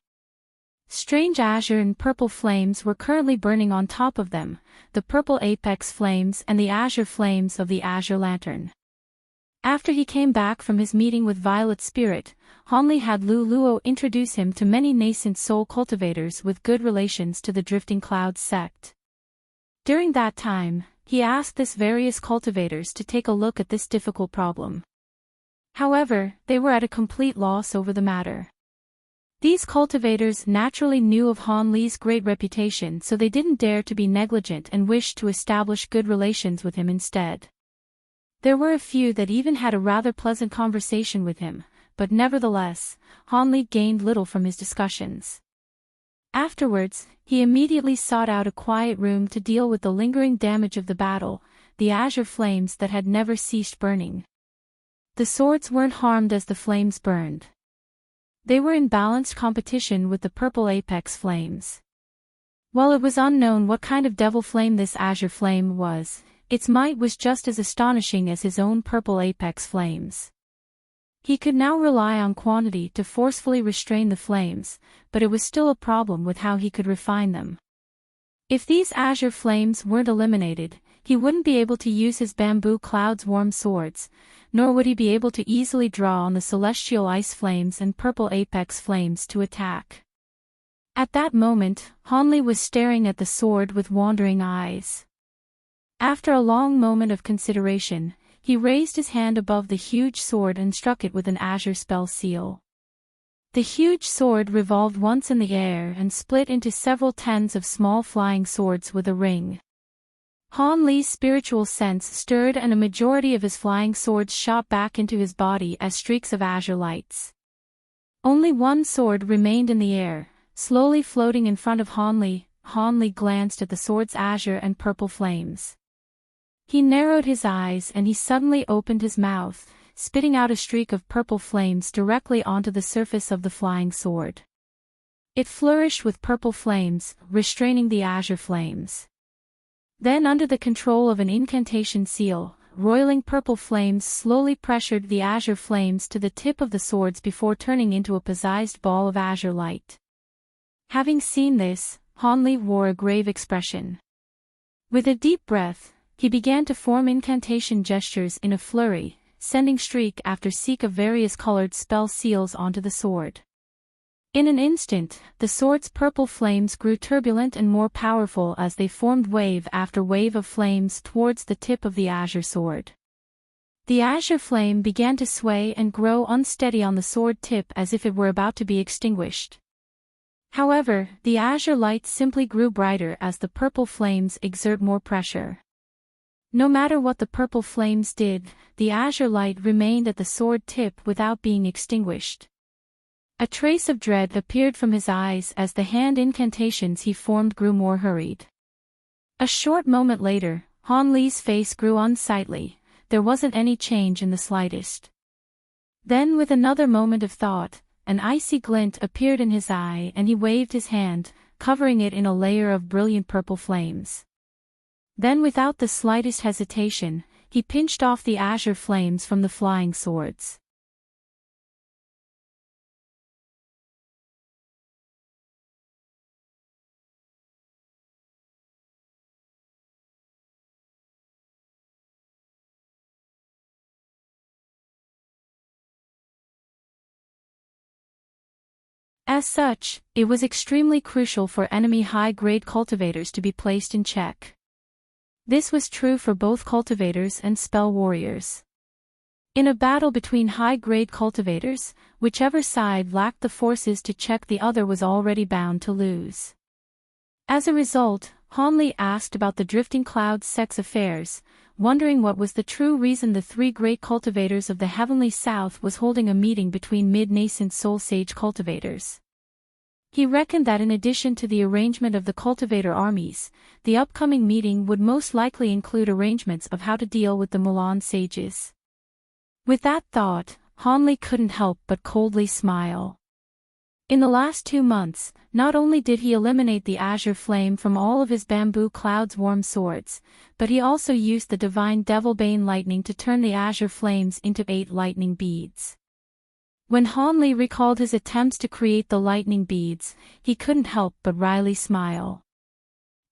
Strange azure and purple flames were currently burning on top of them, the purple apex flames and the azure flames of the azure lantern. After he came back from his meeting with Violet Spirit, Hanli had Lu Luo introduce him to many nascent soul cultivators with good relations to the Drifting Cloud sect. During that time, he asked this various cultivators to take a look at this difficult problem. However, they were at a complete loss over the matter. These cultivators naturally knew of Hanli's great reputation, so they didn't dare to be negligent and wished to establish good relations with him instead. There were a few that even had a rather pleasant conversation with him, but nevertheless, Hanli gained little from his discussions. Afterwards, he immediately sought out a quiet room to deal with the lingering damage of the battle, the azure flames that had never ceased burning. The swords weren't harmed as the flames burned. They were in balanced competition with the purple apex flames. While it was unknown what kind of devil flame this azure flame was, its might was just as astonishing as his own purple apex flames. He could now rely on quantity to forcefully restrain the flames, but it was still a problem with how he could refine them. If these azure flames weren't eliminated, he wouldn't be able to use his bamboo cloud's warm swords, nor would he be able to easily draw on the celestial ice flames and purple apex flames to attack. At that moment, Hanli was staring at the sword with wandering eyes. After a long moment of consideration, he raised his hand above the huge sword and struck it with an azure spell seal. The huge sword revolved once in the air and split into several tens of small flying swords with a ring. Han Li's spiritual sense stirred and a majority of his flying swords shot back into his body as streaks of azure lights. Only one sword remained in the air, slowly floating in front of Han Li. Han Li glanced at the sword's azure and purple flames. He narrowed his eyes and he suddenly opened his mouth, spitting out a streak of purple flames directly onto the surface of the flying sword. It flourished with purple flames, restraining the azure flames. Then, under the control of an incantation seal, roiling purple flames slowly pressured the azure flames to the tip of the swords before turning into a possessed ball of azure light. Having seen this, Han Li wore a grave expression. With a deep breath, he began to form incantation gestures in a flurry, sending streak after streak of various colored spell seals onto the sword. In an instant, the sword's purple flames grew turbulent and more powerful as they formed wave after wave of flames towards the tip of the azure sword. The azure flame began to sway and grow unsteady on the sword tip as if it were about to be extinguished. However, the azure light simply grew brighter as the purple flames exert more pressure. No matter what the purple flames did, the azure light remained at the sword tip without being extinguished. A trace of dread appeared from his eyes as the hand incantations he formed grew more hurried. A short moment later, Han Li's face grew unsightly. There wasn't any change in the slightest. Then, with another moment of thought, an icy glint appeared in his eye and he waved his hand, covering it in a layer of brilliant purple flames. Then, without the slightest hesitation, he pinched off the azure flames from the flying swords. As such, it was extremely crucial for enemy high-grade cultivators to be placed in check. This was true for both cultivators and spell warriors. In a battle between high-grade cultivators, whichever side lacked the forces to check the other was already bound to lose. As a result, Han Li asked about the Drifting Cloud's sex affairs, wondering what was the true reason the three great cultivators of the Heavenly South was holding a meeting between mid-nascent soul sage cultivators. He reckoned that in addition to the arrangement of the cultivator armies, the upcoming meeting would most likely include arrangements of how to deal with the Mulan sages. With that thought, Han Li couldn't help but coldly smile. In the last 2 months, not only did he eliminate the azure flame from all of his bamboo cloud's warm swords, but he also used the divine Devilbane lightning to turn the azure flames into 8 lightning beads. When Han Li recalled his attempts to create the lightning beads, he couldn't help but wryly smile.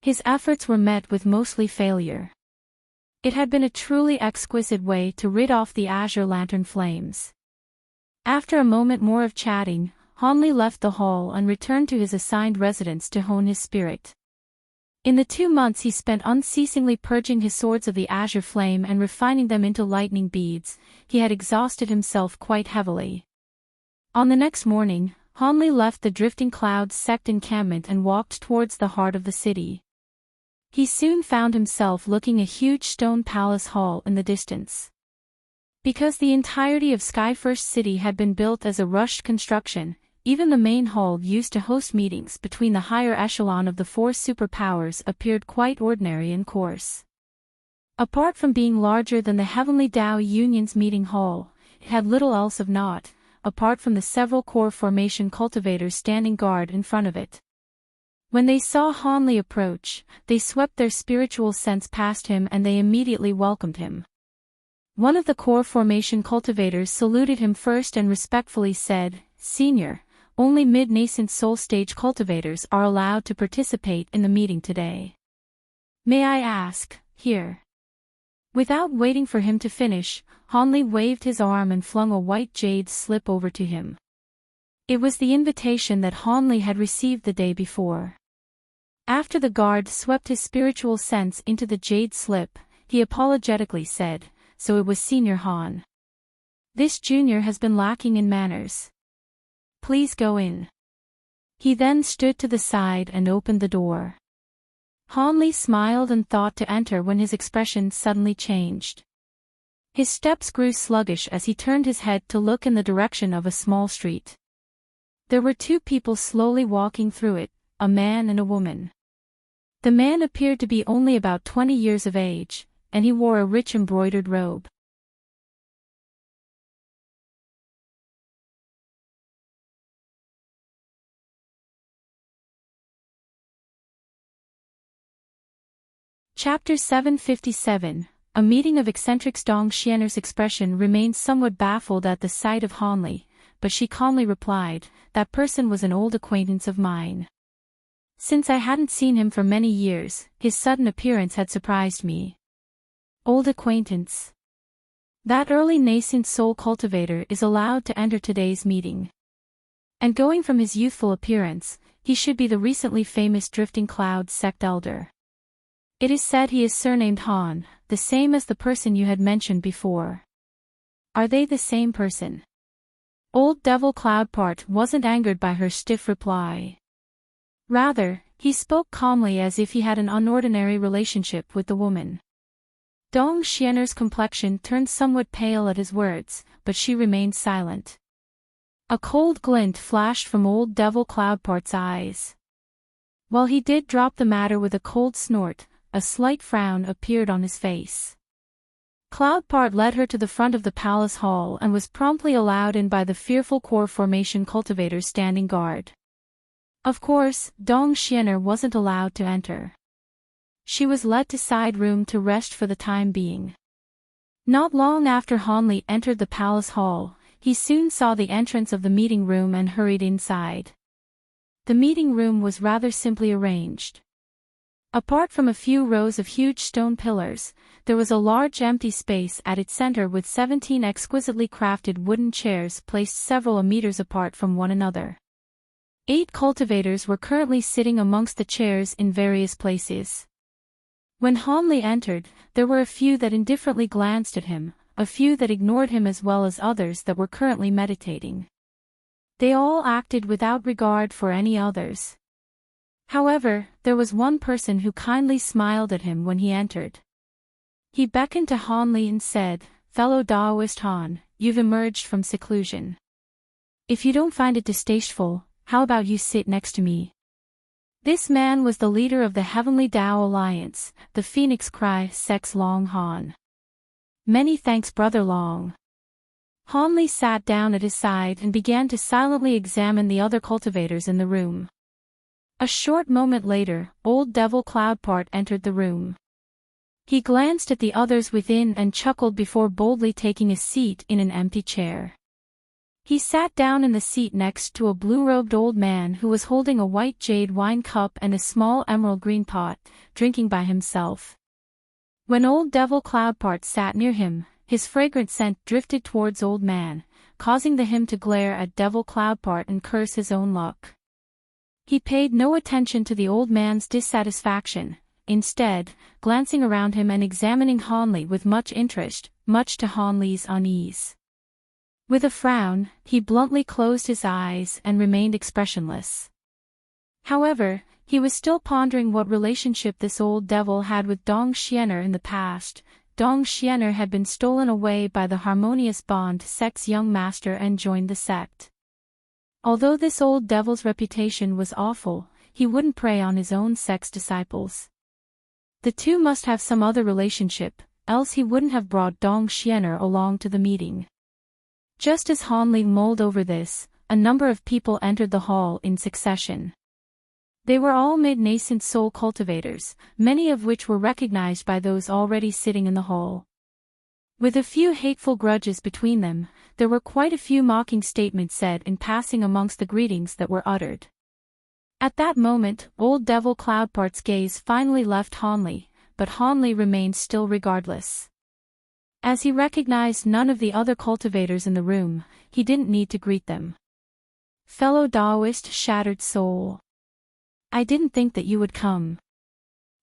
His efforts were met with mostly failure. It had been a truly exquisite way to rid off the azure lantern flames. After a moment more of chatting, Han Li left the hall and returned to his assigned residence to hone his spirit. In the 2 months he spent unceasingly purging his swords of the azure flame and refining them into lightning beads, he had exhausted himself quite heavily. On the next morning, Han Li left the Drifting Cloud sect encampment and walked towards the heart of the city. He soon found himself looking a huge stone palace hall in the distance. Because the entirety of Skyfirst City had been built as a rushed construction, even the main hall used to host meetings between the higher echelon of the 4 superpowers appeared quite ordinary and coarse. Apart from being larger than the Heavenly Tao Union's meeting hall, it had little else of note, apart from the several core formation cultivators standing guard in front of it. When they saw Hanli approach, they swept their spiritual sense past him and they immediately welcomed him. One of the core formation cultivators saluted him first and respectfully said, "Senior, only mid-nascent soul stage cultivators are allowed to participate in the meeting today. May I ask, here?" Without waiting for him to finish, Hanli waved his arm and flung a white jade slip over to him. It was the invitation that Hanli had received the day before. After the guard swept his spiritual sense into the jade slip, he apologetically said, "So it was Senior Han. This junior has been lacking in manners. Please go in." He then stood to the side and opened the door. Hanli smiled and thought to enter when his expression suddenly changed. His steps grew sluggish as he turned his head to look in the direction of a small street. There were two people slowly walking through it, a man and a woman. The man appeared to be only about 20 years of age, and he wore a rich embroidered robe. Chapter 757, A Meeting of Eccentrics. Dong Xianer's expression remained somewhat baffled at the sight of Hanli, but she calmly replied, "That person was an old acquaintance of mine. Since I hadn't seen him for many years, his sudden appearance had surprised me." Old acquaintance. That early nascent soul cultivator is allowed to enter today's meeting. And going from his youthful appearance, he should be the recently famous Drifting Clouds sect elder. It is said he is surnamed Han, the same as the person you had mentioned before. Are they the same person? Old Devil Cloudpart wasn't angered by her stiff reply. Rather, he spoke calmly as if he had an unordinary relationship with the woman. Dong Xianer's complexion turned somewhat pale at his words, but she remained silent. A cold glint flashed from Old Devil Cloudpart's eyes. While he did drop the matter with a cold snort, a slight frown appeared on his face. Cloudpart led her to the front of the palace hall and was promptly allowed in by the fearful core formation cultivators standing guard. Of course, Dong Xianer wasn't allowed to enter. She was led to side room to rest for the time being. Not long after Hanli entered the palace hall, he soon saw the entrance of the meeting room and hurried inside. The meeting room was rather simply arranged. Apart from a few rows of huge stone pillars, there was a large empty space at its center with 17 exquisitely crafted wooden chairs placed several meters apart from one another. 8 cultivators were currently sitting amongst the chairs in various places. When Hanli entered, there were a few that indifferently glanced at him, a few that ignored him as well as others that were currently meditating. They all acted without regard for any others. However, there was one person who kindly smiled at him when he entered. He beckoned to Hanli and said, "Fellow Daoist Han, you've emerged from seclusion. If you don't find it distasteful, how about you sit next to me?" This man was the leader of the Heavenly Tao Alliance, the Phoenix Cry Sex Long Han. "Many thanks, Brother Long." Hanli sat down at his side and began to silently examine the other cultivators in the room. A short moment later, Old Devil Cloudpart entered the room. He glanced at the others within and chuckled before boldly taking a seat in an empty chair. He sat down in the seat next to a blue-robed old man who was holding a white jade wine cup and a small emerald green pot, drinking by himself. When Old Devil Cloudpart sat near him, his fragrant scent drifted towards Old Man, causing him to glare at Devil Cloudpart and curse his own luck. He paid no attention to the old man's dissatisfaction, instead, glancing around him and examining Hanli with much interest, much to Hanli's unease. With a frown, he bluntly closed his eyes and remained expressionless. However, he was still pondering what relationship this old devil had with Dong Xianer in the past. Dong Xianer had been stolen away by the Harmonious Bond sect's young master and joined the sect. Although this old devil's reputation was awful, he wouldn't prey on his own sect's disciples. The two must have some other relationship, else he wouldn't have brought Dong Xianer along to the meeting. Just as Hanli mulled over this, a number of people entered the hall in succession. They were all mid-nascent soul cultivators, many of which were recognized by those already sitting in the hall. With a few hateful grudges between them, there were quite a few mocking statements said in passing amongst the greetings that were uttered. At that moment, old Devil Cloudpart's gaze finally left Hanli, but Hanli remained still regardless. As he recognized none of the other cultivators in the room, he didn't need to greet them. Fellow Taoist shattered soul. I didn't think that you would come.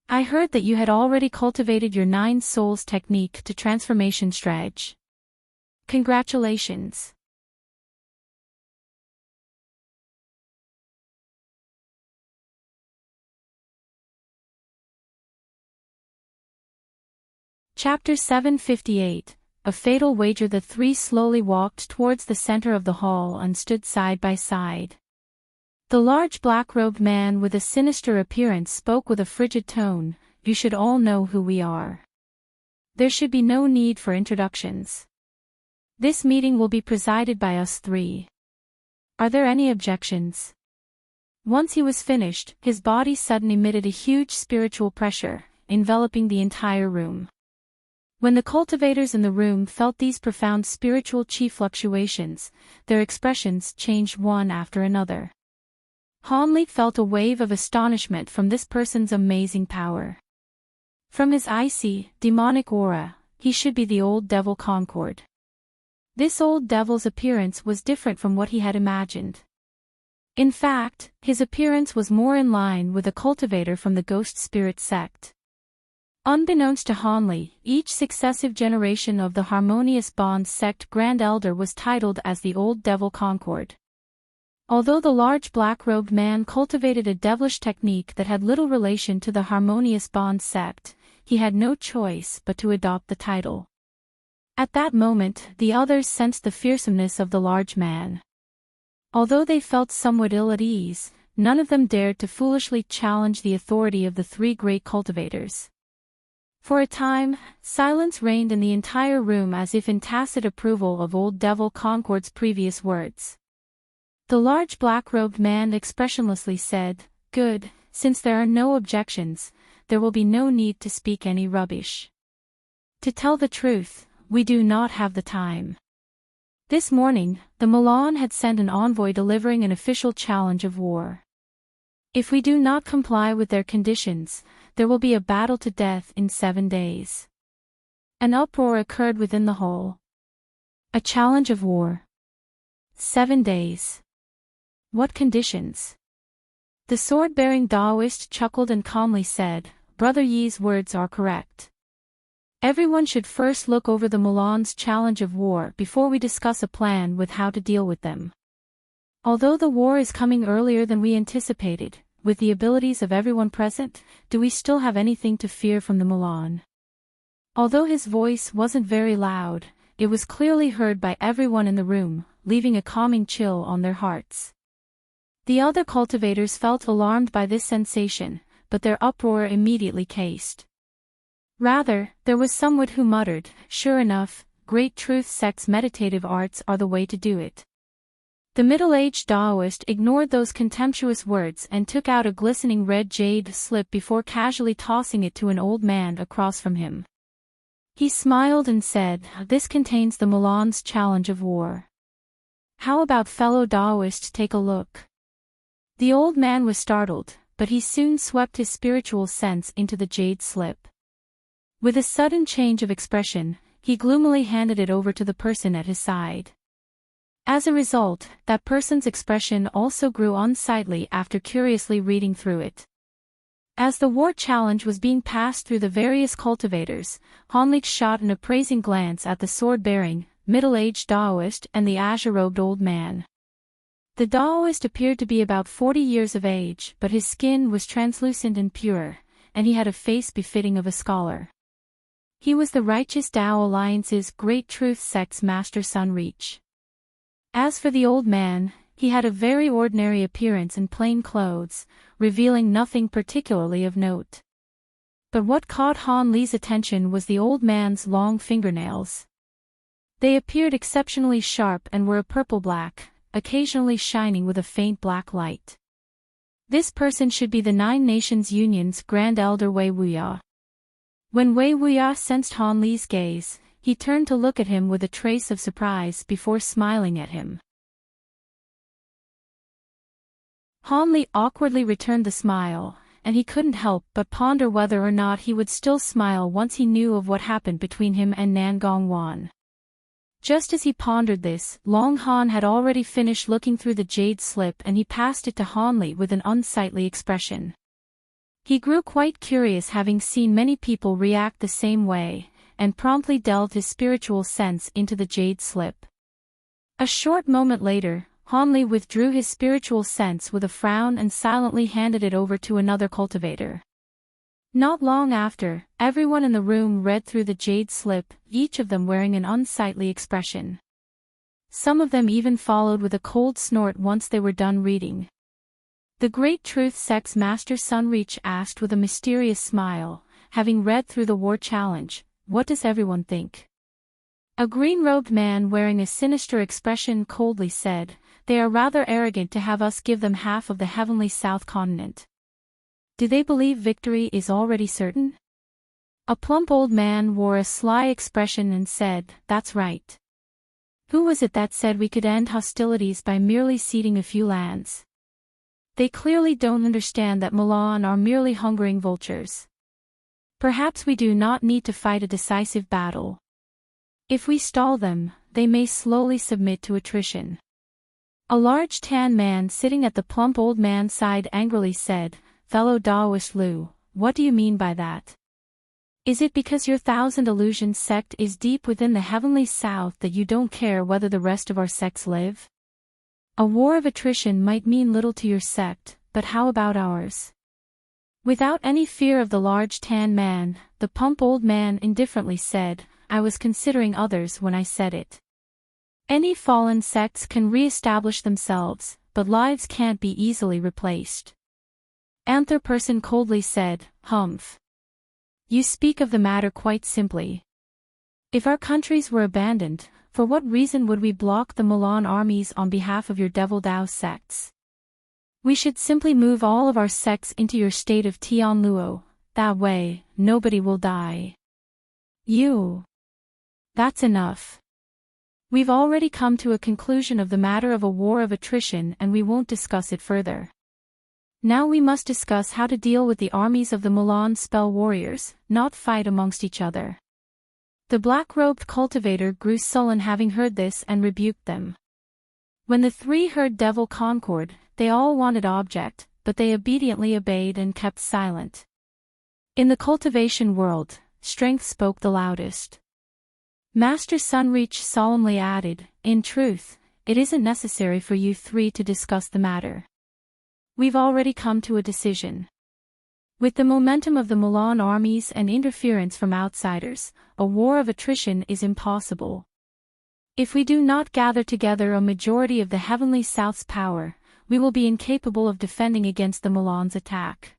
I heard that you had already cultivated your 9 souls technique to transformation strategy. Congratulations. Chapter 758, A Fatal Wager. The 3 slowly walked towards the center of the hall and stood side by side. The large black-robed man with a sinister appearance spoke with a frigid tone, "You should all know who we are. There should be no need for introductions. This meeting will be presided by us 3. Are there any objections?" Once he was finished, his body suddenly emitted a huge spiritual pressure, enveloping the entire room. When the cultivators in the room felt these profound spiritual chi fluctuations, their expressions changed one after another. Hanli felt a wave of astonishment from this person's amazing power. From his icy, demonic aura, he should be the old devil Concord. This old devil's appearance was different from what he had imagined. In fact, his appearance was more in line with a cultivator from the Ghost Spirit sect. Unbeknownst to Hanli, each successive generation of the Harmonious Bond sect Grand Elder was titled as the Old Devil Concord. Although the large black-robed man cultivated a devilish technique that had little relation to the Harmonious Bond sect, he had no choice but to adopt the title. At that moment, the others sensed the fearsomeness of the large man. Although they felt somewhat ill at ease, none of them dared to foolishly challenge the authority of the 3 great cultivators. For a time, silence reigned in the entire room as if in tacit approval of Old Devil Concord's previous words. The large black-robed man expressionlessly said, "Good, since there are no objections, there will be no need to speak any rubbish. To tell the truth, we do not have the time." This morning, the Milan had sent an envoy delivering an official challenge of war. If we do not comply with their conditions, there will be a battle to death in 7 days. An uproar occurred within the hall. A challenge of war. 7 days. What conditions? The sword-bearing Taoist chuckled and calmly said, "Brother Yi's words are correct. Everyone should first look over the Milan's challenge of war before we discuss a plan with how to deal with them. Although the war is coming earlier than we anticipated, with the abilities of everyone present, do we still have anything to fear from the Milan?" Although his voice wasn't very loud, it was clearly heard by everyone in the room, leaving a calming chill on their hearts. The other cultivators felt alarmed by this sensation, but their uproar immediately ceased. Rather, there was someone who muttered, "Sure enough, Great Truth Sect's meditative arts are the way to do it." The middle-aged Taoist ignored those contemptuous words and took out a glistening red jade slip before casually tossing it to an old man across from him. He smiled and said, "This contains the Milan's challenge of war. How about fellow Taoist take a look?" The old man was startled, but he soon swept his spiritual sense into the jade slip. With a sudden change of expression, he gloomily handed it over to the person at his side. As a result, that person's expression also grew unsightly after curiously reading through it. As the war challenge was being passed through the various cultivators, Hanli shot an appraising glance at the sword-bearing, middle-aged Taoist and the azure-robed old man. The Taoist appeared to be about 40 years of age, but his skin was translucent and pure, and he had a face befitting of a scholar. He was the Righteous Tao Alliance's Great Truth Sect's Master Sunreach. As for the old man, he had a very ordinary appearance in plain clothes, revealing nothing particularly of note. But what caught Han Li's attention was the old man's long fingernails. They appeared exceptionally sharp and were a purple-black, occasionally shining with a faint black light. This person should be the Nine Nations Union's Grand Elder Wei Wuya. When Wei Wuya sensed Han Li's gaze, he turned to look at him with a trace of surprise before smiling at him. Han Li awkwardly returned the smile, and he couldn't help but ponder whether or not he would still smile once he knew of what happened between him and Nan Gongwan. Just as he pondered this, Long Han had already finished looking through the jade slip and he passed it to Han Li with an unsightly expression. He grew quite curious, having seen many people react the same way, and promptly delved his spiritual sense into the jade slip. A short moment later, Han Li withdrew his spiritual sense with a frown and silently handed it over to another cultivator. Not long after, everyone in the room read through the jade slip, each of them wearing an unsightly expression. Some of them even followed with a cold snort once they were done reading. The Great Truth Sect's Master Sunreach asked with a mysterious smile, having read through the war challenge, "What does everyone think?" A green-robed man wearing a sinister expression coldly said, "They are rather arrogant to have us give them half of the heavenly South continent. Do they believe victory is already certain?" A plump old man wore a sly expression and said, "That's right. Who was it that said we could end hostilities by merely ceding a few lands? They clearly don't understand that Milan are merely hungering vultures. Perhaps we do not need to fight a decisive battle. If we stall them, they may slowly submit to attrition." A large tan man sitting at the plump old man's side angrily said, "Fellow Daoist Lu, what do you mean by that? Is it because your Thousand Illusions sect is deep within the heavenly South that you don't care whether the rest of our sects live? A war of attrition might mean little to your sect, but how about ours?" Without any fear of the large tan man, the plump old man indifferently said, "I was considering others when I said it. Any fallen sects can re-establish themselves, but lives can't be easily replaced." Anther person coldly said, "Humph. You speak of the matter quite simply. If our countries were abandoned, for what reason would we block the Milan armies on behalf of your Devil Dao sects? We should simply move all of our sects into your state of Tianluo, that way, nobody will die." That's enough. We've already come to a conclusion of the matter of a war of attrition and we won't discuss it further. Now we must discuss how to deal with the armies of the Milan spell warriors, not fight amongst each other. The black-robed cultivator grew sullen having heard this and rebuked them. When the three heard Devil Concord, they all wanted object, but they obediently obeyed and kept silent. In the cultivation world, strength spoke the loudest. Master Sunreach solemnly added, "In truth, it isn't necessary for you three to discuss the matter. We've already come to a decision. With the momentum of the Milan armies and interference from outsiders, a war of attrition is impossible. If we do not gather together a majority of the Heavenly South's power, we will be incapable of defending against the Milan's attack."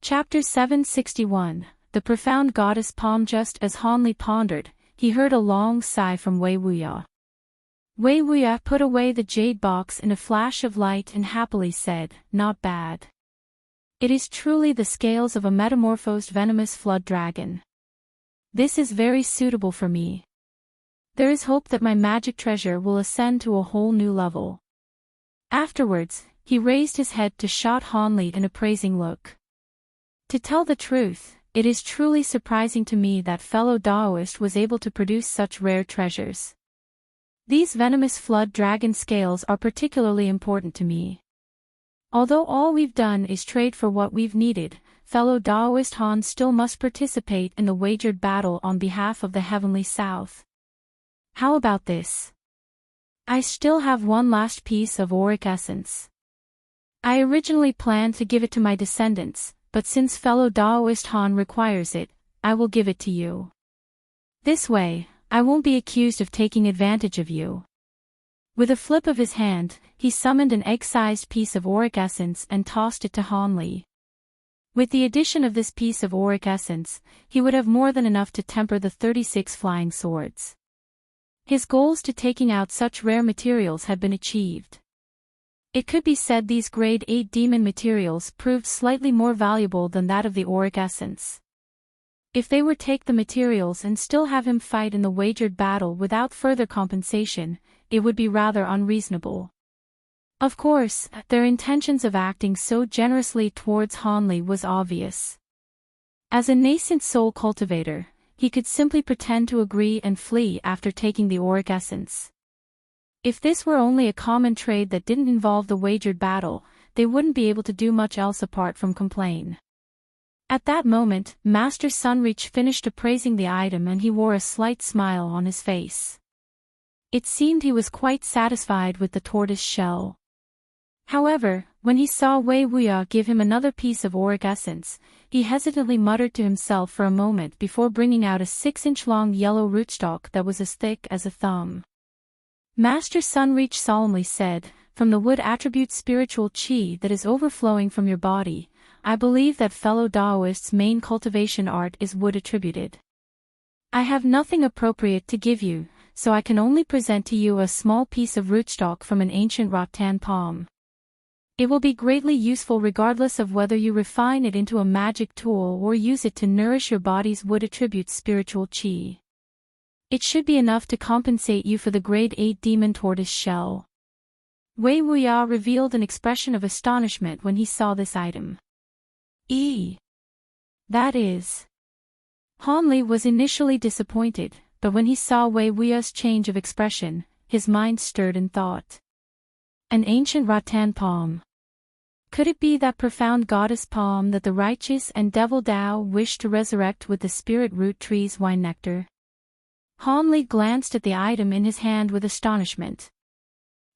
Chapter 761, The Profound Goddess Palm. Just as Han Li pondered, he heard a long sigh from Wei Wuya. Wei Wuya put away the jade box in a flash of light and happily said, "Not bad. It is truly the scales of a metamorphosed venomous flood dragon. This is very suitable for me. There is hope that my magic treasure will ascend to a whole new level." Afterwards, he raised his head to shot Han Li an appraising look. "To tell the truth, it is truly surprising to me that fellow Daoist was able to produce such rare treasures. These venomous flood dragon scales are particularly important to me. Although all we've done is trade for what we've needed, fellow Daoist Han still must participate in the wagered battle on behalf of the Heavenly South. How about this? I still have one last piece of auric essence. I originally planned to give it to my descendants, but since fellow Daoist Han requires it, I will give it to you. This way, I won't be accused of taking advantage of you. With a flip of his hand, he summoned an egg-sized piece of auric essence and tossed it to Han Li. With the addition of this piece of auric essence, he would have more than enough to temper the 36 flying swords. His goals to taking out such rare materials had been achieved. It could be said these grade 8 demon materials proved slightly more valuable than that of the auric essence. If they were to take the materials and still have him fight in the wagered battle without further compensation, it would be rather unreasonable. Of course, their intentions of acting so generously towards Han Li was obvious. As a nascent soul cultivator, he could simply pretend to agree and flee after taking the auric essence. If this were only a common trade that didn't involve the wagered battle, they wouldn't be able to do much else apart from complain. At that moment, Master Sunreach finished appraising the item and he wore a slight smile on his face. It seemed he was quite satisfied with the tortoise shell. However, when he saw Wei Wuya give him another piece of auric essence, he hesitantly muttered to himself for a moment before bringing out a 6-inch-long yellow rootstock that was as thick as a thumb. Master Sunreach solemnly said, "From the wood attribute spiritual qi that is overflowing from your body, I believe that fellow Daoist's main cultivation art is wood attributed. I have nothing appropriate to give you, so I can only present to you a small piece of rootstock from an ancient rattan palm. It will be greatly useful regardless of whether you refine it into a magic tool or use it to nourish your body's wood attribute spiritual qi. It should be enough to compensate you for the grade 8 demon tortoise shell." Wei Wuya revealed an expression of astonishment when he saw this item. That is. Han Li was initially disappointed, but when he saw Wei Wuya's change of expression, his mind stirred in thought. An ancient rattan palm. Could it be that profound goddess palm that the righteous and devil Dao wished to resurrect with the spirit root tree's wine nectar? Han Li glanced at the item in his hand with astonishment.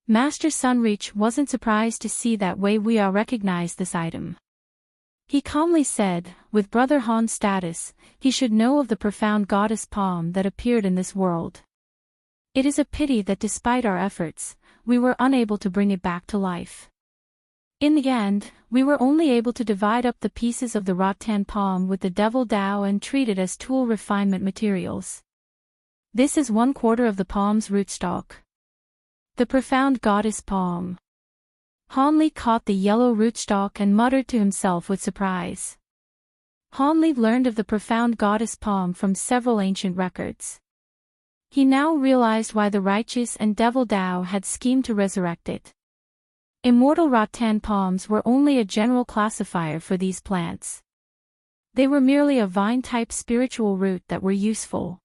Master Sunreach wasn't surprised to see that Wei Wuya recognized this item. He calmly said, with Brother Han's status, he should know of the profound goddess palm that appeared in this world. It is a pity that despite our efforts, we were unable to bring it back to life. In the end, we were only able to divide up the pieces of the rattan palm with the devil Dao and treat it as tool refinement materials. This is 1/4 of the palm's rootstock. The profound goddess palm. Han Li caught the yellow rootstock and muttered to himself with surprise. Han Li learned of the profound goddess palm from several ancient records. He now realized why the righteous and devil Dao had schemed to resurrect it. Immortal rattan palms were only a general classifier for these plants. They were merely a vine-type spiritual root that were useful.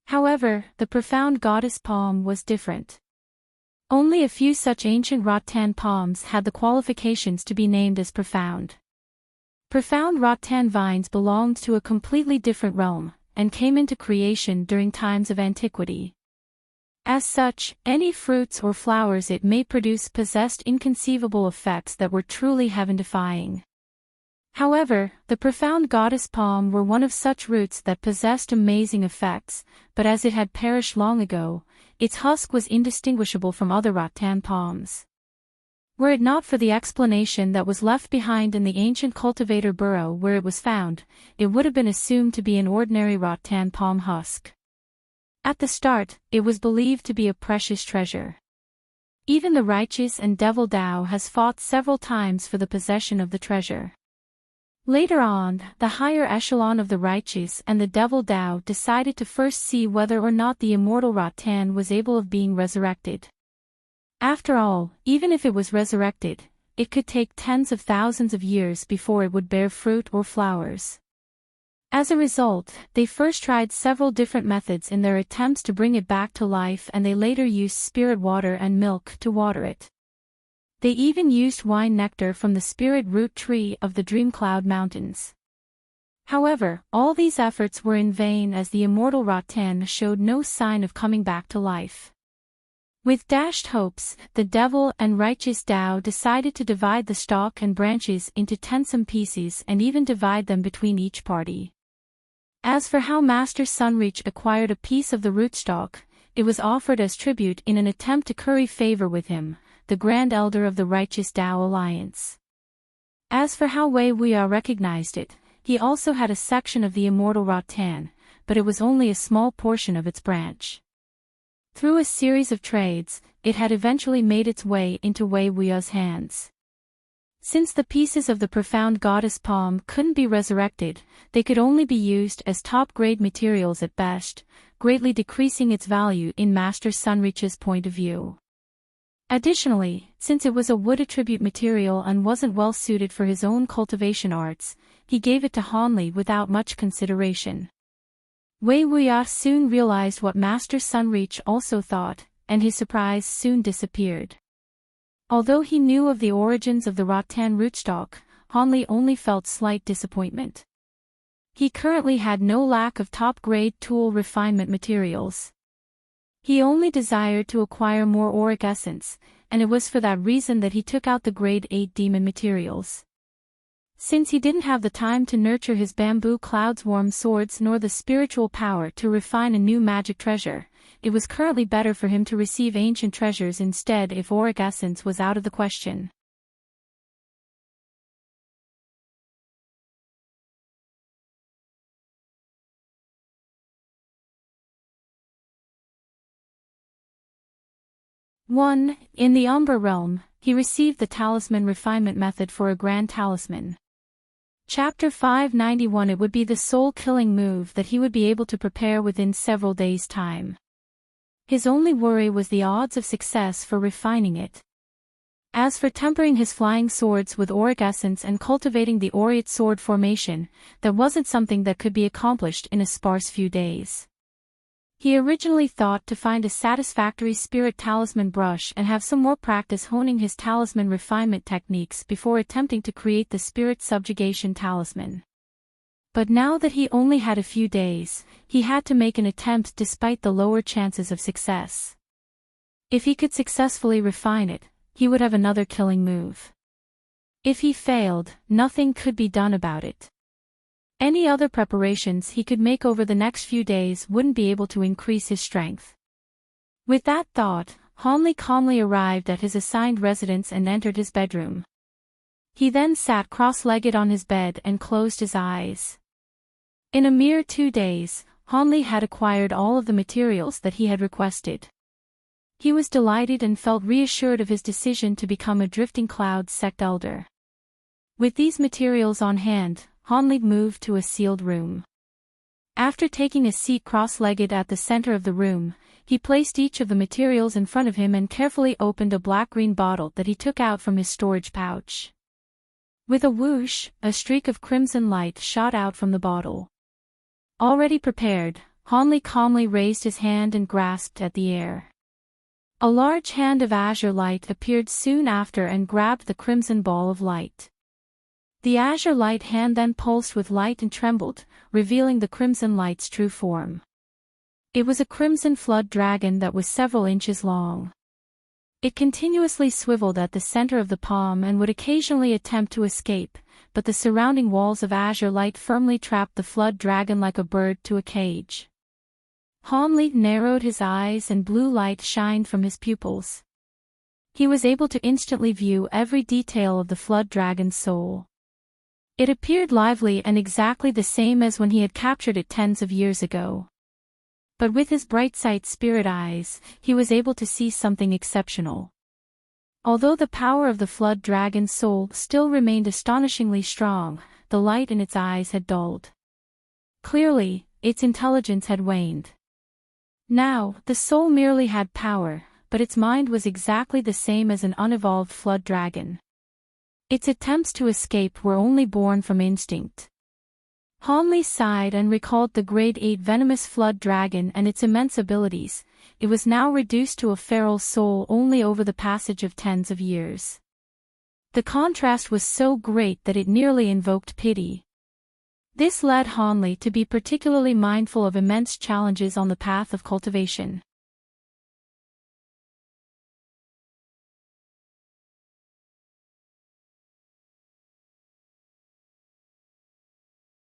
However, the profound goddess palm was different. Only a few such ancient rattan palms had the qualifications to be named as profound. Profound rattan vines belonged to a completely different realm, and came into creation during times of antiquity. As such, any fruits or flowers it may produce possessed inconceivable effects that were truly heaven-defying. However, the profound goddess palm were one of such roots that possessed amazing effects, but as it had perished long ago, its husk was indistinguishable from other rattan palms. Were it not for the explanation that was left behind in the ancient cultivator burrow where it was found, it would have been assumed to be an ordinary rattan palm husk. At the start, it was believed to be a precious treasure. Even the righteous and devil Dao has fought several times for the possession of the treasure. Later on, the higher echelon of the righteous and the devil Dao decided to first see whether or not the immortal rattan was able of being resurrected. After all, even if it was resurrected, it could take tens of thousands of years before it would bear fruit or flowers. As a result, they first tried several different methods in their attempts to bring it back to life, and they later used spirit water and milk to water it. They even used wine nectar from the spirit root tree of the Dream Cloud Mountains. However, all these efforts were in vain as the immortal Rattan showed no sign of coming back to life. With dashed hopes, the devil and righteous Tao decided to divide the stalk and branches into tensome pieces and even divide them between each party. As for how Master Sunreach acquired a piece of the rootstock, it was offered as tribute in an attempt to curry favor with him, the Grand Elder of the Righteous Tao Alliance. As for how Wei Wuya recognized it, he also had a section of the immortal Rattan, but it was only a small portion of its branch. Through a series of trades, it had eventually made its way into Wei Wuya's hands. Since the pieces of the profound goddess palm couldn't be resurrected, they could only be used as top-grade materials at best, greatly decreasing its value in Master Sunreach's point of view. Additionally, since it was a wood attribute material and wasn't well suited for his own cultivation arts, he gave it to Hanli without much consideration. Wei Wuya soon realized what Master Sunreach also thought, and his surprise soon disappeared. Although he knew of the origins of the Rattan rootstock, Hanli only felt slight disappointment. He currently had no lack of top-grade tool refinement materials. He only desired to acquire more auric essence, and it was for that reason that he took out the grade 8 demon materials. Since he didn't have the time to nurture his bamboo cloudsworm swords nor the spiritual power to refine a new magic treasure, it was currently better for him to receive ancient treasures instead if auric essence was out of the question. In the Umbra realm, he received the talisman refinement method for a grand talisman. Chapter 591. It would be the soul-killing move that he would be able to prepare within several days' time. His only worry was the odds of success for refining it. As for tempering his flying swords with auric essence and cultivating the aureate sword formation, that wasn't something that could be accomplished in a sparse few days. He originally thought to find a satisfactory spirit talisman brush and have some more practice honing his talisman refinement techniques before attempting to create the spirit subjugation talisman. But now that he only had a few days, he had to make an attempt despite the lower chances of success. If he could successfully refine it, he would have another killing move. If he failed, nothing could be done about it. Any other preparations he could make over the next few days wouldn't be able to increase his strength. With that thought, Hanli calmly arrived at his assigned residence and entered his bedroom. He then sat cross-legged on his bed and closed his eyes. In a mere 2 days, Hanli had acquired all of the materials that he had requested. He was delighted and felt reassured of his decision to become a Drifting Cloud sect elder. With these materials on hand, Hanli moved to a sealed room. After taking a seat cross-legged at the center of the room, he placed each of the materials in front of him and carefully opened a black-green bottle that he took out from his storage pouch. With a whoosh, a streak of crimson light shot out from the bottle. Already prepared, Hanli calmly raised his hand and grasped at the air. A large hand of azure light appeared soon after and grabbed the crimson ball of light. The azure light hand then pulsed with light and trembled, revealing the crimson light's true form. It was a crimson flood dragon that was several inches long. It continuously swiveled at the center of the palm and would occasionally attempt to escape, but the surrounding walls of azure light firmly trapped the flood dragon like a bird to a cage. Hanli narrowed his eyes and blue light shined from his pupils. He was able to instantly view every detail of the flood dragon's soul. It appeared lively and exactly the same as when he had captured it tens of years ago. But with his bright sight spirit eyes, he was able to see something exceptional. Although the power of the flood dragon's soul still remained astonishingly strong, the light in its eyes had dulled. Clearly, its intelligence had waned. Now, the soul merely had power, but its mind was exactly the same as an unevolved flood dragon. Its attempts to escape were only born from instinct. Hanli sighed and recalled the grade 8 venomous flood dragon and its immense abilities. It was now reduced to a feral soul only over the passage of tens of years. The contrast was so great that it nearly invoked pity. This led Hanli to be particularly mindful of immense challenges on the path of cultivation.